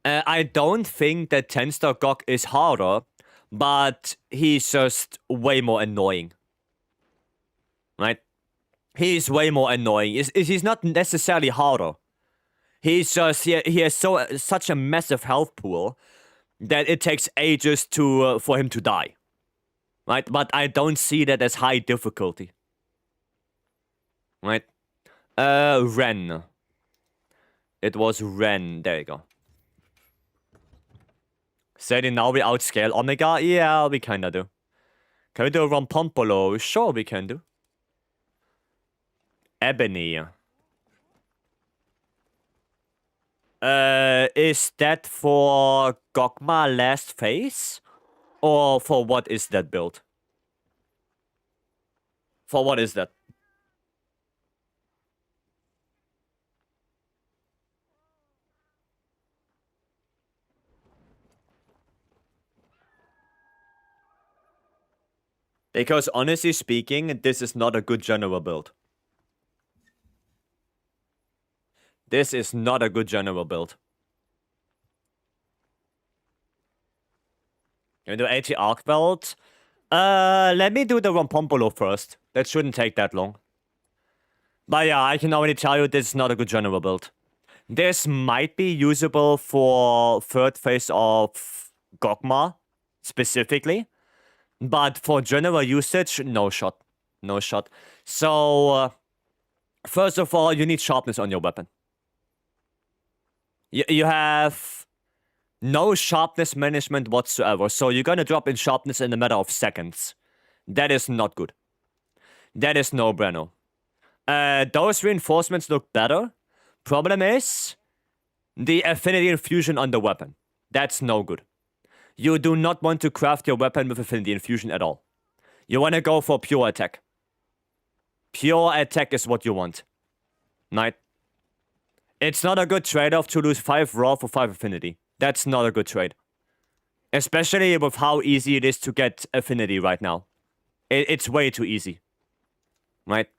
I don't think that 10-star Gok is harder, but he's just way more annoying. Right? He's way more annoying. He's not necessarily harder. He's just, he has such a massive health pool that it takes ages for him to die. Right? But I don't see that as high difficulty. Right? Ren. It was Ren. There you go. Saying now we outscale Omega? Yeah, we kinda do. Can we do a Rompompolo? Sure, we can do. Ebony. Is that for Gogma last phase? Or for what is that build? For what is that? Because honestly speaking, this is not a good general build. This is not a good general build. Can we do 80 arc belt? Let me do the Rompompolo first. That shouldn't take that long. But yeah, I can already tell you this is not a good general build. This might be usable for third phase of Gogma, specifically. But for general usage, no shot. No shot. So, first of all, you need sharpness on your weapon. You have no sharpness management whatsoever. So you're gonna drop in sharpness in a matter of seconds. That is not good. That is no bueno. Those reinforcements look better. Problem is the affinity infusion on the weapon. That's no good. You do not want to craft your weapon with affinity infusion at all. You want to go for pure attack. Pure attack is what you want. Right? It's not a good trade-off to lose 5 raw for 5 affinity. That's not a good trade. Especially with how easy it is to get affinity right now. It's way too easy. Right?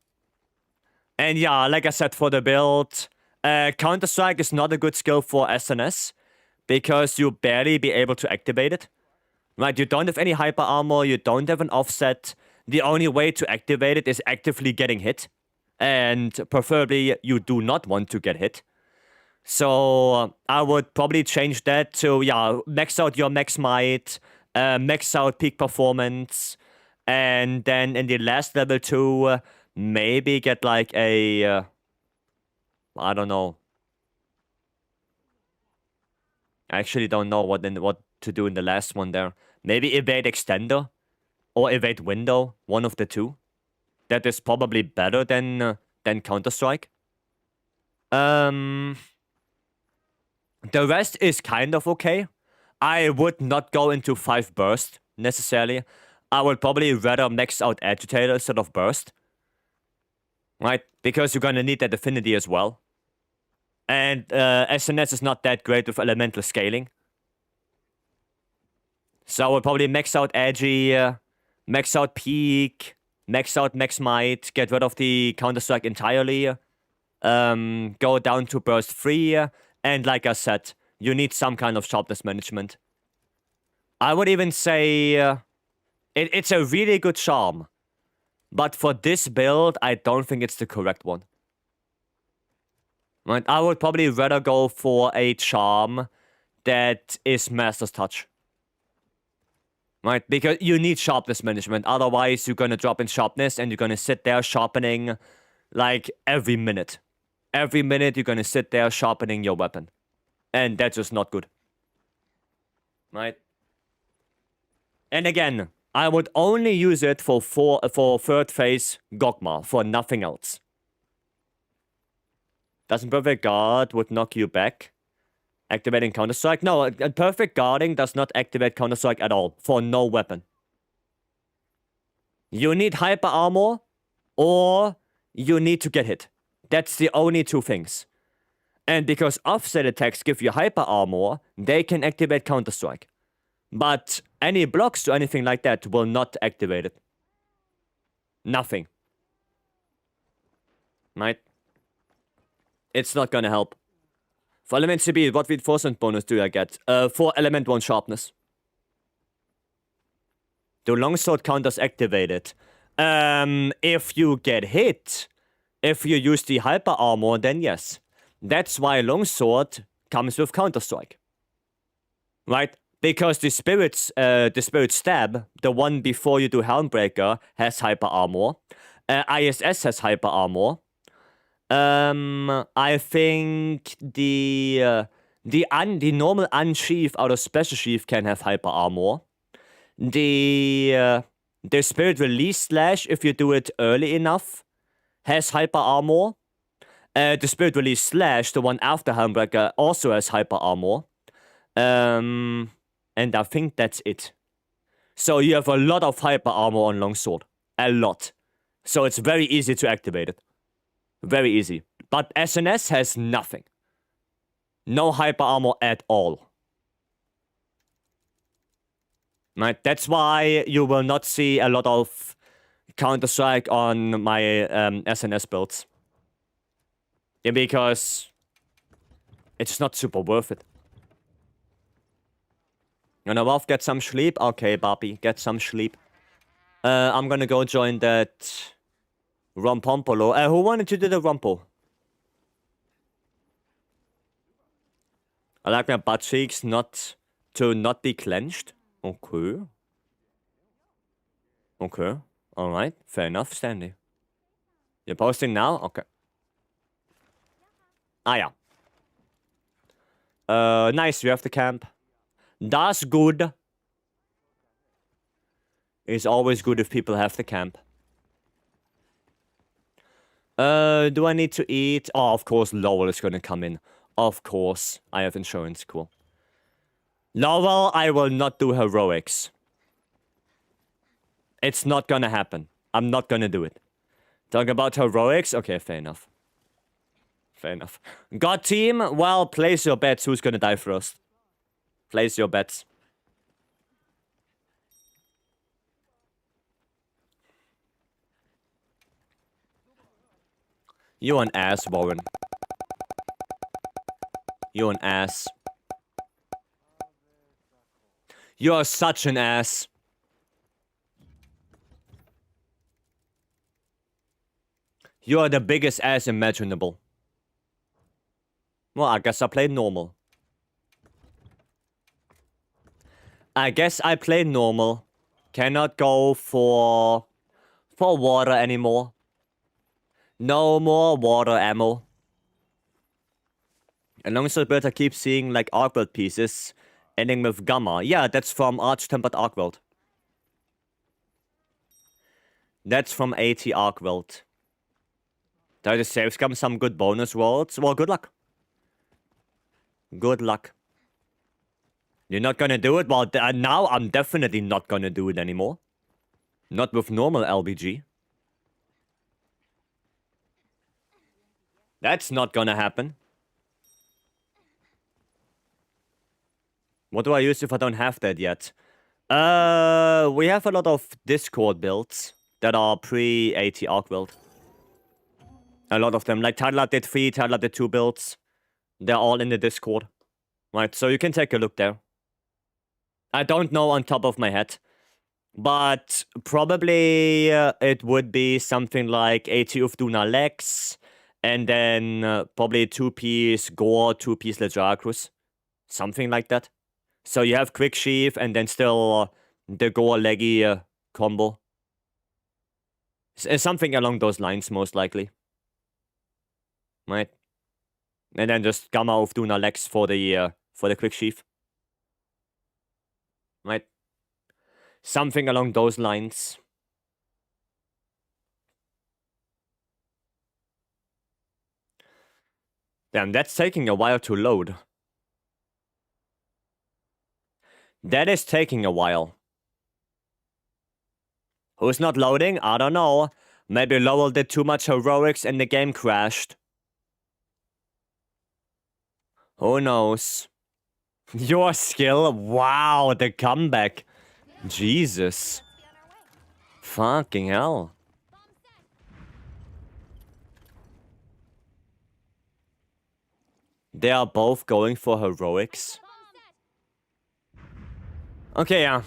And yeah, like I said, for the build, Counter-Strike is not a good skill for SNS. Because you'll barely be able to activate it. Right, you don't have any hyper armor, you don't have an offset. The only way to activate it is actively getting hit. And preferably, you do not want to get hit. So, I would probably change that to, yeah, max out your max might, max out peak performance, and then in the last level 2, maybe get like a, I don't know. I actually don't know what to do in the last one there. Maybe evade extender or evade window, one of the two. That is probably better than Counter-Strike. The rest is kind of okay. I would not go into 5 burst necessarily. I would probably rather max out agitator instead of burst. Right? Because you're gonna need that affinity as well. And SNS is not that great with elemental scaling. So I would probably max out Agi, max out Peak, max out Max Might, get rid of the Counter-Strike entirely, go down to Burst 3, and like I said, you need some kind of sharpness management. I would even say it's a really good charm, but for this build, I don't think it's the correct one. Right, I would probably rather go for a charm that is Master's Touch. Right, because you need sharpness management. Otherwise, you're gonna drop in sharpness and you're gonna sit there sharpening like every minute. Every minute, you're gonna sit there sharpening your weapon. And that's just not good. Right? And again, I would only use it for third phase Gogma, for nothing else. Doesn't perfect guard would knock you back? Activating Counter-Strike? No, a perfect guarding does not activate Counter-Strike at all, for no weapon. You need hyper armor, or you need to get hit. That's the only two things. And because offset attacks give you hyper armor, they can activate Counter-Strike. But any blocks or anything like that will not activate it. Nothing. Right? It's not gonna help. For element CB, what reinforcement bonus do I get? For element 1 sharpness. The longsword counters activated. If you get hit, if you use the hyper armor, then yes. That's why longsword comes with Counter-Strike. Right? Because the spirit stab, the one before you do Helmbreaker, has hyper armor. ISS has hyper armor. I think the normal unsheath out of special sheath can have hyper armor. The spirit release slash, if you do it early enough, has hyper armor. The spirit release slash, the one after Helmbreaker, also has hyper armor. And I think that's it. So you have a lot of hyper armor on longsword. A lot. So it's very easy to activate it. Very easy. But SNS has nothing. No hyper armor at all. Right? That's why you will not see a lot of Counter-Strike on my SNS builds. Yeah, because it's not super worth it. You know, Wolf, get some sleep? Okay, Barbie, get some sleep. I'm gonna go join that Rompompolo. Who wanted to do the Rompo? I like my butt cheeks not be clenched. Okay. Okay. Alright. Fair enough, Stanley. You're posting now? Okay. Ah, yeah. Nice, you have the camp. That's good. It's always good if people have the camp. Do I need to eat? Oh, of course, Lowell is gonna come in. Of course. I have insurance, cool. Lowell, I will not do heroics. It's not gonna happen. I'm not gonna do it. Talk about heroics? Okay, fair enough. Fair enough. God team? Well, place your bets. Who's gonna die first? Place your bets. You're an ass, Warren. You're an ass. You're such an ass. You are the biggest ass imaginable. Well, I guess I played normal. I guess I played normal. Cannot go for water anymore. No more water ammo. As long as the bird I keep seeing like Arcweld pieces ending with Gamma. Yeah, that's from Arch-Tempered Arcweld. That's from AT Arcweld. Does the save scum some good bonus rolls? Well, good luck. Good luck. You're not gonna do it? Well, now I'm definitely not gonna do it anymore. Not with normal LBG. That's not gonna happen. What do I use if I don't have that yet? We have a lot of Discord builds that are pre-AT Arcweld. A lot of them. Like Tadla did 3, Tadla did 2 builds. They're all in the Discord. Right, so you can take a look there. I don't know on top of my head. But probably it would be something like AT Ufduna Lex. And then probably 2-piece Gore, 2-piece Legiacrus. Something like that. So you have Quick Sheath and then still the Gore Leggy combo. Something along those lines, most likely. Right? And then just Gamma Ufduna Lex for the Quick Sheath. Right? Something along those lines. Damn, that's taking a while to load. That is taking a while. Who's not loading? I don't know. Maybe Lowell did too much heroics and the game crashed. Who knows? Your skill? Wow, the comeback. Jesus. Fucking hell. They are both going for heroics. Okay, yeah.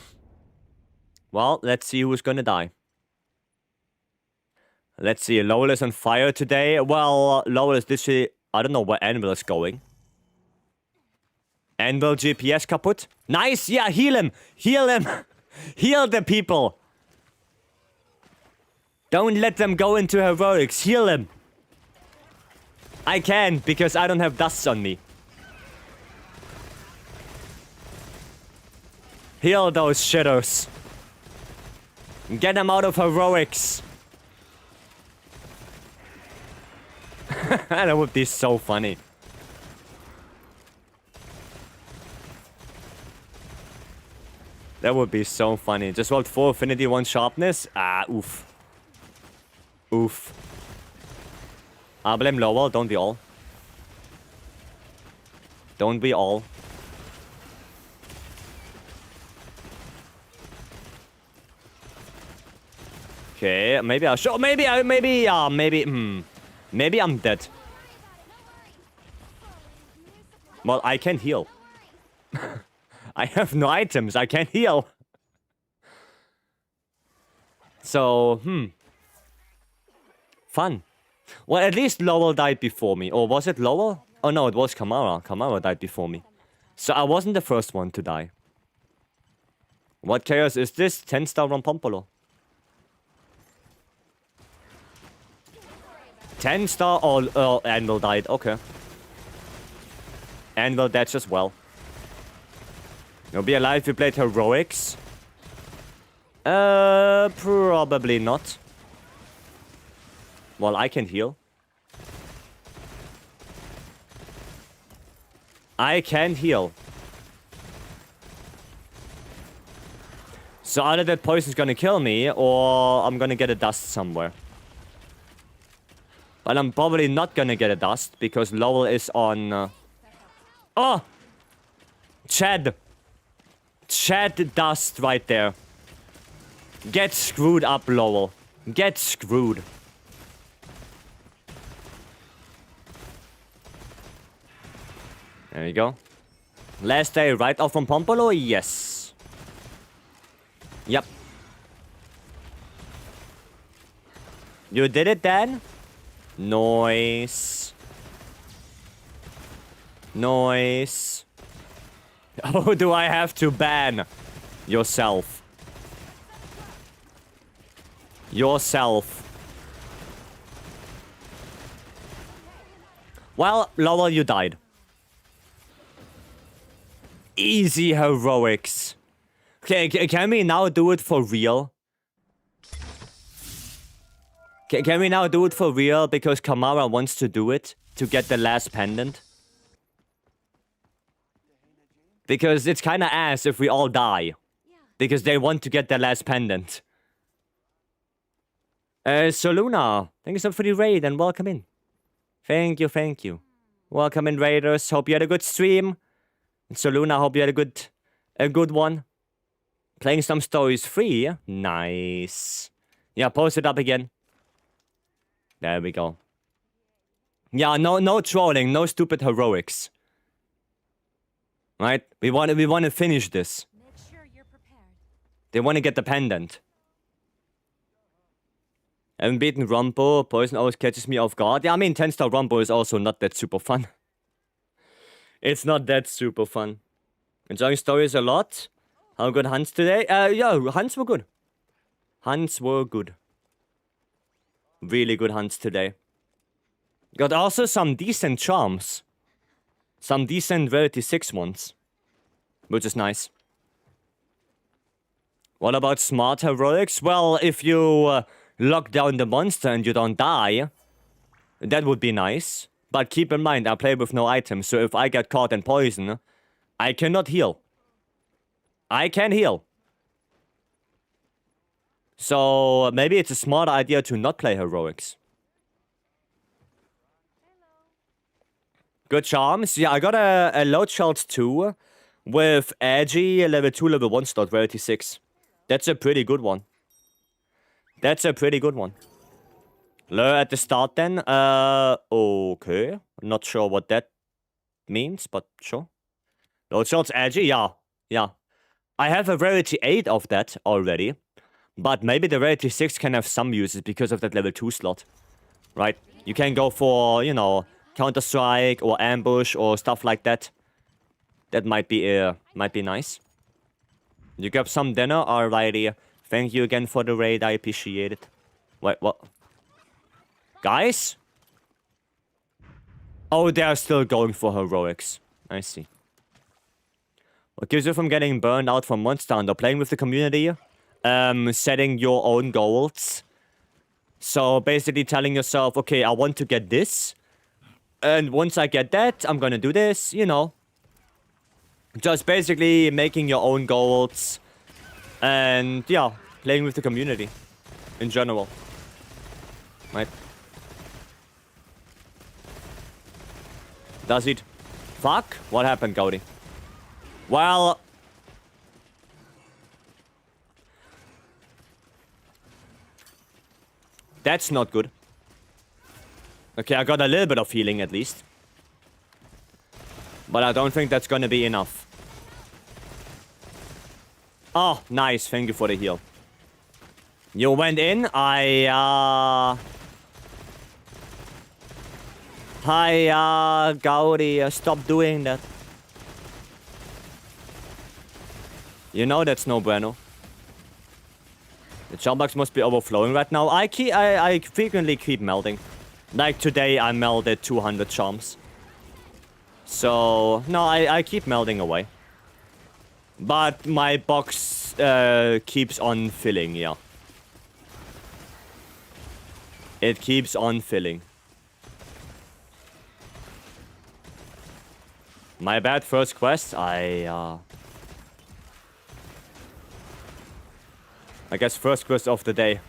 Well, let's see who's gonna die. Let's see, Lowell is on fire today. Well, Lowell is literally... I don't know where Anvil is going. Anvil GPS kaput. Nice, yeah, heal him. Heal him. Heal the people. Don't let them go into heroics. Heal him. I can, because I don't have dust on me. Heal those shitters. Get them out of heroics. That would be so funny. That would be so funny. Just rolled 4 affinity, 1 sharpness. Ah, oof. Oof. I blame Lowell, don't we all? Don't we all? Okay, maybe I'll show. Maybe I'm dead. Well, I can heal. I have no items. I can't heal. So, Fun. Well, at least Lowell died before me. Or was it Lowell? Oh no, it was Kamara. Kamara died before me. So I wasn't the first one to die. What chaos is this? 10-star Rompompolo. 10-star or Anvil died. Okay. Anvil dead as well. You'll be alive if you played heroics. Probably not. Well, I can heal. I can heal. So either that poison's gonna kill me, or I'm gonna get a dust somewhere. But I'm probably not gonna get a dust, because Lowell is on... Oh! Chad! Chad dust right there. Get screwed up, Lowell. Get screwed. There you go. Last day right off from Pompolo? Yes. Yep. You did it, Dan? Nice. Nice. Oh, do I have to ban yourself? Yourself. Well, Lowell, you died. Easy heroics. Okay, can we now do it for real? Can we now do it for real? Because Kamara wants to do it to get the last pendant. Because it's kind of ass if we all die. Because they want to get the last pendant. Soluna, thank you so much for the raid and welcome in. Thank you, thank you. Welcome in, raiders. Hope you had a good stream. Soluna, hope you had a good one. Playing some stories free. Nice. Yeah, post it up again. There we go. Yeah, no trolling, no stupid heroics. Right? We want to finish this. Make sure you're prepared. They want to get the pendant. I haven't beaten Rumbo. Poison always catches me off guard. Yeah, I mean, 10-star Rumbo is also not that super fun. It's not that super fun. Enjoying stories a lot. How good hunts today? Yeah, hunts were good. Hunts were good. Really good hunts today. Got also some decent charms. Some decent Rarity 6 ones. Which is nice. What about smart heroics? Well, if you lock down the monster and you don't die, that would be nice. But keep in mind, I play with no items, so if I get caught in poison, I cannot heal. I can heal. So maybe it's a smart idea to not play heroics. Good charms. Yeah, I got a load shot 2 with Edgy, level 2, level 1 slot, rarity 6. That's a pretty good one. That's a pretty good one. Lure at the start then. Okay. Not sure what that means, but sure. Load shots Edgy, yeah. Yeah. I have a rarity 8 of that already. But maybe the rarity 6 can have some uses because of that level 2 slot. Right? You can go for, you know, Counter-Strike or ambush or stuff like that. That might be nice. You grab some dinner? Alrighty. Thank you again for the raid, I appreciate it. Wait, what? Guys? Oh, they're still going for heroics. I see. What keeps you from getting burned out from Monster Hunter? Playing with the community? Setting your own goals. So basically telling yourself, okay, I want to get this. And once I get that, I'm gonna do this, you know. Just basically making your own goals. And yeah, playing with the community. In general. Right? Does it? Fuck? What happened, Cody? Well... That's not good. Okay, I got a little bit of healing at least. But I don't think that's gonna be enough. Oh, nice. Thank you for the heal. You went in. Gaudi, stop doing that. You know that's no bueno. The charm box must be overflowing right now. I frequently keep melting. Like today, I melted 200 charms. So, no, I keep melting away. But my box keeps on filling, yeah. It keeps on filling. My bad first quest, I guess first quest of the day.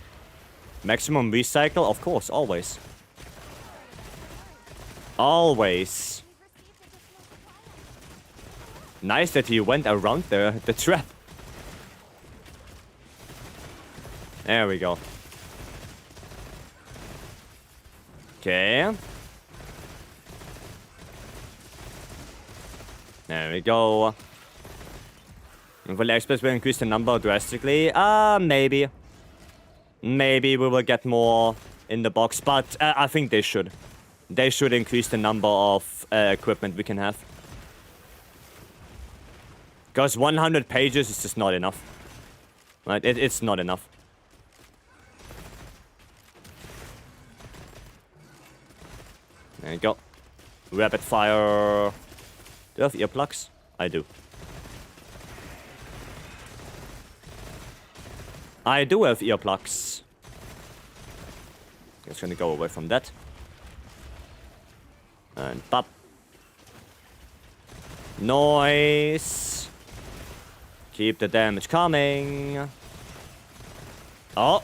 Maximum recycle? Of course, always. Always. Nice that he went around the trap. There we go. Okay. There we go. Will the experts will increase the number drastically? Maybe. Maybe we will get more in the box, but I think they should. They should increase the number of equipment we can have. Because 100 pages is just not enough. Right? It's not enough. There you go. Rapid fire. Do you have earplugs? I do. I do have earplugs. Just gonna go away from that. And pop. Noise. Keep the damage coming. Oh.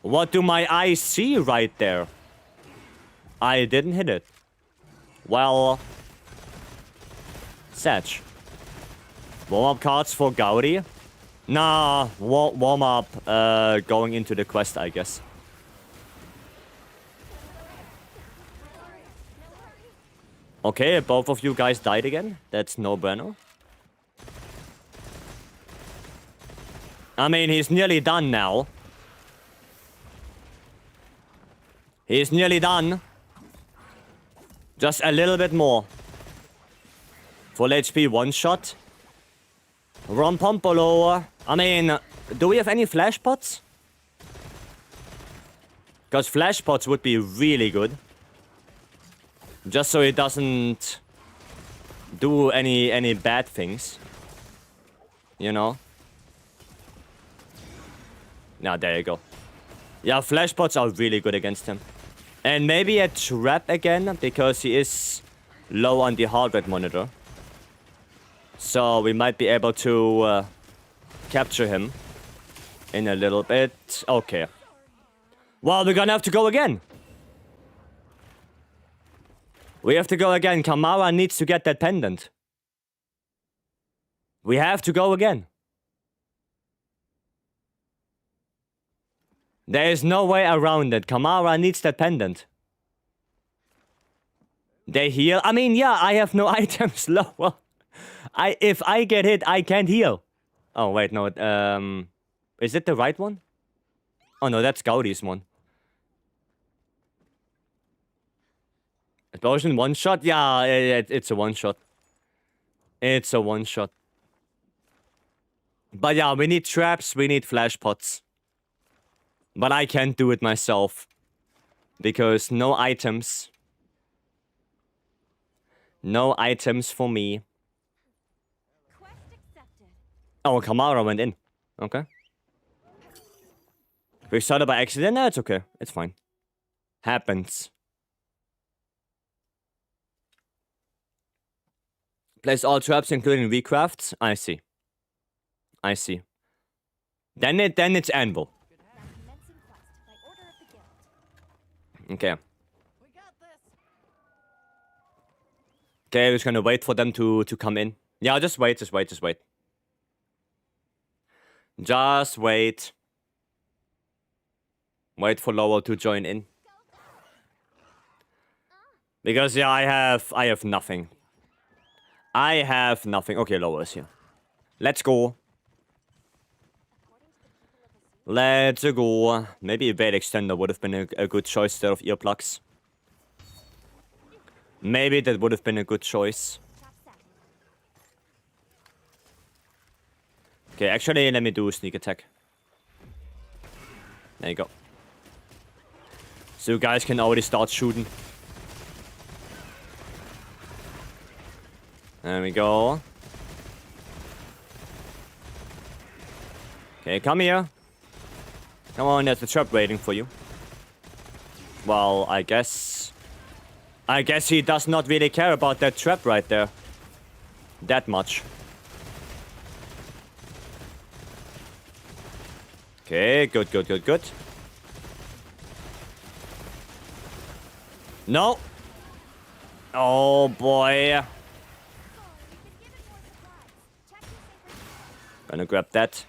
What do my eyes see right there? I didn't hit it. Well. Satch. Warm-up cards for Gaudi? Nah, warm-up going into the quest, I guess. Okay, both of you guys died again. That's no bueno. I mean, he's nearly done now. He's nearly done. Just a little bit more. Full HP one shot. Rompompolo. I mean, do we have any flash pots? Because flash pots would be really good. Just so it doesn't do any bad things. You know? Now, there you go. Yeah, flash pots are really good against him. And maybe a trap again, because he is low on the heart rate monitor. So we might be able to capture him in a little bit. Okay. Well, we're gonna have to go again. We have to go again. Kamara needs to get that pendant. We have to go again. There is no way around it. Kamara needs that pendant. They heal. I mean, yeah, I have no items lower. If I get hit, I can't heal. Oh, wait, no. Is it the right one? Oh, no, that's Gaudi's one. Explosion one shot? Yeah, it's a one shot. It's a one shot. But yeah, we need traps, we need flash pots. But I can't do it myself. Because no items. No items for me. Quest accepted. Oh, Kamara went in. Okay. We started by accident? No, it's okay. It's fine. Happens. Place all traps, including recrafts. I see. I see. Then it's anvil. Now commencing quest by order of the guild. Okay. We got this. Okay, we're just gonna wait for them to come in. Yeah, just wait, just wait, just wait. Just wait. Wait for Lowell to join in. Because yeah, I have nothing. I have nothing. Okay, Lowell's here. Let's go. Let's go. Maybe a bait extender would have been a good choice instead of earplugs. Maybe that would have been a good choice. Okay, actually, let me do a sneak attack. There you go. So you guys can already start shooting. There we go. Okay, come here. Come on, there's a trap waiting for you. Well, I guess he does not really care about that trap right there. That much. Okay, good, good, good, good. No. Oh boy. Gonna grab that.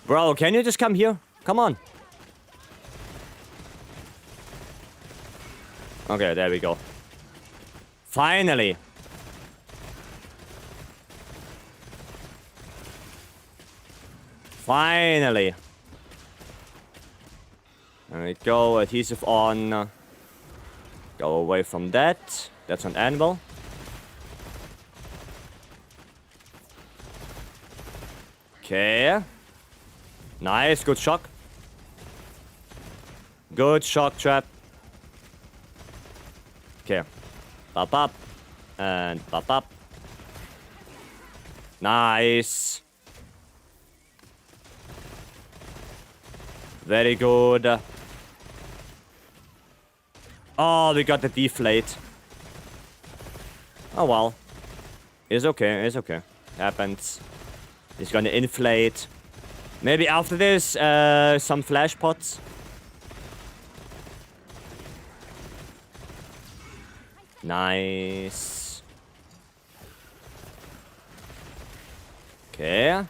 Bro, can you just come here? Come on. Okay, there we go. Finally. Finally. There we go. Adhesive on. Go away from that. That's an anvil. Okay. Nice. Good shock. Good shock trap. Okay. Pop up. And pop up. Nice. Very good. Oh, we got the deflate. Oh well. It's okay, it's okay. Happens. He's gonna inflate. Maybe after this, some flash pots. Nice. Okay.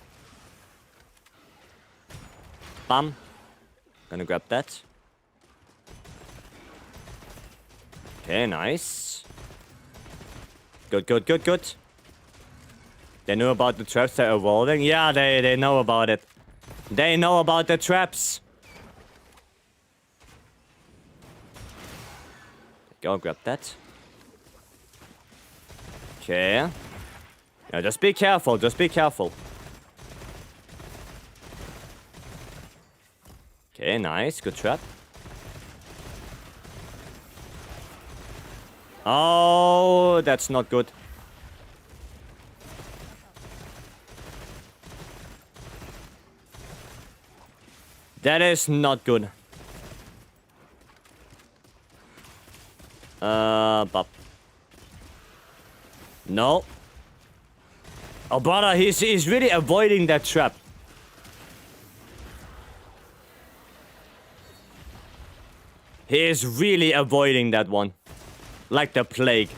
Bam. Gonna grab that. Okay, nice. Good, good, good, good. They know about the traps that are evolving? Yeah, they know about it. They know about the traps. Go grab that. Okay. Yeah, just be careful, just be careful. Okay, nice, good trap. Oh, that's not good. That is not good. Bop. No. Oh, brother, he's really avoiding that trap. He is really avoiding that one. Like the plague.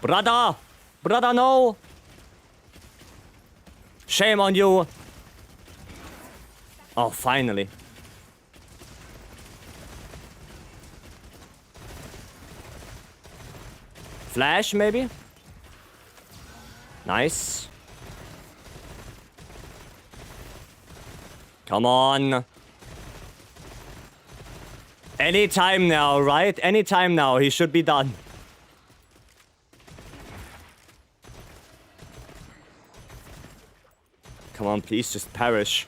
Brother! Brother, no! Shame on you! Oh, finally. Flash, maybe? Nice. Come on. Anytime now, right? Anytime now, he should be done. Come on, please just perish.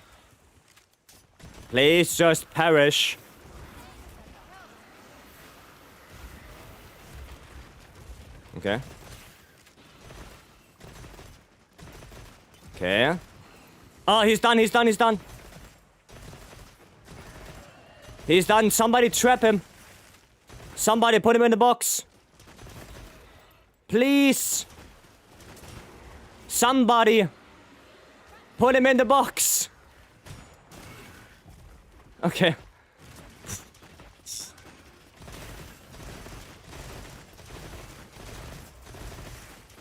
Please just perish. Okay. Okay. Oh, he's done, he's done, he's done. He's done. Somebody trap him. Somebody put him in the box. Please. Somebody. Put him in the box. Okay.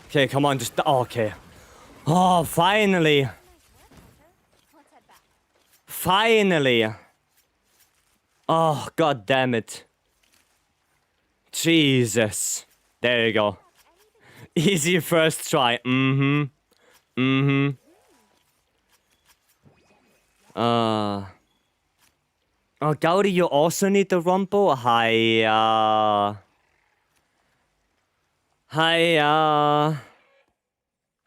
Okay, come on, just... Oh, okay. Oh, finally. Let's head back. Finally. Oh, god damn it. Jesus. There you go. Easy first try. Mm-hmm. Mm-hmm. Oh, Gaudi, you also need the rumble? Hi,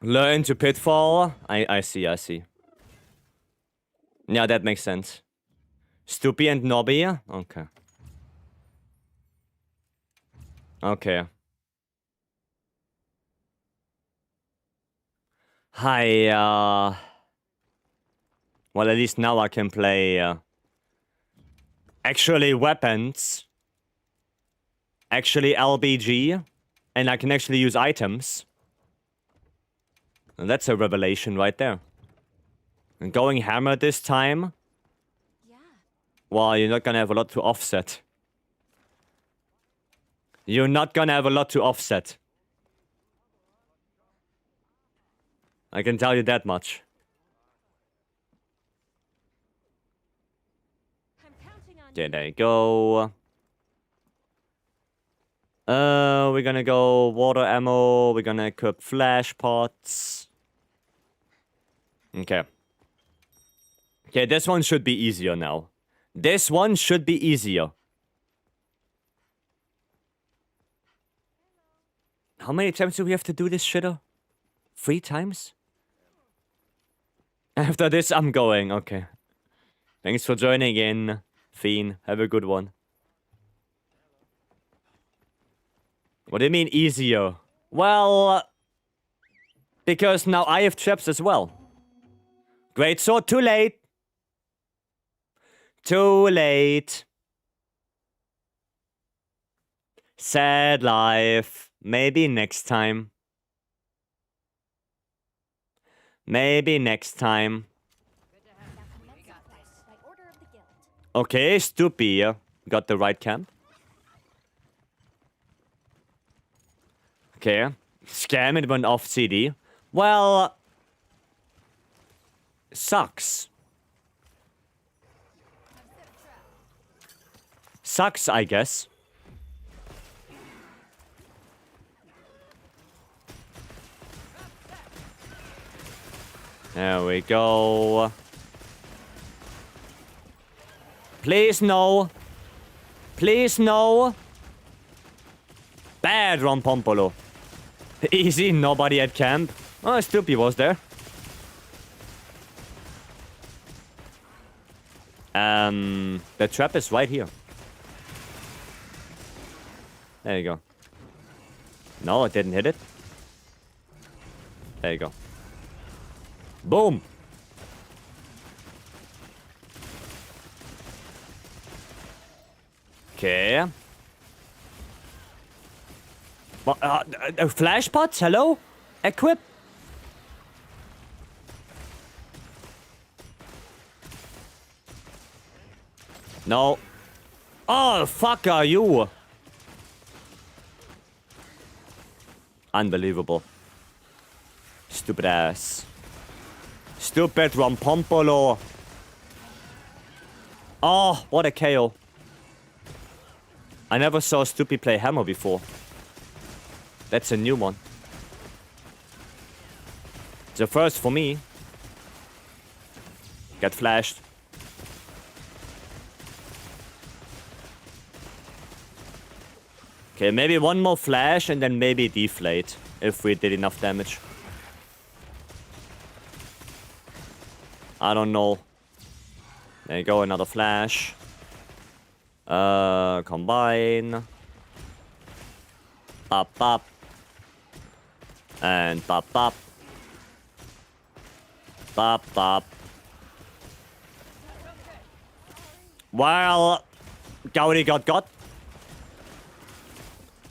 learn to pitfall? I see, I see. Yeah, that makes sense. Stoopy and Nobby? Okay. Okay. Hi, well, at least now I can play, actually weapons. Actually LBG. And I can actually use items. And that's a revelation right there. And going hammer this time. Yeah. Well, you're not gonna have a lot to offset. You're not gonna have a lot to offset. I can tell you that much. I'm counting on Okay, there you go. We're gonna go water ammo. We're gonna equip flash pots. Okay. Okay, this one should be easier now. This one should be easier. How many times do we have to do this shitter? 3 times? After this, I'm going. Okay. Thanks for joining in, Fiend. Have a good one. What do you mean easier? Well, because now I have traps as well. Great sword, too late. Too late. Sad life. Maybe next time. Maybe next time. by order of the guild. Okay, Stoopy got the right camp. Okay. Scam, it went off CD. Well... Sucks. Sucks, I guess. There we go. Please no. Please no. Bad Rompompolo. Easy, nobody at camp. Oh, Stoopy was there. The trap is right here. There you go. No, it didn't hit it. There you go. Boom! Okay. Flash pots? Hello? Equip? No. Oh, fuck are you? Unbelievable. Stupid ass. Stupid Rompompolo. Oh, what a KO. I never saw Stupid play Hammer before. That's a new one. It's a first for me. Get flashed. Okay, maybe one more flash and then maybe deflate if we did enough damage. I don't know. There you go, another flash. Combine. Bop bop. And bop bop. Bop bop. Well, Gaudi got.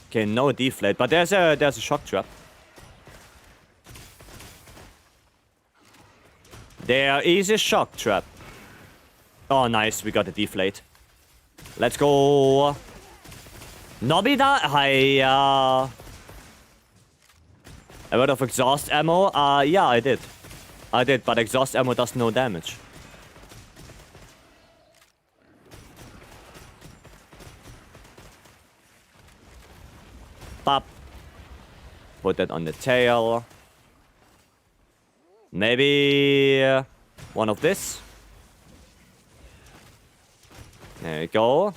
Okay, no deflate, but there's a shock trap. There is a shock trap. Oh, nice, we got a deflate. Let's go. Nobida, hiya. A lot of exhaust ammo. Yeah, I did, but exhaust ammo does no damage. Pop. Put that on the tail. Maybe one of this. There you go.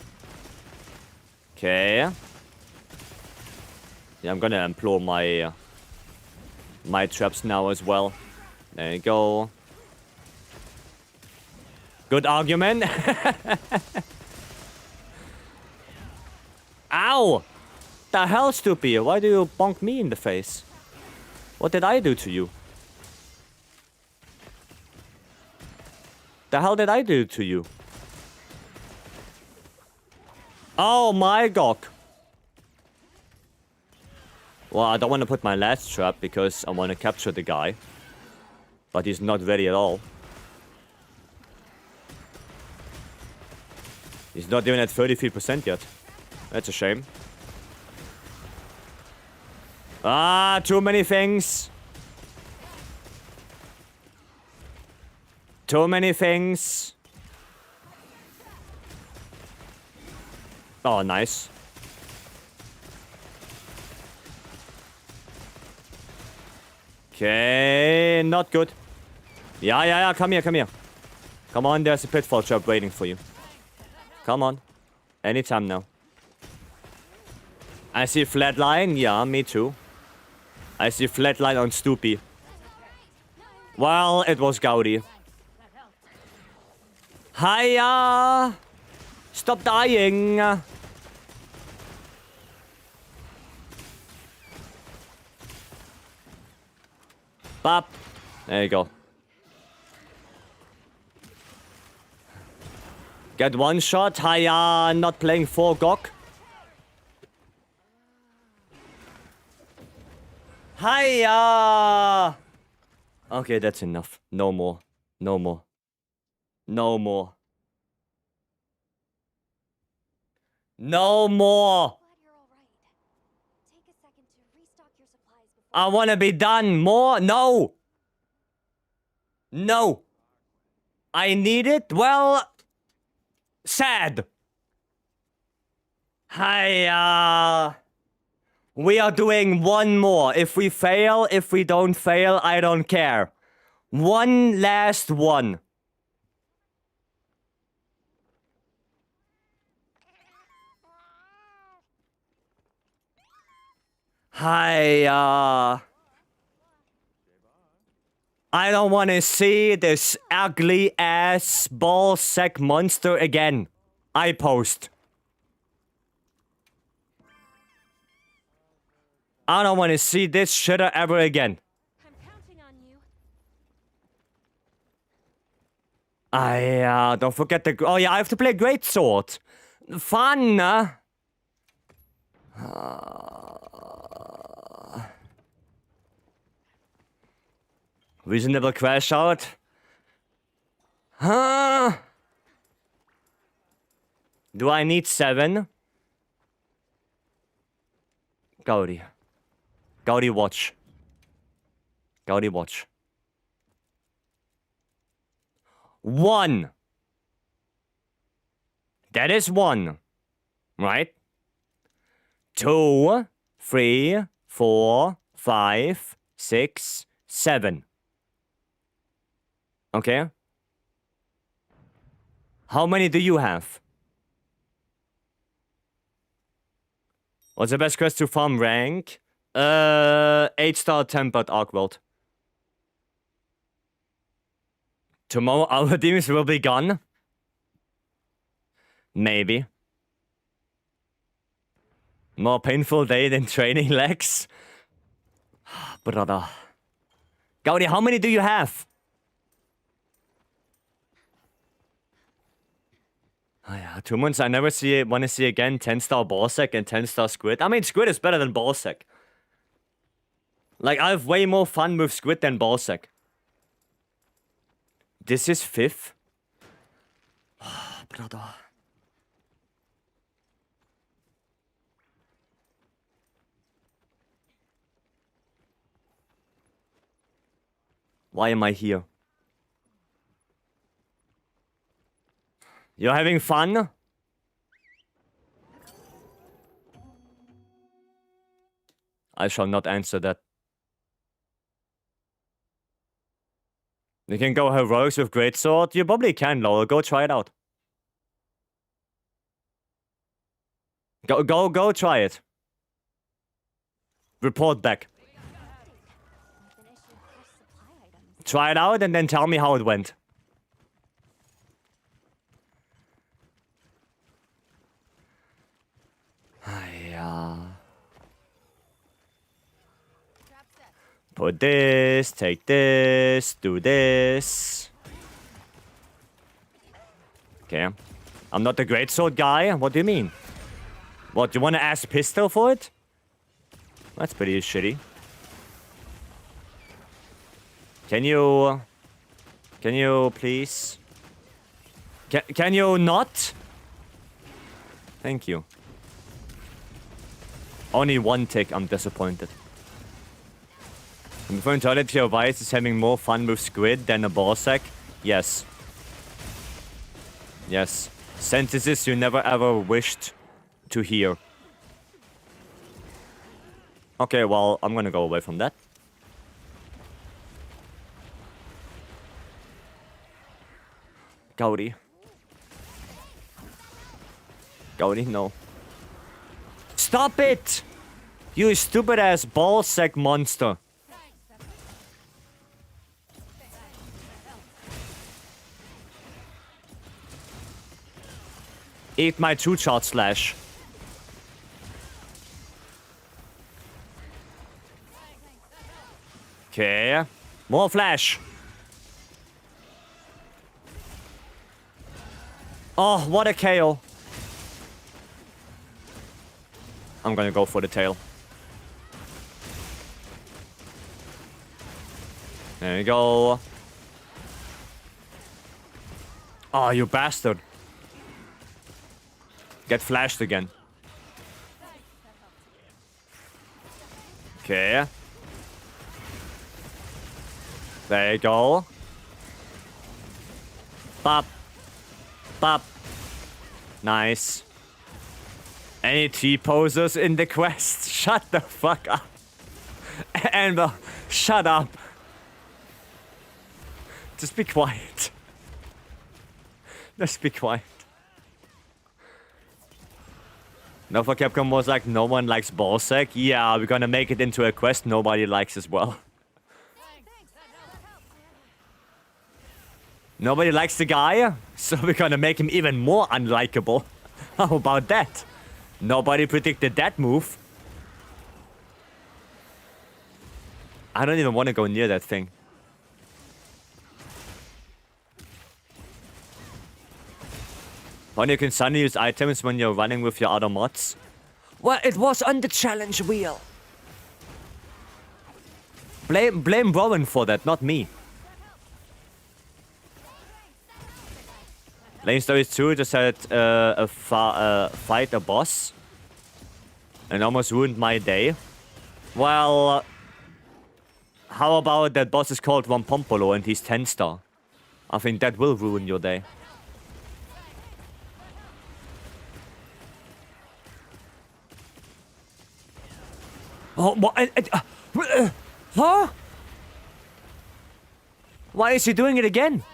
Okay. Yeah, I'm gonna employ my my traps now as well. There you go. Good argument. Ow! The hell, Stupid? Why do you bonk me in the face? What did I do to you? The hell did I do to you? Oh my god. Well, I don't want to put my last trap because I want to capture the guy. But he's not ready at all. He's not even at 33% yet. That's a shame. Ah, too many things. Too many things. Oh, nice. Okay, not good. Yeah, come here. Come on, there's a pitfall trap waiting for you. Come on. Anytime now. I see flatline. Yeah, me too. I see flatline on Stoopy. Well, it was Gaudi. Hiya! Stop dying! Bop. There you go. Get one shot. Hiya! Not playing 4 Gok. Hiya! Okay, that's enough. No more. No more. No more. No more! Glad you're all right. Take a second to restock your supplies before. I wanna be done. More? No! No! I need it? Well... sad. Hiya! We are doing one more. If we fail, if we don't fail, I don't care. One last one. Hiya! I don't want to see this ugly ass ball sack monster again. I post. I don't want to see this shitter ever again. I'm counting on you. Don't forget the... Oh yeah, I have to play Greatsword. Fun, Reasonable crash out. Huh? Do I need 7? Gaudi. Gaudi, watch. Gaudi, watch. 1. That is 1. Right? 2, 3, 4, 5, 6, 7. Okay? How many do you have? What's the best quest to farm rank? 8-star tempered arc world. Tomorrow our demons will be gone? Maybe. More painful day than training legs? Brother. Gaudi, how many do you have? Oh yeah, 2 months I never want to see again 10-star Ballsack and 10-star Squid. I mean, Squid is better than Ballsack. Like, I have way more fun with Squid than Ballsack. This is 5th? Brother. Why am I here? You're having fun? I shall not answer that. You can go heroics with greatsword? You probably can, Lowell. Go try it out. Go try it. Report back. Finish your fresh supply items. Try it out and then tell me how it went. Yeah. Put this, take this, do this. Okay. I'm not the greatsword guy. What do you mean? What, you want to ask pistol for it? That's pretty shitty. Can you please? Can you not? Thank you. Only 1 tick, I'm disappointed. Before entirely your Vice is having more fun with Squid than a Ballsack? Yes. Yes. Sentences you never ever wished to hear. Okay, well, I'm gonna go away from that. Gaudi. Gaudi, no. Stop it! You stupid ass Ballsack monster. Eat my 2-shot slash. Okay. More flash. Oh, what a KO. I'm gonna go for the tail. There you go. Oh, you bastard. Get flashed again. Okay. There you go. Bop. Bop. Nice. Any T-posers in the quest? Shut the fuck up. Amber, shut up. Just be quiet. Just be quiet. Nova Capcom was like, no one likes Ballsack. Yeah, we're gonna make it into a quest nobody likes as well. Nobody likes the guy, so we're gonna make him even more unlikable. How about that? Nobody predicted that move. I don't even want to go near that thing. When you can suddenly use items when you're running with your other mods. Well, it was on the challenge wheel. Blame Rowan for that, not me. Lane Stories 2 just had fight a boss. And almost ruined my day. Well, how about that boss is called Rampompolo and he's 10 star? I think that will ruin your day. Oh, what? Huh? Why is he doing it again?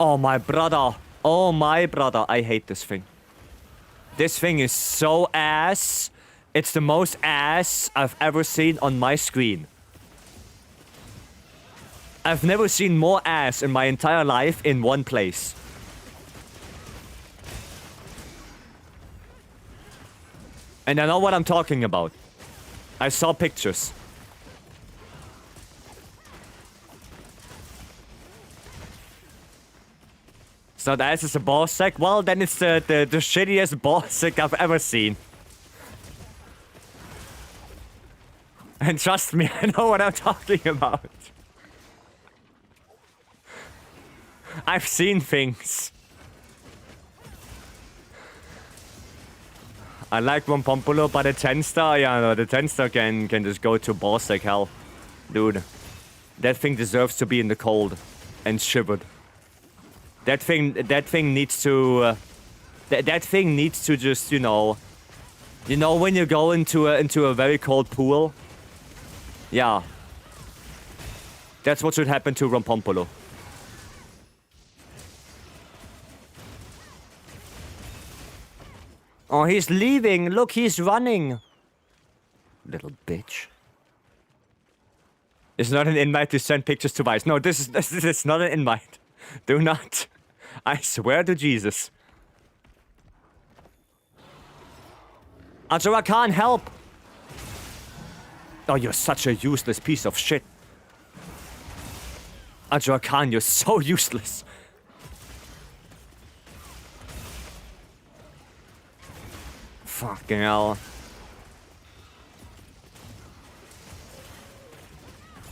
Oh, my brother. Oh, my brother. I hate this thing. This thing is so ass. It's the most ass I've ever seen on my screen. I've never seen more ass in my entire life in one place. And I know what I'm talking about. I saw pictures. So that is a ball sack? Well, then it's the shittiest ball sack I've ever seen. And trust me, I know what I'm talking about. I've seen things. I like Rampompolo, but the 10 star, yeah, no, the 10 star can just go to ball sack hell. Dude, that thing deserves to be in the cold and shivered. That thing needs to, that thing needs to just, you know when you go into a very cold pool. Yeah, that's what should happen to Rampompolo. Oh, he's leaving. Look, he's running. Little bitch. It's not an invite to send pictures to Vice. No, this is not an invite. Do not. I swear to Jesus. Ajara can't help. Oh, you're such a useless piece of shit. Ajara Khan, you're so useless. Fucking hell.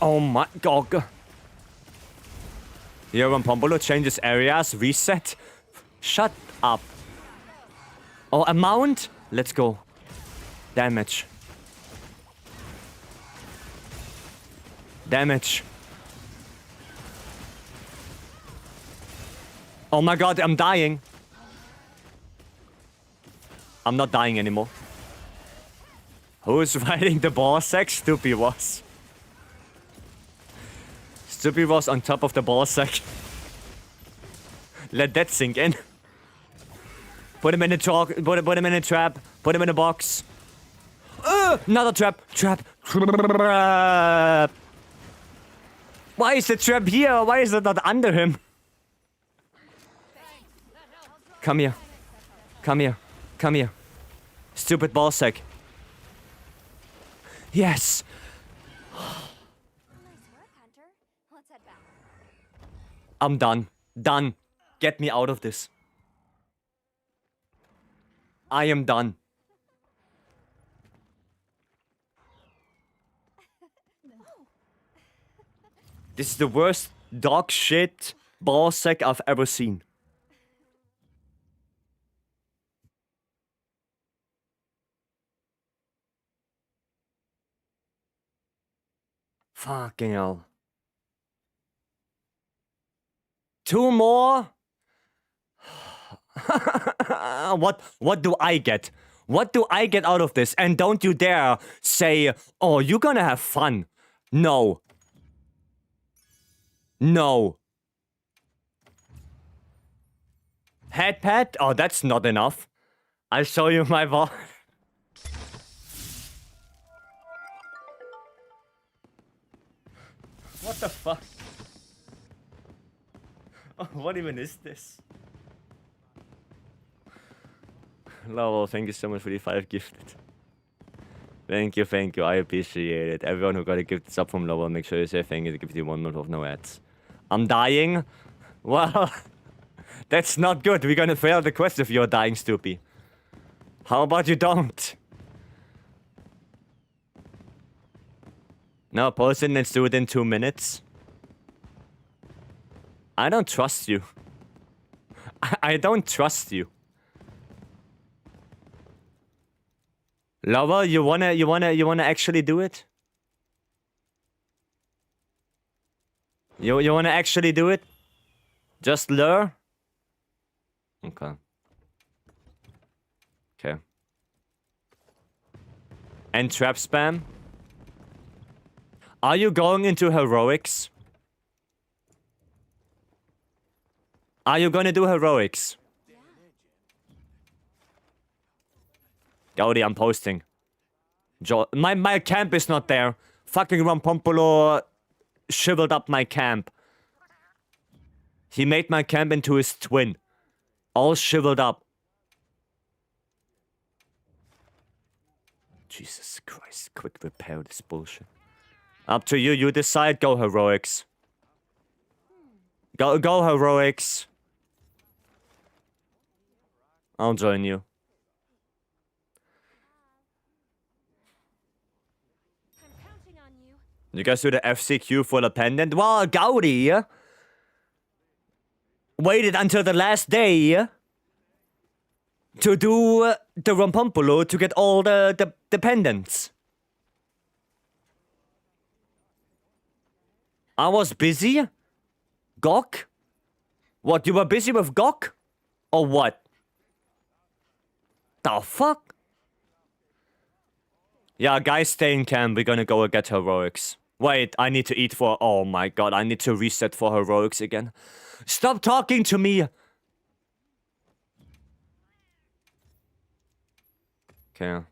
Oh my god. Here, Rampompolo changes areas, reset. Shut up. Oh, a mount? Let's go. Damage. Damage. Oh my god, I'm dying. I'm not dying anymore. Who's riding the ball sack? Stupid was. Stupid was on top of the ball sack. Let that sink in. Put him in a trap. Put him in a trap. Put him in a box. Another trap. Trap. Why is the trap here? Why is it not under him? Come here. Come here. Come here. Stupid ball sack. Yes. Nice work, Hunter. Let's head back. I'm done. Done. Get me out of this. I am done. This is the worst dog shit ball sack I've ever seen. Fucking hell. 2 more? What do I get? What do I get out of this? And don't you dare say, oh, you're gonna have fun. No. No. Head pet? Oh, that's not enough. I'll show you my ball. What the fuck? Oh, what even is this? Lowell, thank you so much for the 5 gifted. Thank you, I appreciate it. Everyone who got a gift sub from Lowell, make sure you say thank you to give you 1 month of no ads. I'm dying? Well, that's not good. We're gonna fail the quest if you're dying, Stoopy. How about you don't? No, post it and let's do it in 2 minutes. I don't trust you. I don't trust you. Lava, you wanna actually do it? You wanna actually do it? Just lure? Okay. Okay. And trap spam? Are you going into heroics? Are you gonna do heroics? Gaudi, I'm posting. My camp is not there. Fucking Rampompolo shiveled up my camp. He made my camp into his twin. All shiveled up. Jesus Christ, quick repair this bullshit. Up to you, you decide, go heroics. Go heroics. I'll join you. I'm counting on you. You guys do the FCQ for the pendant? Well, Gaudi waited until the last day to do the Rampompolo to get all the pendants. I was busy? Gok? What, you were busy with Gok? Or what? The fuck? Yeah, guys, stay in camp. We're gonna go get heroics. Wait, I need to eat for... Oh my god, I need to reset for heroics again. Stop talking to me! Okay.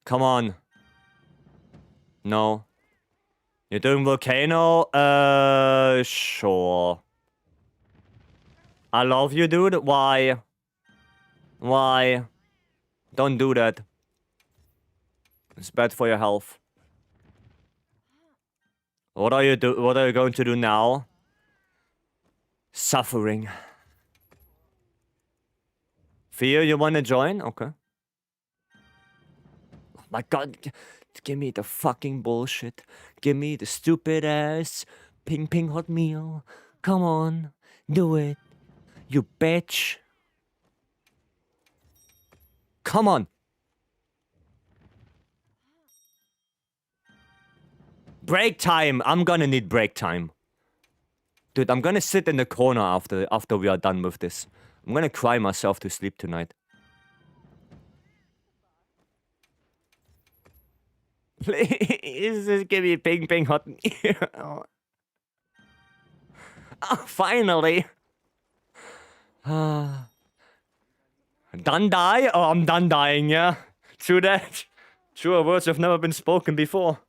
Come on. No. You're doing volcano? Sure. I love you, dude. Why? Why? Don't do that. It's bad for your health. What are you going to do now? Suffering. Fear, you wanna join? Okay. Oh my god. Give me the fucking bullshit. Give me the stupid ass ping ping hot meal. Come on. Do it. You bitch. Come on. Break time. I'm gonna need break time. Dude, I'm gonna sit in the corner after we are done with this. I'm gonna cry myself to sleep tonight. Please, just give me ping ping hot meal. Oh, finally. Done die? Oh, I'm done dying, yeah. True that. Truer words have never been spoken before.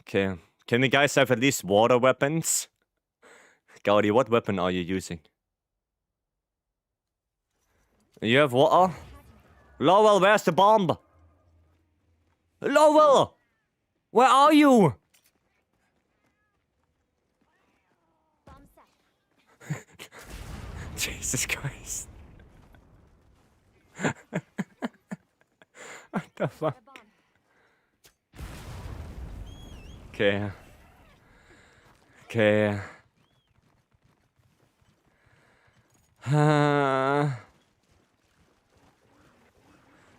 Okay. Can you guys have at least water weapons? Gaudi, what weapon are you using? You have water? Lowell, where's the bomb? Lowell! Where are you? Bomb set. Jesus Christ. What the fuck? A bomb. Okay. Okay.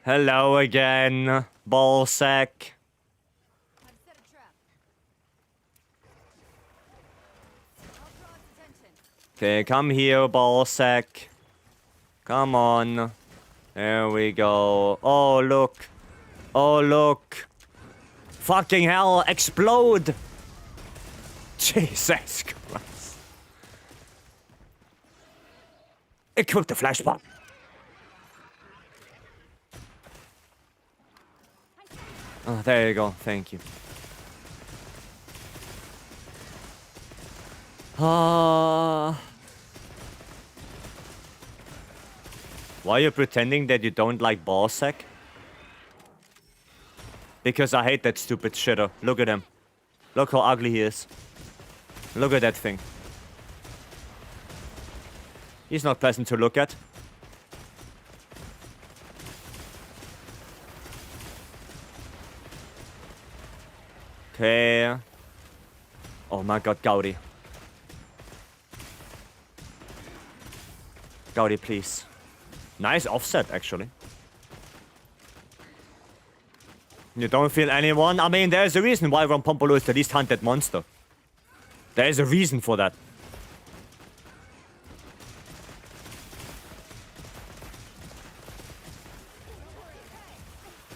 Hello again, ballsack. I've set a trap. I'll draw its attention. Okay, come here, ballsack. Come on. There we go. Oh, look. Oh, look. Fucking hell, explode! Jesus Christ. Equip the flashbang. Oh, there you go. Thank you. Why are you pretending that you don't like ballsack? Because I hate that stupid shitter. Look at him. Look how ugly he is. Look at that thing. He's not pleasant to look at. Okay. Oh my god, Gaudi. Gaudi, please. Nice offset, actually. You don't feel anyone? I mean, there's a reason why Rompompolo is the least hunted monster. There is a reason for that.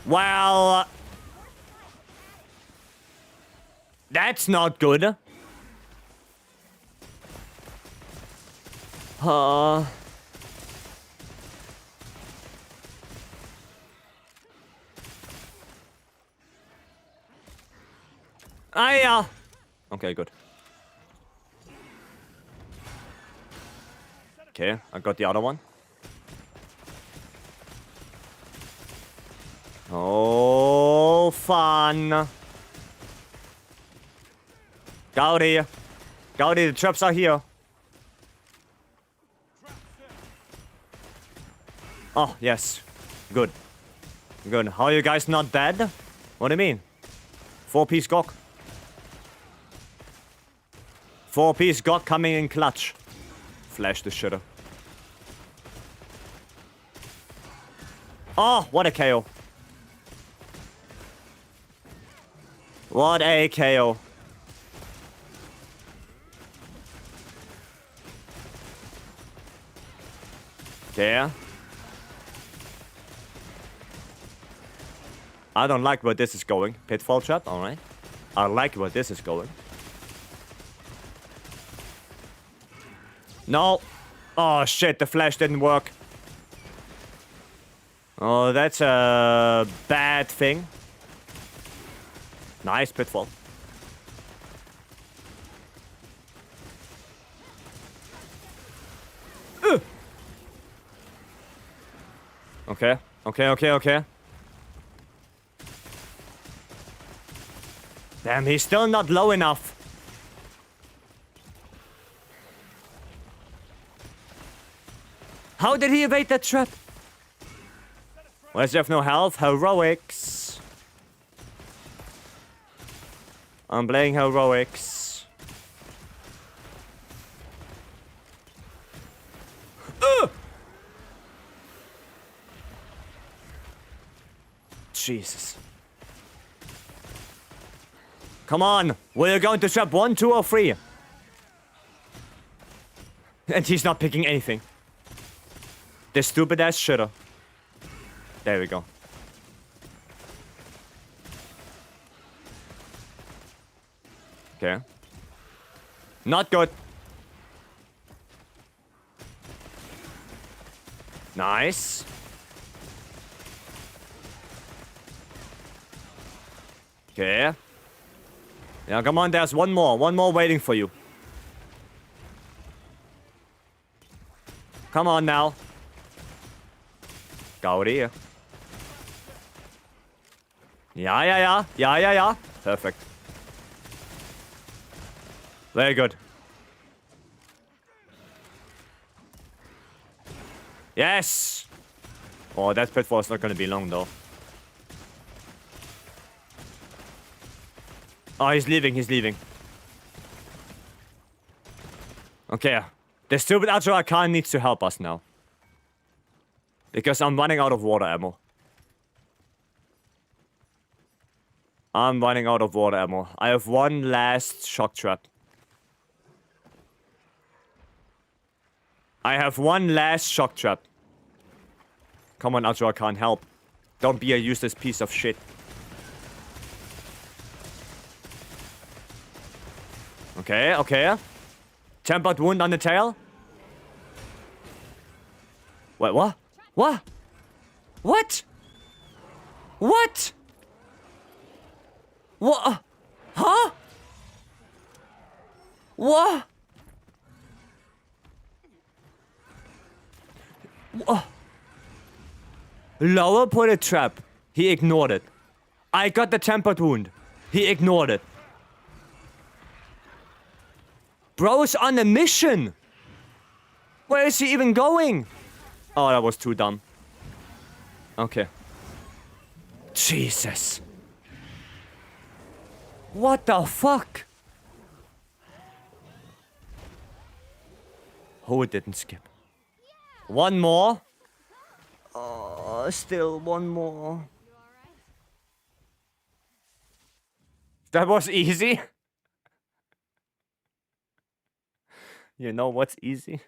Well... that's not good. Okay, good. Okay, I got the other one. Oh, fun. Gaudi. Gaudi, the traps are here. Oh, yes. Good. Good. How are you guys not dead? What do you mean? 4-piece Gok. 4-piece Gok coming in clutch. Flash the shitter. Oh, what a KO. What a KO. Okay. I don't like where this is going. Pitfall trap, alright. I like where this is going. No. Oh shit, the flash didn't work. Oh, that's a bad thing. Nice pitfall. Okay, okay. Damn, he's still not low enough. How did he evade that trap? Why does he have no health? Heroics. I'm playing heroics. Jesus. Come on. We're going to trap 1, 2, or 3. And he's not picking anything. This stupid ass shitter. There we go. Okay. Not good. Nice. Okay. Yeah, come on, there's one more. One more waiting for you. Come on now. Gaudi. Yeah. Perfect. Very good. Yes! Oh, that pitfall is not gonna be long, though. Oh, he's leaving. Okay. The stupid HR999 needs to help us now. Because I'm running out of water ammo. I have one last shock trap. Come on, HR999, help. Don't be a useless piece of shit. Okay. Tempered wound on the tail. Wait, what? What? What? What? What? Huh? What? What? Lower put a trap. He ignored it. I got the tempered wound. He ignored it. Bro's on a mission. Where is he even going? Oh, that was too dumb. Okay. Jesus. What the fuck? Who didn't skip? One more. Oh, still one more. That was easy. You know what's easy?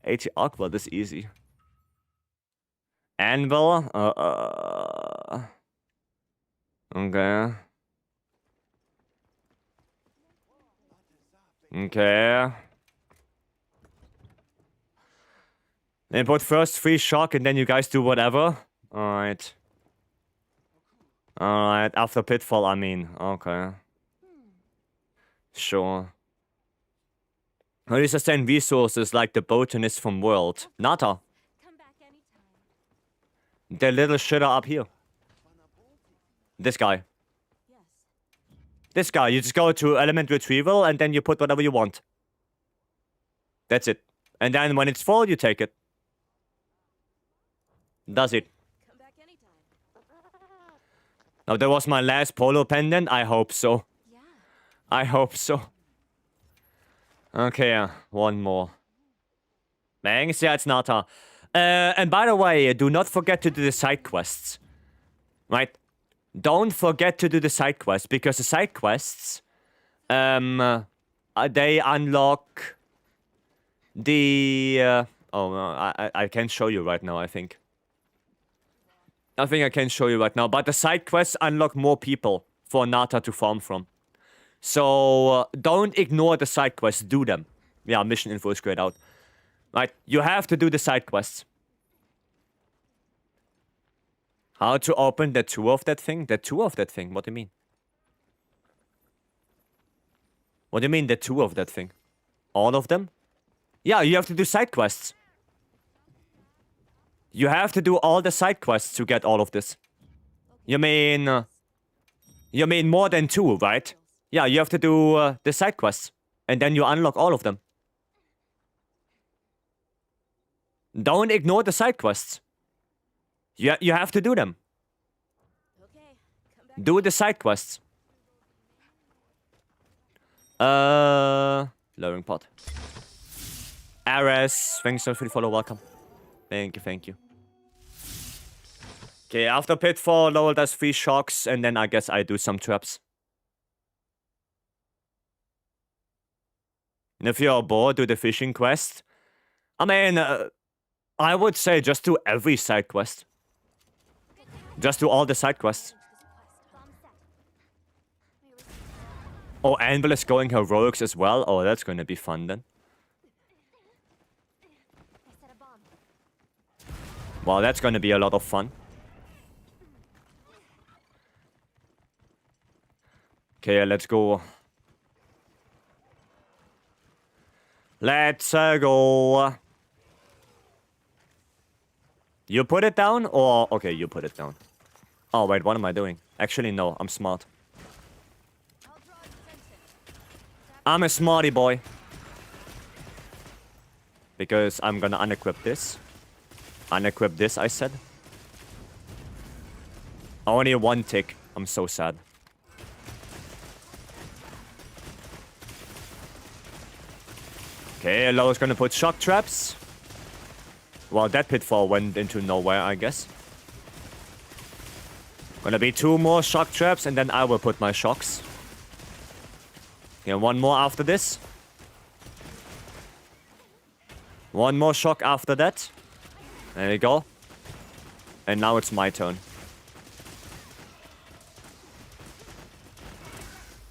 HR999 is easy. Anvil? Okay. Okay. Then put first 3 shock and then you guys do whatever. Alright. Alright, after Pitfall, I mean. Okay. Sure. How do you sustain resources like the botanist from World? Nata. Come back anytime. The little shitter up here. This guy. Yes. This guy. You just go to element retrieval and then you put whatever you want. That's it. And then when it's full, you take it. Does it. Come back anytime. Now, that was my last polo pendant. I hope so. Yeah. I hope so. Okay, one more. Thanks, yeah, it's Nata. And by the way, do not forget to do the side quests. Right? Don't forget to do the side quests, because the side quests, they unlock the... oh, no, I can't show you right now, I think. I think I can show you right now, but the side quests unlock more people for Nata to farm from. So, don't ignore the side quests, do them. Yeah, mission info is grayed out. Right, you have to do the side quests. How to open the 2 of that thing? The 2 of that thing, what do you mean? What do you mean the 2 of that thing? All of them? Yeah, you have to do side quests. You have to do all the side quests to get all of this. You mean more than 2, right? Yeah, you have to do the side quests. And then you unlock all of them. Don't ignore the side quests. You have to do them. Okay. Come back. Do the side quests. Lowering pot. Ares, thanks so much for the follow, welcome. Thank you, thank you. Okay, after Pitfall, Lowell does 3 shocks, and then I guess I do some traps. And if you're bored, do the fishing quest. I mean, I would say just do every side quest. Just do all the side quests. Bomb set. Oh, Anvil is going heroics as well. Oh, that's going to be fun then. I set a bomb. Well, that's going to be a lot of fun. Okay, let's go. Let's go. You put it down or... Okay, you put it down. Oh, wait, what am I doing? Actually, no, I'm smart. I'll draw attention. I'm a smarty boy. Because I'm gonna unequip this. Unequip this, I said. Only 1 tick. I'm so sad. Okay, Lowe's gonna put shock traps. Well, that pitfall went into nowhere, I guess. Gonna be 2 more shock traps, and then I will put my shocks. Okay, 1 more after this. 1 more shock after that. There you go. And now it's my turn.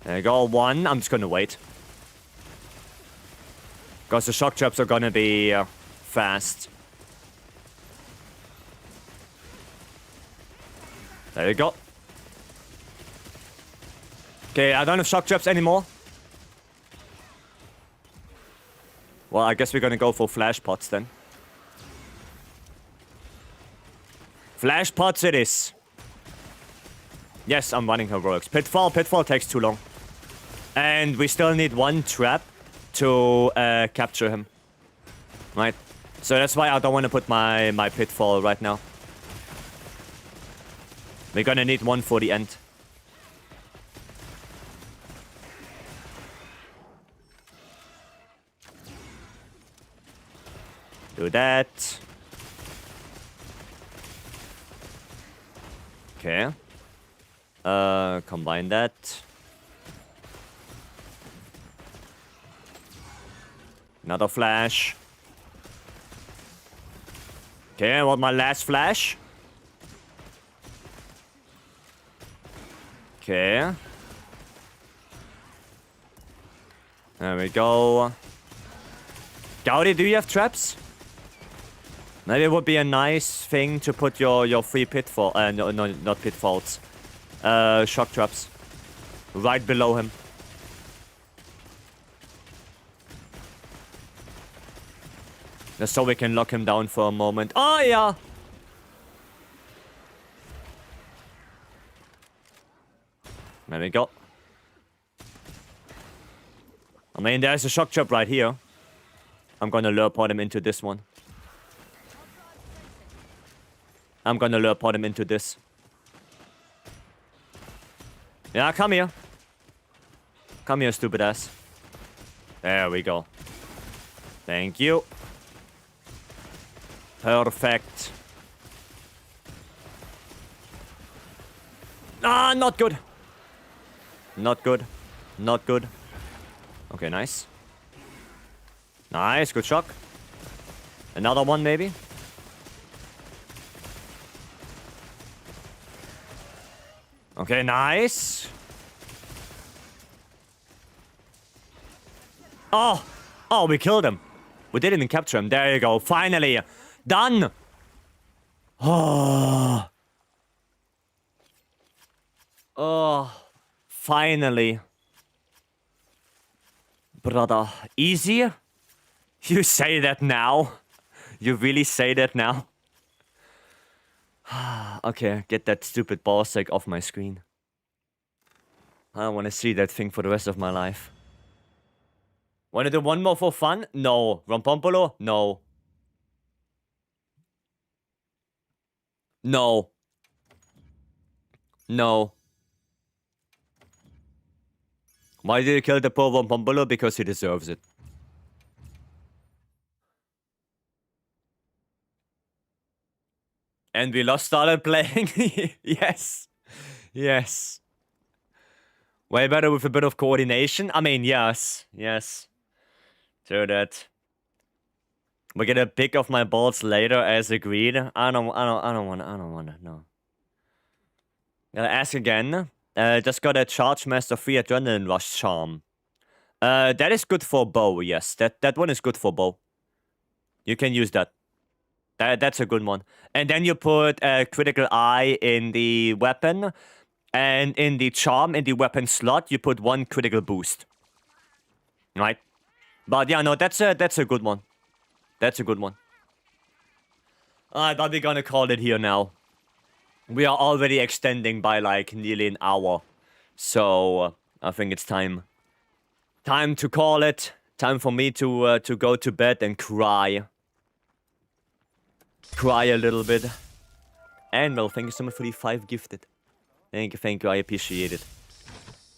There you go, 1. I'm just gonna wait. Because the shock traps are gonna be fast. There you go. Okay, I don't have shock traps anymore. Well, I guess we're gonna go for flash pots then. Flash pots it is. Yes, I'm running heroics. Pitfall takes too long. And we still need 1 trap to capture him. Right? So that's why I don't want to put my pitfall right now. We're gonna need 1 for the end. Do that. Okay. Combine that. Another flash. Okay, I want my last flash. Okay. There we go. Gaudy, do you have traps? Maybe it would be a nice thing to put your free pitfall, no, not pitfalls. Shock traps. Right below him. Just so we can lock him down for a moment. Oh, yeah! There we go. I mean, there's a shock trap right here. I'm gonna lure pod him into this one. I'm gonna lure pod him into this. Yeah, come here. Come here, stupid ass. There we go. Thank you. Perfect. Ah, not good. Not good. Not good. Okay, nice. Nice, good shock. Another one, maybe? Okay, nice. Oh! Oh, we killed him. We didn't even capture him. There you go. Finally. Done! Oh. Oh. Finally. Brother. Easy? You say that now? You really say that now? Okay, get that stupid ball sack off my screen. I don't want to see that thing for the rest of my life. Want to do one more for fun? No. Rompompolo? No. No. No. Why did you kill the poor Rompompolo? Because he deserves it. And we lost started playing? Yes. Yes. Way better with a bit of coordination? I mean, yes. Yes. True that. We get a pick of my balls later as agreed. I don't wanna, no. Gotta ask again. Just got a Charge Master 3 Adrenaline Rush Charm. That is good for bow, yes. That one is good for bow. You can use that. That's a good one. And then you put a Critical Eye in the weapon. And in the charm, in the weapon slot, you put one critical boost. Right? But yeah, no, that's a good one. That's a good one. Alright, but we're gonna call it here now. We are already extending by like nearly an hour. So, I think it's time. Time to call it. Time for me to go to bed and cry. Cry a little bit. And well, thank you so much for the 5 gifted. Thank you, I appreciate it.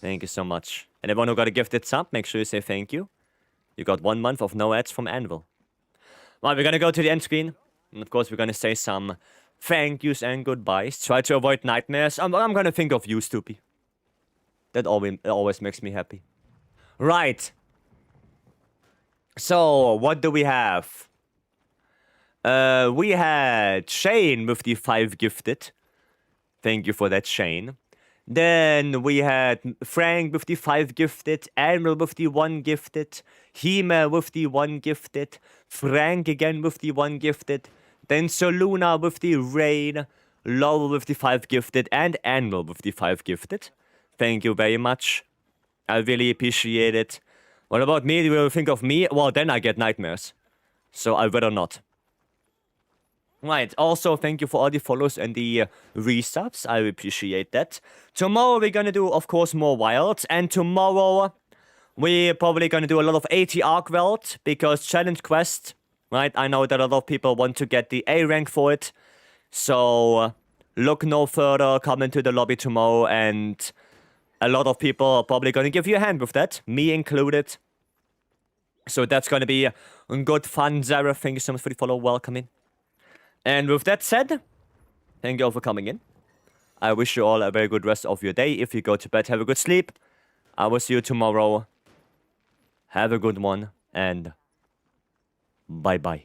Thank you so much. And everyone who got a gifted sub, make sure you say thank you. You got 1 month of no ads from Anvil. Right, we're gonna go to the end screen. And of course, we're gonna say some thank yous and goodbyes. Try to avoid nightmares. I'm gonna think of you, Stoopy. That always makes me happy. Right. So, what do we have? We had Shane with the 5 gifted. Thank you for that, Shane. Then we had Frank with the 5 gifted, Admiral with the 1 gifted, Hema with the 1 gifted, Frank again with the 1 gifted, then Soluna with the raid, Laurel with the 5 gifted, and Admiral with the 5 gifted. Thank you very much. I really appreciate it. What about me? Do you think of me? Well, then I get nightmares. So I'd rather not. Right, also thank you for all the follows and the resubs, I appreciate that. Tomorrow we're gonna do, of course, more wilds, and tomorrow we're probably gonna do a lot of AT Arc Weld, because Challenge Quest, right, I know that a lot of people want to get the A rank for it, so look no further, come into the lobby tomorrow, and a lot of people are probably gonna give you a hand with that, me included. So that's going to be good fun, Zara. Thank you so much for the follow. Welcome in. And with that said, thank you all for coming in. I wish you all a very good rest of your day. If you go to bed, have a good sleep. I will see you tomorrow. Have a good one, and bye-bye.